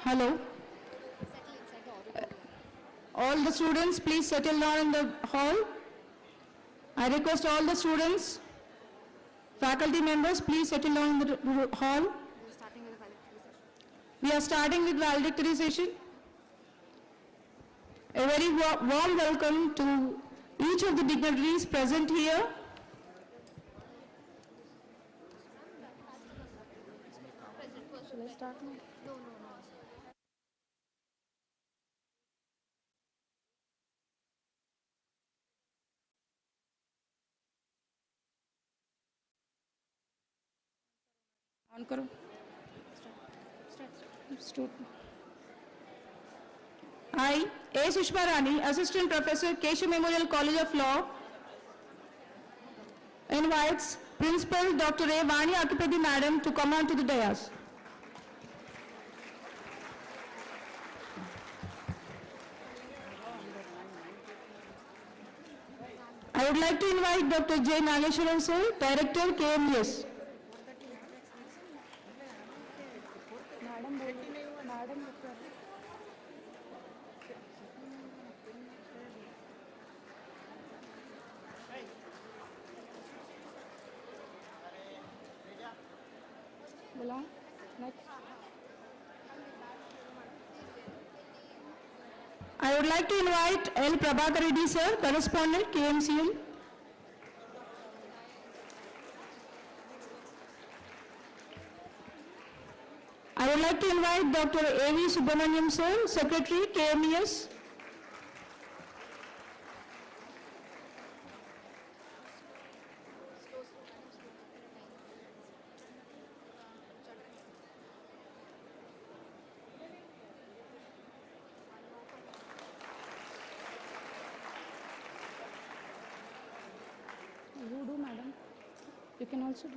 Hello. All the students, please settle down in the hall. I request all the students, faculty members, please settle down in the hall. We are starting with valedictory session. A very warm welcome to each of the dignitaries present here. Shall I start now? On karo. Start. I, A. Sushma Rani, Assistant Professor, Keshav Memorial College of Law, invites Principal Dr. A. Vani Akipedi Madam to come on to the dais. I would like to invite Dr. J. Nageshwaran sir, Director, KMS. I would like to invite L. Prabhakar Reddy sir, Correspondent, KMCL. I would like to invite Dr. A.V. Subramaniam sir, Secretary, KMES. You do, madam. You can also do.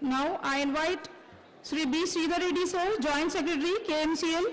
Now I invite Sri B. Sridhar Reddy sir, Joint Secretary, KMCL.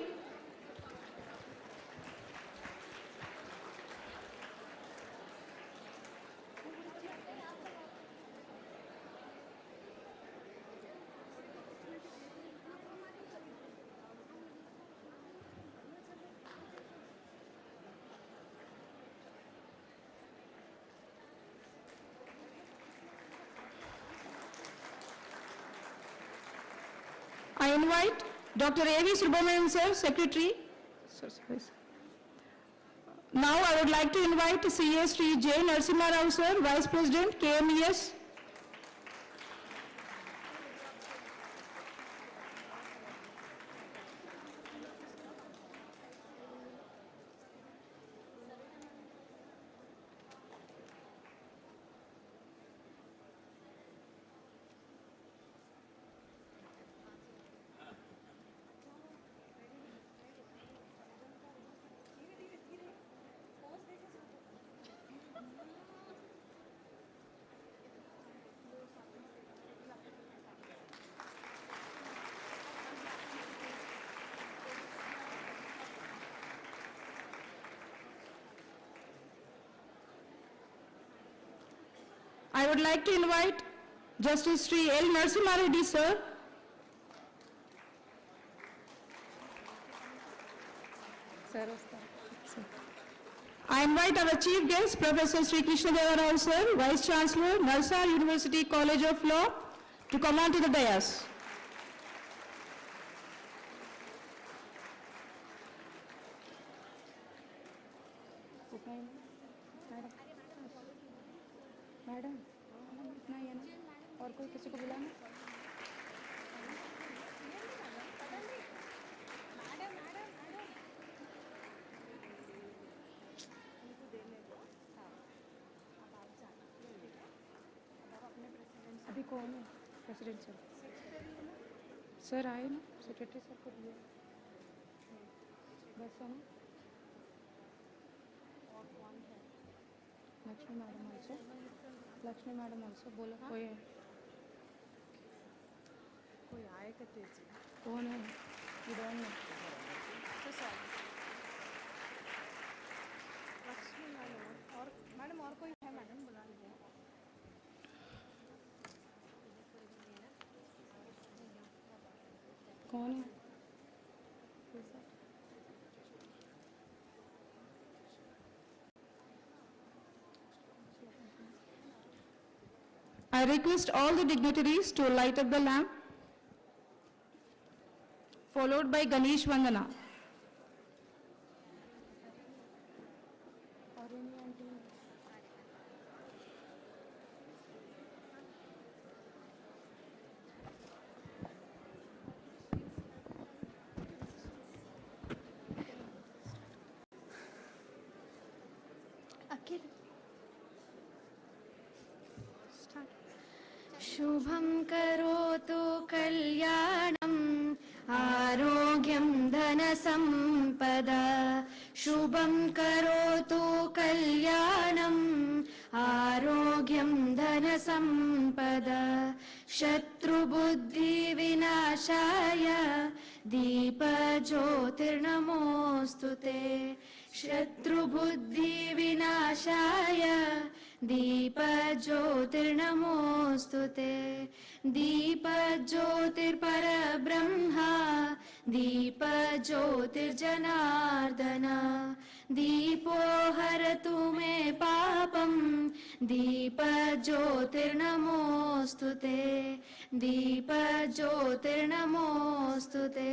I invite Dr. A.V. Subramaniam sir, Secretary. Now I would like to invite C.A. Sri J. Narasimha Rao sir, Vice President, KMES. I would like to invite Justice Sri L. Narasimha Reddy sir. I invite our chief guest, Professor Sri Krishna Deva Rao sir, Vice Chancellor, Nalsar University College of Law, to come on to the dais. Madam इतना ही है ना और कोई किसी को बुलाना अभी कौन है प्रेसिडेंट सर सर आए ना सेक्रेटरी सर को दिया बस है ना Lakshmi madam also Lakshmi madam also बोलो कोई है कोई आए कहते कौन है you don't know Lakshmi madam और मैडम और कोई है मैडम बुला लीजिए I request all the dignitaries to light up the lamp, followed by Ganesh Vandana. शुभं करोतु कल्याणं आरोग्यं धनसम्पदा शुभं करोतु कल्याणं आरोग्यं धनसम्पदा शत्रुबुद्धिविनाशाय दीपज्योतिर्नमोऽस्तुते शत्रुबुद्धिविनाशाय दीपज्योतिर्नमोऽस्तुते दीपज्योतिर्परब्रह्मा दीपज्योतिर्जनार्दन दीपो हरतु मे पापं दीपज्योतिर्नमोऽस्तुते दीपज्योतिर्नमोऽस्तुते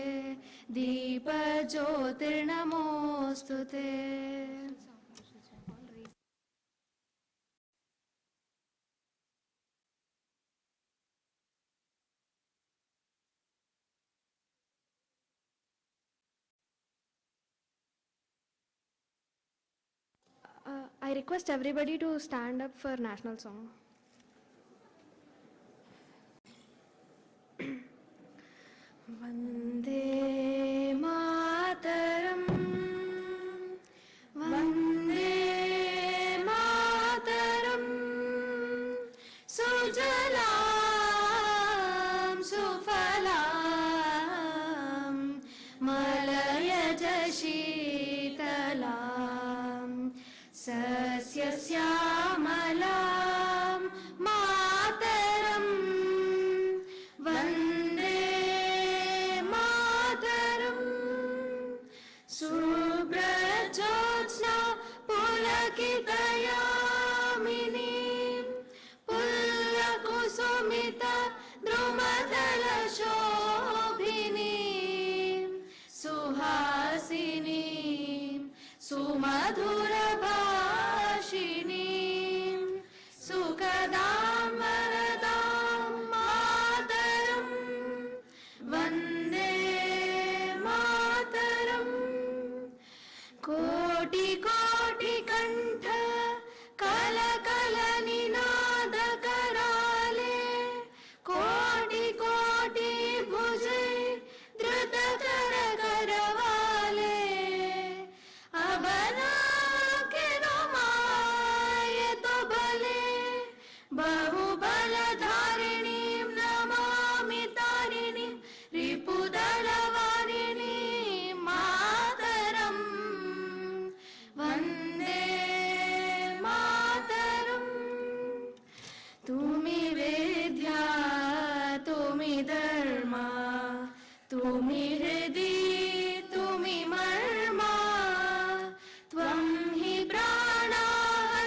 दीपज्योतिर्नमोऽस्तुते I request everybody to stand up for national song. Vande Mataram, Vande Mataram, Sujalam Sufalam, Malayaj Shitalam, Sasyasyaamalam Mataram, Vande Mataram, Subrajyotsna Pulakitayamini, Pullakusumita Drumadala Shobhini, Suhasini, Sumadhura Bhashini, Sukadam Varadam Mataram, Vande Mataram, Koti Koti Kantha Kala Kala Ninada Karale, Koti Koti Bhujai Druta Kara Karavale, Abana ke no maaye to bhale, bahubala dharinim namami tarinim, ripudalavarinim Mataram, Vande Mataram, Tumi Vidya, Tumi Dharma, Tumi Hridi, Tumi Marma, Tvam hi prana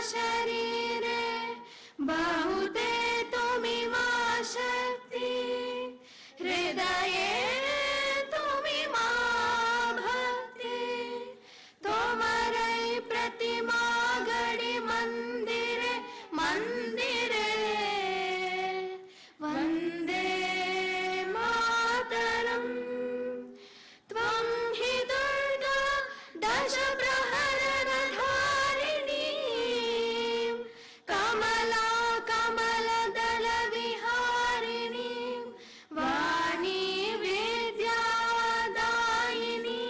sharire, bahute tumi ma shakti, hridaye tumi ma bhakti, tomarai pratima gadi mandire, mandire, Vande Mataram, Tvam hi Durga Dasha Praharana Dharini, Kamala Kamala Dala Viharini, Vani Vidya Dayini,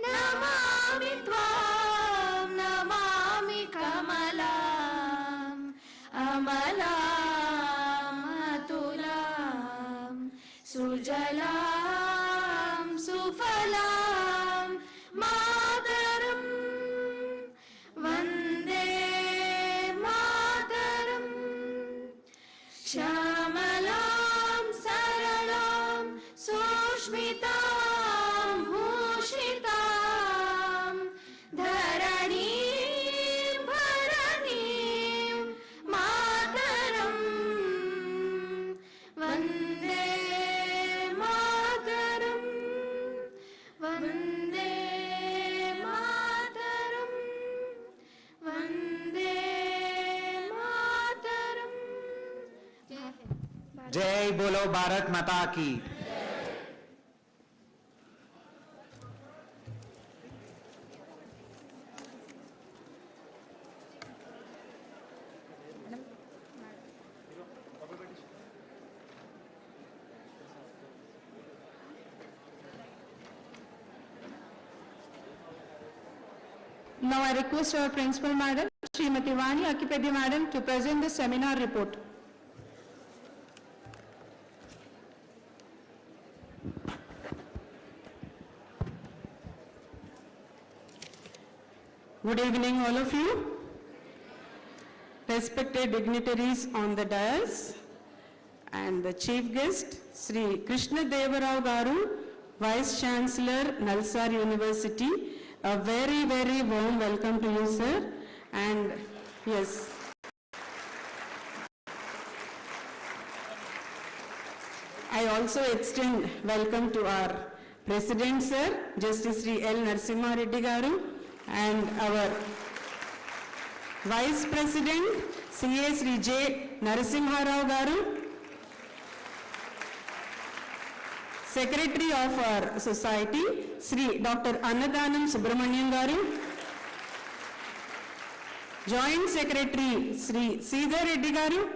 Namami Tvam, Namami Kamalam, Amalam Atulam, Sujalam Sufalam Mataram, Vande Mataram, Shamalam Saralam Sush सुष्मितां भूषितां धरणीं भरणीं मातरं वन्दे मातरं वन्दे मातरं वन्दे मातरं जय बोलो भारत माता की। Now I request our Principal Madam, Srimati Vani Akipedi Madam, to present the seminar report. Good evening, all of you. Respected dignitaries on the dais and the chief guest, Sri Krishna Devarao Garu, Vice Chancellor, Nalsar University. A very, very warm welcome to you, sir. And yes, I also extend welcome to our President, sir, Justice Sri L. Narasimha Reddy Garu, and our Vice President, CA Sri J. Narasimha Rao Garu, Secretary of our society, Sri Dr. Annadanam Subramanian Garu, Joint Secretary, Sri Sridhar Reddy Garu,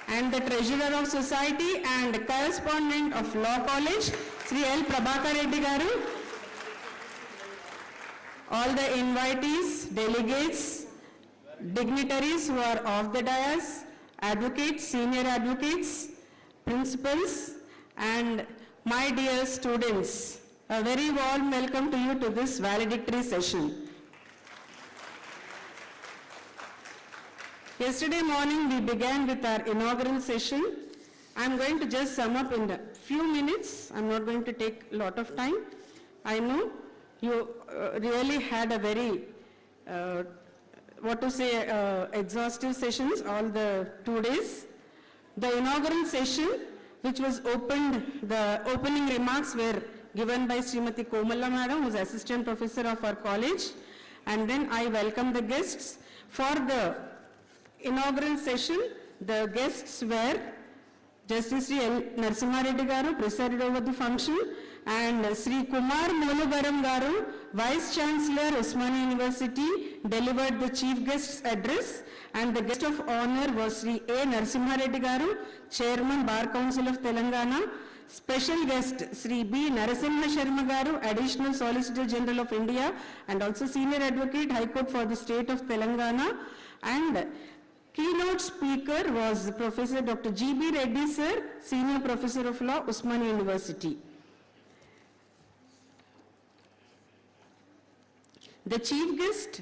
and the Treasurer of Society and Correspondent of Law College, Sri L. Prabhakar Reddy Garu, all the invitees, delegates, dignitaries who are off the dais, advocates, senior advocates, principals, and my dear students, a very warm welcome to you to this valedictory session. Yesterday morning we began with our inaugural session. I'm going to just sum up in a few minutes. I'm not going to take a lot of time. I know you really had a very, exhaustive sessions all the 2 days. The inaugural session, which was opened, the opening remarks were given by Srimati Komala Madam, who is Assistant Professor of our college, and then I welcome the guests. For the inaugural session, the guests were Justice Sri L. Narasimha Reddy Garu, presided over the function, and Sri Kumar Molugaram Garu, Vice Chancellor, Usmania University, delivered the chief guest's address, and the guest of honor was Sri A. Narasimha Reddy Garu, Chairman, Bar Council of Telangana. Special guest, Sri B. Narasimha Sharma Garu, Additional Solicitor General of India, and also Senior Advocate, High Court for the State of Telangana. And keynote speaker was Professor Dr. G.B. Reddy Sir, Senior Professor of Law, Usmania University. The chief guest,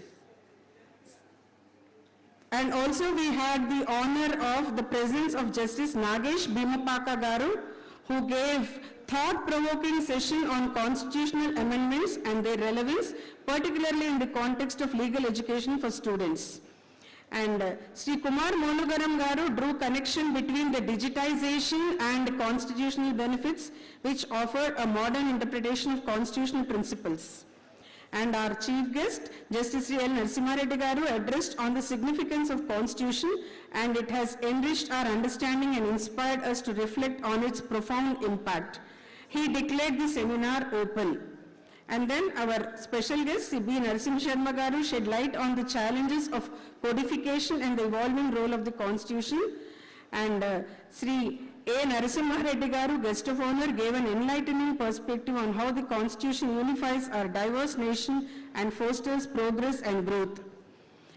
and also we had the honor of the presence of Justice Nagesh Bhimapaka Garu, who gave thought-provoking session on constitutional amendments and their relevance, particularly in the context of legal education for students. And Sri Kumar Molugaram Garu drew connection between the digitization and constitutional benefits, which offer a modern interpretation of constitutional principles. And our chief guest, Justice Sri L. Narasimha Reddy Garu, addressed on the significance of Constitution, and it has enriched our understanding and inspired us to reflect on its profound impact. He declared the seminar open. And then our special guest, Sri B. Narasimha Sharma Garu, shed light on the challenges of codification and the evolving role of the Constitution. And Sri A. Narasimha Reddy Garu, guest of honor, gave an enlightening perspective on how the Constitution unifies our diverse nation and fosters progress and growth.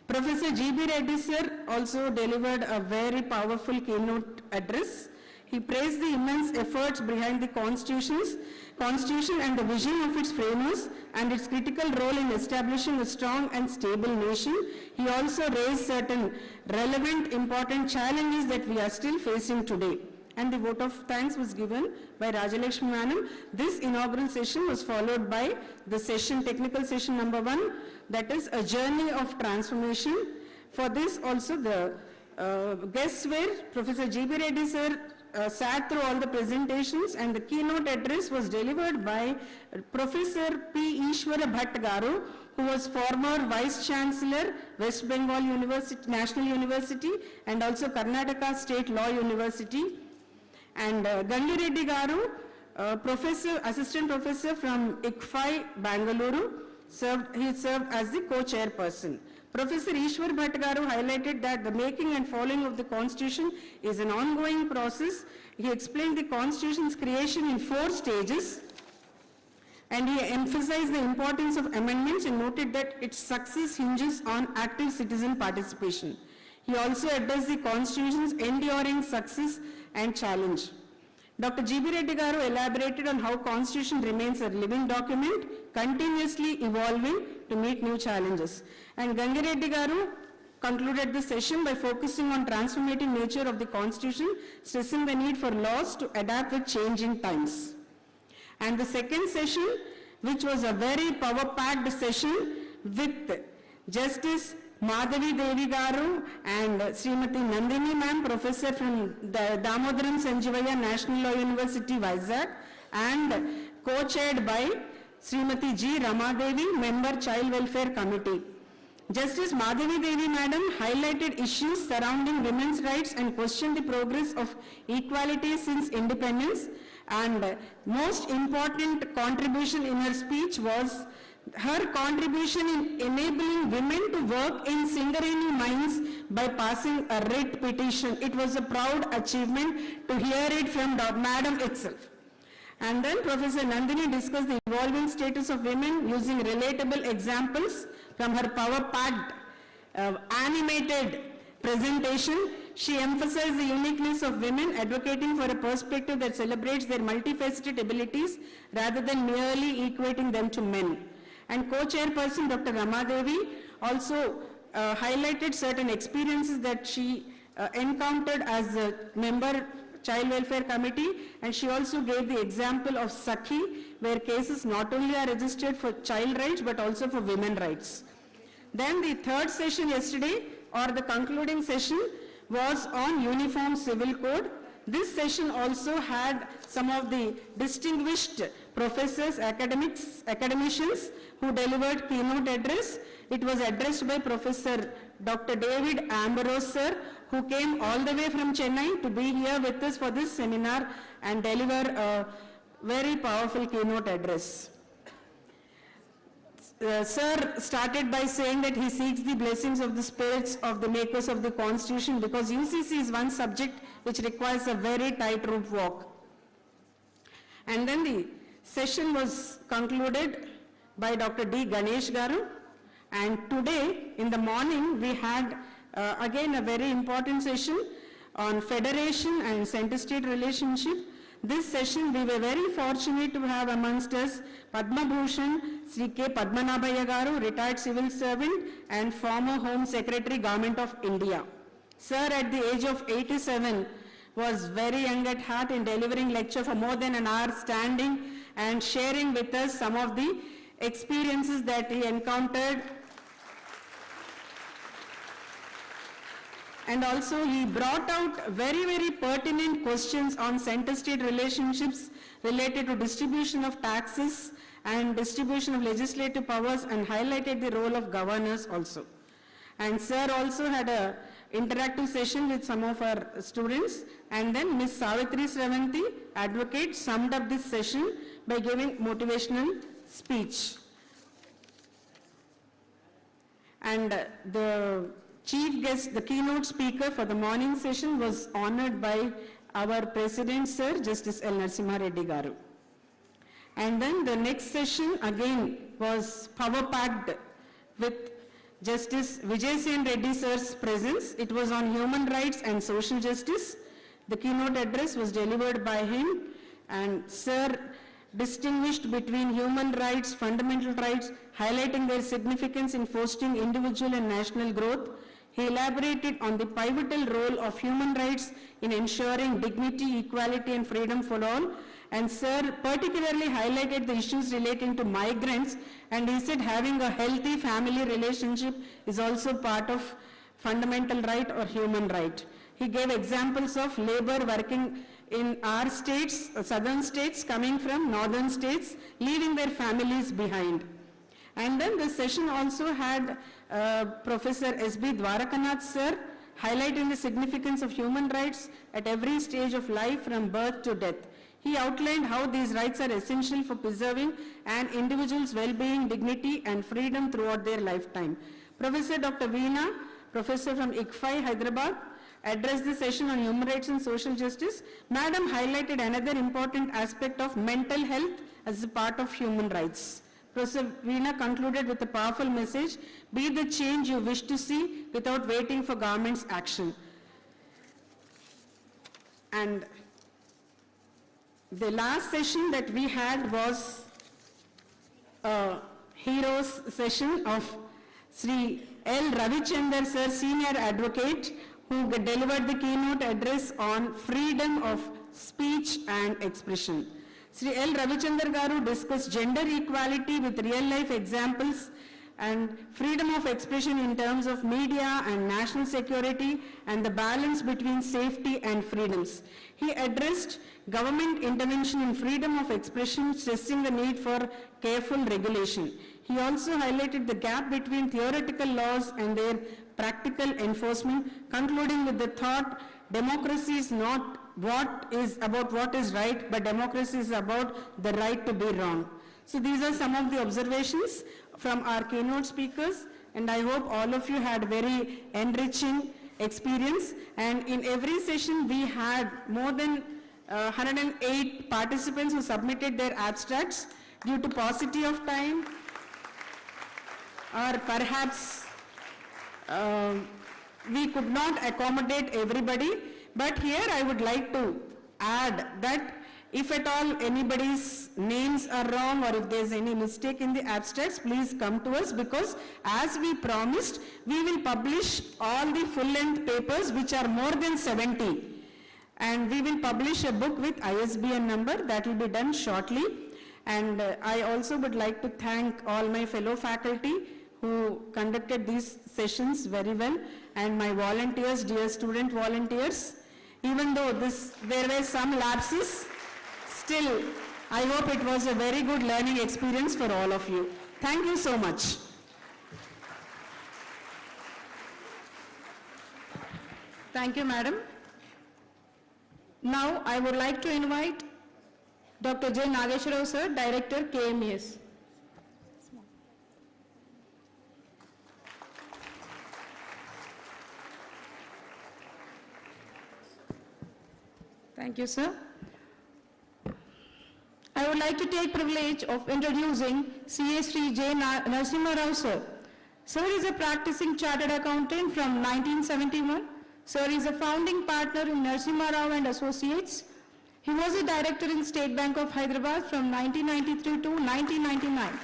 Professor G.B. Reddy Sir also delivered a very powerful keynote address. He praised the immense efforts behind the Constitution and the vision of its framers and its critical role in establishing a strong and stable nation. He also raised certain relevant, important challenges that we are still facing today. and the vote of thanks was given by Rajalakshmi Madam. This inaugural session was followed by the session, technical session number 1, that is a journey of transformation. For this also the guests were Professor G.B. Reddy sir, sat through all the presentations, and the keynote address was delivered by Professor P. Ishwara Bhatt Garu, who was former Vice Chancellor, West Bengal University, National University, and also Karnataka State Law University. And Gangi Reddy Garu, Professor, Assistant Professor from ICFI, Bangalore, he served as the co-chairperson. Professor Ishwar Bhatt Garu highlighted that the making and following of the Constitution is an ongoing process. He explained the Constitution's creation in 4 stages, and he emphasized the importance of amendments and noted that its success hinges on active citizen participation. He also addressed the Constitution's enduring success and challenge. Dr. G.B. Reddy Garu elaborated on how Constitution remains a living document, continuously evolving to meet new challenges. And Gangi Reddy Garu concluded the session by focusing on transformative nature of the Constitution, stressing the need for laws to adapt with changing times. And the second session, which was a very power-packed session with Justice Madhavi Devi Garu and Srimati Nandini ma'am, professor from the Damodaram Sanjivaya National Law University, Vizag, and co-chaired by Srimati G. Ramadevi, member Child Welfare Committee. Justice Madhavi Devi Madam highlighted issues surrounding women's rights and questioned the progress of equality since independence. And most important contribution in her speech was her contribution in enabling women to work in Singareni mines by passing a writ petition. It was a proud achievement to hear it from Madam itself. And then Professor Nandini discussed the evolving status of women using relatable examples from her power-packed, animated presentation. She emphasized the uniqueness of women, advocating for a perspective that celebrates their multifaceted abilities rather than merely equating them to men. And co-chairperson Dr. Ramadevi also highlighted certain experiences that she encountered as a member Child Welfare Committee, and she also gave the example of Sakhi, where cases not only are registered for child rights but also for women rights. Then the third session yesterday, or the concluding session, was on Uniform Civil Code. This session also had some of the distinguished professors, academicians who delivered keynote address. It was addressed by Professor Dr. David Ambrose sir, who came all the way from Chennai to be here with us for this seminar and deliver a very powerful keynote address. Sir started by saying that he seeks the blessings of the spirits of the makers of the Constitution, because UCC is one subject which requires a very tightrope walk. And then the session was concluded by Dr. D. Ganesh Garu, and today in the morning we had again a very important session on federation and center-state relationship. This session we were very fortunate to have amongst us Padma Bhushan Sri K. Padmanabhaya Garu, retired civil servant and former Home Secretary, Government of India. Sir, at the age of 87, was very young at heart in delivering lecture for more than an hour standing and sharing with us some of the experiences that he encountered. And also he brought out very, very pertinent questions on center-state relationships related to distribution of taxes and distribution of legislative powers, and highlighted the role of governors also. And sir also had a interactive session with some of our students, and then Ms. Savitri Sravanti, advocate, summed up this session by giving motivational speech. And the chief guest, the keynote speaker for the morning session, was honored by our President, Sir, Justice L. Narasimha Reddy Garu. And then the next session again was power-packed with Justice Vijay Sen Reddy Sir's presence. It was on human rights and social justice. The keynote address was delivered by him, and Sir distinguished between human rights, fundamental rights, highlighting their significance in fostering individual and national growth. He elaborated on the pivotal role of human rights in ensuring dignity, equality and freedom for all. And Sir particularly highlighted the issues relating to migrants, and he said having a healthy family relationship is also part of fundamental right or human right. He gave examples of labor working in our states, southern states, coming from northern states, leaving their families behind. And then the session also had Professor S.B. Dwarakanath sir highlighting the significance of human rights at every stage of life from birth to death. He outlined how these rights are essential for preserving an individual's well-being, dignity and freedom throughout their lifetime. Professor Dr. Veena, professor from ICFI, Hyderabad, addressed the session on human rights and social justice. Madam highlighted another important aspect of mental health as a part of human rights. Professor Veena concluded with a powerful message: be the change you wish to see without waiting for government's action. And the last session that we had was a heroes session of Sri L. Ravichander sir, senior advocate, who delivered the keynote address on freedom of speech and expression. Sri L. Ravichander garu discussed gender equality with real-life examples and freedom of expression in terms of media and national security and the balance between safety and freedoms. He addressed government intervention in freedom of expression, stressing the need for careful regulation. He also highlighted the gap between theoretical laws and their practical enforcement, concluding with the thought, democracy is not about what is right, but democracy is about the right to be wrong. So these are some of the observations from our keynote speakers, and I hope all of you had very enriching experience. And in every session we had more than 108 participants who submitted their abstracts. Due to paucity of time, or perhaps we could not accommodate everybody, but here I would like to add that if at all anybody's names are wrong or if there's any mistake in the abstracts, please come to us, because as we promised, we will publish all the full-length papers, which are more than 70. And we will publish a book with ISBN number that will be done shortly. And I also would like to thank all my fellow faculty who conducted these sessions very well, and my volunteers, dear student volunteers. Even though there were some lapses, still I hope it was a very good learning experience for all of you. Thank you so much. Thank you, madam. Now I would like to invite Dr. J. Nageshwara sir, Director, KMES. Thank you, sir. I would like to take privilege of introducing CA Sri J. Narasimha Rao sir. Sir is a practicing chartered accountant from 1971. Sir is a founding partner in Narasimha Rao and Associates. He was a director in State Bank of Hyderabad from 1993 to 1999.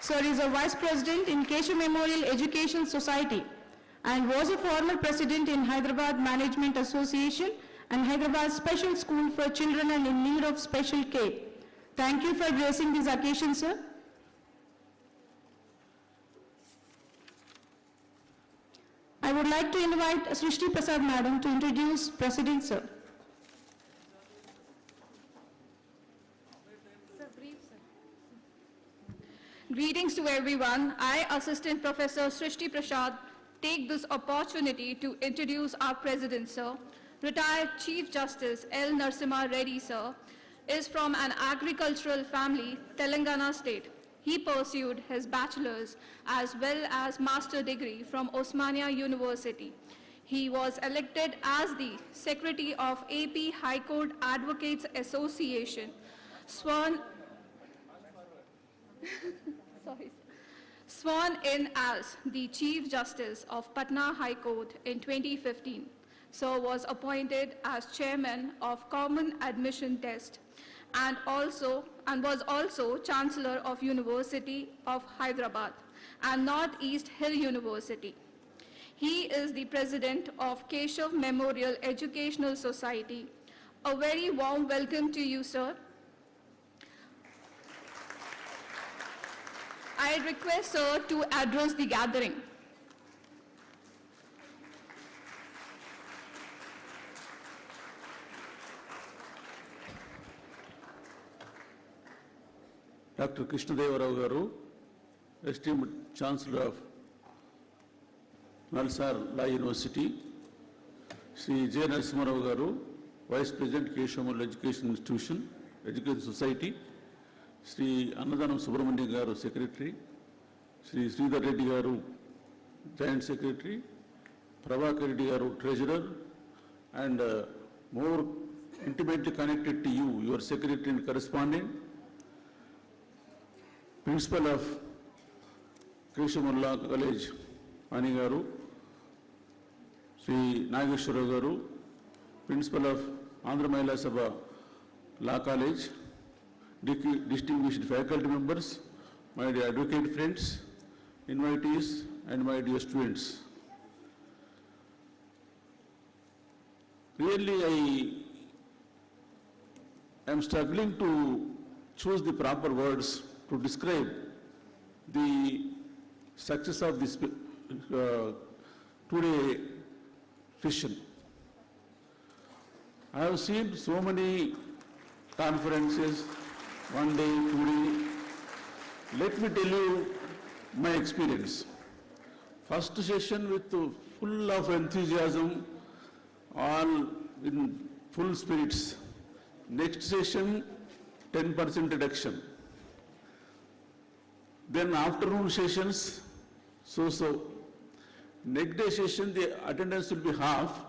Sir is a vice president in Keshav Memorial Education Society and was a former president in Hyderabad Management Association and Hyderabad Special School for Children and in Need of Special Care. Thank you for gracing this occasion, sir. I would like to invite Srishti Prasad Madam to introduce President, sir. Greetings to everyone. I, Assistant Professor Srishti Prasad, take this opportunity to introduce our President, sir. Retired Chief Justice L. Narasimha Reddy, sir, is from an agricultural family, Telangana state. He pursued his bachelor's as well as master degree from Osmania University. He was elected as the Secretary of AP High Court Advocates Association, sworn in as the Chief Justice of Patna High Court in 2015. So was appointed as Chairman of Common Admission Test and was also Chancellor of University of Hyderabad and Northeast Hill University. He is the president of Keshav Memorial Educational Society. A very warm welcome to you, sir. I request sir to address the gathering. Dr. Krishnadeva Garu, esteemed Chancellor of Nalsar Law University, Sri J. Narasimha Garu, Vice President, Keshav Education Institution, Education Society, Sri Annadanam Subramanian Garu, Secretary, Sri Sridhar Reddy Garu, Joint Secretary, Prabhakar Reddy Garu, Treasurer, and more intimately connected to you, your Secretary and Correspondent, Principal of Keshav Law College, Ani Garu, Sri Nageshwara Garu, Principal of Andhra Mahila Sabha Law College, distinguished faculty members, my dear advocate friends, invitees, and my dear students. Really, I am struggling to choose the proper words to describe the success of this today session. I have seen so many conferences, one day, 2 day. Let me tell you my experience. First session with full of enthusiasm, all in full spirits. Next session, 10% reduction. Then afternoon sessions, so. Next day session, the attendance will be half,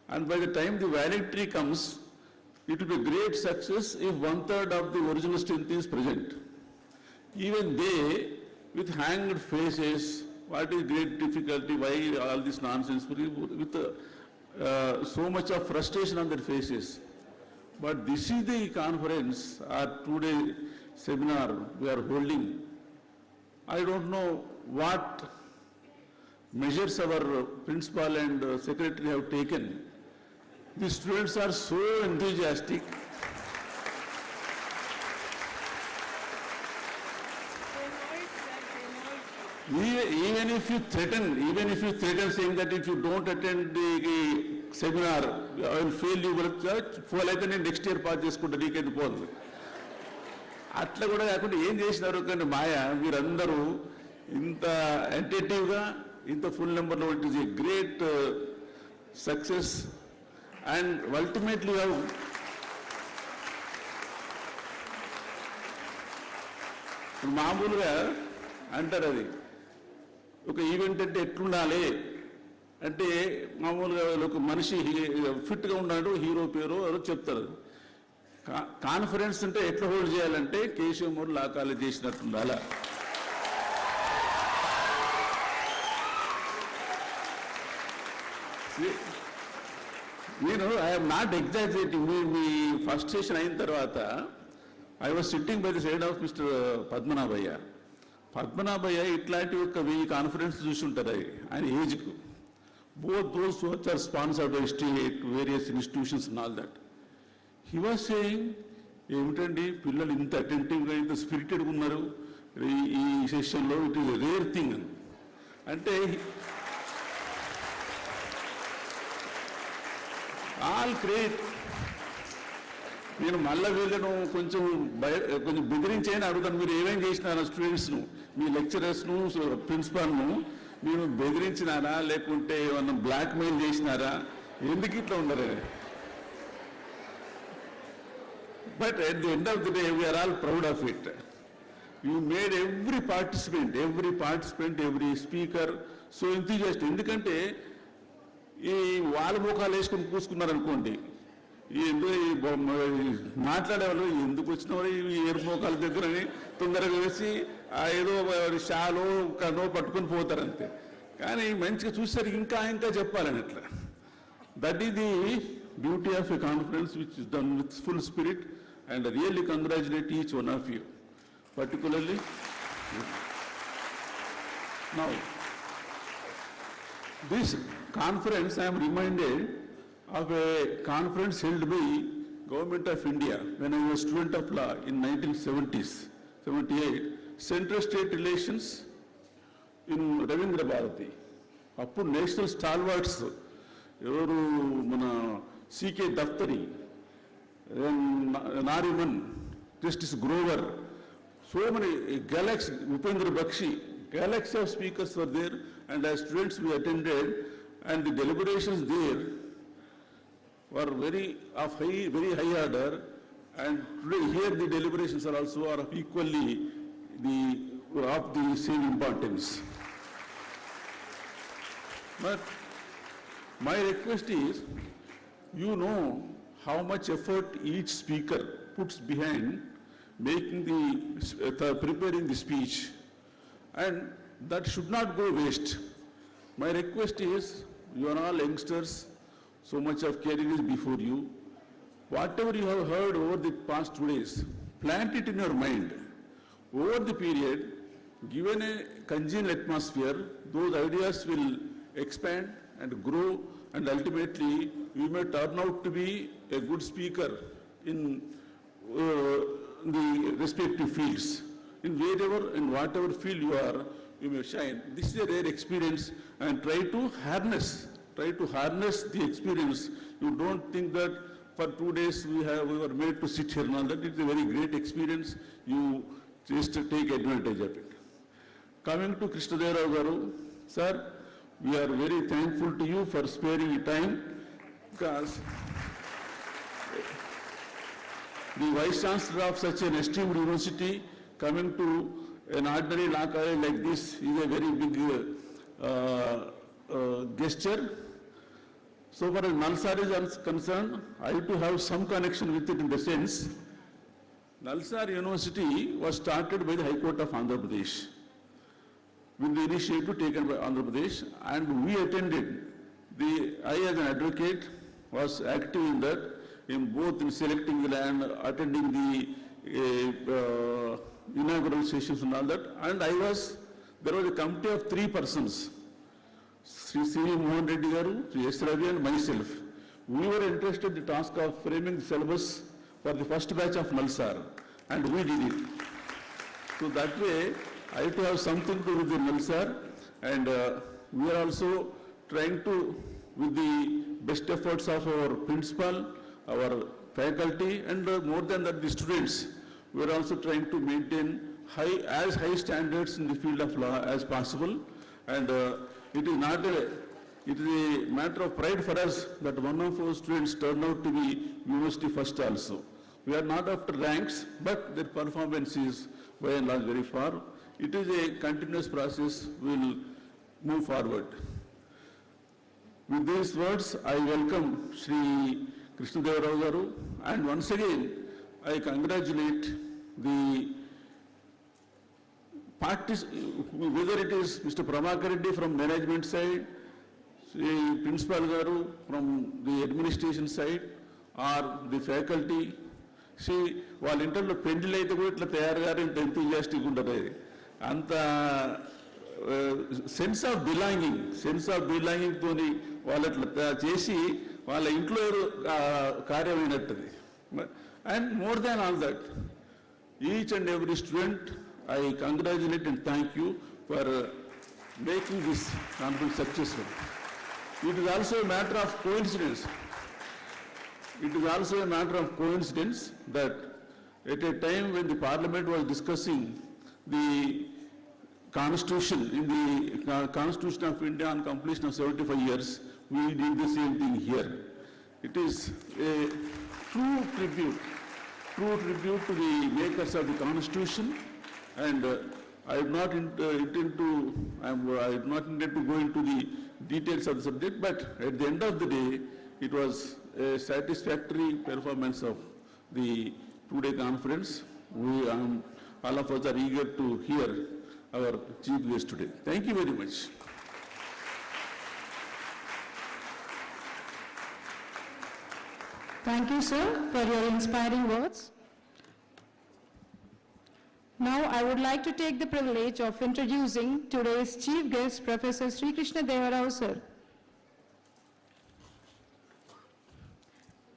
and by the time the valedictory comes, it will be a great success if 1/3 of the original strength is present. Even they, with hanged faces, what is great difficulty, why all this nonsense, with so much of frustration on their faces. But this is the conference, our 2-day seminar we are holding. I don't know what measures our principal and secretary have taken. The students are so enthusiastic. Even if you threaten saying that if you don't attend the seminar, I will fail you, fall like next year pass చేసుకుంటా నీకేది పోదు. అట్లా కూడా కాకుండా ఏం చేసినారు కానీ మాయ మీరందరూ ఇంత అటెంటివ్గా ఇంత ఫుల్ నెంబర్లో it is a great success and ultimately మామూలుగా అంటారు అది ఒక ఈవెంట్ అంటే ఎట్లుండాలి అంటే మామూలుగా ఒక మనిషి ఫిట్గా ఉన్నాడు హీరో పేరు ఎవరో చెప్తారు. కాన్ఫరెన్స్ అంటే ఎట్లా హోల్డ్ చేయాలంటే కేశవ్ లా కాలేజ్ చేసినట్టుండాలా. నేను ఐఎమ్ నాట్ ఎగ్జాజరేటింగ్. మీ ఫస్ట్ సెషన్ అయిన తర్వాత I was sitting by the side of mister Padmanabhayya. Padmanabhayya ఇట్లాంటి ఒక 1000 కాన్ఫరెన్స్ చూసి ఉంటారు ఆయన ఏజ్కు. both those who are sponsored by state, various institutions and all that. He was saying, ఏమిటండి పిల్లలు ఇంత అటెంటివ్గా ఇంత స్పిరిటెడ్గా ఉన్నారు ఈ సెషన్లో, it is a rare thing అని. అంటే ఆల్ క్రెడిట్. నేను మళ్ళీ వీళ్ళను కొంచెం బెదిరించేయని అడుగుతాను, మీరు ఏమేం చేసినారా స్టూడెంట్స్ను, మీ లెక్చరర్స్ను, ప్రిన్సిపాల్ను మీరు బెదిరించినారా లేకుంటే ఏమన్నా బ్లాక్మెయిల్ చేసినారా, ఎందుకు ఇట్లా ఉండరు? But at the end of the day, we are all proud of it. You made every participant, every speaker so enthusiastic. ఎందుకంటే ఈ వాళ్ళ ముఖాలు వేసుకొని కూసుకున్నారు అనుకోండి, మాట్లాడే వాళ్ళు ఎందుకు వచ్చిన వాళ్ళు ఈ ఏరు మోకాల దగ్గరని తొందరగా వేసి ఏదో షాలో కనో పట్టుకొని పోతారు అంతే. కానీ మంచిగా చూసేసరికి ఇంకా చెప్పాలని అట్లా. That is the beauty of a conference which is done with full spirit. And I really congratulate each one of you, particularly. Now, this conference, I am reminded of a conference held by Government of India when I was student of law in 1970s, 78, Center-State Relations in Ravindra Bharati. Appu national stalwarts, evaru mana C.K. Daftari, Nariman, Justice Grover, so many galaxy, Upendra Bakshi, galaxy of speakers were there, and as students we attended, and the deliberations there were very high order, and today here the deliberations are also of equally of the same importance. But my request is, you know how much effort each speaker puts behind making preparing the speech, and that should not go waste. My request is, you are all youngsters, so much of career is before you. Whatever you have heard over the past 2 days, plant it in your mind. Over the period, given a congenial atmosphere, those ideas will expand and grow, and ultimately you may turn out to be a good speaker in the respective fields. In whatever field you are, you may shine. This is a rare experience, and try to harness the experience. You don't think that for 2 days we were made to sit here and all that. It's a very great experience. You just take advantage of it. Coming to Krishnadeva Garu, sir, we are very thankful to you for sparing your time, because the Vice Chancellor of such an esteemed university coming to an ordinary law college like this is a very big gesture. So far as Nalsar is concerned, I too have some connection with it in the sense, Nalsar University was started by the High Court of Andhra Pradesh, with the initiative taken by Andhra Pradesh, and we attended. I as an advocate was active in that, in both in selecting the land, attending the inaugural sessions and all that, and there was a committee of 3 persons, Sri Mohan Reddy Garu, Sri S. Ravi and myself. We were interested in the task of framing the syllabus for the first batch of Nalsar, and we did it. So that way, I too have something to do with the Nalsar, and we are also trying to, with the best efforts of our principal, our faculty, and more than that, the students, we are also trying to maintain as high standards in the field of law as possible. And it is a matter of pride for us that one of our students turned out to be university first also. We are not after ranks, but their performance is by and large very far. It is a continuous process. We will move forward. With these words, I welcome Sri Krishnadeva Rao Garu, and once again, I congratulate the parties, whether it is Mr. Prabhakar Reddy from management side, Sri Principal Garu from the administration side, or the faculty. See, while interview pendil aithe kuda itla tayargaru inta enthusiastic untaru. Anta sense of belonging toni వాళ్ళు అట్లా చేసి వాళ్ళ ఇంట్లో కార్యమైనట్టుది. And more than all that, each and every student, I congratulate and thank you for making this conference successful. It is also a matter of coincidence. That at a time when the Parliament was discussing the Constitution, in the Constitution of India on completion of 75 years, we did the same thing here. It is a true tribute to the makers of the Constitution, and I have not intended to go into the details of the subject, but at the end of the day, it was a satisfactory performance of the two-day conference. All of us are eager to hear our chief guest today. Thank you very much. Thank you, sir, for your inspiring words. Now, I would like to take the privilege of introducing today's chief guest, Professor Sri Krishna Deva Rao, sir.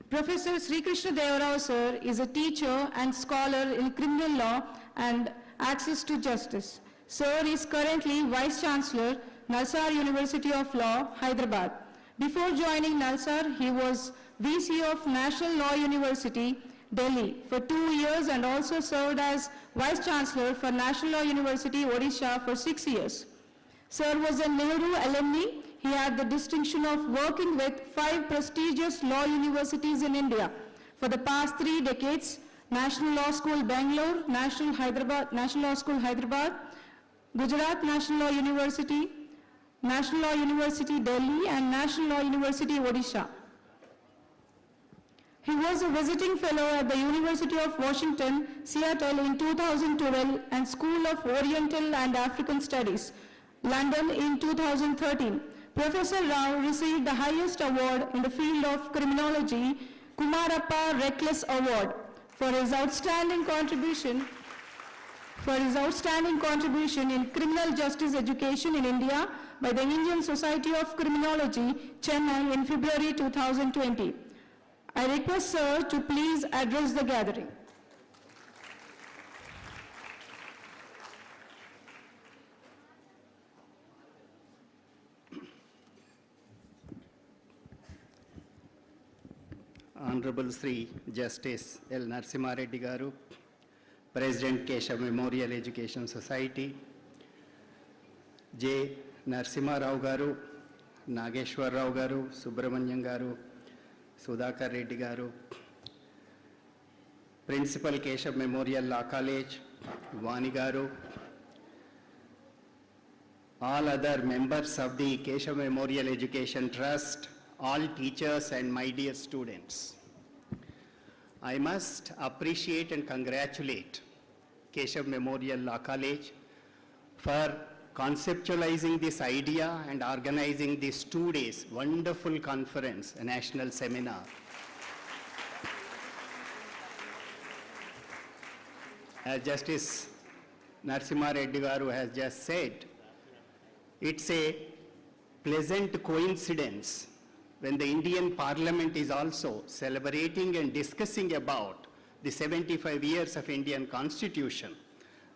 Professor Sri Krishna Deva Rao, sir, is a teacher and scholar in criminal law and access to justice. Sir is currently Vice Chancellor, Nalsar University of Law, Hyderabad. Before joining Nalsar, he was VC of National Law University, Delhi, for 2 years and also served as Vice Chancellor for National Law University, Odisha, for 6 years. Sir was a Nehru alumni. He had the distinction of working with 5 prestigious law universities in India. For the past 3 decades, National Law School Bangalore, National Law School Hyderabad, Gujarat National Law University, National Law University Delhi, and National Law University Odisha. He was a visiting fellow at the University of Washington, Seattle in 2012 and School of Oriental and African Studies, London in 2013. Professor Rao received the highest award in the field of criminology, Kumarappa Reckless Award, for his outstanding contribution in criminal justice education in India by the Indian Society of Criminology, Chennai in February 2020. I request Sir to please address the gathering. Honorable Sri Justice L. Narasimha Reddy Garu, President Keshav Memorial Education Society, J. Narasimha Rao Garu, Nageshwar Rao Garu, Subramanyam Garu, Sudhakar Reddy Garu, Principal Keshav Memorial Law College, Vani Garu, all other members of the Keshav Memorial Education Trust, all teachers and my dear students. I must appreciate and congratulate Keshav Memorial Law College for conceptualizing this idea and organizing this 2 days wonderful conference, a national seminar. As Justice Narasimha Reddy Garu has just said, it's a pleasant coincidence when the Indian Parliament is also celebrating and discussing about the 75 years of Indian Constitution.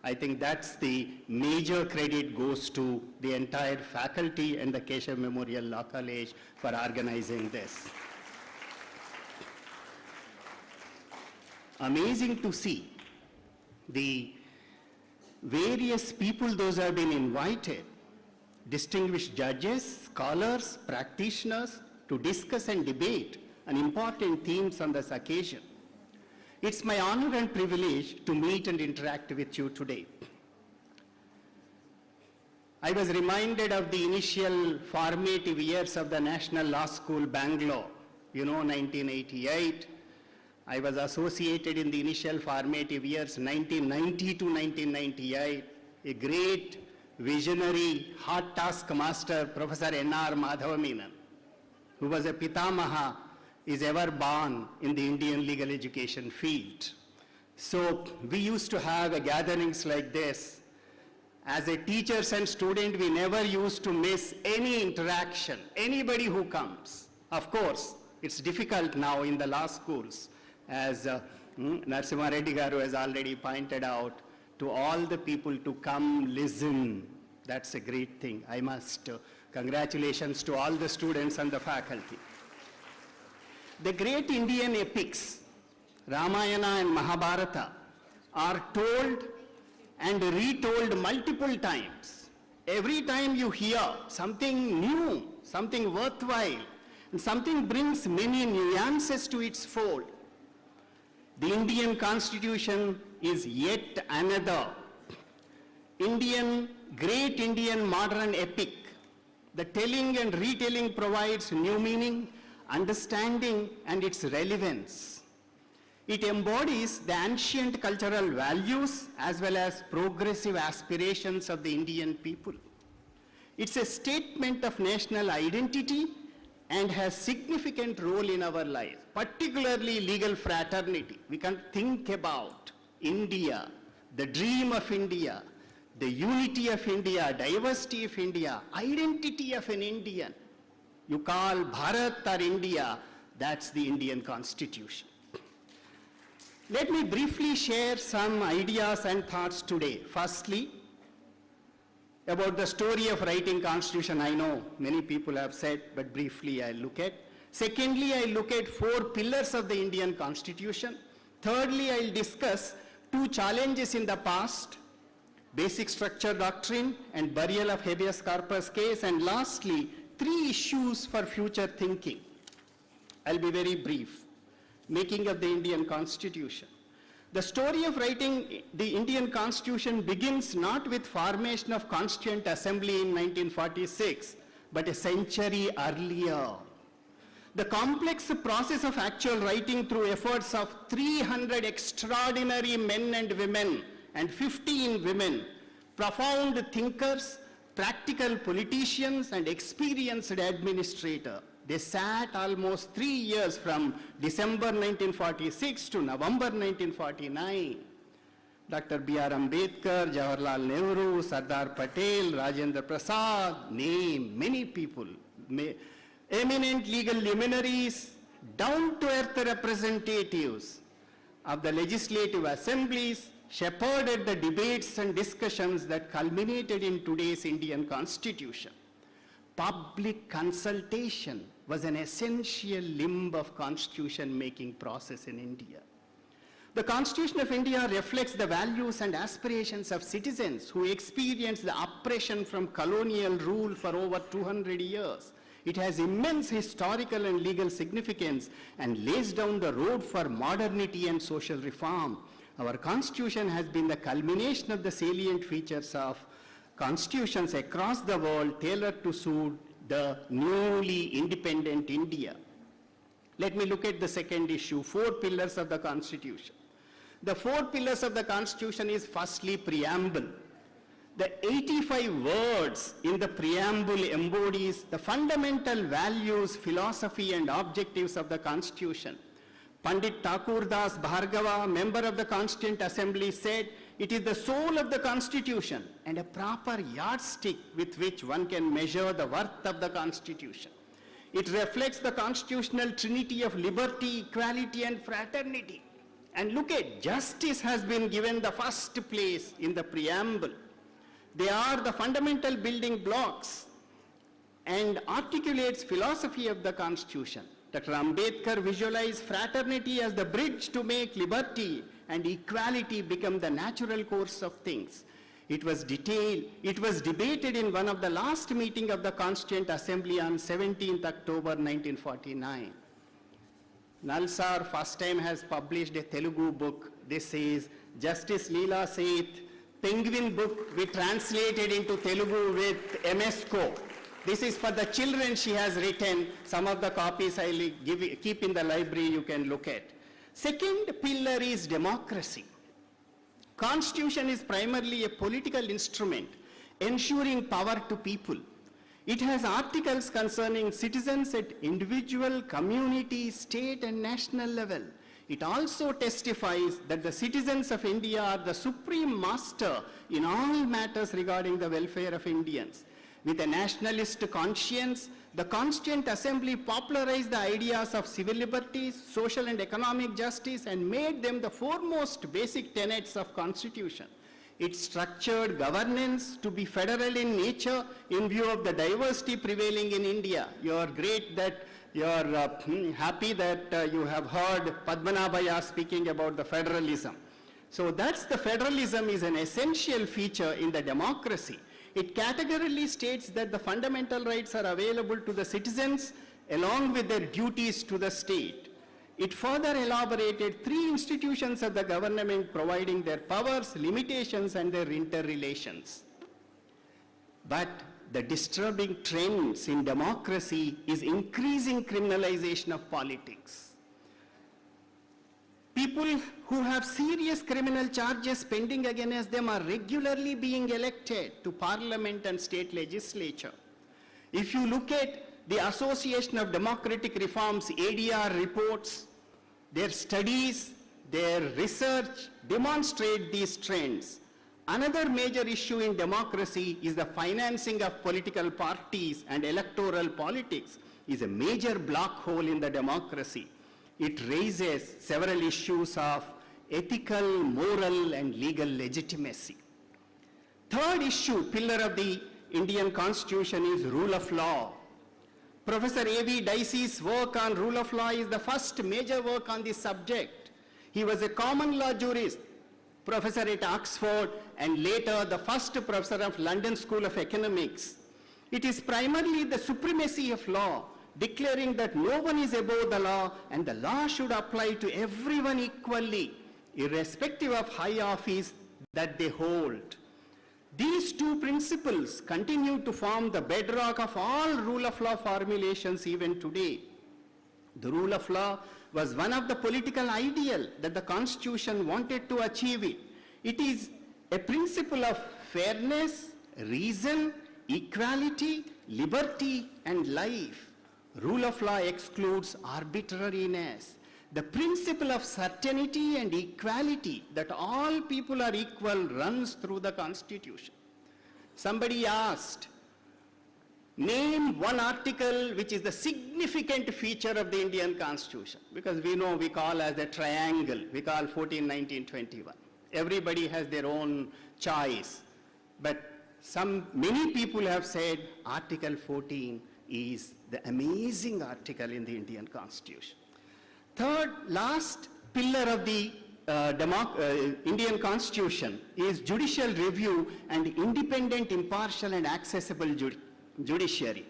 I think that's the major credit goes to the entire faculty and the Keshav Memorial Law College for organizing this. Amazing to see the various people those have been invited, distinguished judges, scholars, practitioners, to discuss and debate on important themes on this occasion. It's my honor and privilege to meet and interact with you today. I was reminded of the initial formative years of the National Law School Bangalore. 1988. I was associated in the initial formative years, 1990 to 1998. A great visionary, hard taskmaster, Professor N.R. Madhavamenon, who was a Pitamaha, is ever born in the Indian legal education field. So we used to have gatherings like this. As a teachers and student, we never used to miss any interaction, anybody who comes. Of course, it's difficult now in the law schools, as Narasimha Reddy Garu has already pointed out, to all the people to come listen. That's a great thing. I must congratulations to all the students and the faculty. The great Indian epics, Ramayana and Mahabharata, are told and retold multiple times. Every time you hear something new, something worthwhile, and something brings many nuances to its fold. The Indian Constitution is yet another great Indian modern epic. The telling and retelling provides new meaning, understanding, and its relevance. It embodies the ancient cultural values as well as progressive aspirations of the Indian people. It's a statement of national identity and has significant role in our lives, particularly legal fraternity. We can think about India, the dream of India, the unity of India, diversity of India, identity of an Indian. You call Bharat or India, that's the Indian Constitution. Let me briefly share some ideas and thoughts today. Firstly, about the story of writing Constitution, I know many people have said, but briefly I'll look at. Secondly, I'll look at 4 pillars of the Indian Constitution. Thirdly, I'll discuss 2 challenges in the past, basic structure doctrine and burial of habeas corpus case, and lastly, 3 issues for future thinking. I'll be very brief. Making of the Indian Constitution. The story of writing the Indian Constitution begins not with formation of Constituent Assembly in 1946, but a century earlier. The complex process of actual writing through efforts of 300 extraordinary men and women and 15 women, profound thinkers, practical politicians, and experienced administrators. They sat almost 3 years from December 1946 to November 1949. Dr. B.R. Ambedkar, Jawaharlal Nehru, Sardar Patel, Rajendra Prasad, name many people, eminent legal luminaries, down-to-earth representatives of the legislative assemblies, shepherded the debates and discussions that culminated in today's Indian Constitution. Public consultation was an essential limb of constitution-making process in India. The Constitution of India reflects the values and aspirations of citizens who experienced the oppression from colonial rule for over 200 years. It has immense historical and legal significance and lays down the road for modernity and social reform. Our Constitution has been the culmination of the salient features of constitutions across the world tailored to suit the newly independent India. Let me look at the second issue, 4 pillars of the Constitution. The 4 pillars of the Constitution is firstly preamble. The 85 words in the preamble embodies the fundamental values, philosophy, and objectives of the Constitution. Pandit Thakur Das Bhargava, member of the Constituent Assembly, said, "It is the soul of the Constitution and a proper yardstick with which one can measure the worth of the Constitution. It reflects the constitutional trinity of liberty, equality, and fraternity." And look at, justice has been given the first place in the preamble. They are the fundamental building blocks and articulates philosophy of the Constitution. Dr. Ambedkar visualized fraternity as the bridge to make liberty and equality become the natural course of things. It was debated in one of the last meetings of the Constituent Assembly on 17th October 1949. Nalsar first time has published a Telugu book. This says, Justice Leela Seth, Penguin book we translated into Telugu with MSco. This is for the children she has written. Some of the copies I'll keep in the library, you can look at. Second pillar is democracy. Constitution is primarily a political instrument ensuring power to people. It has articles concerning citizens at individual, community, state, and national level. It also testifies that the citizens of India are the supreme master in all matters regarding the welfare of Indians. With a nationalist conscience, the Constituent Assembly popularized the ideas of civil liberties, social and economic justice, and made them the foremost basic tenets of Constitution. It structured governance to be federal in nature in view of the diversity prevailing in India. You are great that you are happy that you have heard Padmanabhaya speaking about the federalism. So that's the federalism is an essential feature in the democracy. It categorically states that the fundamental rights are available to the citizens along with their duties to the state. It further elaborated 3 institutions of the government providing their powers, limitations, and their interrelations. But the disturbing trends in democracy is increasing criminalization of politics. People who have serious criminal charges pending against them are regularly being elected to parliament and state legislature. If you look at the Association of Democratic Reforms, ADR reports, their studies, their research demonstrate these trends. Another major issue in democracy is the financing of political parties, and electoral politics is a major black hole in the democracy. It raises several issues of ethical, moral, and legal legitimacy. Third issue, pillar of the Indian Constitution, is rule of law. Professor A.V. Dicey's work on rule of law is the first major work on this subject. He was a common law jurist, professor at Oxford, and later the first professor of London School of Economics. It is primarily the supremacy of law, declaring that no one is above the law and the law should apply to everyone equally, irrespective of high office that they hold. These two principles continue to form the bedrock of all rule of law formulations even today. The rule of law was one of the political ideal that the Constitution wanted to achieve it. It is a principle of fairness, reason, equality, liberty, and life. Rule of law excludes arbitrariness. The principle of certainty and equality, that all people are equal, runs through the Constitution. Somebody asked, name one article which is the significant feature of the Indian Constitution. Because we know we call as a triangle, we call 14, 19, 21. Everybody has their own choice. But many people have said Article 14 is the amazing article in the Indian Constitution. Third, last pillar of the Indian Constitution is judicial review and independent, impartial, and accessible judiciary.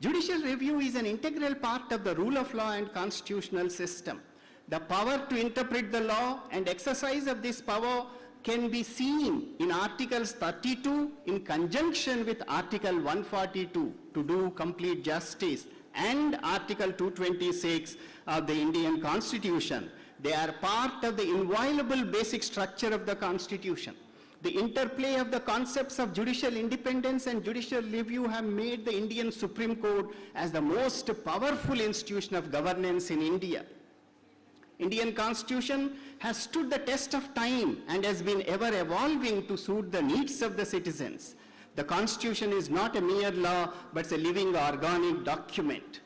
Judicial review is an integral part of the rule of law and constitutional system. The power to interpret the law and exercise of this power can be seen in Articles 32 in conjunction with Article 142 to do complete justice, and Article 226 of the Indian Constitution. They are part of the inviolable basic structure of the Constitution. The interplay of the concepts of judicial independence and judicial review have made the Indian Supreme Court as the most powerful institution of governance in India. Indian Constitution has stood the test of time and has been ever evolving to suit the needs of the citizens. The Constitution is not a mere law, but it's a living organic document.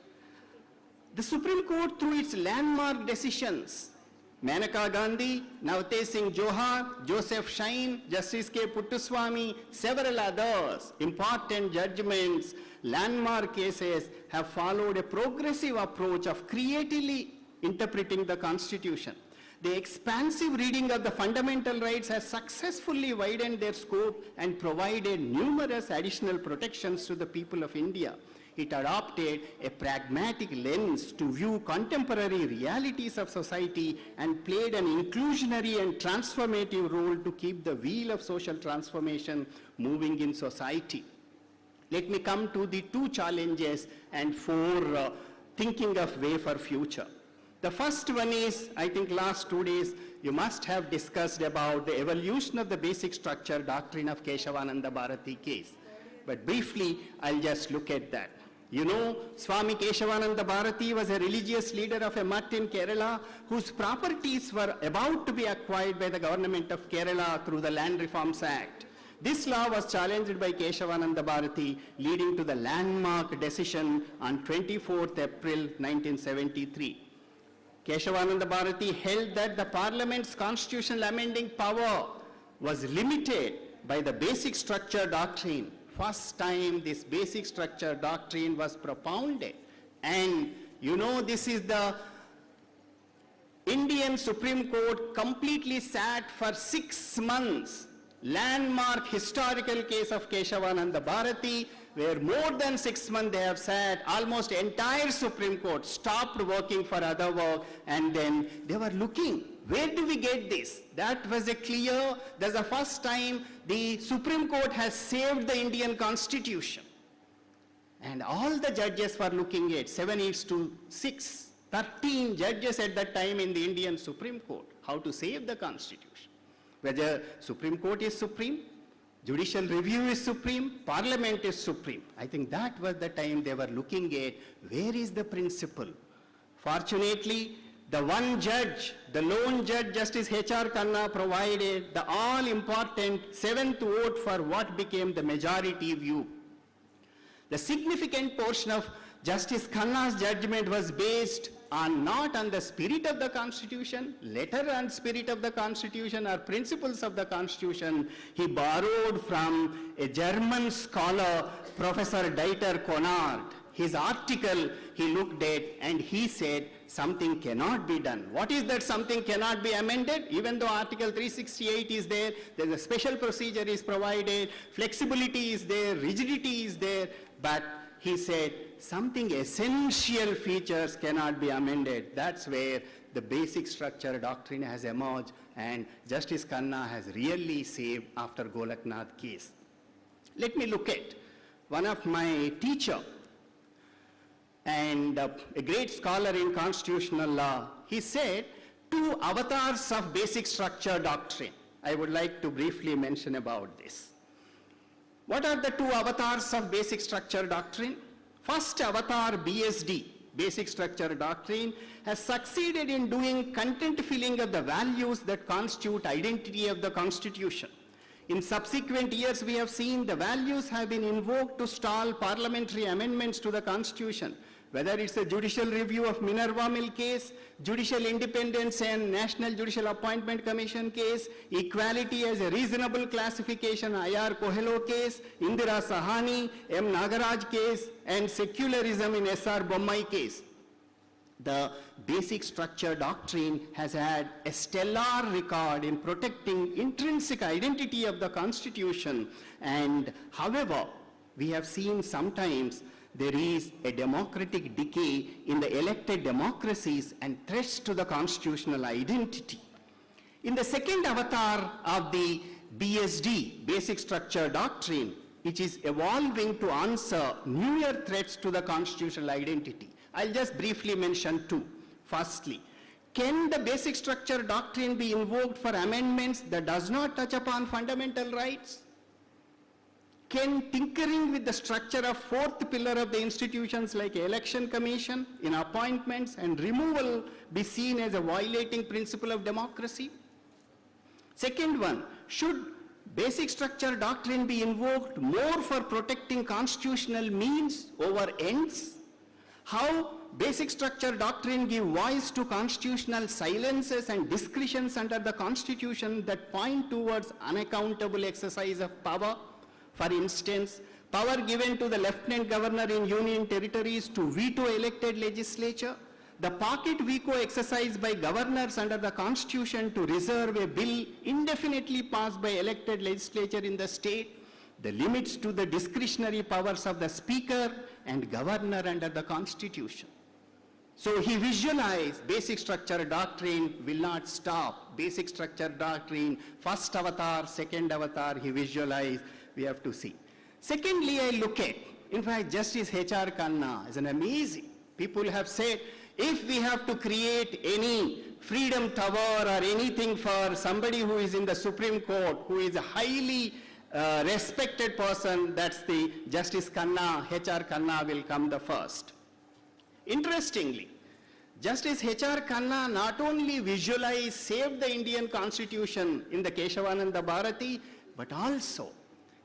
The Supreme Court, through its landmark decisions, Maneka Gandhi, Navtej Singh Johar, Joseph Shine, Justice K. Puttaswamy, several others, important judgments, landmark cases have followed a progressive approach of creatively interpreting the Constitution. The expansive reading of the fundamental rights has successfully widened their scope and provided numerous additional protections to the people of India. It adopted a pragmatic lens to view contemporary realities of society and played an inclusionary and transformative role to keep the wheel of social transformation moving in society. Let me come to the two challenges and four thinking of way for future. The first one is, I think last 2 days, you must have discussed about the evolution of the basic structure doctrine of Keshavananda Bharati case. But briefly, I'll just look at that. You know, Swami Keshavananda Bharati was a religious leader of a mutt in Kerala whose properties were about to be acquired by the government of Kerala through the Land Reforms Act. This law was challenged by Keshavananda Bharati, leading to the landmark decision on 24th April 1973. Keshavananda Bharati held that the Parliament's constitutional amending power was limited by the basic structure doctrine. First time this basic structure doctrine was propounded. And you know, this is the Indian Supreme Court completely sat for 6 months. Landmark historical case of Keshavananda Bharati, where more than 6 months they have sat, almost entire Supreme Court stopped working for other work, and then they were looking, where do we get this? That was that's the first time the Supreme Court has saved the Indian Constitution. And all the judges were looking at 7:6, 13 judges at that time in the Indian Supreme Court, how to save the Constitution. Whether Supreme Court is supreme, judicial review is supreme, Parliament is supreme. I think that was the time they were looking at where is the principle. Fortunately, The one judge, the lone judge, Justice H.R. Khanna, provided the all-important seventh vote for what became the majority view. The significant portion of Justice Khanna's judgment was based not on the spirit of the Constitution, letter and spirit of the Constitution, or principles of the Constitution. He borrowed from a German scholar, Professor Dieter Konrad. His article he looked at and he said something cannot be done. What is that something cannot be amended? Even though Article 368 is there, there's a special procedure is provided, flexibility is there, rigidity is there, but he said something essential features cannot be amended. That's where the basic structure doctrine has emerged, and Justice Khanna has really saved after Golaknath case. Let me look at one of my teacher and a great scholar in constitutional law. He said, two avatars of basic structure doctrine. I would like to briefly mention about this. What are the two avatars of basic structure doctrine? First avatar, BSD, basic structure doctrine, has succeeded in doing content filling of the values that constitute identity of the Constitution. In subsequent years, we have seen the values have been invoked to stall parliamentary amendments to the Constitution, whether it's a judicial review of Minerva Mill case, judicial independence and National Judicial Appointment Commission case, equality as a reasonable classification, I.R. Coelho case, Indira Sahani, M. Nagaraj case, and secularism in S.R. Bommai case. The basic structure doctrine has had a stellar record in protecting intrinsic identity of the Constitution, and however, we have seen sometimes there is a democratic decay in the elected democracies and threats to the constitutional identity. In the second avatar of the BSD, basic structure doctrine, which is evolving to answer newer threats to the constitutional identity. I'll just briefly mention two. Firstly, can the basic structure doctrine be invoked for amendments that does not touch upon fundamental rights? Can tinkering with the structure of fourth pillar of the institutions like election commission in appointments and removal be seen as a violating principle of democracy? Second one, should basic structure doctrine be invoked more for protecting constitutional means over ends? How basic structure doctrine give voice to constitutional silences and discretions under the Constitution that point towards unaccountable exercise of power? For instance, power given to the Lieutenant Governor in Union territories to veto elected legislature, the pocket veto exercised by governors under the Constitution to reserve a bill indefinitely passed by elected legislature in the state, the limits to the discretionary powers of the Speaker and Governor under the Constitution. So he visualized basic structure doctrine will not stop. Basic structure doctrine, first avatar, second avatar, he visualized. We have to see. Secondly, I look at, in fact, Justice H.R. Khanna is an amazing. People have said, if we have to create any freedom tower or anything for somebody who is in the Supreme Court, who is a highly respected person, that's the Justice Khanna, H.R. Khanna will come the first. Interestingly, Justice H.R. Khanna not only visualized, saved the Indian Constitution in the Keshavananda Bharati, but also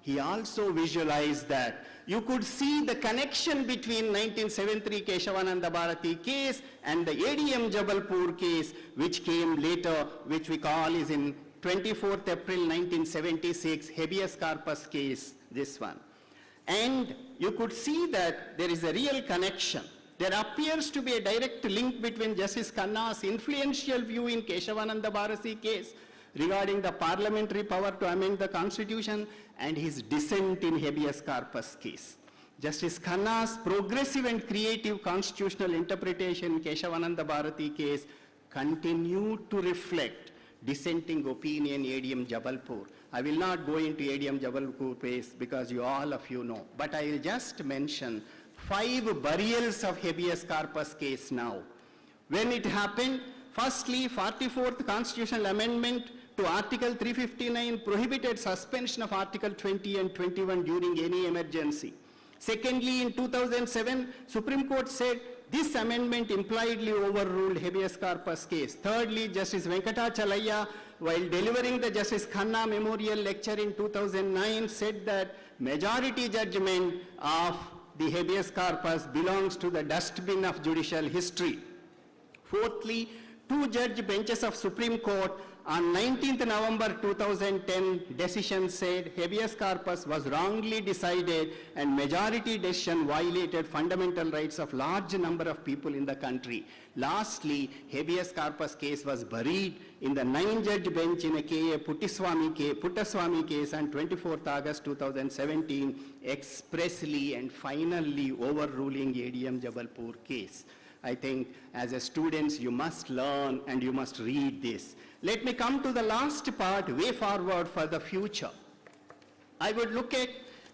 he also visualized that you could see the connection between 1973 Keshavananda Bharati case and the ADM Jabalpur case, which came later, which we call is in 24th April 1976, habeas corpus case, this one. And you could see that there is a real connection. There appears to be a direct link between Justice Khanna's influential view in Keshavananda Bharati case regarding the parliamentary power to amend the Constitution and his dissent in habeas corpus case. Justice Khanna's progressive and creative constitutional interpretation in Keshavananda Bharati case continued to reflect dissenting opinion ADM Jabalpur. I will not go into ADM Jabalpur case because all of you know, but I will just mention 5 burials of habeas corpus case now. When it happened, firstly, 44th constitutional amendment to Article 359 prohibited suspension of Article 20 and 21 during any emergency. Secondly, in 2007, Supreme Court said This amendment impliedly overruled habeas corpus case. Thirdly, Justice Venkatachalaya, while delivering the Justice Khanna Memorial Lecture in 2009, said that majority judgment of the habeas corpus belongs to the dustbin of judicial history. Fourthly, 2 judge benches of Supreme Court on 19th November 2010 decision said habeas corpus was wrongly decided and majority decision violated fundamental rights of large number of people in the country. Lastly, habeas corpus case was buried in the 9-judge bench in a K.A. Puttaswamy case on 24th August 2017, expressly and finally overruling ADM Jabalpur case. I think as a students you must learn and you must read this. Let me come to the last part, way forward for the future. I would look at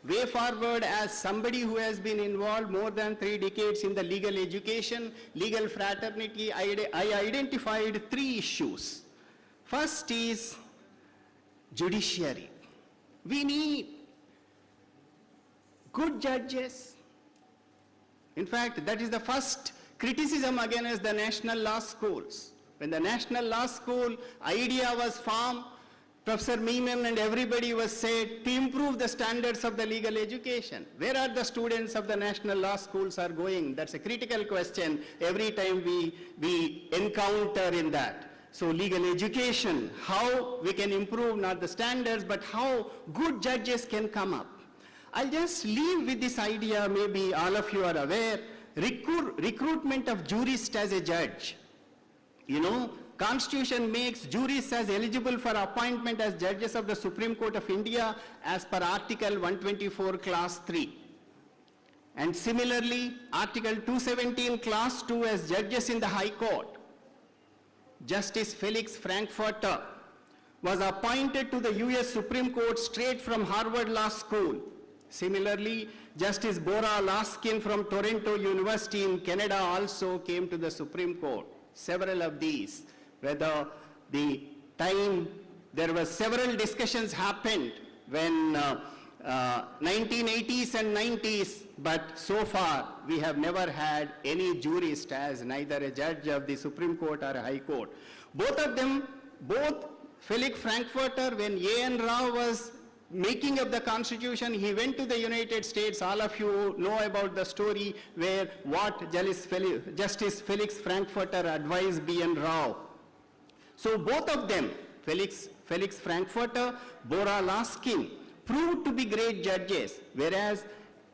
way forward as somebody who has been involved more than 3 decades in the legal education, legal fraternity. I identified 3 issues. First is judiciary. We need good judges. In fact, that is the first criticism against the national law schools. When the national law school idea was formed, Professor Menon and everybody was said to improve the standards of the legal education. Where are the students of the national law schools are going? That's a critical question every time we encounter in that. So legal education, how we can improve not the standards, but how good judges can come up. I'll just leave with this idea, maybe all of you are aware, recruitment of jurists as a judge. You know, Constitution makes jurists as eligible for appointment as judges of the Supreme Court of India as per Article 124 Class 3. And similarly, Article 217 Class 2 as judges in the High Court. Justice Felix Frankfurter was appointed to the US Supreme Court straight from Harvard Law School. Similarly, Justice Bora Laskin from Toronto University in Canada also came to the Supreme Court. Several of these, whether the time, there were several discussions happened when 1980s and 90s, but so far we have never had any jurist as neither a judge of the Supreme Court or a High Court. Both of them, both Felix Frankfurter, when A.N. Rao was making of the Constitution, he went to the United States. All of you know about the story where what Justice Felix Frankfurter advised B.N. Rao. So both of them, Felix Frankfurter, Bora Laskin, proved to be great judges, whereas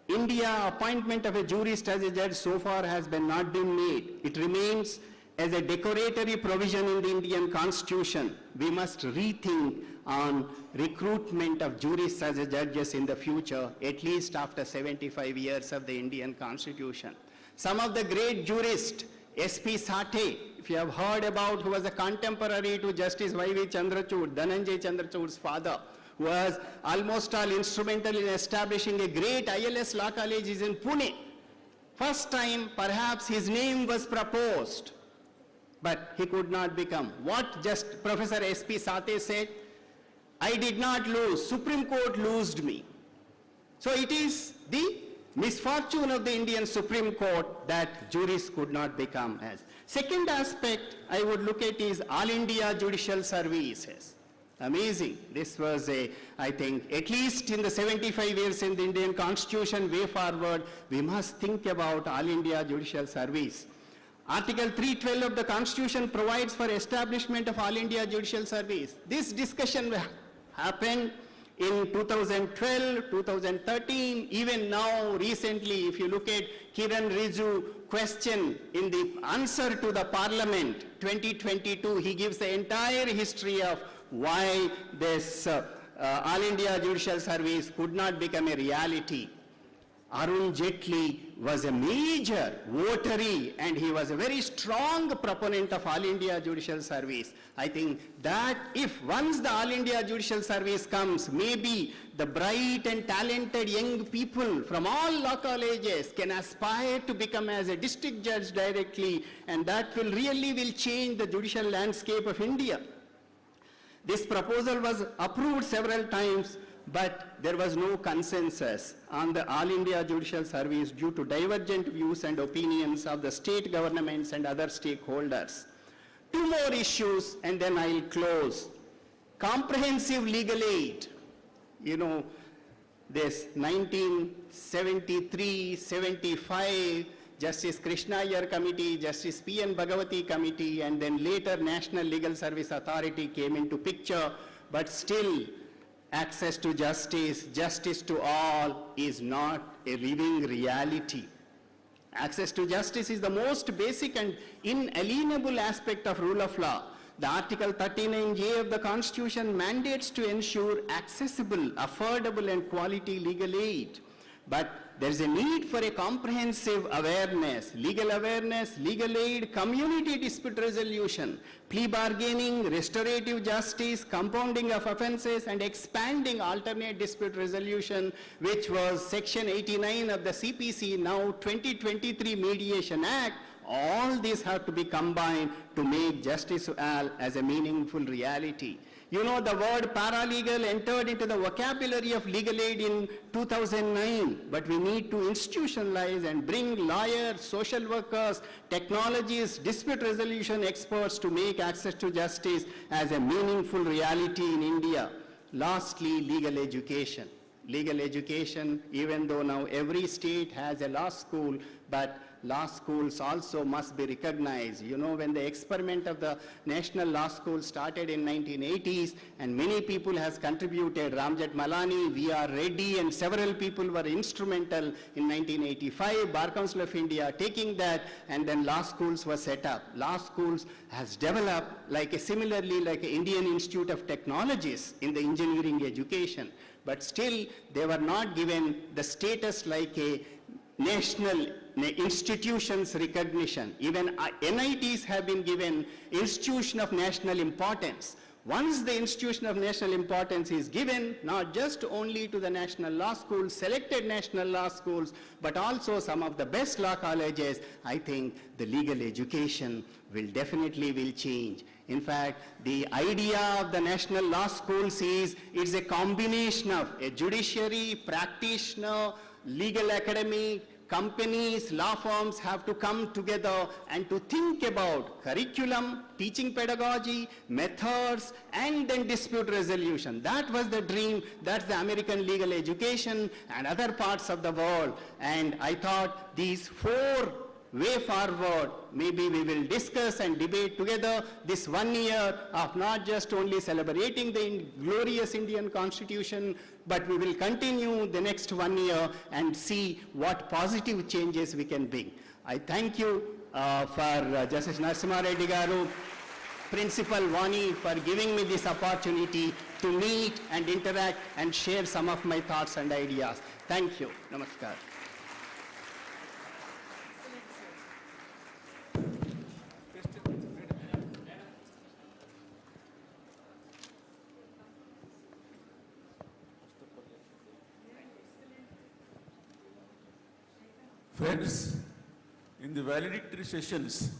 India appointment of a jurist as a judge so far has not been made. It remains as a decoratory provision in the Indian Constitution. We must rethink on recruitment of jurists as judges in the future, at least after 75 years of the Indian Constitution. Some of the great jurists, S.P. Sathe, if you have heard about, who was a contemporary to Justice Y.V. Chandrachud, Dhananjay Chandrachud's father, who was almost all instrumental in establishing a great ILS law college in Pune. First time, perhaps his name was proposed, but he could not become. What just Professor S.P. Sathe said, I did not lose, Supreme Court loosed me. So it is the misfortune of the Indian Supreme Court that jurists could not become as. Second aspect I would look at is All India Judicial Services. Amazing. This was I think, at least in the 75 years in the Indian Constitution, way forward, we must think about All India Judicial Service. Article 312 of the Constitution provides for establishment of All India Judicial Service. This discussion happened in 2012, 2013, even now, recently, if you look at Kiran Rijiju question in the answer to the Parliament 2022, he gives the entire history of why this All India Judicial Service could not become a reality. Arun Jaitley was a major votary and he was a very strong proponent of All India Judicial Service. I think that if once the All India Judicial Service comes, maybe the bright and talented young people from all law colleges can aspire to become as a district judge directly, and that will change the judicial landscape of India. This proposal was approved several times. but there was no consensus on the All India Judicial Service due to divergent views and opinions of the state governments and other stakeholders. Two more issues and then I'll close. Comprehensive legal aid. You know, this 1973, 75, Justice Krishna Iyer Committee, Justice P.N. Bhagavati Committee, and then later National Legal Service Authority came into picture, but still access to justice, justice to all is not a living reality. Access to justice is the most basic and inalienable aspect of rule of law. The Article 39A of the Constitution mandates to ensure accessible, affordable and quality legal aid. But there is a need for a comprehensive awareness, legal aid, community dispute resolution, plea bargaining, restorative justice, compounding of offenses and expanding alternate dispute resolution, which was Section 89 of the CPC, now 2023 Mediation Act. All these have to be combined to make justice to all as a meaningful reality. You know, the word paralegal entered into the vocabulary of legal aid in 2009, but we need to institutionalize and bring lawyers, social workers, technologists, dispute resolution experts to make access to justice as a meaningful reality in India. Lastly, legal education. Legal education, even though now every state has a law school, but law schools also must be recognized. You know, when the experiment of the National Law School started in 1980s, and many people has contributed, Ramjat Malani, V.R. Reddy, and several people were instrumental in 1985, Bar Council of India taking that, and then law schools were set up. Law schools has developed similarly like an Indian Institute of Technologies in the engineering education, but still they were not given the status like a national institutions recognition. Even NITs have been given institution of national importance. Once the institution of national importance is given, not just only to the national law schools, selected national law schools, but also some of the best law colleges, I think the legal education will definitely change. In fact, the idea of the national law schools is it's a combination of a judiciary, practitioner, legal academy, companies, law firms have to come together and to think about curriculum, teaching pedagogy, methods, and then dispute resolution. That was the dream. That's the American legal education and other parts of the world. And I thought these four way forward, maybe we will discuss and debate together this 1 year of not just only celebrating the glorious Indian Constitution, but we will continue the next 1 year and see what positive changes we can bring. I thank you for Justice Narasimha Reddy Garu, Principal Vani, for giving me this opportunity to meet and interact and share some of my thoughts and ideas. Thank you. Namaskar. Friends, in the valedictory sessions,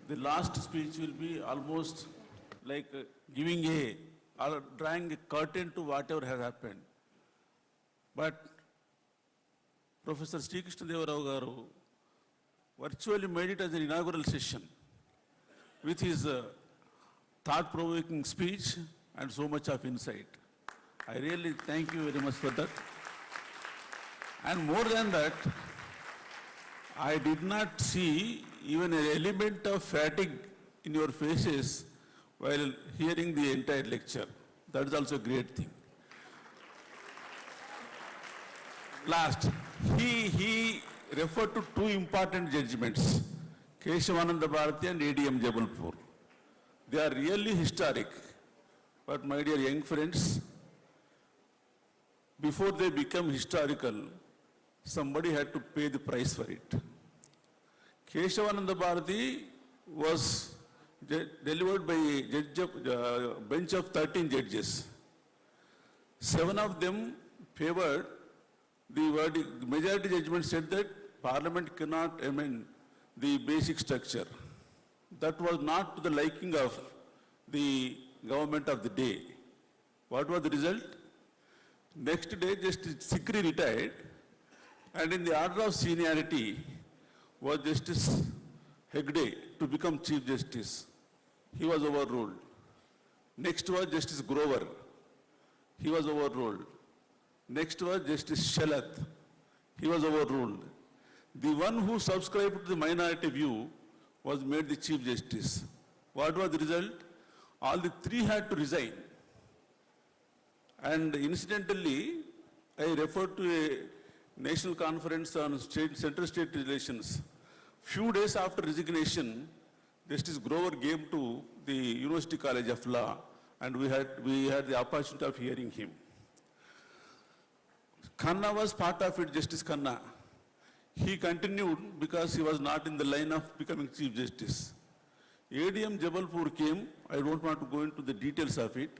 the last speech will be almost like giving or drawing a curtain to whatever has happened. But Professor Sri Krishna Deva Rao Garu virtually made it as an inaugural session with his thought-provoking speech and so much of insight. I really thank you very much for that. And more than that, I did not see even an element of fatigue in your faces while hearing the entire lecture. That is also a great thing. Last, he referred to two important judgments, Keshavananda Bharati and ADM Jabalpur. They are really historic. But my dear young friends, before they become historical, somebody had to pay the price for it. Keshavananda Bharati was delivered by a bench of 13 judges. 7 of them favored the verdict. The majority judgment said that Parliament cannot amend the basic structure. That was not to the liking of the government of the day. What was the result? Next day, Justice Sikri retired, and in the order of seniority was Justice Hegde to become Chief Justice. He was overruled. Next was Justice Grover. He was overruled. Next was Justice Shelath. He was overruled. The one who subscribed to the minority view was made the Chief Justice. What was the result? All the three had to resign. And incidentally, I referred to a national conference on center-state relations. Few days after resignation, Justice Grover came to the University College of Law, and we had the opportunity of hearing him. Khanna was part of it, Justice Khanna. He continued because he was not in the line of becoming Chief Justice. ADM Jabalpur came, I don't want to go into the details of it.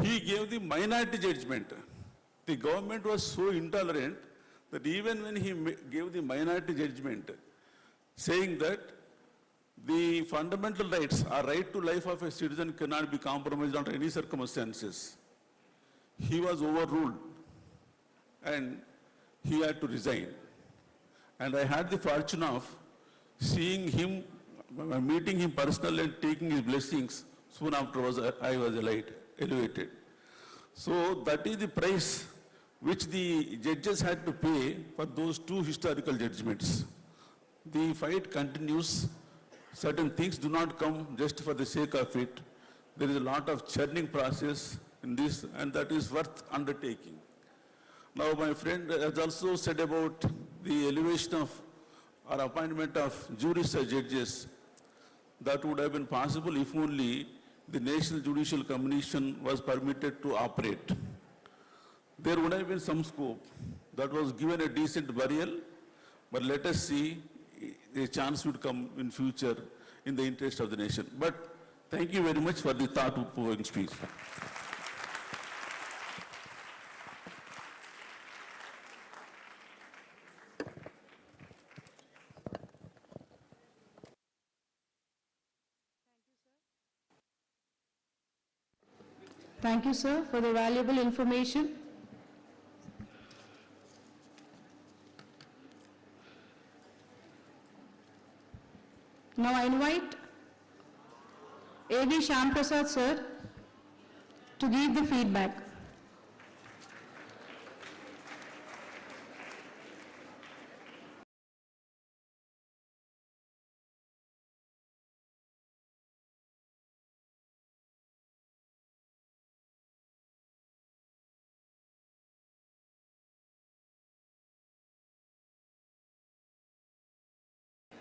He gave the minority judgment. The government was so intolerant that even when he gave the minority judgment, saying that the fundamental rights, or right to life of a citizen cannot be compromised under any circumstances, he was overruled and he had to resign. And I had the fortune of seeing him, meeting him personally and taking his blessings soon after I was elevated. So that is the price which the judges had to pay for those two historical judgments. The fight continues. Certain things do not come just for the sake of it. There is a lot of churning process in this, and that is worth undertaking. Now, my friend has also said about the elevation of or appointment of juries as judges. That would have been possible if only the National Judicial Commission was permitted to operate. There would have been some scope that was given a decent burial, but let us see, a chance would come in future in the interest of the nation. But thank you very much for the thought-provoking speech. Thank you, sir, for the valuable information. Now I invite A.V. Shyamprasad, sir, to give the feedback.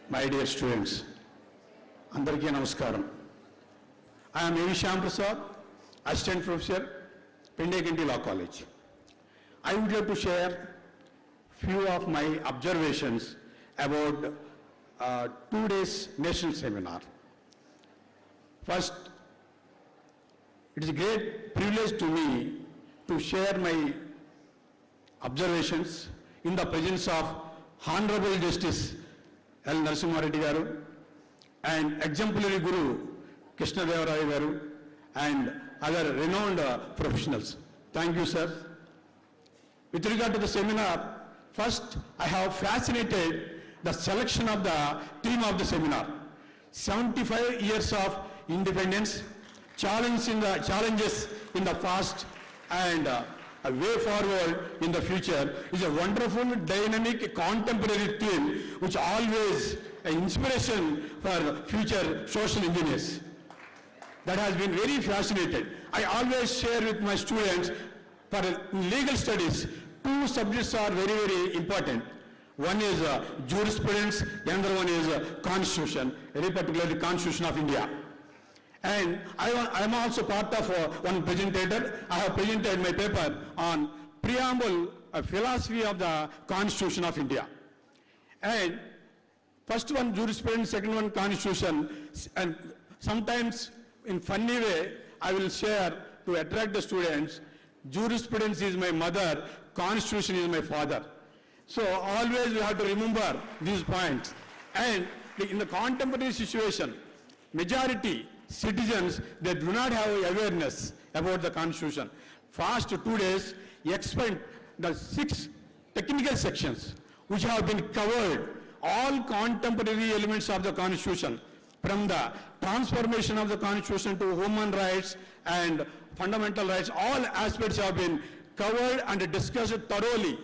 My dear students, Andarki Namaskaram. I am A.V. Shyamprasad, Assistant Professor, Pendekanti Law College. I would like to share few of my observations about 2 days national seminar. First, it is a great privilege to me to share my observations in the presence of Honorable Justice L. Narasimha Reddy Garu and exemplary Guru Krishna Devaraya Garu and other renowned professionals. Thank you, sir. With regard to the seminar, first I have fascinated the selection of the theme of the seminar. 75 years of independence, challenges in the past and a way forward in the future is a wonderful, dynamic, contemporary theme which always an inspiration for future social engineers. That has been very fascinating. I always share with my students for legal studies, 2 subjects are very, very important. One is jurisprudence, the other one is constitution, very particularly Constitution of India. And I am also part of one presentator. I have presented my paper on preamble, philosophy of the Constitution of India. And first one jurisprudence, second one constitution, and sometimes in funny way I will share to attract the students, jurisprudence is my mother, constitution is my father. So always we have to remember these points. And in the contemporary situation, majority citizens, they do not have awareness about the constitution. First 2 days, expand the 6 technical sections which have been covered all contemporary elements of the Constitution, from the transformation of the Constitution to human rights and fundamental rights. All aspects have been covered and discussed thoroughly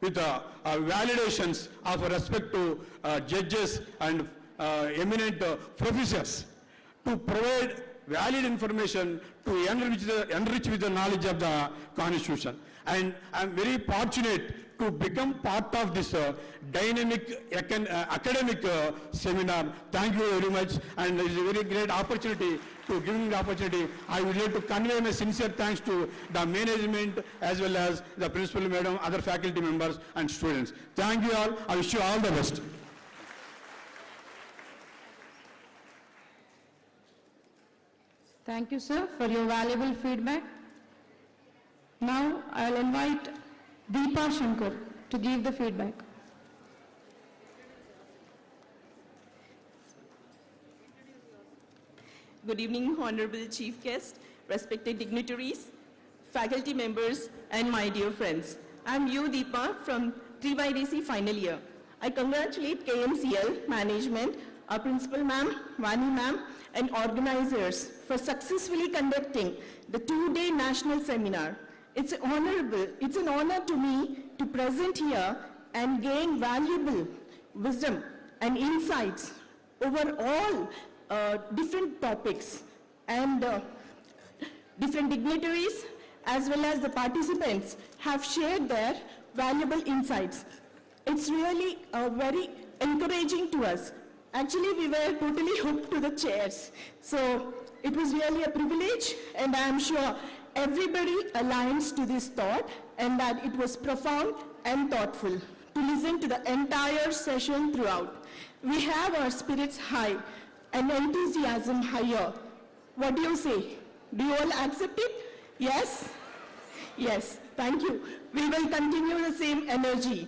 with validations of respect to judges and eminent professors to provide valid information to enrich with the knowledge of the Constitution. And I'm very fortunate to become part of this dynamic academic seminar. Thank you very much, and it is a very great opportunity to give me the opportunity. I would like to convey my sincere thanks to the management as well as the principal madam, other faculty members and students. Thank you all. I wish you all the best. Thank you, sir, for your valuable feedback. Now, I'll invite Deepa Shankar to give the feedback. Good evening, Honorable Chief Guest, respected dignitaries, faculty members, and my dear friends. I'm Deepa from 3YDC final year. I congratulate KMCL management, our principal ma'am, Vani ma'am, and organizers for successfully conducting the 2-day national seminar. It's an honor to me to present here and gain valuable wisdom and insights over all different topics, and different dignitaries as well as the participants have shared their valuable insights. It's really very encouraging to us. Actually, we were totally hooked to the chairs. So it was really a privilege, and I am sure everybody aligns to this thought, and that it was profound and thoughtful to listen to the entire session throughout. We have our spirits high and enthusiasm higher. What do you say? Do you all accept it? Yes? Yes, thank you. We will continue the same energy.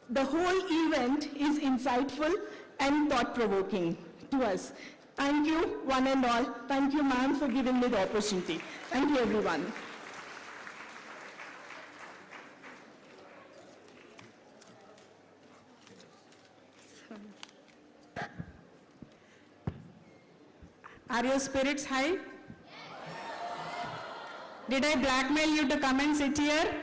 The whole event is insightful and thought-provoking to us. Thank you, one and all. Thank you, ma'am, for giving me the opportunity. Thank you, everyone. Are your spirits high? Yes. Did I blackmail you to come and sit here? Yes.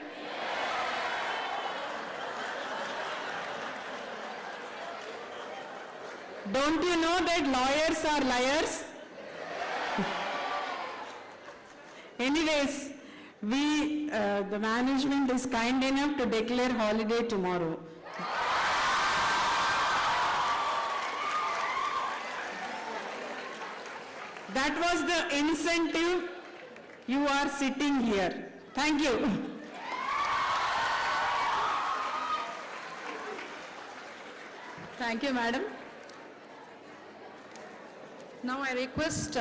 Don't you know that lawyers are liars? Anyways, the management is kind enough to declare holiday tomorrow. That was the incentive. You are sitting here. Thank you. Thank you, madam. Now I request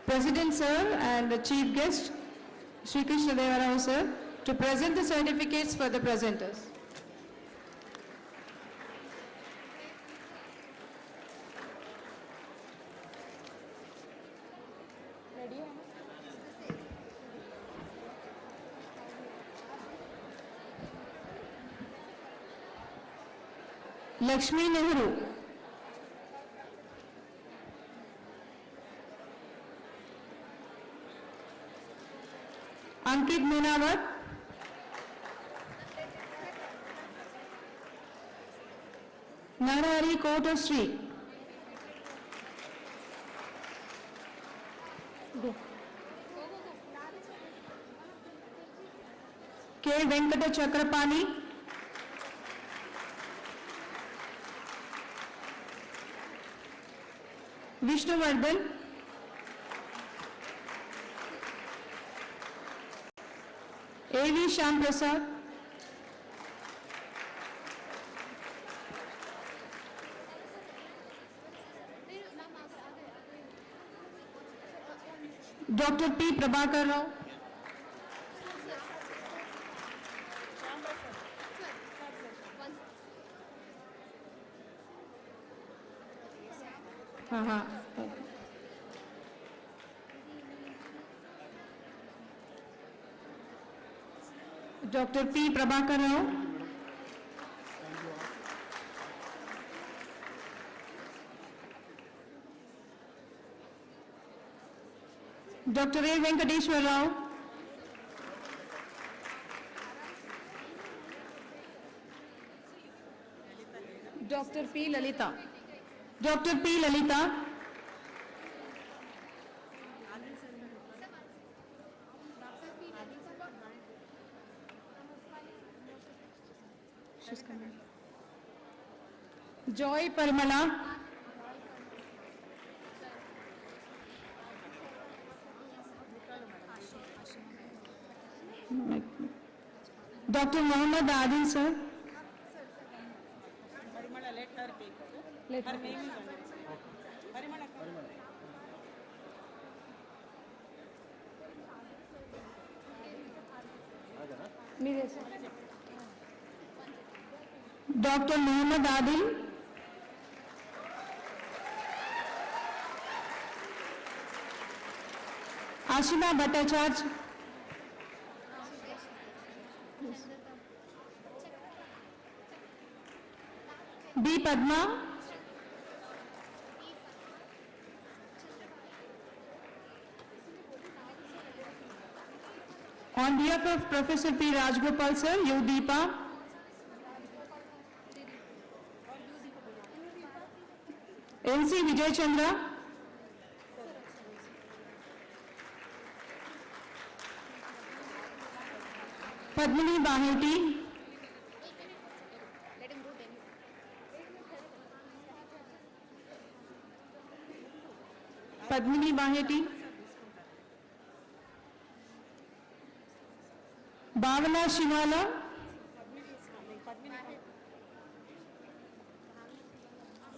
President sir and the chief guest, Sri Krishna Deva Rao sir, to present the certificates for the presenters. Lakshmi Nehru. Ankit Munawat. Narahari Kotashri. K. Venkata Chakrapani. Vishnuvardhan. A.V. Shyam Prasad. Dr. P. Prabhakar Rao. Dr. P. Prabhakar Rao. Dr. A. Venkateshwar Rao. Dr. P. Lalita. Dr. P. Lalita. She's coming. Joy Parmala. Dr. Mohammad Adil, sir. Let her name is Dr. Mohammad Adil. Ashima Bhattacharya. B. Padma. On behalf of Professor P. Rajgopal, sir, U. Deepa. N.C. Vijay Chandra. Padmini Baheti. Padmini Baheti. Bhavana Shivala.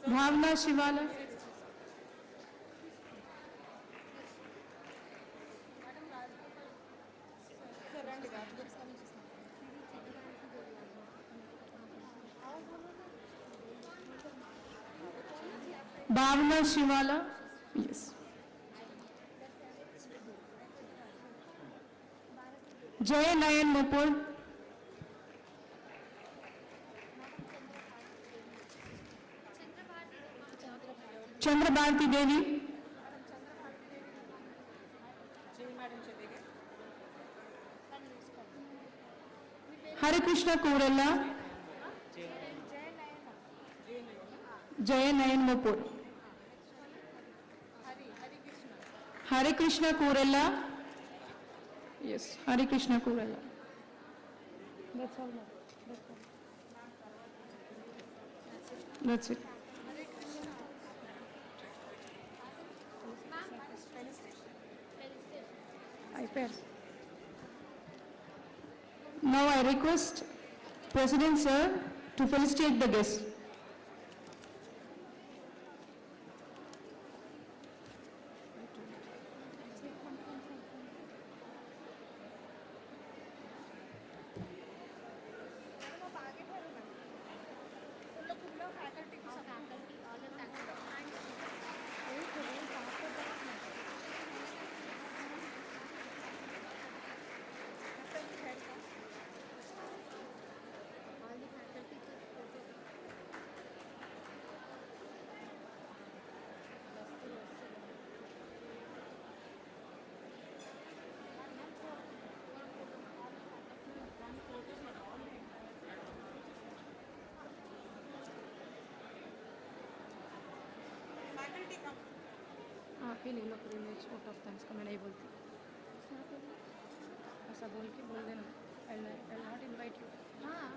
Bhavana Shivala. Bhavana Shivala. Yes. Jay Nayan Mupur. Chandrabharti Devi. Hare Krishna Kurella. Jay Nayan Mupur. Hare Krishna Kurella. Yes, Hare Krishna Kurella. That's all. That's it. Now I request President Sir to felicitate the guests. आप ही ले लो privilege vote of thanks का मैं नहीं बोलती ऐसा बोल के बोल देना I will not invite you हाँ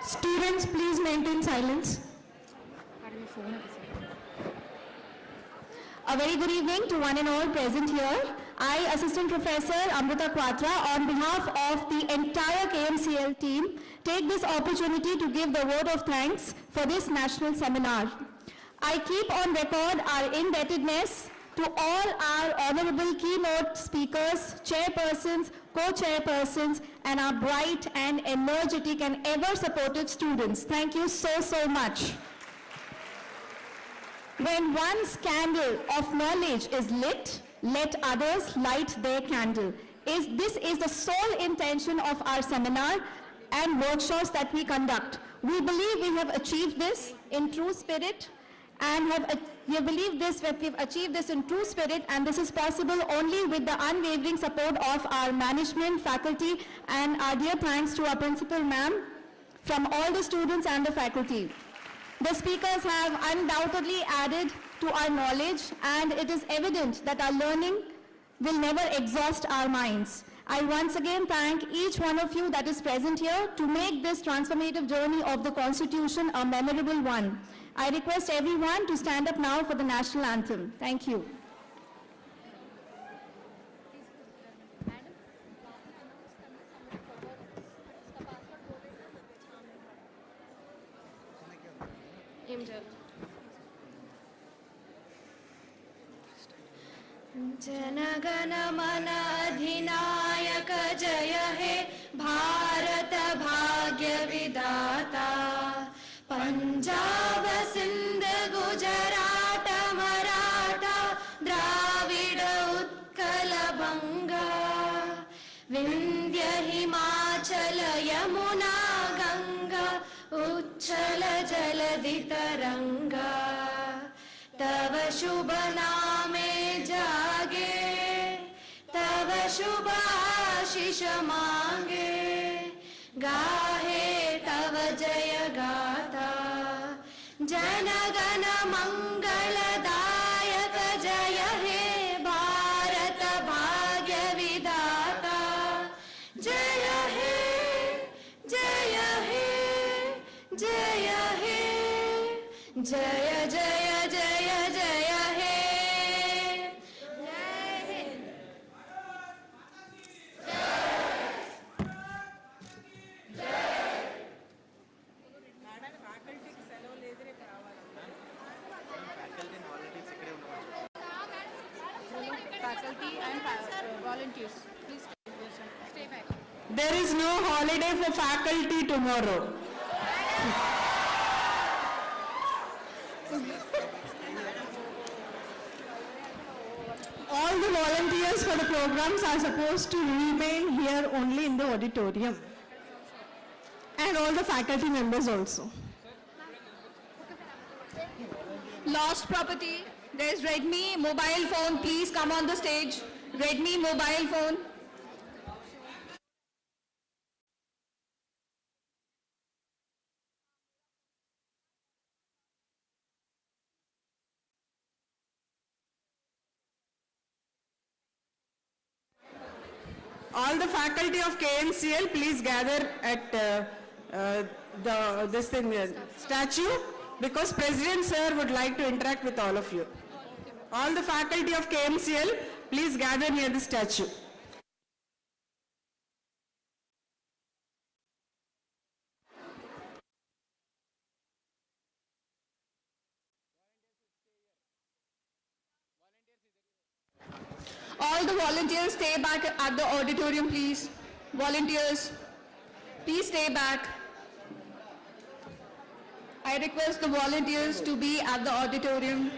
Students, please maintain silence. A very good evening to one and all present here. I, Assistant Professor Amrita Quatra, on behalf of the entire KMCL team, take this opportunity to give the word of thanks for this national seminar. I keep on record our indebtedness to all our honorable keynote speakers, chairpersons, co-chairpersons, and our bright and energetic and ever-supportive students. Thank you so, so much. When one's candle of knowledge is lit, let others light their candle. This is the sole intention of our seminar and workshops that we conduct. We believe we have achieved this in true spirit and we believe that we've achieved this in true spirit, and this is possible only with the unwavering support of our management, faculty, and our dear thanks to our principal ma'am from all the students and the faculty. The speakers have undoubtedly added to our knowledge, and it is evident that our learning will never exhaust our minds. I once again thank each one of you that is present here to make this transformative journey of the Constitution a memorable one. I request everyone to stand up now for the national anthem. Thank you. जनगण मन अधिनायक जय हे भारत भाग्य विधाता पंजाब सिंध गुजरात मराठा द्राविड उत्कल बंगा विंध्य हिमाचल यमुना गंगा उच्छल जलधि तरंगा तव शुभ नामे जागे तव शुभ आशीष मांगे गाहे तव जय गाथा जन गण मंगलदायक जय हे भारत भाग्य विधाता जय हे जय हे जय हे जय जय जय जय हे Faculty and volunteers, please stay back. There is no holiday for faculty tomorrow. All the volunteers for the programs are supposed to remain here only in the auditorium. And all the faculty members also. Lost property, there is Redmi mobile phone, please come on the stage. Redmi mobile phone. All the faculty of KMCL, please gather at statue, because President Sir would like to interact with all of you. All the faculty of KMCL, please gather near the statue. All the volunteers stay back at the auditorium, please. Volunteers, please stay back. I request the volunteers to be at the auditorium.